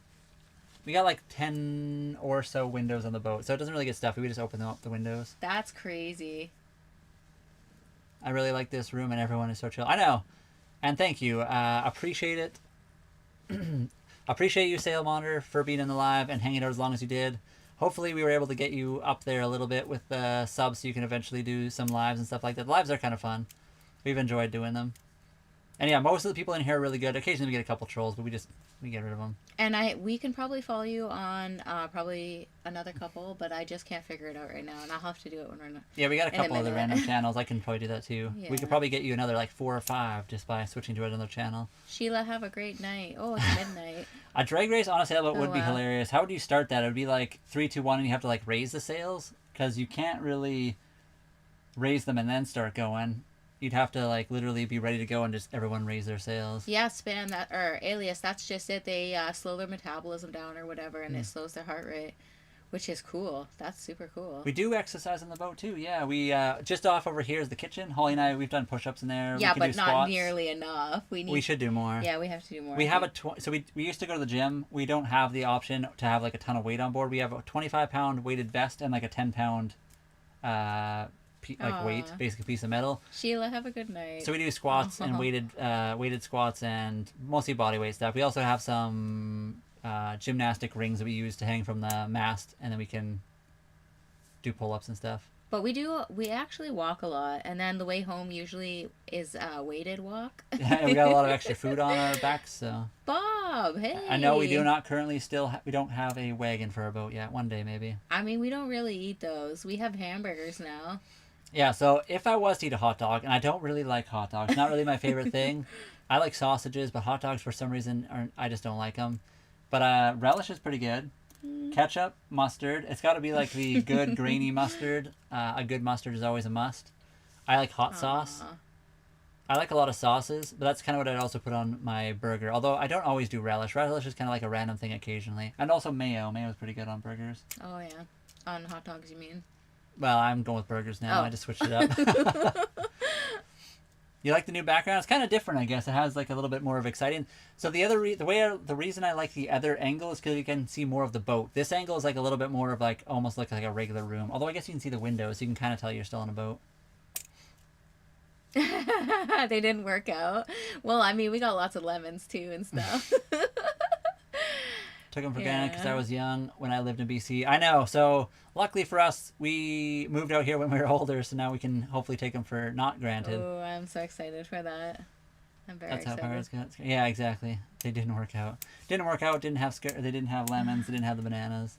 We got like 10 or so windows on the boat, so it doesn't really get stuffy. We just open them up, the windows. That's crazy. I really like this room, and everyone is so chill. I know. And thank you. Appreciate it. Appreciate you, Sail Monitor, for being in the live and hanging out as long as you did. Hopefully we were able to get you up there a little bit with the subs so you can eventually do some lives and stuff like that. The lives are kind of fun. We've enjoyed doing them. And yeah, most of the people in here are really good. Occasionally we get a couple trolls, but we get rid of them. And we can probably follow you on probably another couple, but I just can't figure it out right now, and I'll have to do it when we're not. Yeah, we got a couple other random channels. I can probably do that too. Yeah. We could probably get you another like 4 or 5 just by switching to another channel. Sheila, have a great night. Oh, it's midnight. A drag race on a sailboat would be wow. hilarious. How would you start that? It would be like 3, 2, 1, and you have to like raise the sails because you can't really raise them and then start going. You'd have to like literally be ready to go and just everyone raise their sails. Yeah, Spam that or Alias. That's just it. They slow their metabolism down or whatever, and it slows their heart rate, which is cool. That's super cool. We do exercise on the boat too. Yeah, we just off over here is the kitchen. Holly and I, we've done push-ups in there. Yeah, we but not nearly enough. We should do more. Yeah, we have to do more. We have so we used to go to the gym. We don't have the option to have like a ton of weight on board. We have a 25-pound weighted vest and like a 10-pound weight, basically piece of metal. Sheila, have a good night. So we do squats and weighted squats and mostly body weight stuff. We also have some gymnastic rings that we use to hang from the mast, and then we can do pull-ups and stuff. But we actually walk a lot, and then the way home usually is a weighted walk. Yeah, we got a lot of extra food on our backs, so. Bob, hey. I know we do not currently we don't have a wagon for our boat yet. One day maybe. I mean, we don't really eat those. We have hamburgers now. Yeah, so if I was to eat a hot dog, and I don't really like hot dogs, not really my favorite thing. I like sausages, but hot dogs for some reason I just don't like them. But relish is pretty good. Ketchup, mustard. It's got to be like the good grainy mustard. A good mustard is always a must. I like hot sauce. I like a lot of sauces, but that's kind of what I'd also put on my burger. Although I don't always do relish. Relish is kind of like a random thing occasionally. And also mayo. Mayo is pretty good on burgers. Oh, yeah. On hot dogs, you mean? Well, I'm going with burgers now. Oh. I just switched it up. You like the new background? It's kind of different, I guess. It has like a little bit more of exciting. So the reason I like the other angle is because you can see more of the boat. This angle is like a little bit more of like almost like a regular room. Although I guess you can see the windows, so you can kind of tell you're still on a boat. They didn't work out. Well, I mean, we got lots of lemons too and stuff. Took them for granted because I was young when I lived in BC. I know. So luckily for us, we moved out here when we were older, so now we can hopefully take them for not granted. Oh, I'm so excited for that. I'm very excited. That's how pirates got. Yeah, exactly. They didn't work out. Didn't work out. Didn't have they didn't have lemons. They didn't have the bananas.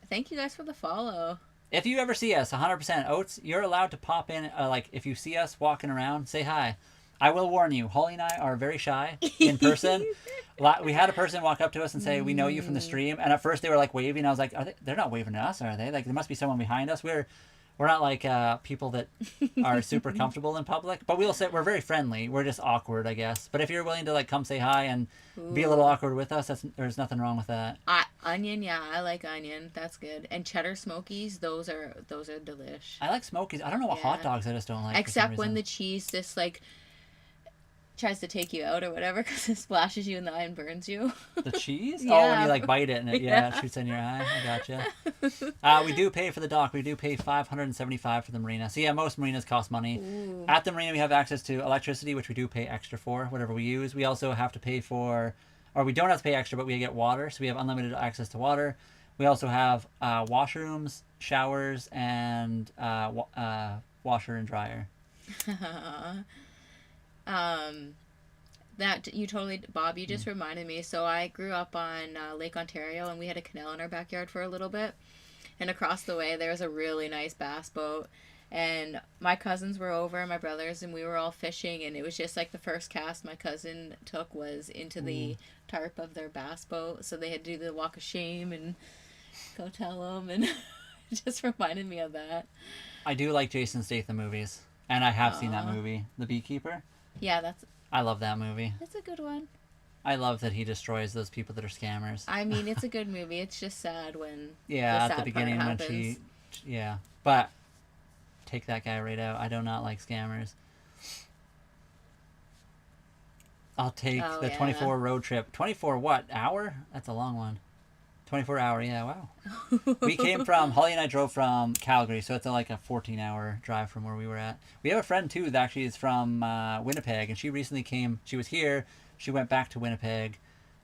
Thank you guys for the follow. If you ever see us, 100% Oats, you're allowed to pop in. Like if you see us walking around, say hi. I will warn you, Holly and I are very shy in person. We had a person walk up to us and say, "We know you from the stream," and at first they were like waving. I was like, "They're not waving at us, are they? Like there must be someone behind us." We're not like people that are super comfortable in public, but we'll say we're very friendly. We're just awkward, I guess. But if you're willing to like come say hi and be a little awkward with us, there's nothing wrong with that. Onion, yeah, I like onion. That's good. And cheddar smokies, those are delish. I like smokies. I don't know what hot dogs I just don't like. Except when the cheese just like tries to take you out or whatever because it splashes you in the eye and burns you. The cheese? Yeah. Oh, when you like bite it and it shoots in your eye. I gotcha. We do pay for the dock. We do pay $575 for the marina. So yeah, most marinas cost money. Ooh. At the marina, we have access to electricity, which we do pay extra for, whatever we use. We also have to pay for, or we don't have to pay extra, but we get water. So we have unlimited access to water. We also have washrooms, showers, and washer and dryer. That you totally, Bob, you just reminded me. So I grew up on Lake Ontario, and we had a canal in our backyard for a little bit. And across the way, there was a really nice bass boat. And my cousins were over, my brothers, and we were all fishing. And it was just like the first cast my cousin took was into the tarp of their bass boat. So they had to do the walk of shame and go tell them. And it just reminded me of that. I do like Jason Statham movies. And I have seen that movie, The Beekeeper. Yeah, I love that movie. It's a good one. I love that he destroys those people that are scammers. I mean, it's a good movie. It's just sad when at the beginning when but take that guy right out. I do not like scammers. I'll take the 24 road trip. 24 what? Hour? That's a long one. 24 hour, yeah, wow. Holly and I drove from Calgary, so it's like a 14-hour drive from where we were at. We have a friend, too, that actually is from Winnipeg, and she recently came. She was here. She went back to Winnipeg,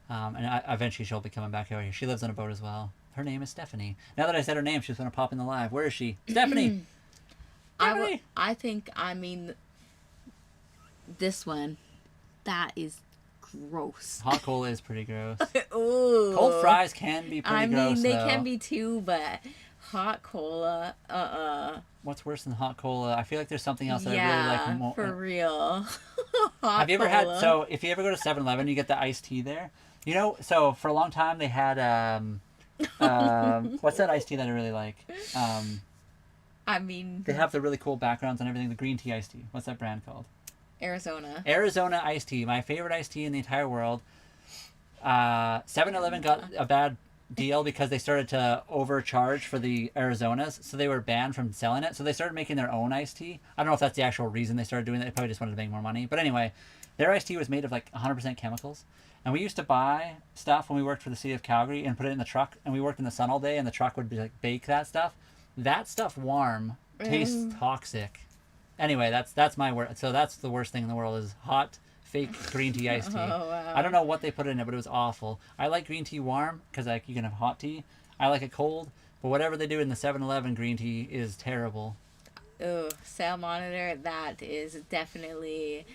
and eventually she'll be coming back over here. She lives on a boat as well. Her name is Stephanie. Now that I said her name, she's going to pop in the live. Where is she? Stephanie! I think, this one. That is gross. Hot cola is pretty gross. Ooh. Cold fries can be pretty gross, I mean, they though. can be too, but hot cola, What's worse than hot cola? I feel like there's something else that I yeah, really like more. for real. Hot Have you ever cola. had, so if you ever go to 7-Eleven, you get the iced tea there. You know, so for a long time they had, what's that iced tea that I really like? I mean, They have the really cool backgrounds and everything, the green tea iced tea. What's that brand called? Arizona. Arizona iced tea, my favorite iced tea in the entire world. 7-Eleven got a bad deal because they started to overcharge for the Arizonas, so they were banned from selling it. So they started making their own iced tea. I don't know if that's the actual reason they started doing that. They probably just wanted to make more money. But anyway, their iced tea was made of like 100% chemicals. And we used to buy stuff when we worked for the city of Calgary and put it in the truck. And we worked in the sun all day, and the truck would be like bake that stuff. That stuff warm tastes toxic. Anyway, that's my word. So that's the worst thing in the world is hot fake green tea iced tea. Oh, wow. I don't know what they put in it, but it was awful. I like green tea warm because like you can have hot tea. I like it cold, but whatever they do in the 7-Eleven green tea is terrible. Oh, Sale Monitor, that is definitely...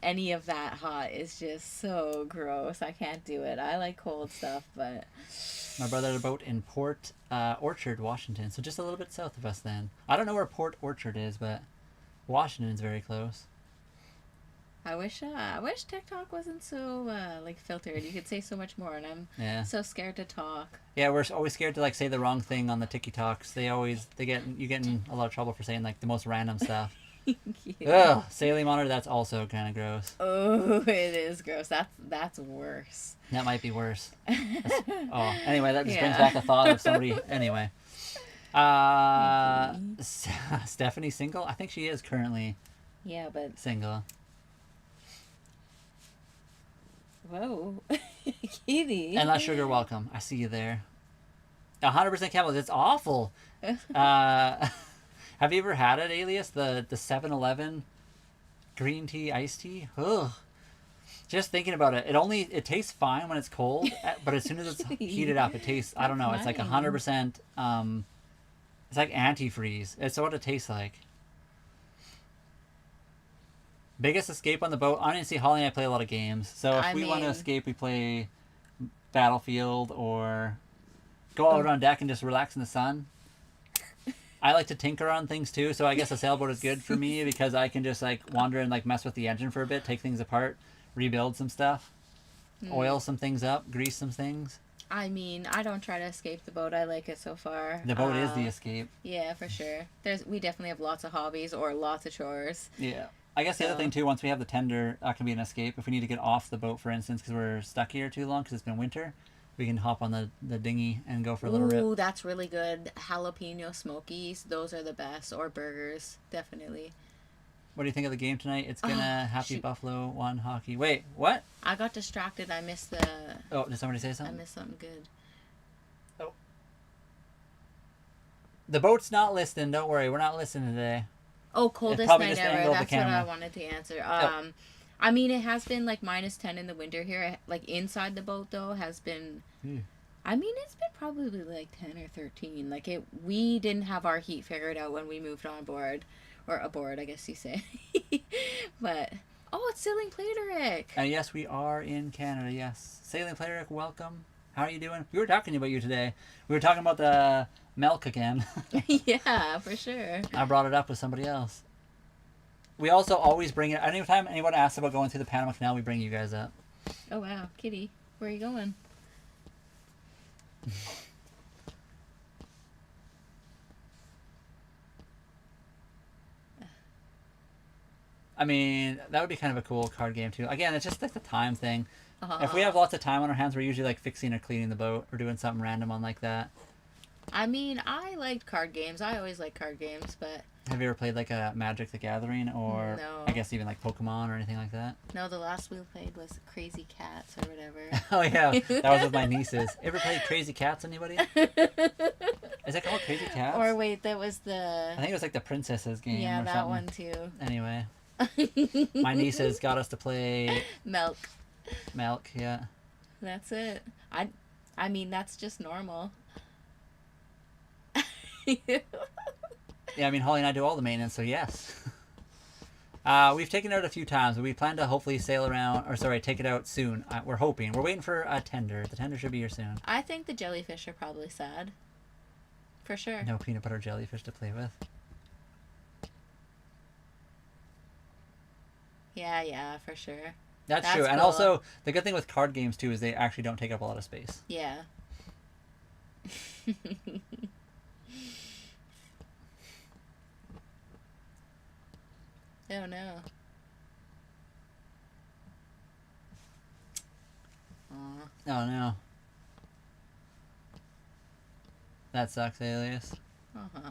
any of that hot is just so gross. I can't do it. I like cold stuff, but... My brother had a boat in Port Orchard, Washington, so just a little bit south of us then. I don't know where Port Orchard is, but Washington's very close. I wish TikTok wasn't so like filtered. You could say so much more, and I'm so scared to talk. Yeah, we're always scared to like say the wrong thing on the TikToks. You get in a lot of trouble for saying like the most random stuff. Ugh, saline monitor. That's also kind of gross. Oh, it is gross. That's worse. That might be worse. Anyway, that just brings back a thought of somebody. Anyway, Stephanie single? I think she is currently. Yeah, but single. Whoa, Kitty. And that sugar, welcome. I see you there. 100% chemicals. It's awful. Have you ever had it, Alias? The 7-Eleven green tea iced tea? Ugh. Just thinking about it, it tastes fine when it's cold, but as soon as it's heated up, it tastes, I don't know, it's like 100%, it's like antifreeze. It's what it tastes like. Biggest escape on the boat? Honestly, Holly and I play a lot of games. So if we want to escape, we play Battlefield or go out on deck and just relax in the sun. I like to tinker on things too, so I guess a sailboat is good for me because I can just like wander and like mess with the engine for a bit, take things apart, rebuild some stuff, oil some things up, grease some things. I mean, I don't try to escape the boat. I like it so far. The boat is the escape. Yeah, for sure. We definitely have lots of hobbies or lots of chores. Yeah. I guess the other thing too, once we have the tender, that can be an escape. If we need to get off the boat, for instance, because we're stuck here too long because it's been winter, we can hop on the dinghy and go for a little rip. Ooh, that's really good. Jalapeno smokies, those are the best. Or burgers, definitely. What do you think of the game tonight? It's gonna Happy Buffalo 1 hockey. Wait, what? I got distracted. I missed the... Oh, did somebody say something? I missed something good. Oh. The boat's not listening. Don't worry. We're not listening today. Oh, coldest night ever. That's what I wanted to answer. I mean, it has been like -10 in the winter here. Like inside the boat, though, has been... I mean, it's been probably like 10 or 13. Like we didn't have our heat figured out when we moved on board. Or aboard, I guess you say. But, it's Sailing Plateric. Yes, we are in Canada, yes. Sailing Plateric, welcome. How are you doing? We were talking about you today. We were talking about the milk again. Yeah, for sure. I brought it up with somebody else. We also always bring it, anytime anyone asks about going through the Panama Canal, we bring you guys up. Oh, wow. Kitty, where are you going? I mean, that would be kind of a cool card game, too. Again, it's just like the time thing. If we have lots of time on our hands, we're usually like fixing or cleaning the boat or doing something random on like that. I mean, I liked card games. I always like card games, but... Have you ever played like a Magic the Gathering or no. I guess even like Pokemon or anything like that? No, the last we played was Crazy Cats or whatever. Oh, yeah. That was with my nieces. Ever played Crazy Cats, anybody? Is it called Crazy Cats? Or wait, that was the... I think it was like the Princesses game yeah, or that something. one too. Anyway. My nieces got us to play... Milk, yeah. That's it. I mean, that's just normal. Yeah, I mean, Holly and I do all the maintenance, so yes. We've taken it out a few times, but we plan to hopefully take it out soon. We're hoping. We're waiting for a tender. The tender should be here soon. I think the jellyfish are probably sad. For sure. No peanut butter jellyfish to play with. Yeah, for sure. That's true. Cool. And also, the good thing with card games, too, is they actually don't take up a lot of space. Yeah. Oh, no. Aw. Oh, no. That sucks, Alias. Uh-huh.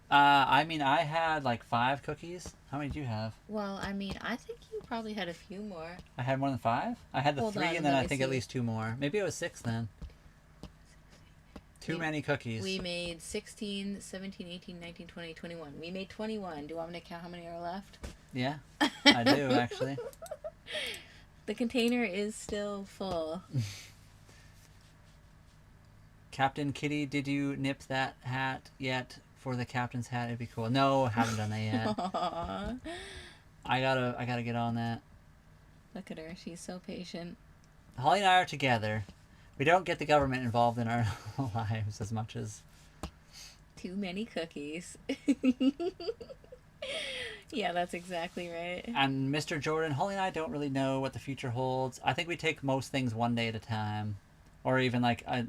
I mean, I had like 5 cookies. How many did you have? Well, I mean, I think you probably had a few more. I had more than 5? I had the Hold 3 on, and then let I me think see. at least 2 more. Maybe it was 6 then. Too many cookies. We made 16, 17, 18, 19, 20, 21. We made 21. Do you want me to count how many are left? Yeah, I do actually. The container is still full. Captain Kitty, did you nip that hat yet? For the captain's hat, it'd be cool. No, haven't done that yet. Aww. I gotta get on that. Look at her. She's so patient. Holly and I are together. We don't get the government involved in our lives as much as... Too many cookies. Yeah, that's exactly right. And Mr. Jordan, Holly and I don't really know what the future holds. I think we take most things one day at a time. Or even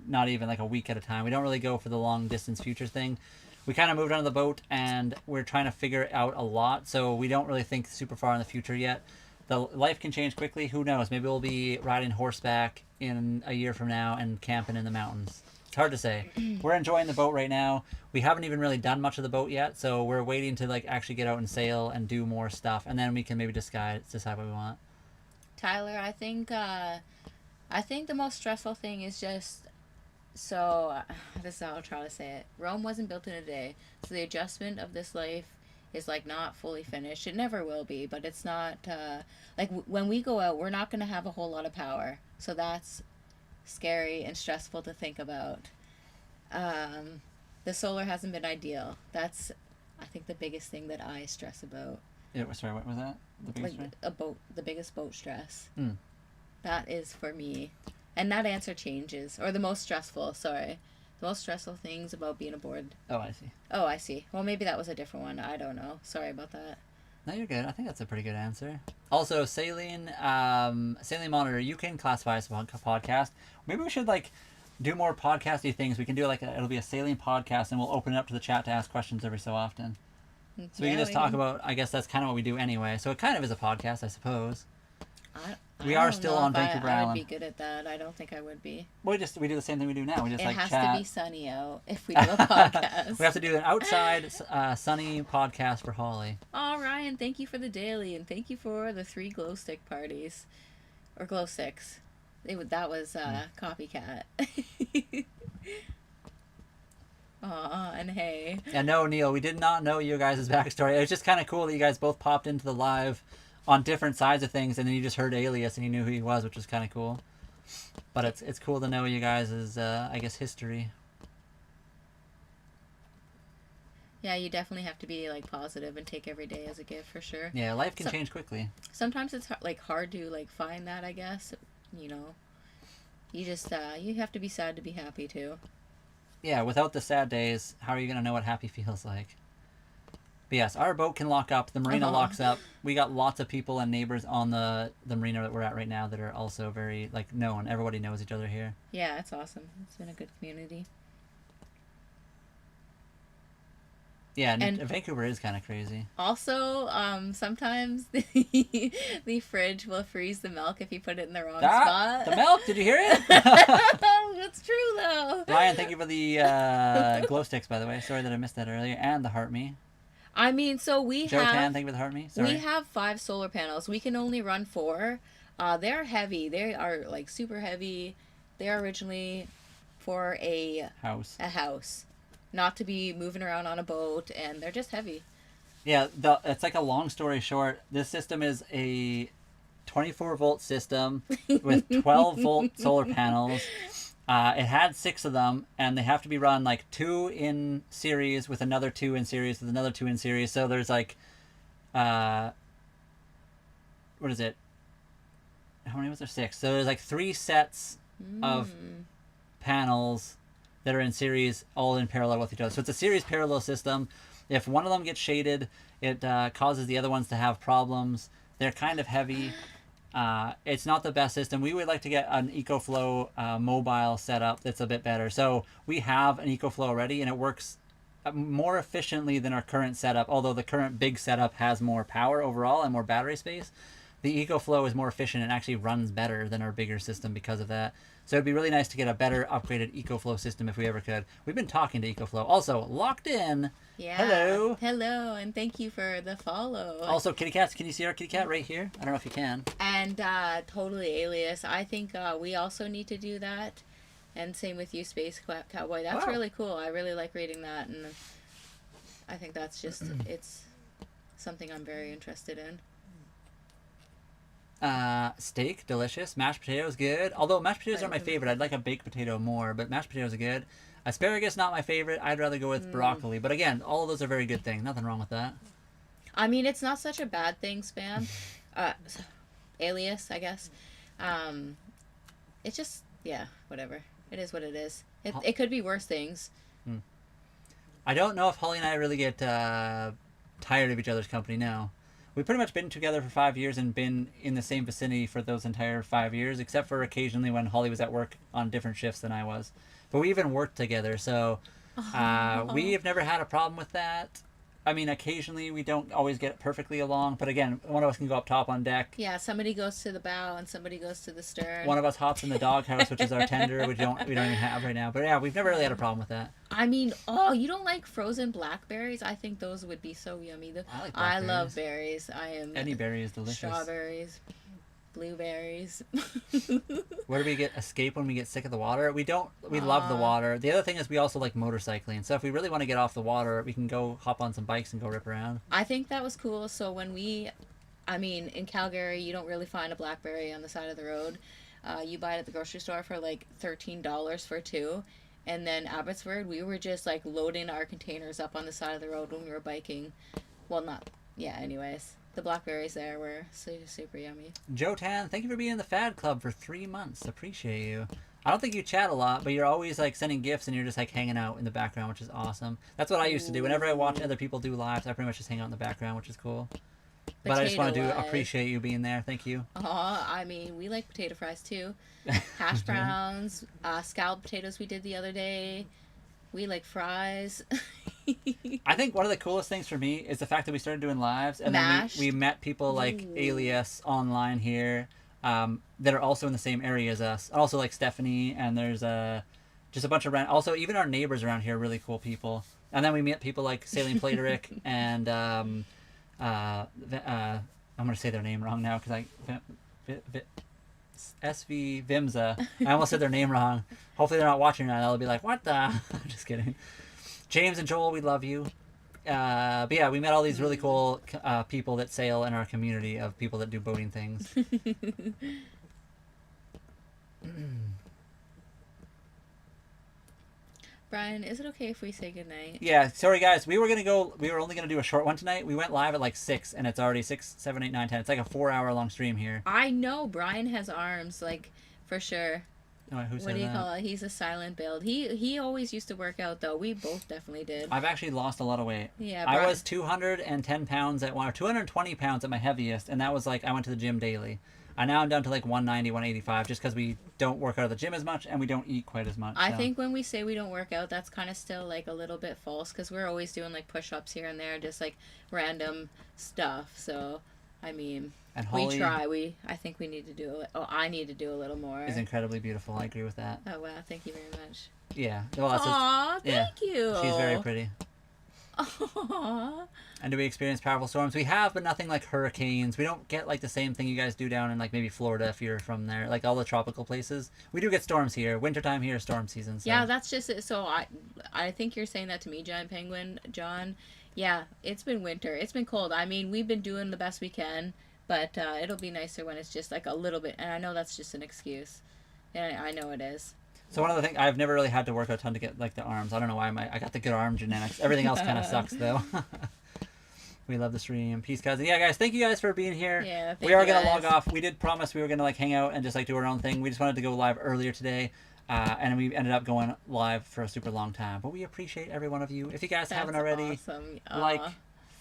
not even like a week at a time. We don't really go for the long distance future thing. We kind of moved onto the boat and we're trying to figure out a lot. So we don't really think super far in the future yet. The life can change quickly. Who knows? Maybe we'll be riding horseback in a year from now and camping in the mountains. It's hard to say. We're enjoying the boat right now. We haven't even really done much of the boat yet. So we're waiting to like actually get out and sail and do more stuff. And then we can maybe decide what we want. Tyler, I think the most stressful thing is just... So, this is how I'll try to say it. Rome wasn't built in a day. So the adjustment of this life is like not fully finished. It never will be, but it's not when we go out, we're not going to have a whole lot of power. So that's scary and stressful to think about. The solar hasn't been ideal. That's, I think, the biggest thing that I stress about. Yeah, sorry, what was that? The biggest The biggest boat stress. Mm. That is for me. And that answer changes. Or the most stressful, sorry. The most stressful things about being aboard. Oh, I see. Oh, I see. Well, maybe that was a different one. I don't know. Sorry about that. No, you're good. I think that's a pretty good answer. Also, Saline Monitor, you can classify as a podcast. Maybe we should do more podcasty things. We can do it'll be a Saline podcast, and we'll open it up to the chat to ask questions every so often. So we can just talk about. I guess that's kind of what we do anyway. So it kind of is a podcast, I suppose. We are still on Vancouver Island. I would be good at that. I don't think I would be. We do the same thing we do now. We just it has chat. to be sunny out if we do a podcast. We have to do an outside sunny podcast for Holly. Oh, Ryan, thank you for the daily, and thank you for the 3 glow stick parties. Or glow sticks. That was copycat. Aw, and hey. Yeah, no, Neil, we did not know you guys' backstory. It was just kind of cool that you guys both popped into the live on different sides of things, and then you just heard Alias and you knew who he was, which was kind of cool. But it's cool to know you guys' I guess, history. Yeah, you definitely have to be positive and take every day as a gift for sure. Yeah, life can change quickly. Sometimes it's hard to find that, I guess. You know, you just you have to be sad to be happy too. Yeah, without the sad days, how are you gonna know what happy feels like? But yes, our boat can lock up. The marina locks up. We got lots of people and neighbors on the marina that we're at right now that are also very known. Everybody knows each other here. Yeah, it's awesome. It's been a good community. Yeah, and Vancouver is kind of crazy. Also, sometimes the fridge will freeze the milk if you put it in the wrong spot. The milk? Did you hear it? That's true, though. Ryan, thank you for the glow sticks, by the way. Sorry that I missed that earlier. And the heart me. I mean, so Joe Tan, thank you for the heart me. Sorry. We have 5 solar panels. We can only run 4. They're heavy. They are super heavy. They're originally for a house. Not to be moving around on a boat, and they're just heavy. Yeah, it's a long story short. This system is a 24-volt system with 12-volt solar panels, It had 6 of them, and they have to be run like 2 in series with another 2 in series with another 2 in series. So there's like, what is it? How many was there? 6. So there's like 3 sets of panels that are in series, all in parallel with each other. So it's a series parallel system. If one of them gets shaded, it causes the other ones to have problems. They're kind of heavy. It's not the best system. We would like to get an EcoFlow mobile setup that's a bit better. So we have an EcoFlow already, and it works more efficiently than our current setup, although the current big setup has more power overall and more battery space. The EcoFlow is more efficient and actually runs better than our bigger system because of that. So it'd be really nice to get a better upgraded EcoFlow system if we ever could. We've been talking to EcoFlow. Also, Locked In. Yeah. Hello. Hello, and thank you for the follow. Also, kitty cats. Can you see our kitty cat right here? I don't know if you can. And totally Alias. I think we also need to do that. And same with you, Space Cowboy. That's Wow. really cool. I really like reading that, and I think that's just it's something I'm very interested in. Steak, delicious. Mashed potatoes, good. Although mashed potatoes aren't my favorite. I'd like a baked potato more, but mashed potatoes are good. Asparagus, not my favorite. I'd rather go with broccoli. But again, all of those are very good things. Nothing wrong with that. I mean, it's not such a bad thing, Spam. Alias, I guess. It's just, yeah, whatever. It is what it is. It could be worse things. I don't know if Holly and I really get tired of each other's company now. We've pretty much been together for 5 years and been in the same vicinity for those entire 5 years, except for occasionally when Holly was at work on different shifts than I was. But we even worked together, so we have never had a problem with that. I mean, occasionally we don't always get perfectly along, but again, one of us can go up top on deck. Yeah, somebody goes to the bow and somebody goes to the stern. One of us hops in the doghouse, which is our tender, we don't even have right now. But yeah, we've never really had a problem with that. I mean, you don't like frozen blackberries? I think those would be so yummy. I like I blackberries. love berries. I am Any berry is delicious. strawberries, blueberries. Where do we get escape when we get sick of the water? We don't. We love the water. The other thing is we also like motorcycling. So if we really want to get off the water, we can go hop on some bikes and go rip around. I think that was cool. So when in Calgary, you don't really find a blackberry on the side of the road. You buy it at the grocery store for like $13 for 2. And then Abbotsford, we were just like loading our containers up on the side of the road when we were biking. Well, anyways. The blackberries there were super yummy. Joe Tan, thank you for being in the Fad Club for 3 months. Appreciate you. I don't think you chat a lot, but you're always like sending gifts and you're just like hanging out in the background, which is awesome. That's what I used to do. Whenever I watch other people do lives, I pretty much just hang out in the background, which is cool. But I just wanted to appreciate you being there. Thank you. I mean, we like potato fries too. Hash browns, scalloped potatoes we did the other day. We like fries. I think one of the coolest things for me is the fact that we started doing lives and then we met people like Alias online here that are also in the same area as us. Also like Stephanie, and there's just a bunch of also even our neighbors around here are really cool people. And then we met people like Saline Plateric and I'm going to say their name wrong now because SV Vimza. I almost said their name wrong. Hopefully they're not watching now. They'll be like, what the? Just kidding. James and Joel, we love you. But yeah, we met all these really cool people that sail in our community of people that do boating things. Brian, is it okay if we say goodnight? Yeah, sorry guys. We were only gonna do a short one tonight. We went live at like 6 and it's already 6, 7, 8, 9, 10. It's like a 4-hour long stream here. I know Brian has arms, like, for sure. Oh, who said what do you that? call it? He's a silent build. He always used to work out though. We both definitely did. I've actually lost a lot of weight. Yeah, I was 210 pounds at one, or 220 pounds at my heaviest, and that was like I went to the gym daily. Now I'm down to like 190, 185, just because we don't work out at the gym as much and we don't eat quite as much. I think when we say we don't work out, that's kind of still like a little bit false, because we're always doing like push-ups here and there, just like random stuff. So, I mean, and Holly we try. I think we need to do it. Oh, I need to do a little more. Is incredibly beautiful. I agree with that. Oh wow! Thank you very much. Yeah. Well, Aww, thank you. She's very pretty. Aww. And do we experience powerful storms? We have, but nothing like hurricanes. We don't get like the same thing you guys do down in like maybe Florida if you're from there, like all the tropical places. We do get storms here. Wintertime here is storm season. So. Yeah, that's just it. So I think you're saying that to me, Giant Penguin, John. Yeah, it's been winter. It's been cold. I mean, we've been doing the best we can, but it'll be nicer when it's just like a little bit. And I know that's just an excuse. And I know it is. So one of the things, I've never really had to work out a ton to get like the arms. I don't know why I got the good arm genetics. Everything else kind of sucks though. We love the stream. Peace, cousin. Yeah, guys, thank you guys for being here. Yeah, we are going to log off. We did promise we were going to like hang out and just like do our own thing. We just wanted to go live earlier today. And we ended up going live for a super long time. But we appreciate every one of you. If you guys haven't already, awesome. like,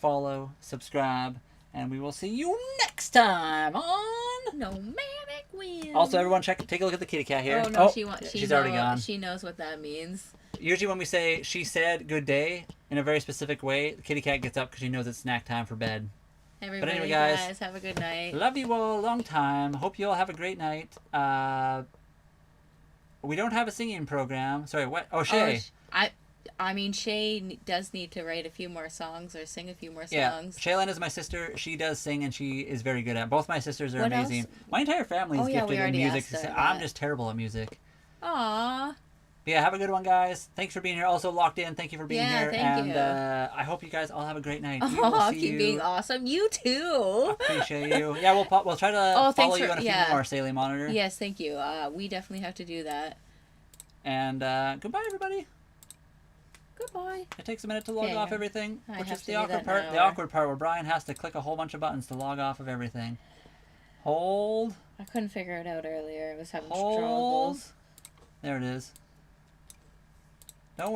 follow, subscribe, and we will see you next time on Nomadic Whims. Also, everyone, take a look at the kitty cat here. Oh no, she's already gone. She knows what that means. Usually when we say "she said good day" in a very specific way, the kitty cat gets up because she knows it's snack time for bed. Everybody, but anyway, guys, have a good night. Love you all, long time. Hope you all have a great night. We don't have a singing program. Sorry, what? Oh, Shay. I mean, Shay does need to write a few more songs or sing a few more songs. Yeah, Shaylin is my sister. She does sing, and she is very good at it. Both my sisters are amazing. Else? My entire family is gifted in music. I'm just terrible at music. Aww. Yeah, have a good one, guys. Thanks for being here. Also, Locked In, thank you for being here. Thank you. I hope you guys all have a great night. Keep being awesome. You too. Appreciate you. Yeah, we'll try to follow you on a few more, Saley Monitor. Yes, thank you. We definitely have to do that. And goodbye, everybody. Goodbye. It takes a minute to log off everything, which is the awkward part. Now, the awkward part where Brian has to click a whole bunch of buttons to log off of everything. Hold. I couldn't figure it out earlier. I was having troubles. There it is. Don't worry.